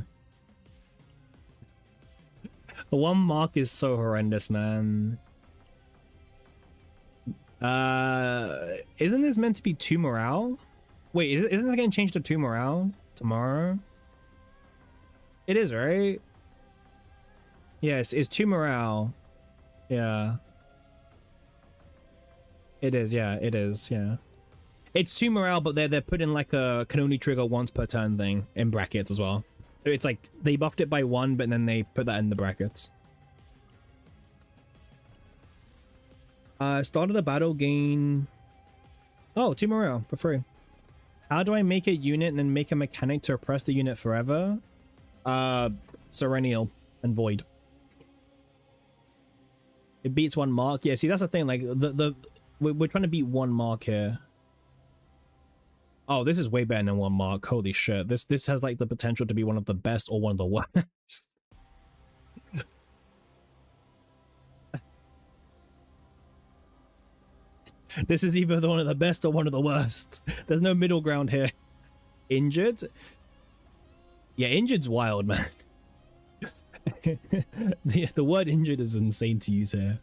The 1 mark is so horrendous, man. Isn't this meant to be 2 morale? Wait, isn't this getting changed to 2 morale tomorrow? It is, right? Yes, it's 2 morale. Yeah. It is, yeah, it is, yeah. It's 2 morale, but they're putting like a can only trigger once per turn thing in brackets as well. So it's like they buffed it by 1, but then they put that in the brackets. Started a battle, gain... Oh, 2 morale for free. How do I make a unit and then make a mechanic to oppress the unit forever? Serenial and Void. It beats 1 mark. Yeah, see, that's the thing. Like, we're trying to beat 1 mark here. Oh, this is way better than 1 mark. Holy shit. This has like the potential to be one of the best or one of the worst. This is either one of the best or one of the worst. There's no middle ground here. Injured? Yeah, injured's wild, man. The word injured is insane to use here.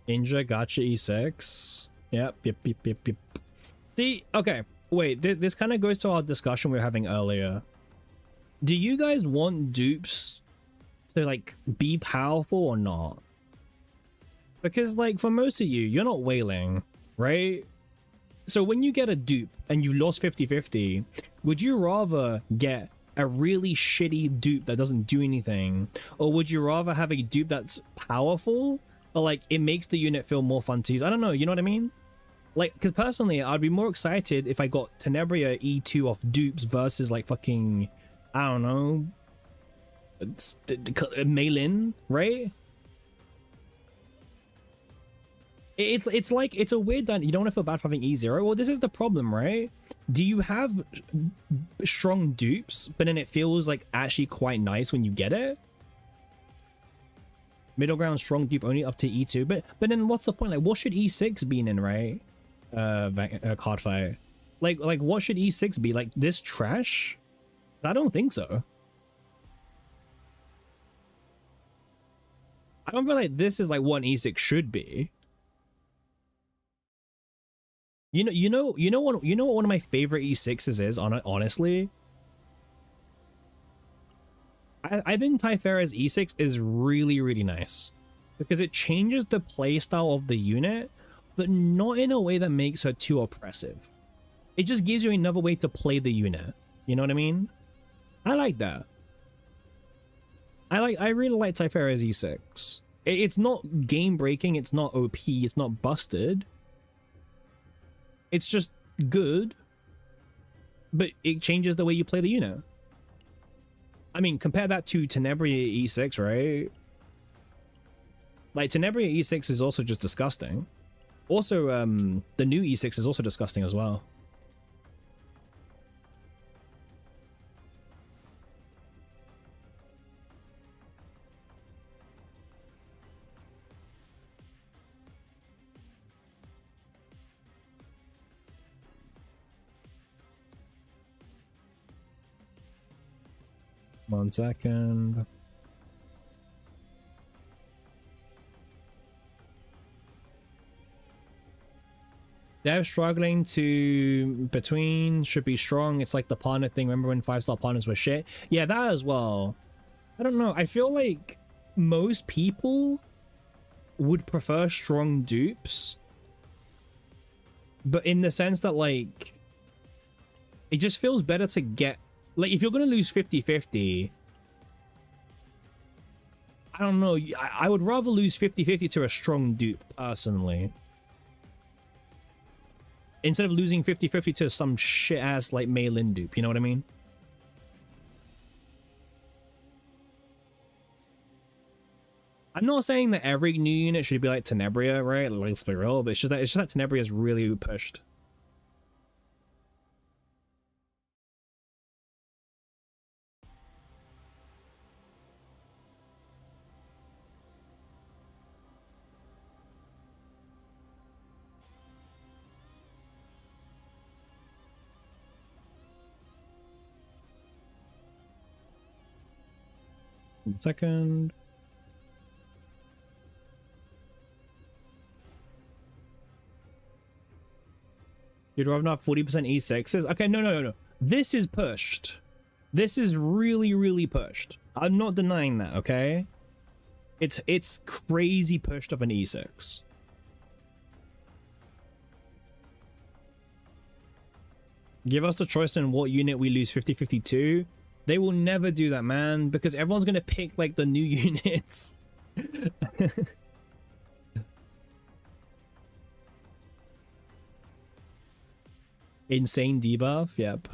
Injure, gotcha, E6. Yep. See, okay, wait, this kind of goes to our discussion we were having earlier. Do you guys want dupes to, like, be powerful or not? Because, like, for most of you, you're not whaling, right? So when you get a dupe and you lost 50-50, would you rather get a really shitty dupe that doesn't do anything? Or would you rather have a dupe that's powerful? But like it makes the unit feel more fun to use. I don't know, you know what I mean? Like, because personally I'd be more excited if I got Tenebria E2 off dupes versus like fucking, I don't know, Malin, right? It's like, it's a weird dynamic. You don't want to feel bad for having E0. Well, this is the problem, right? Do you have strong dupes, but then it feels like actually quite nice when you get it? Middle ground, strong dupe only up to E2. But then what's the point? Like, what should E6 be in, right? Card fight. Like what should E6 be? Like this trash? I don't think so. I don't feel like this is like what an E6 should be. You know what one of my favorite E6s is, honestly? I think Typhera's E6 is really, really nice because it changes the playstyle of the unit, but not in a way that makes her too oppressive. It just gives you another way to play the unit. You know what I mean? I like that. I really like Typhera's E6. It's not game breaking, it's not OP, it's not busted. It's just good, but it changes the way you play the unit. I mean, compare that to Tenebria E6, right? Like, Tenebria E6 is also just disgusting. Also, the new E6 is also disgusting as well. One second. They're struggling to between should be strong. It's like the partner thing. Remember when 5-star partners were shit? Yeah, that as well. I don't know. I feel like most people would prefer strong dupes, but in the sense that, like, it just feels better to get, like, if you're gonna lose 50-50, I don't know, I would rather lose 50-50 to a strong dupe personally, instead of losing 50-50 to some shit ass like Mei Lin dupe. You know what I mean? I'm not saying that every new unit should be like Tenebria, right? Let's be real, but it's just that Tenebria is really pushed. One second. You'd rather not 40% E6s? Okay, no. This is pushed. This is really, really pushed. I'm not denying that, okay? It's crazy pushed of an E6. Give us the choice in what unit we lose 50-50 to. They will never do that, man, because everyone's gonna pick like the new units. Insane debuff, yep.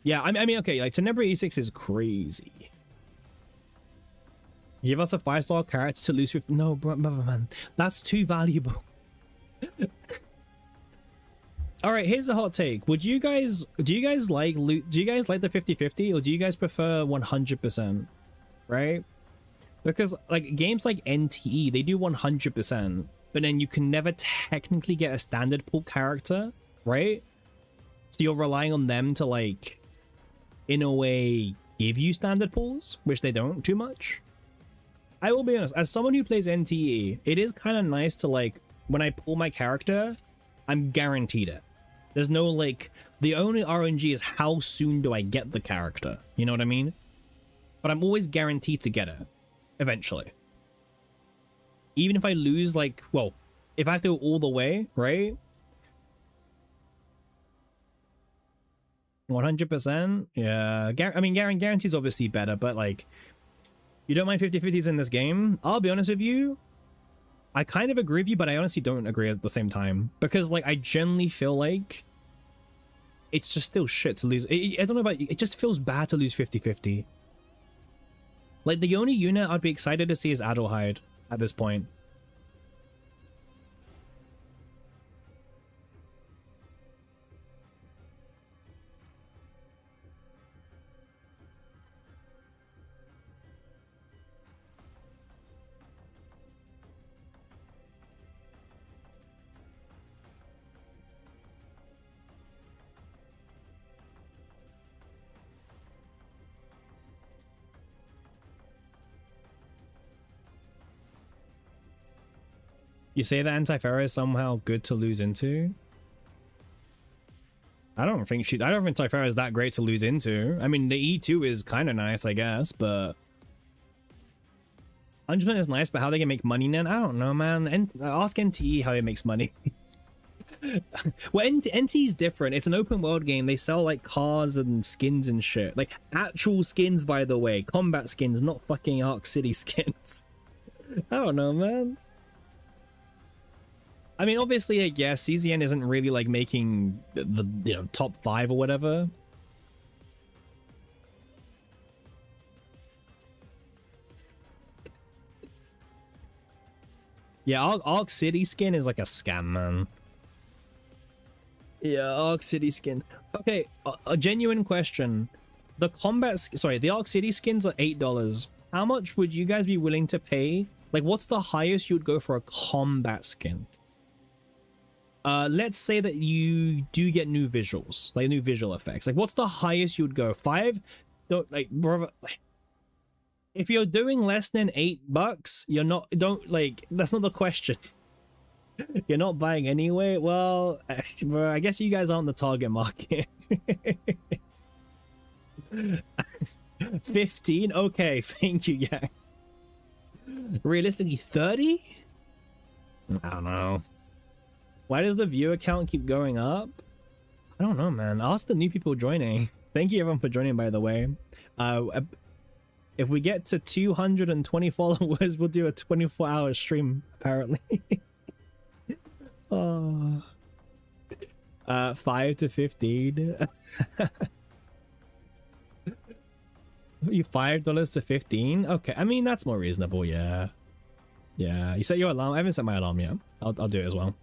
Yeah, I mean, okay, like Tenebria E6 is crazy. Give us a 5-star character to lose 50. No, brother, man, that's too valuable. All right, here's a hot take. Do you guys like the 50-50 or do you guys prefer 100%? Right? Because like games like NTE, they do 100%, but then you can never technically get a standard pool character, right? So you're relying on them to, like, in a way give you standard pools, which they don't too much. I will be honest, as someone who plays NTE, it is kind of nice to, like, when I pull my character, I'm guaranteed it. There's no, like, the only RNG is how soon do I get the character, you know what I mean? But I'm always guaranteed to get it eventually. Even if I lose, like, well, if I have to go all the way, right? 100%? Yeah, I mean, guarantee's obviously better, but, like, you don't mind 50-50s in this game? I'll be honest with you, I kind of agree with you, but I honestly don't agree at the same time. Because, like, I generally feel like it's just still shit to lose. I don't know about you, it just feels bad to lose 50-50. Like, the only unit I'd be excited to see is Adelheid at this point. You say that Anti-Pharaoh is somehow good to lose into? I don't think Typhara is that great to lose into. I mean, the E2 is kind of nice, I guess, but 100% is nice, but how they can make money then? I don't know, man. Ask NTE how it makes money. Well, NTE is different. It's an open world game. They sell like cars and skins and shit. Like actual skins, by the way. Combat skins, not fucking Arc City skins. I don't know, man. I mean, obviously, yeah, CZN isn't really like making the top 5 or whatever. Yeah, Arc City skin is like a scam, man. Yeah, Arc City skin. Okay, a genuine question. The Arc City skins are $8. How much would you guys be willing to pay? Like, what's the highest you'd go for a combat skin? Let's say that you do get new visuals, like new visual effects. Like, what's the highest you'd go? 5? Don't, like, brother, if you're doing less than $8, you're not, that's not the question. You're not buying anyway? Well, I guess you guys aren't the target market. 15? Okay, thank you, yeah. Realistically, 30? I don't know. Why does the viewer count keep going up? I don't know, man. Ask the new people joining. Thank you everyone for joining, by the way. If we get to 220 followers, we'll do a 24-hour stream, apparently. 5 to 15. You $5 to 15? Okay, I mean that's more reasonable, yeah. Yeah, you set your alarm. I haven't set my alarm yet. I'll do it as well.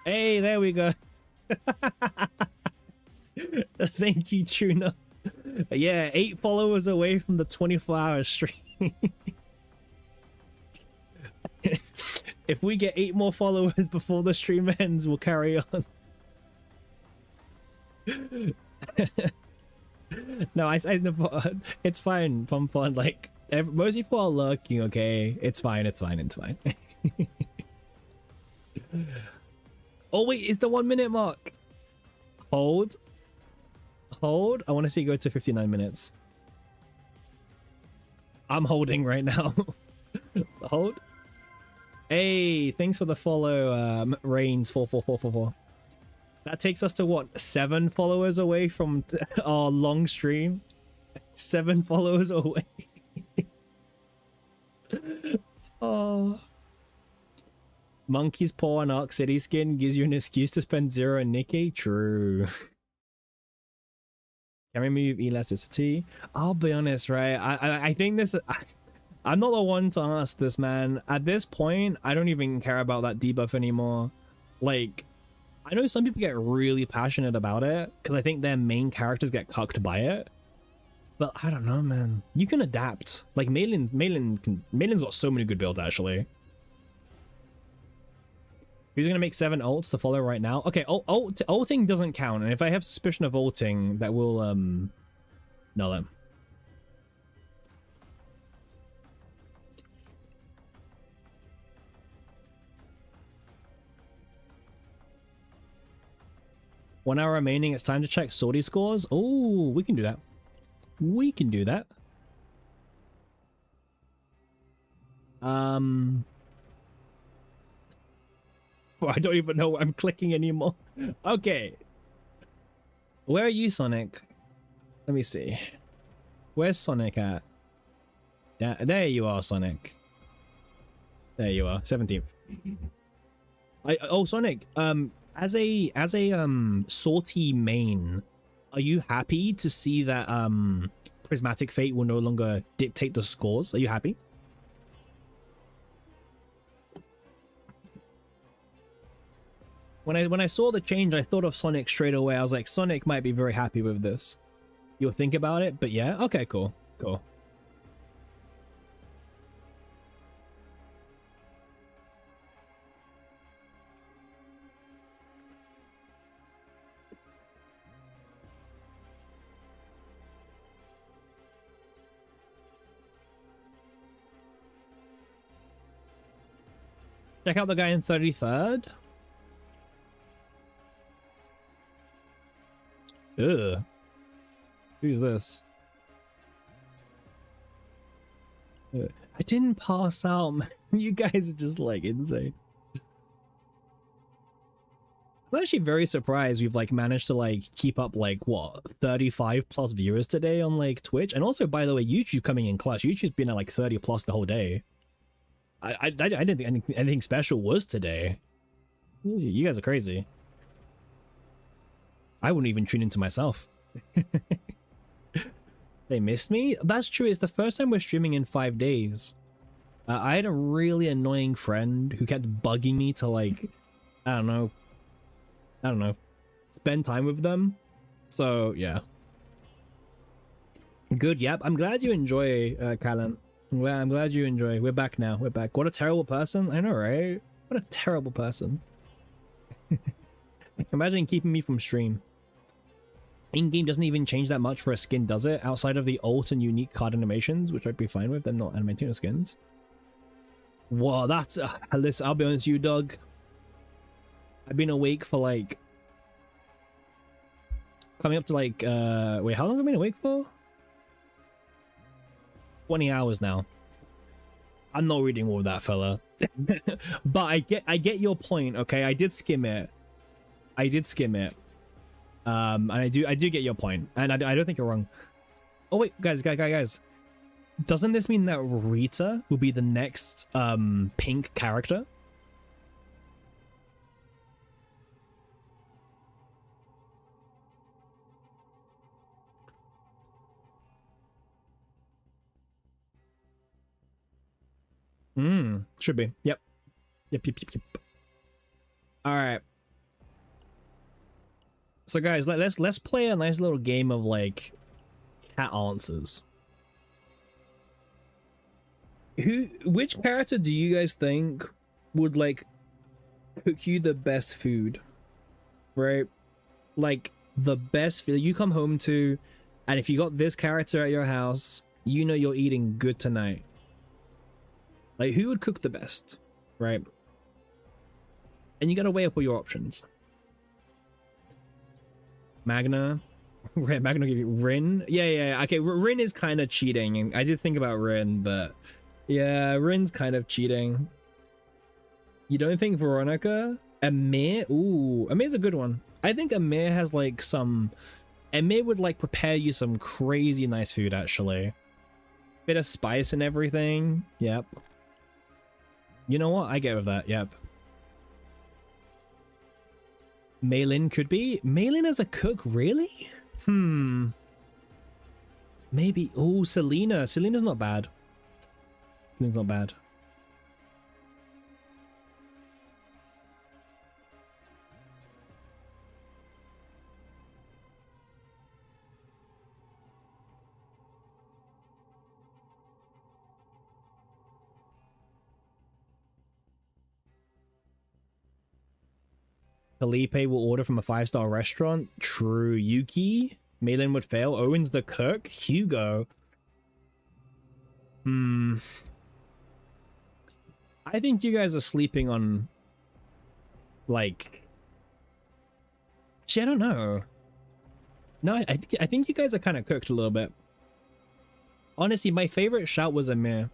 Hey, there we go. Thank you, Tuna. Yeah, 8 followers away from the 24-hour stream. If we get 8 more followers before the stream ends, we'll carry on. No, it's fine, Pompon. Like, most people are lurking, okay? It's fine, it's fine, it's fine. Oh, wait, it's the 1 minute mark. Hold. Hold. I want to see it go to 59 minutes. I'm holding right now. Hold. Hey, thanks for the follow, Reigns 44444. That takes us to what? 7 followers away from our long stream. 7 followers away. Oh. Monkey's paw on Arc City skin gives you an excuse to spend 0 on Nikkei? True. Can remove elasticity? I'll be honest, right? I think this... I'm not the one to ask this, man. At this point, I don't even care about that debuff anymore. Like, I know some people get really passionate about it because I think their main characters get cucked by it. But I don't know, man. You can adapt. Like, Malin's got so many good builds, actually. Who's gonna make 7 ults to follow right now? Okay, ulting doesn't count, and if I have suspicion of ulting, that will null it. One hour remaining. It's time to check sortie scores. Oh, we can do that. We can do that. I don't even know what I'm clicking anymore. Okay. Where are you, Sonic? Let me see. Where's Sonic at? Yeah, there you are, Sonic. There you are, 17th. Oh, Sonic. As a sortie main, are you happy to see that Prismatic Fate will no longer dictate the scores? Are you happy? When I saw the change, I thought of Sonic straight away. I was like, Sonic might be very happy with this. You'll think about it, but yeah, okay, cool, cool. Check out the guy in 33rd. Ugh. Who's this? I didn't pass out, man. You guys are just like insane. I'm actually very surprised we've like managed to like keep up like what 35 plus viewers today on like Twitch, and also by the way YouTube coming in clutch. YouTube's been at like 30 plus the whole day. I didn't think anything special was today. You guys are crazy. I wouldn't even tune into myself. They missed me? That's true. It's the first time we're streaming in 5 days. I had a really annoying friend who kept bugging me to like, I don't know, spend time with them. So yeah. Good. Yep. I'm glad you enjoy, Callan. I'm glad you enjoy. We're back now. We're back. What a terrible person. I know, right? What a terrible person. Imagine keeping me from stream. In-game doesn't even change that much for a skin, does it? Outside of the alt and unique card animations, which I'd be fine with. Them not animating the skins. Whoa, that's... listen, I'll be honest with you, Doug. I've been awake for like... coming up to like... wait, how long have I been awake for? 20 hours now. I'm not reading all of that, fella. But I get your point, okay? I did skim it. And I do get your point, and I don't think you're wrong. Oh wait, guys. Doesn't this mean that Rita will be the next pink character? Should be. Yep. All right. So guys, let's play a nice little game of like cat answers. Which character do you guys think would like cook you the best food? Right? Like the best food you come home to, and if you got this character at your house, you know you're eating good tonight. Like who would cook the best? Right? And you gotta weigh up all your options. Magna. Magna give you Rin. Yeah. Okay, Rin is kind of cheating. I did think about Rin, but yeah, Rin's kind of cheating. You don't think Veronica? Amir? Ooh, Amir's a good one. I think Amir has like some... Amir would like prepare you some crazy nice food, actually. Bit of spice and everything. Yep. You know what? I get with that. Yep. Maylin could be. Maylin as a cook, really? Maybe. Oh, Selena. Selena's not bad. Selena's not bad. Felipe will order from a 5-star restaurant. True. Yuki. Maylin would fail. Owen's the cook. Hugo. I think you guys are sleeping on... like... Actually, I don't know. No, I think you guys are kind of cooked a little bit. Honestly, my favorite shout was Amir.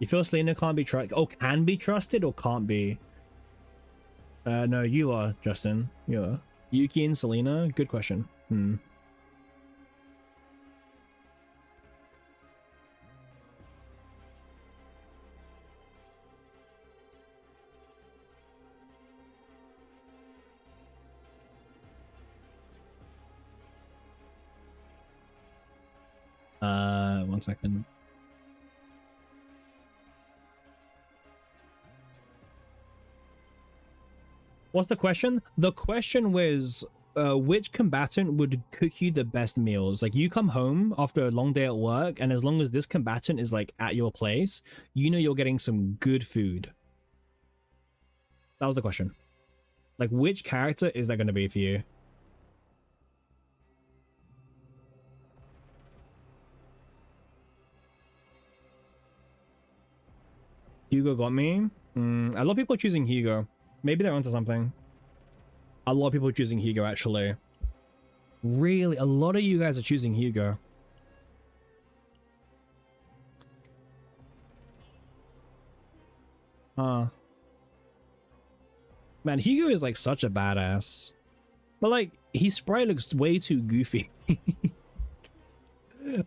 You feel Selena can't be trusted? Oh, can be trusted or can't be? No, you are, Justin. You are. Yuki and Selena? Good question. One second. What's the question? The question was, which combatant would cook you the best meals? Like, you come home after a long day at work, and as long as this combatant is like at your place, you know you're getting some good food. That was the question. Like, which character is that going to be for you? Hugo got me. A lot of people are choosing Hugo. Maybe they're onto something. A lot of people are choosing Hugo, actually. Really, a lot of you guys are choosing Hugo. Man, Hugo is like such a badass. But like, his sprite looks way too goofy.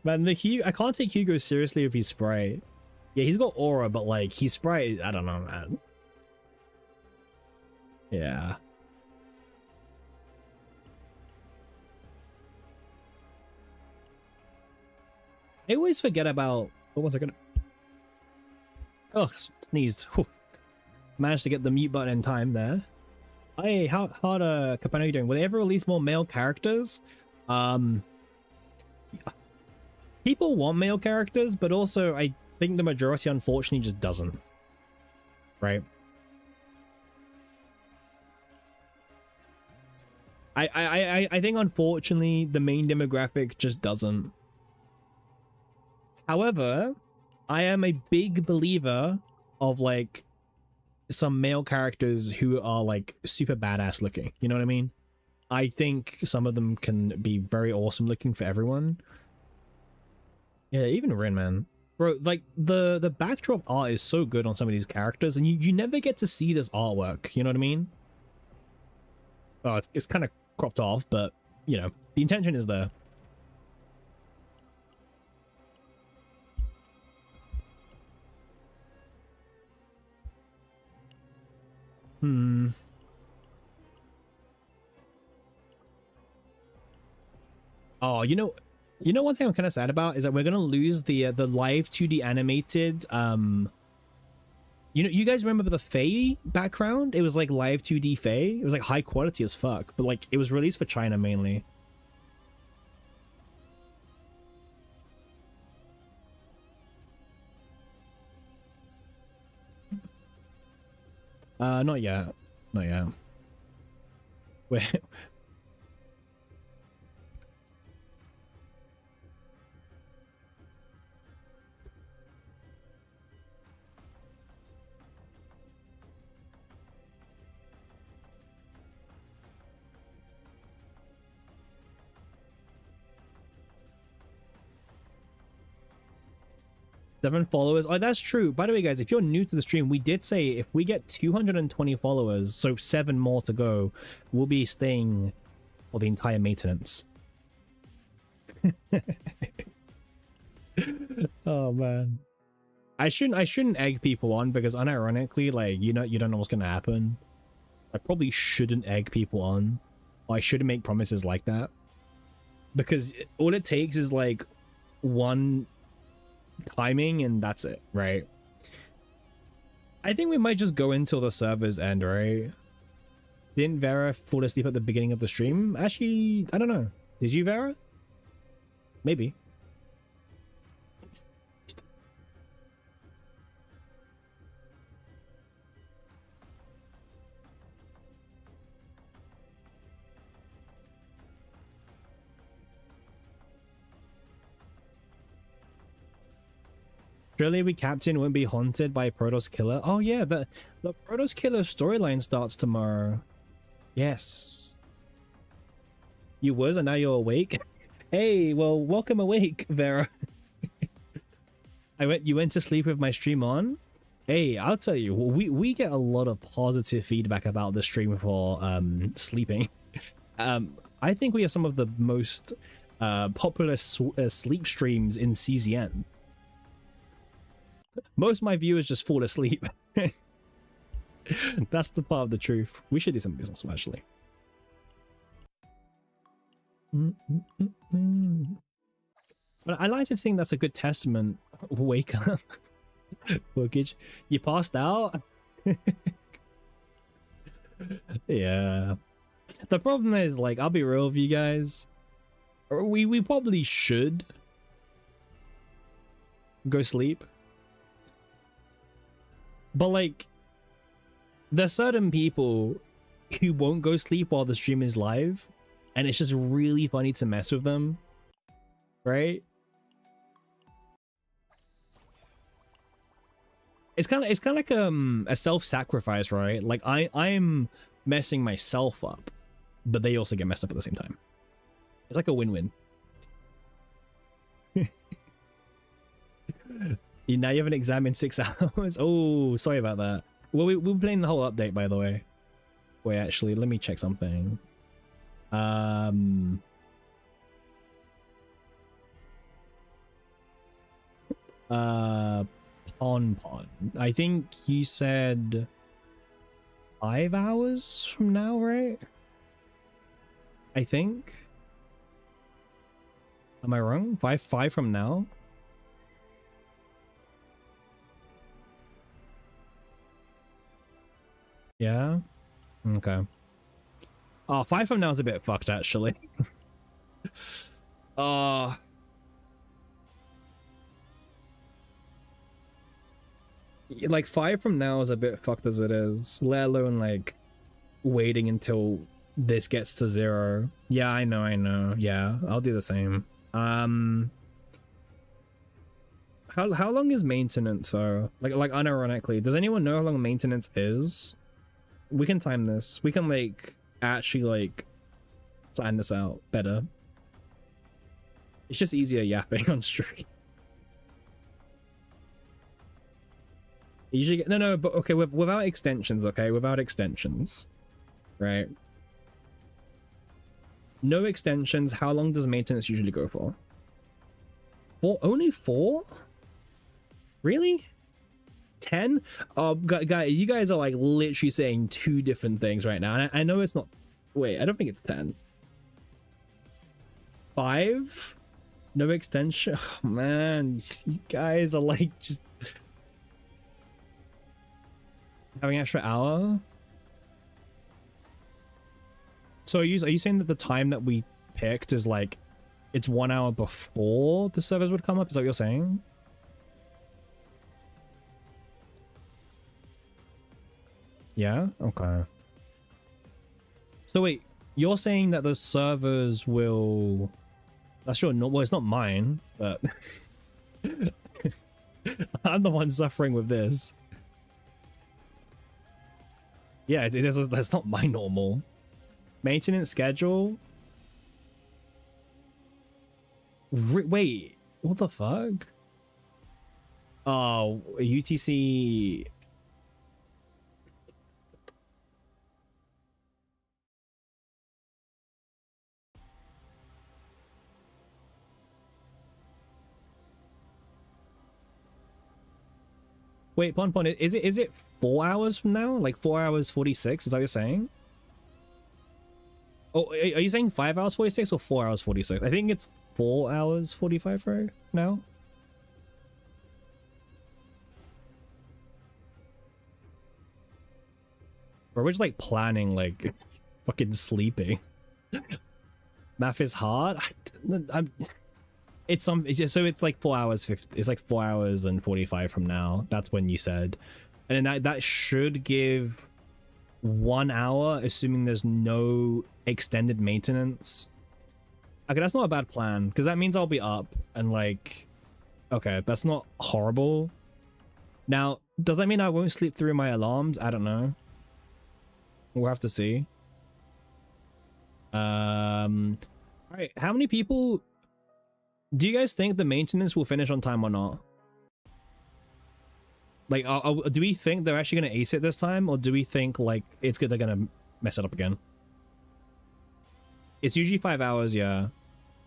Man, I can't take Hugo seriously with his sprite. Yeah, he's got aura, but like, his sprite, I don't know, man. Yeah. I always forget about... Oh, 1 second. Oh, sneezed. Whew. Managed to get the mute button in time there. Hey, how Capano, you doing? Will they ever release more male characters? People want male characters, but also I think the majority, unfortunately, just doesn't. Right? I think, unfortunately, the main demographic just doesn't. However, I am a big believer of like some male characters who are like super badass looking. You know what I mean? I think some of them can be very awesome looking for everyone. Yeah, even Rin, man. Bro, like the backdrop art is so good on some of these characters, and you never get to see this artwork. You know what I mean? Oh, it's kind of cropped off, but you know, the intention is there. Oh, you know one thing I'm kind of sad about is that we're gonna lose the live 2D animated you guys remember the Faye background? It was like live 2D Faye. It was like high quality as fuck, but like it was released for China mainly. Not yet. Not yet. Where? Seven followers. Oh, that's true. By the way, guys, if you're new to the stream, we did say if we get 220 followers, so 7 more to go, we'll be staying for the entire maintenance. Oh man, I shouldn't egg people on, because unironically, like, you don't know what's gonna happen. I probably shouldn't egg people on, or I shouldn't make promises like that, because all it takes is like one timing and that's it, right? I think we might just go until the servers end, right? Didn't Vera fall asleep at the beginning of the stream? Actually, I don't know. Did you, Vera? Maybe. Surely we captain won't be haunted by Protoss Killer. Oh yeah, the Protoss Killer storyline starts tomorrow. Yes. You was, and now you're awake? Hey, well, welcome awake, Vera. You went to sleep with my stream on? Hey, I'll tell you, we get a lot of positive feedback about the stream for sleeping. I think we have some of the most popular sleep streams in CZN. Most of my viewers just fall asleep. That's the part of the truth. We should do some business, actually. But I like to think that's a good testament. Wake up. Bookage. You passed out? Yeah. The problem is, like, I'll be real with you guys. We probably should go sleep. But, like, there's certain people who won't go sleep while the stream is live, and it's just really funny to mess with them, right? It's kind of like a self-sacrifice, right? Like I'm messing myself up, but they also get messed up at the same time. It's like a win-win. Now you have an exam in 6 hours. Oh, sorry about that. Well, we're playing the whole update, by the way. Wait, actually, let me check something. Pon. I think you said 5 hours from now, right? I think. Am I wrong? Five from now? Yeah. Okay. Oh, 5 from now is a bit fucked, actually. Like 5 from now is a bit fucked as it is, let alone like waiting until this gets to 0. Yeah, I know. Yeah, I'll do the same. How long is maintenance for? Like unironically, does anyone know how long maintenance is? We can time this. We can like actually like plan this out better. It's just easier yapping on stream. Usually no, but okay, without extensions, okay, without extensions, right? No extensions. How long does maintenance usually go for? Only 4? Really? 10? Oh, guys, you guys are like literally saying 2 different things right now. And I know it's not. Wait, I don't think it's 10. 5? No extension. Oh, man, you guys are like just having an extra hour. So are you saying that the time that we picked is like it's 1 hour before the servers would come up? Is that what you're saying? Yeah? Okay. So wait, you're saying that the servers will... That's your... Well, it's not mine, but... I'm the one suffering with this. Yeah, it is. That's not my normal. Maintenance schedule? Wait, what the fuck? Oh, UTC... Wait, Pon, is it 4 hours from now? Like 4 hours 46? Is that what you're saying? Oh, are you saying 5 hours 46 or 4 hours 46? I think it's 4 hours 45 right now. Or we're just like planning, like fucking sleeping. Math is hard. So it's like 4 hours 50. It's like 4 hours and 45 from now. That's when you said, and then that should give 1 hour, assuming there's no extended maintenance. Okay, that's not a bad plan because that means I'll be up and like, okay, that's not horrible. Now, does that mean I won't sleep through my alarms? I don't know. We'll have to see. All right, how many people? Do you guys think the maintenance will finish on time or not? Like, do we think they're actually going to ace it this time? Or do we think, like, it's good they're going to mess it up again? It's usually 5 hours, yeah.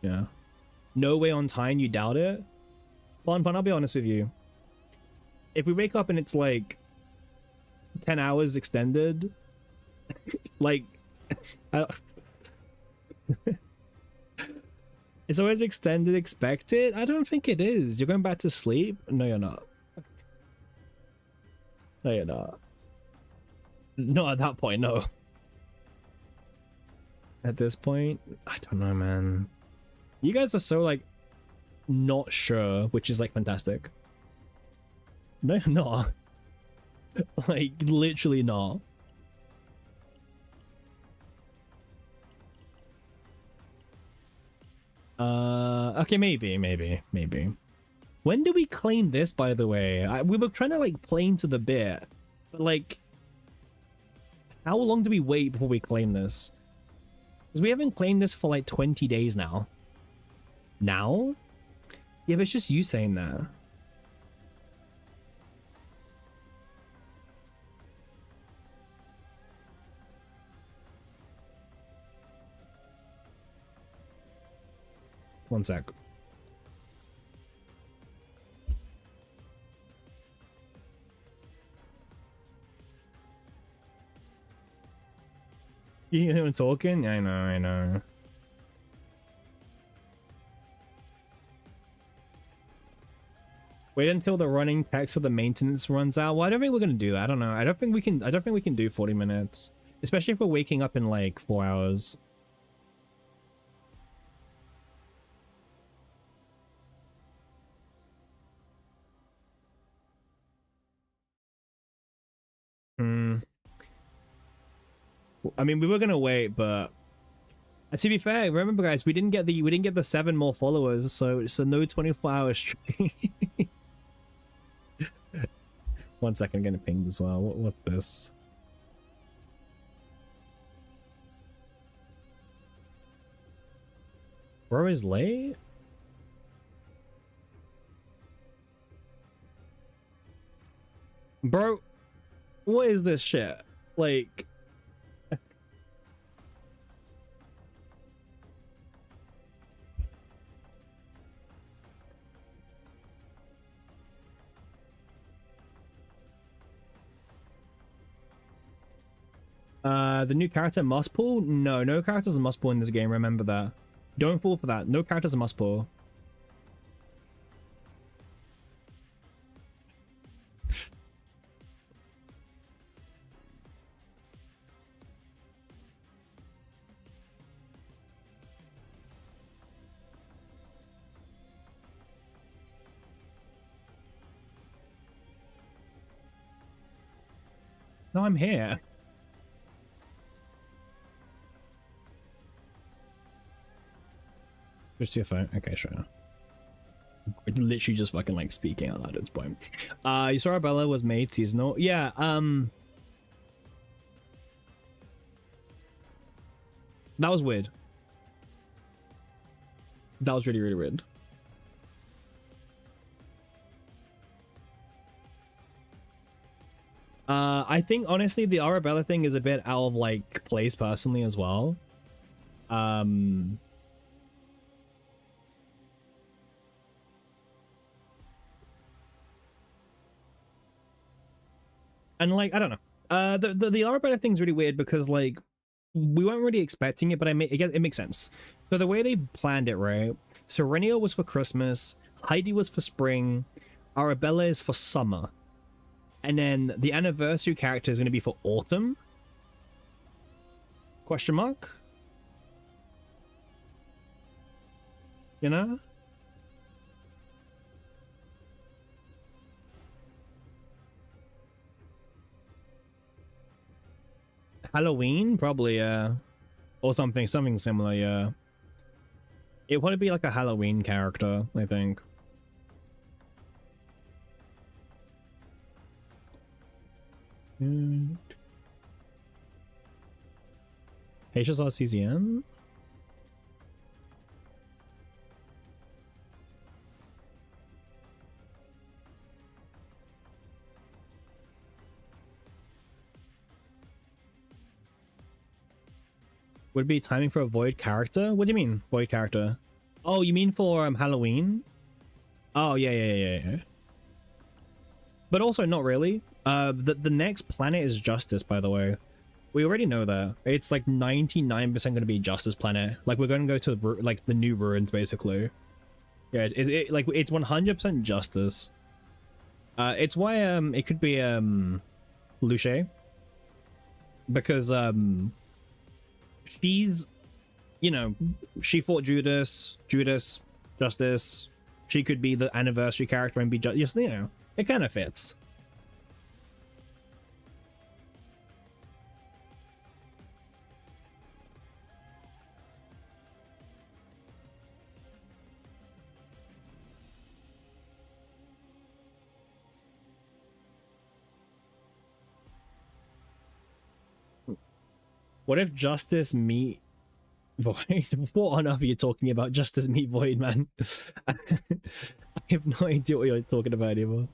Yeah. No way on time, you doubt it? Pon, I'll be honest with you. If we wake up and it's, like, 10 hours extended, like... It's always extended expected? I don't think it is. You're going back to sleep? No, you're not. No, you're not. Not at that point, no. at this point. I don't know, man. You guys are so like not sure, which is like fantastic. No, you're not. Like literally not. Okay, maybe. When do we claim this, by the way? We were trying to like play into the bit, but like, how long do we wait before we claim this? Because we haven't claimed this for like 20 days now. Now? Yeah, but it's just you saying that. One sec. You know what I'm talking? I know. Wait until the running text for the maintenance runs out. Well, I don't think we're gonna do that. I don't know. I don't think we can do 40 minutes. Especially if we're waking up in like 4 hours. I mean, we were gonna wait, but to be fair, remember guys, we didn't get the 7 more followers, so no 24-hour stream. 1 second, I'm getting pinged as well. What's this? Bro is late? Bro, what is this shit? Like... the new character must pull? No characters are must pull in this game, remember that. Don't fall for that. No characters are must pull. No, I'm here. Just your phone. Okay, sure. We're literally just fucking like speaking out loud at this point. You saw Arabella was made seasonal. Yeah, that was weird. That was really weird. I think honestly the Arabella thing is a bit out of like place personally as well. And like, I don't know. The Arabella thing's really weird because like we weren't really expecting it, but it makes sense. So the way they planned it, right? Serenio was for Christmas, Heidi was for spring, Arabella is for summer. And then the anniversary character is going to be for autumn? Question mark? You know? Halloween? Probably, yeah. Or something similar, yeah. It would be like a Halloween character, I think. HSR would be timing for a Void character? What do you mean, Void character? Oh, you mean for Halloween? Oh, yeah. But also not really. The next planet is Justice, by the way. We already know that. It's like 99% going to be Justice planet. Like we're going to go to like the new ruins, basically. Yeah, it's 100% Justice. It's why it could be Luce, because she's you know, she fought Judas, Justice. She could be the anniversary character and be just, you know, it kind of fits. What if Justice meet Void? What on earth are you talking about? Justice meet Void, man. I have no idea what you're talking about anymore.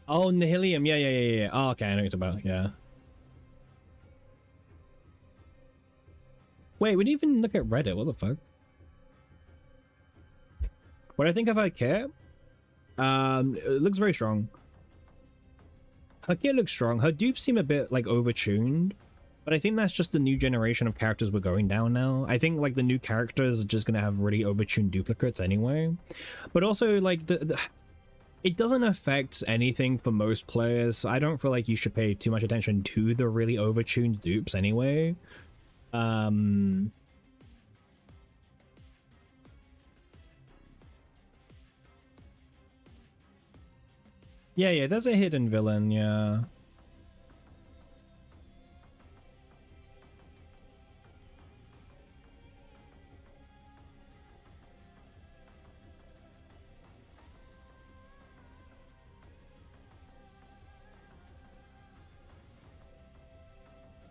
Oh, Nihilium. Yeah. Oh, okay, I know what you're talking about. Yeah. Wait, we didn't even look at Reddit. What the fuck? What I think of her kit? It looks very strong. Her kit looks strong. Her dupes seem a bit like overtuned, but I think that's just the new generation of characters we're going down now. I think like the new characters are just gonna have really overtuned duplicates anyway. But also like it doesn't affect anything for most players, so I don't feel like you should pay too much attention to the really overtuned dupes anyway. Yeah, there's a hidden villain, yeah.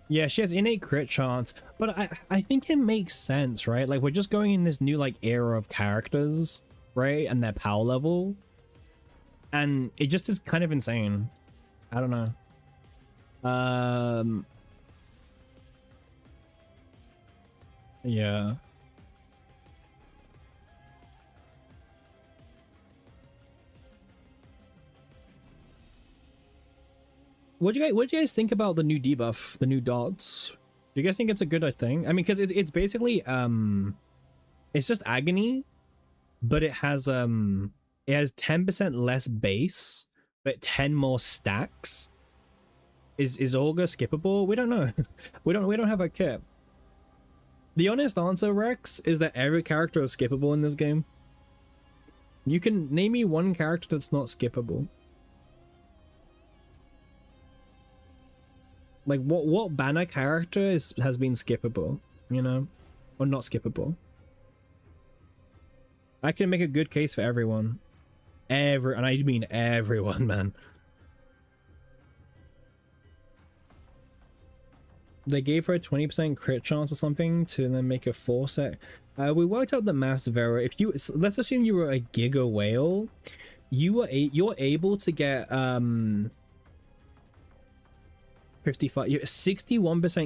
Yeah, she has innate crit chance, but I think it makes sense, right? Like, we're just going in this new, like, era of characters, right? And their power level. And it just is kind of insane. I don't know. Yeah. What do you guys think about the new debuff, the new dots? Do you guys think it's a good thing? I mean, because it's basically it's just agony, but it has 10% less base, but 10 more stacks. Is Olga skippable? We don't know. we don't have a kit. The honest answer, Rex, is that every character is skippable in this game. You can name me one character that's not skippable. Like, what banner character has been skippable, you know? Or not skippable? I can make a good case for everyone. And I mean everyone, man. They gave her a 20% crit chance or something to then make a 4 set. We worked out the maths, Vera. If you, let's assume you were a Giga Whale, you're able to get 61%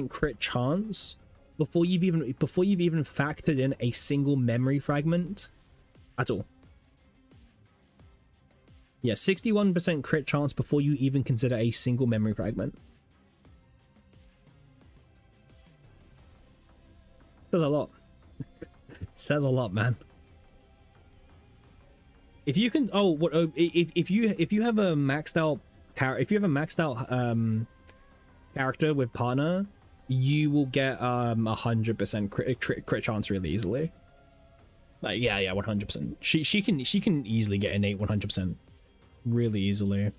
crit chance before you've even factored in a single memory fragment at all. Yeah, 61% crit chance before you even consider a single memory fragment. Says a lot. Says a lot, man. If you can, if you have a maxed out character with partner, you will get 100% crit chance really easily. Like, yeah, 100%. She can easily get innate 100% really easily.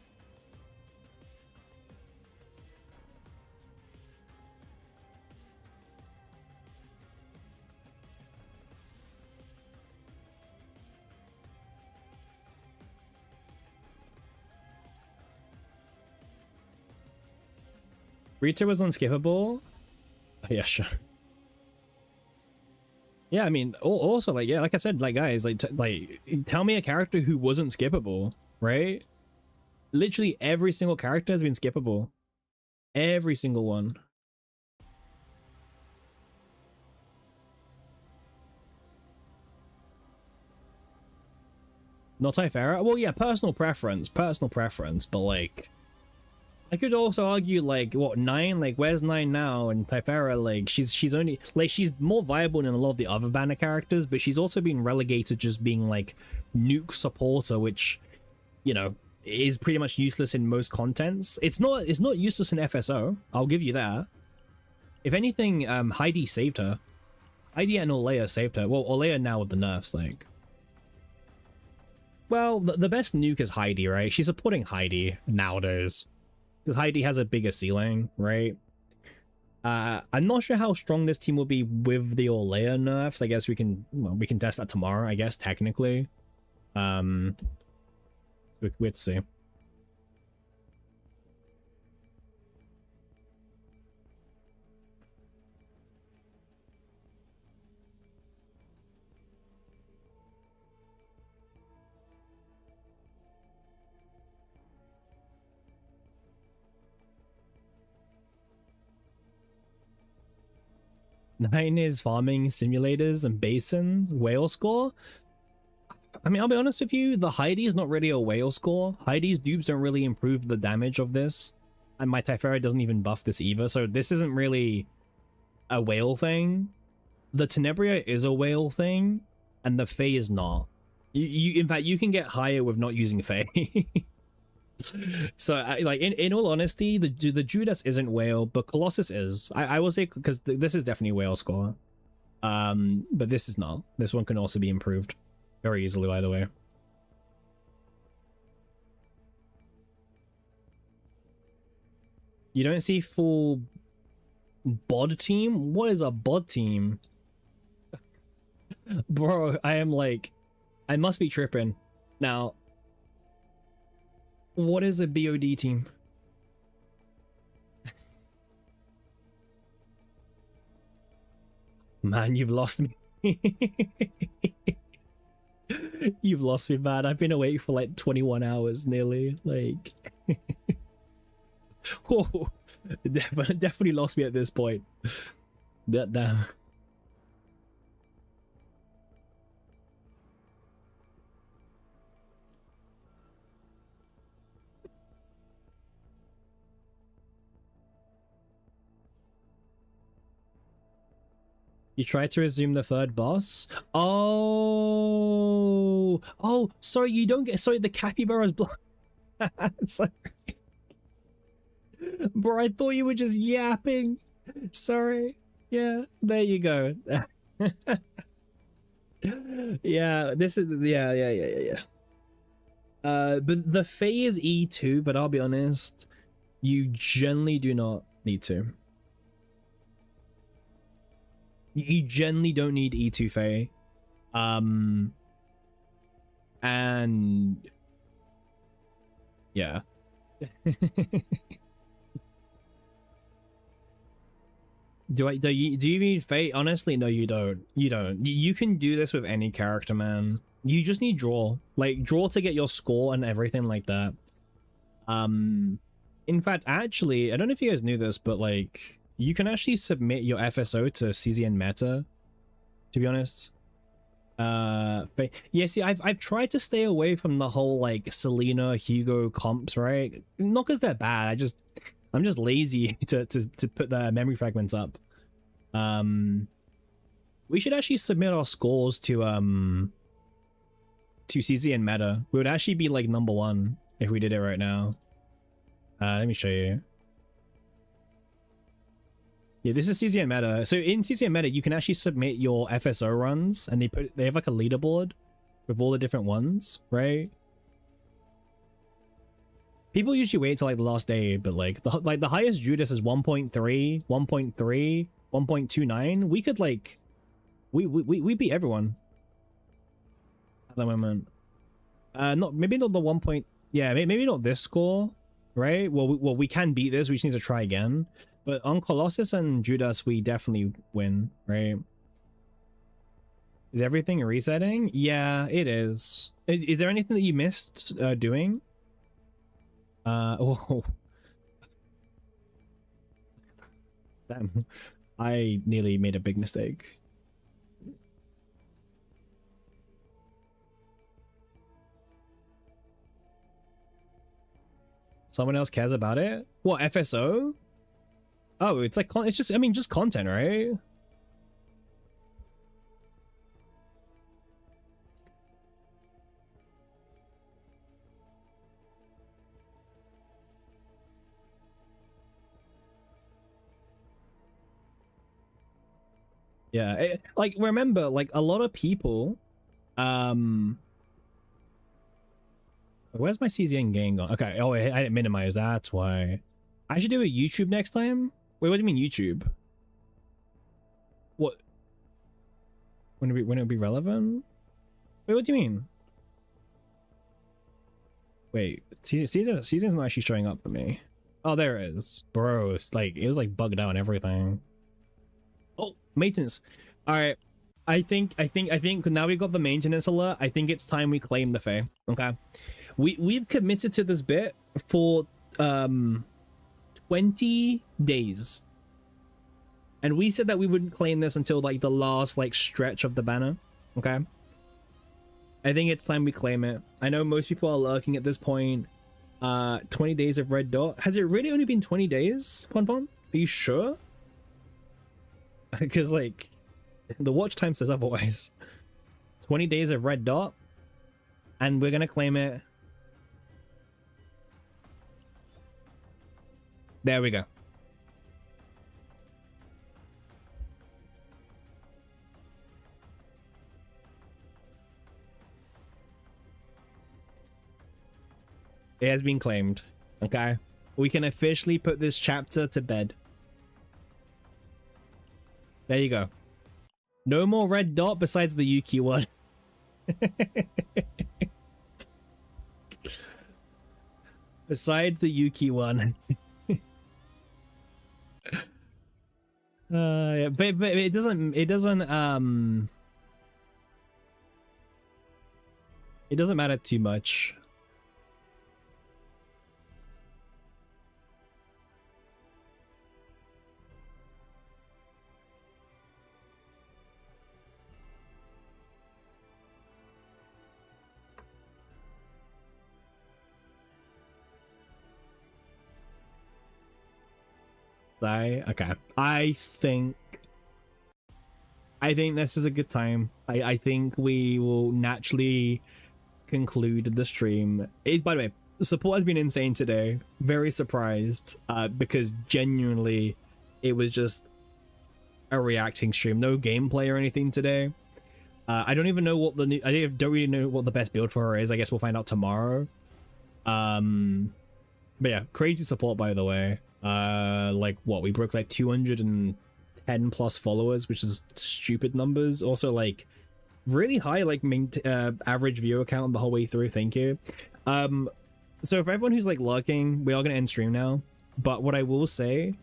Rita was unskippable. Yeah, sure. Yeah, I mean, also, like, yeah, like I said, like, guys, like, tell me a character who wasn't skippable, right? Literally every single character has been skippable. Every single one. Not Typhara? Well, yeah, personal preference, but like, I could also argue like what Nine, like where's Nine now, and Typhara, like she's only like she's more viable than a lot of the other banner characters, but she's also been relegated just being like nuke supporter, which, you know, is pretty much useless in most contents. It's not useless in FSO, I'll give you that. If anything, Heidi saved her. Heidi and Olea saved her. Well, Olea now with the nerfs, like. Well, the best nuke is Heidi, right? She's supporting Heidi nowadays. Because Heidi has a bigger ceiling, right? I'm not sure how strong this team will be with the Olea nerfs. I guess we can test that tomorrow, I guess, technically. We have to see. Nine is farming simulators and basin whale score. I mean, I'll be honest with you, the Heidi is not really a whale score. Heidi's dupes don't really improve the damage of this. And my Typhara doesn't even buff this either, so this isn't really a whale thing. The Tenebria is a whale thing, and the Fae is not. In fact, you can get higher with not using Fae. So, like, in all honesty, the Judas isn't whale, but Colossus is. I will say, because this is definitely whale score. But this is not. This one can also be improved very easily, by the way. You don't see full bod team? What is a bod team? Bro, I am like, I must be tripping. Now, what is a BOD team? Man, you've lost me. You've lost me, man. I've been awake for like 21 hours nearly. Like, oh, definitely lost me at this point. That damn. You tried to resume the third boss? Oh, sorry, you don't get, sorry, the capybara's blocked. Sorry. Bro, I thought you were just yapping. Sorry. Yeah, there you go. Yeah, this is, yeah. But the Fae is E2, but I'll be honest, you generally do not need to. You generally don't need E2 Fae. And yeah. Do you need Fae? Honestly, no, you don't. You don't. You can do this with any character, man. You just need draw. Like, draw to get your score and everything like that. In fact, actually, I don't know if you guys knew this, but like, you can actually submit your FSO to CZN Meta, to be honest. But yeah, see, I've tried to stay away from the whole like Selena Hugo comps, right? Not because they're bad. I'm just lazy to put the memory fragments up. We should actually submit our scores to CZN Meta. We would actually be like #1 if we did it right now. Let me show you. Yeah, this is CZN Meta. So in CZN Meta, you can actually submit your FSO runs, and they have like a leaderboard with all the different ones, right? People usually wait till like the last day, but like the highest Judas is 1.3, 1.3, 1.29. We could like we beat everyone at the moment. Maybe not the 1. Yeah, maybe not this score, right? Well, we can beat this. We just need to try again. But on Colossus and Judas, we definitely win, right? Is everything resetting? Yeah, it is. Is there anything that you missed doing? Oh. Damn. I nearly made a big mistake. Someone else cares about it? What, FSO? Oh, it's like, it's just, I mean, just content, right? Yeah, like, remember, like, a lot of people, where's my CZN game gone? Okay, oh, I didn't minimize, that's why. I should do a YouTube next time? Wait, what do you mean YouTube? What? When it be relevant? Wait, what do you mean? Wait, season's not actually showing up for me. Oh, there it is. Bro, it's like, it was like bugged out and everything. Oh, maintenance. All right. I think now we got the maintenance alert. I think it's time we claim the Fae. Okay. We've committed to this bit for 20 days. And we said that we wouldn't claim this until like the last like stretch of the banner. Okay. I think it's time we claim it. I know most people are lurking at this point. 20 days of red dot. Has it really only been 20 days, Ponpon? Are you sure? Because like the watch time says otherwise. 20 days of red dot, and we're gonna claim it. There we go. It has been claimed. Okay, we can officially put this chapter to bed. There you go. No more red dot besides the Yuki one. Besides the Yuki one. Yeah, but it doesn't matter too much. Okay. I think this is a good time. I think we will naturally conclude the stream. By the way, the support has been insane today. Very surprised, because genuinely it was just a reacting stream. No gameplay or anything today. I don't even know what I don't really know what the best build for her is. I guess we'll find out tomorrow. But yeah, crazy support, by the way. Like what, we broke like 210 plus followers, which is stupid numbers. Also like really high like average viewer count the whole way through. Thank you. So for everyone who's like lurking, we are gonna end stream now, but what I will say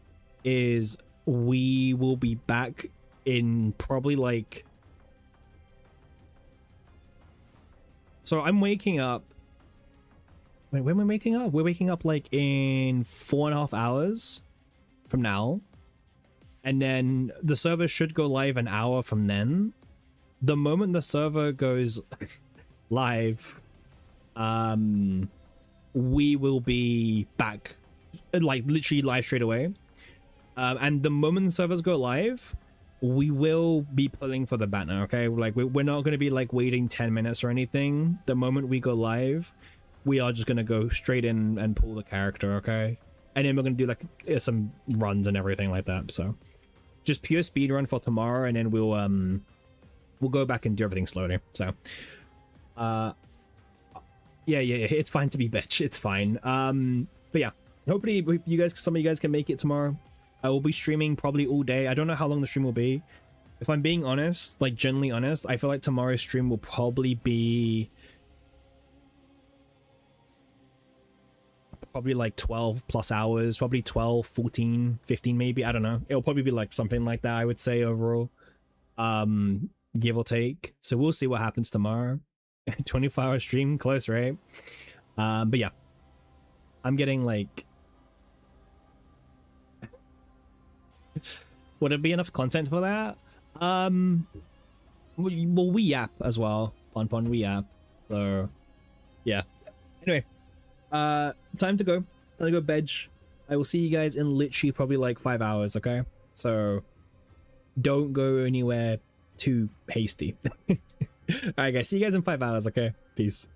is we will be back in probably like, so I'm waking up. Wait, when we're waking up? We're waking up like in 4.5 hours from now. And then the server should go live an hour from then. The moment the server goes live, we will be back, like literally live straight away. And the moment the servers go live, we will be pulling for the banner, okay? Like we're not going to be like waiting 10 minutes or anything. The moment we go live, we are just going to go straight in and pull the character, okay? And then we're going to do like some runs and everything like that. So just pure speed run for tomorrow, and then we'll go back and do everything slowly. So yeah, it's fine to be bitch. It's fine. But yeah, hopefully some of you guys can make it tomorrow. I will be streaming probably all day. I don't know how long the stream will be. If I'm being honest, like genuinely honest, I feel like tomorrow's stream will probably be like 12 plus hours, probably 12, 14, 15 maybe. I don't know. It'll probably be like something like that, I would say, overall. Give or take. So we'll see what happens tomorrow. 24-hour stream, close, right? But yeah, I'm getting like, would it be enough content for that? Well, we yap as well. Pon we yap. So yeah, anyway, time to go. Time to go bed. I will see you guys in literally probably like 5 hours, okay? So don't go anywhere too hasty. Alright guys, see you guys in 5 hours, okay? Peace.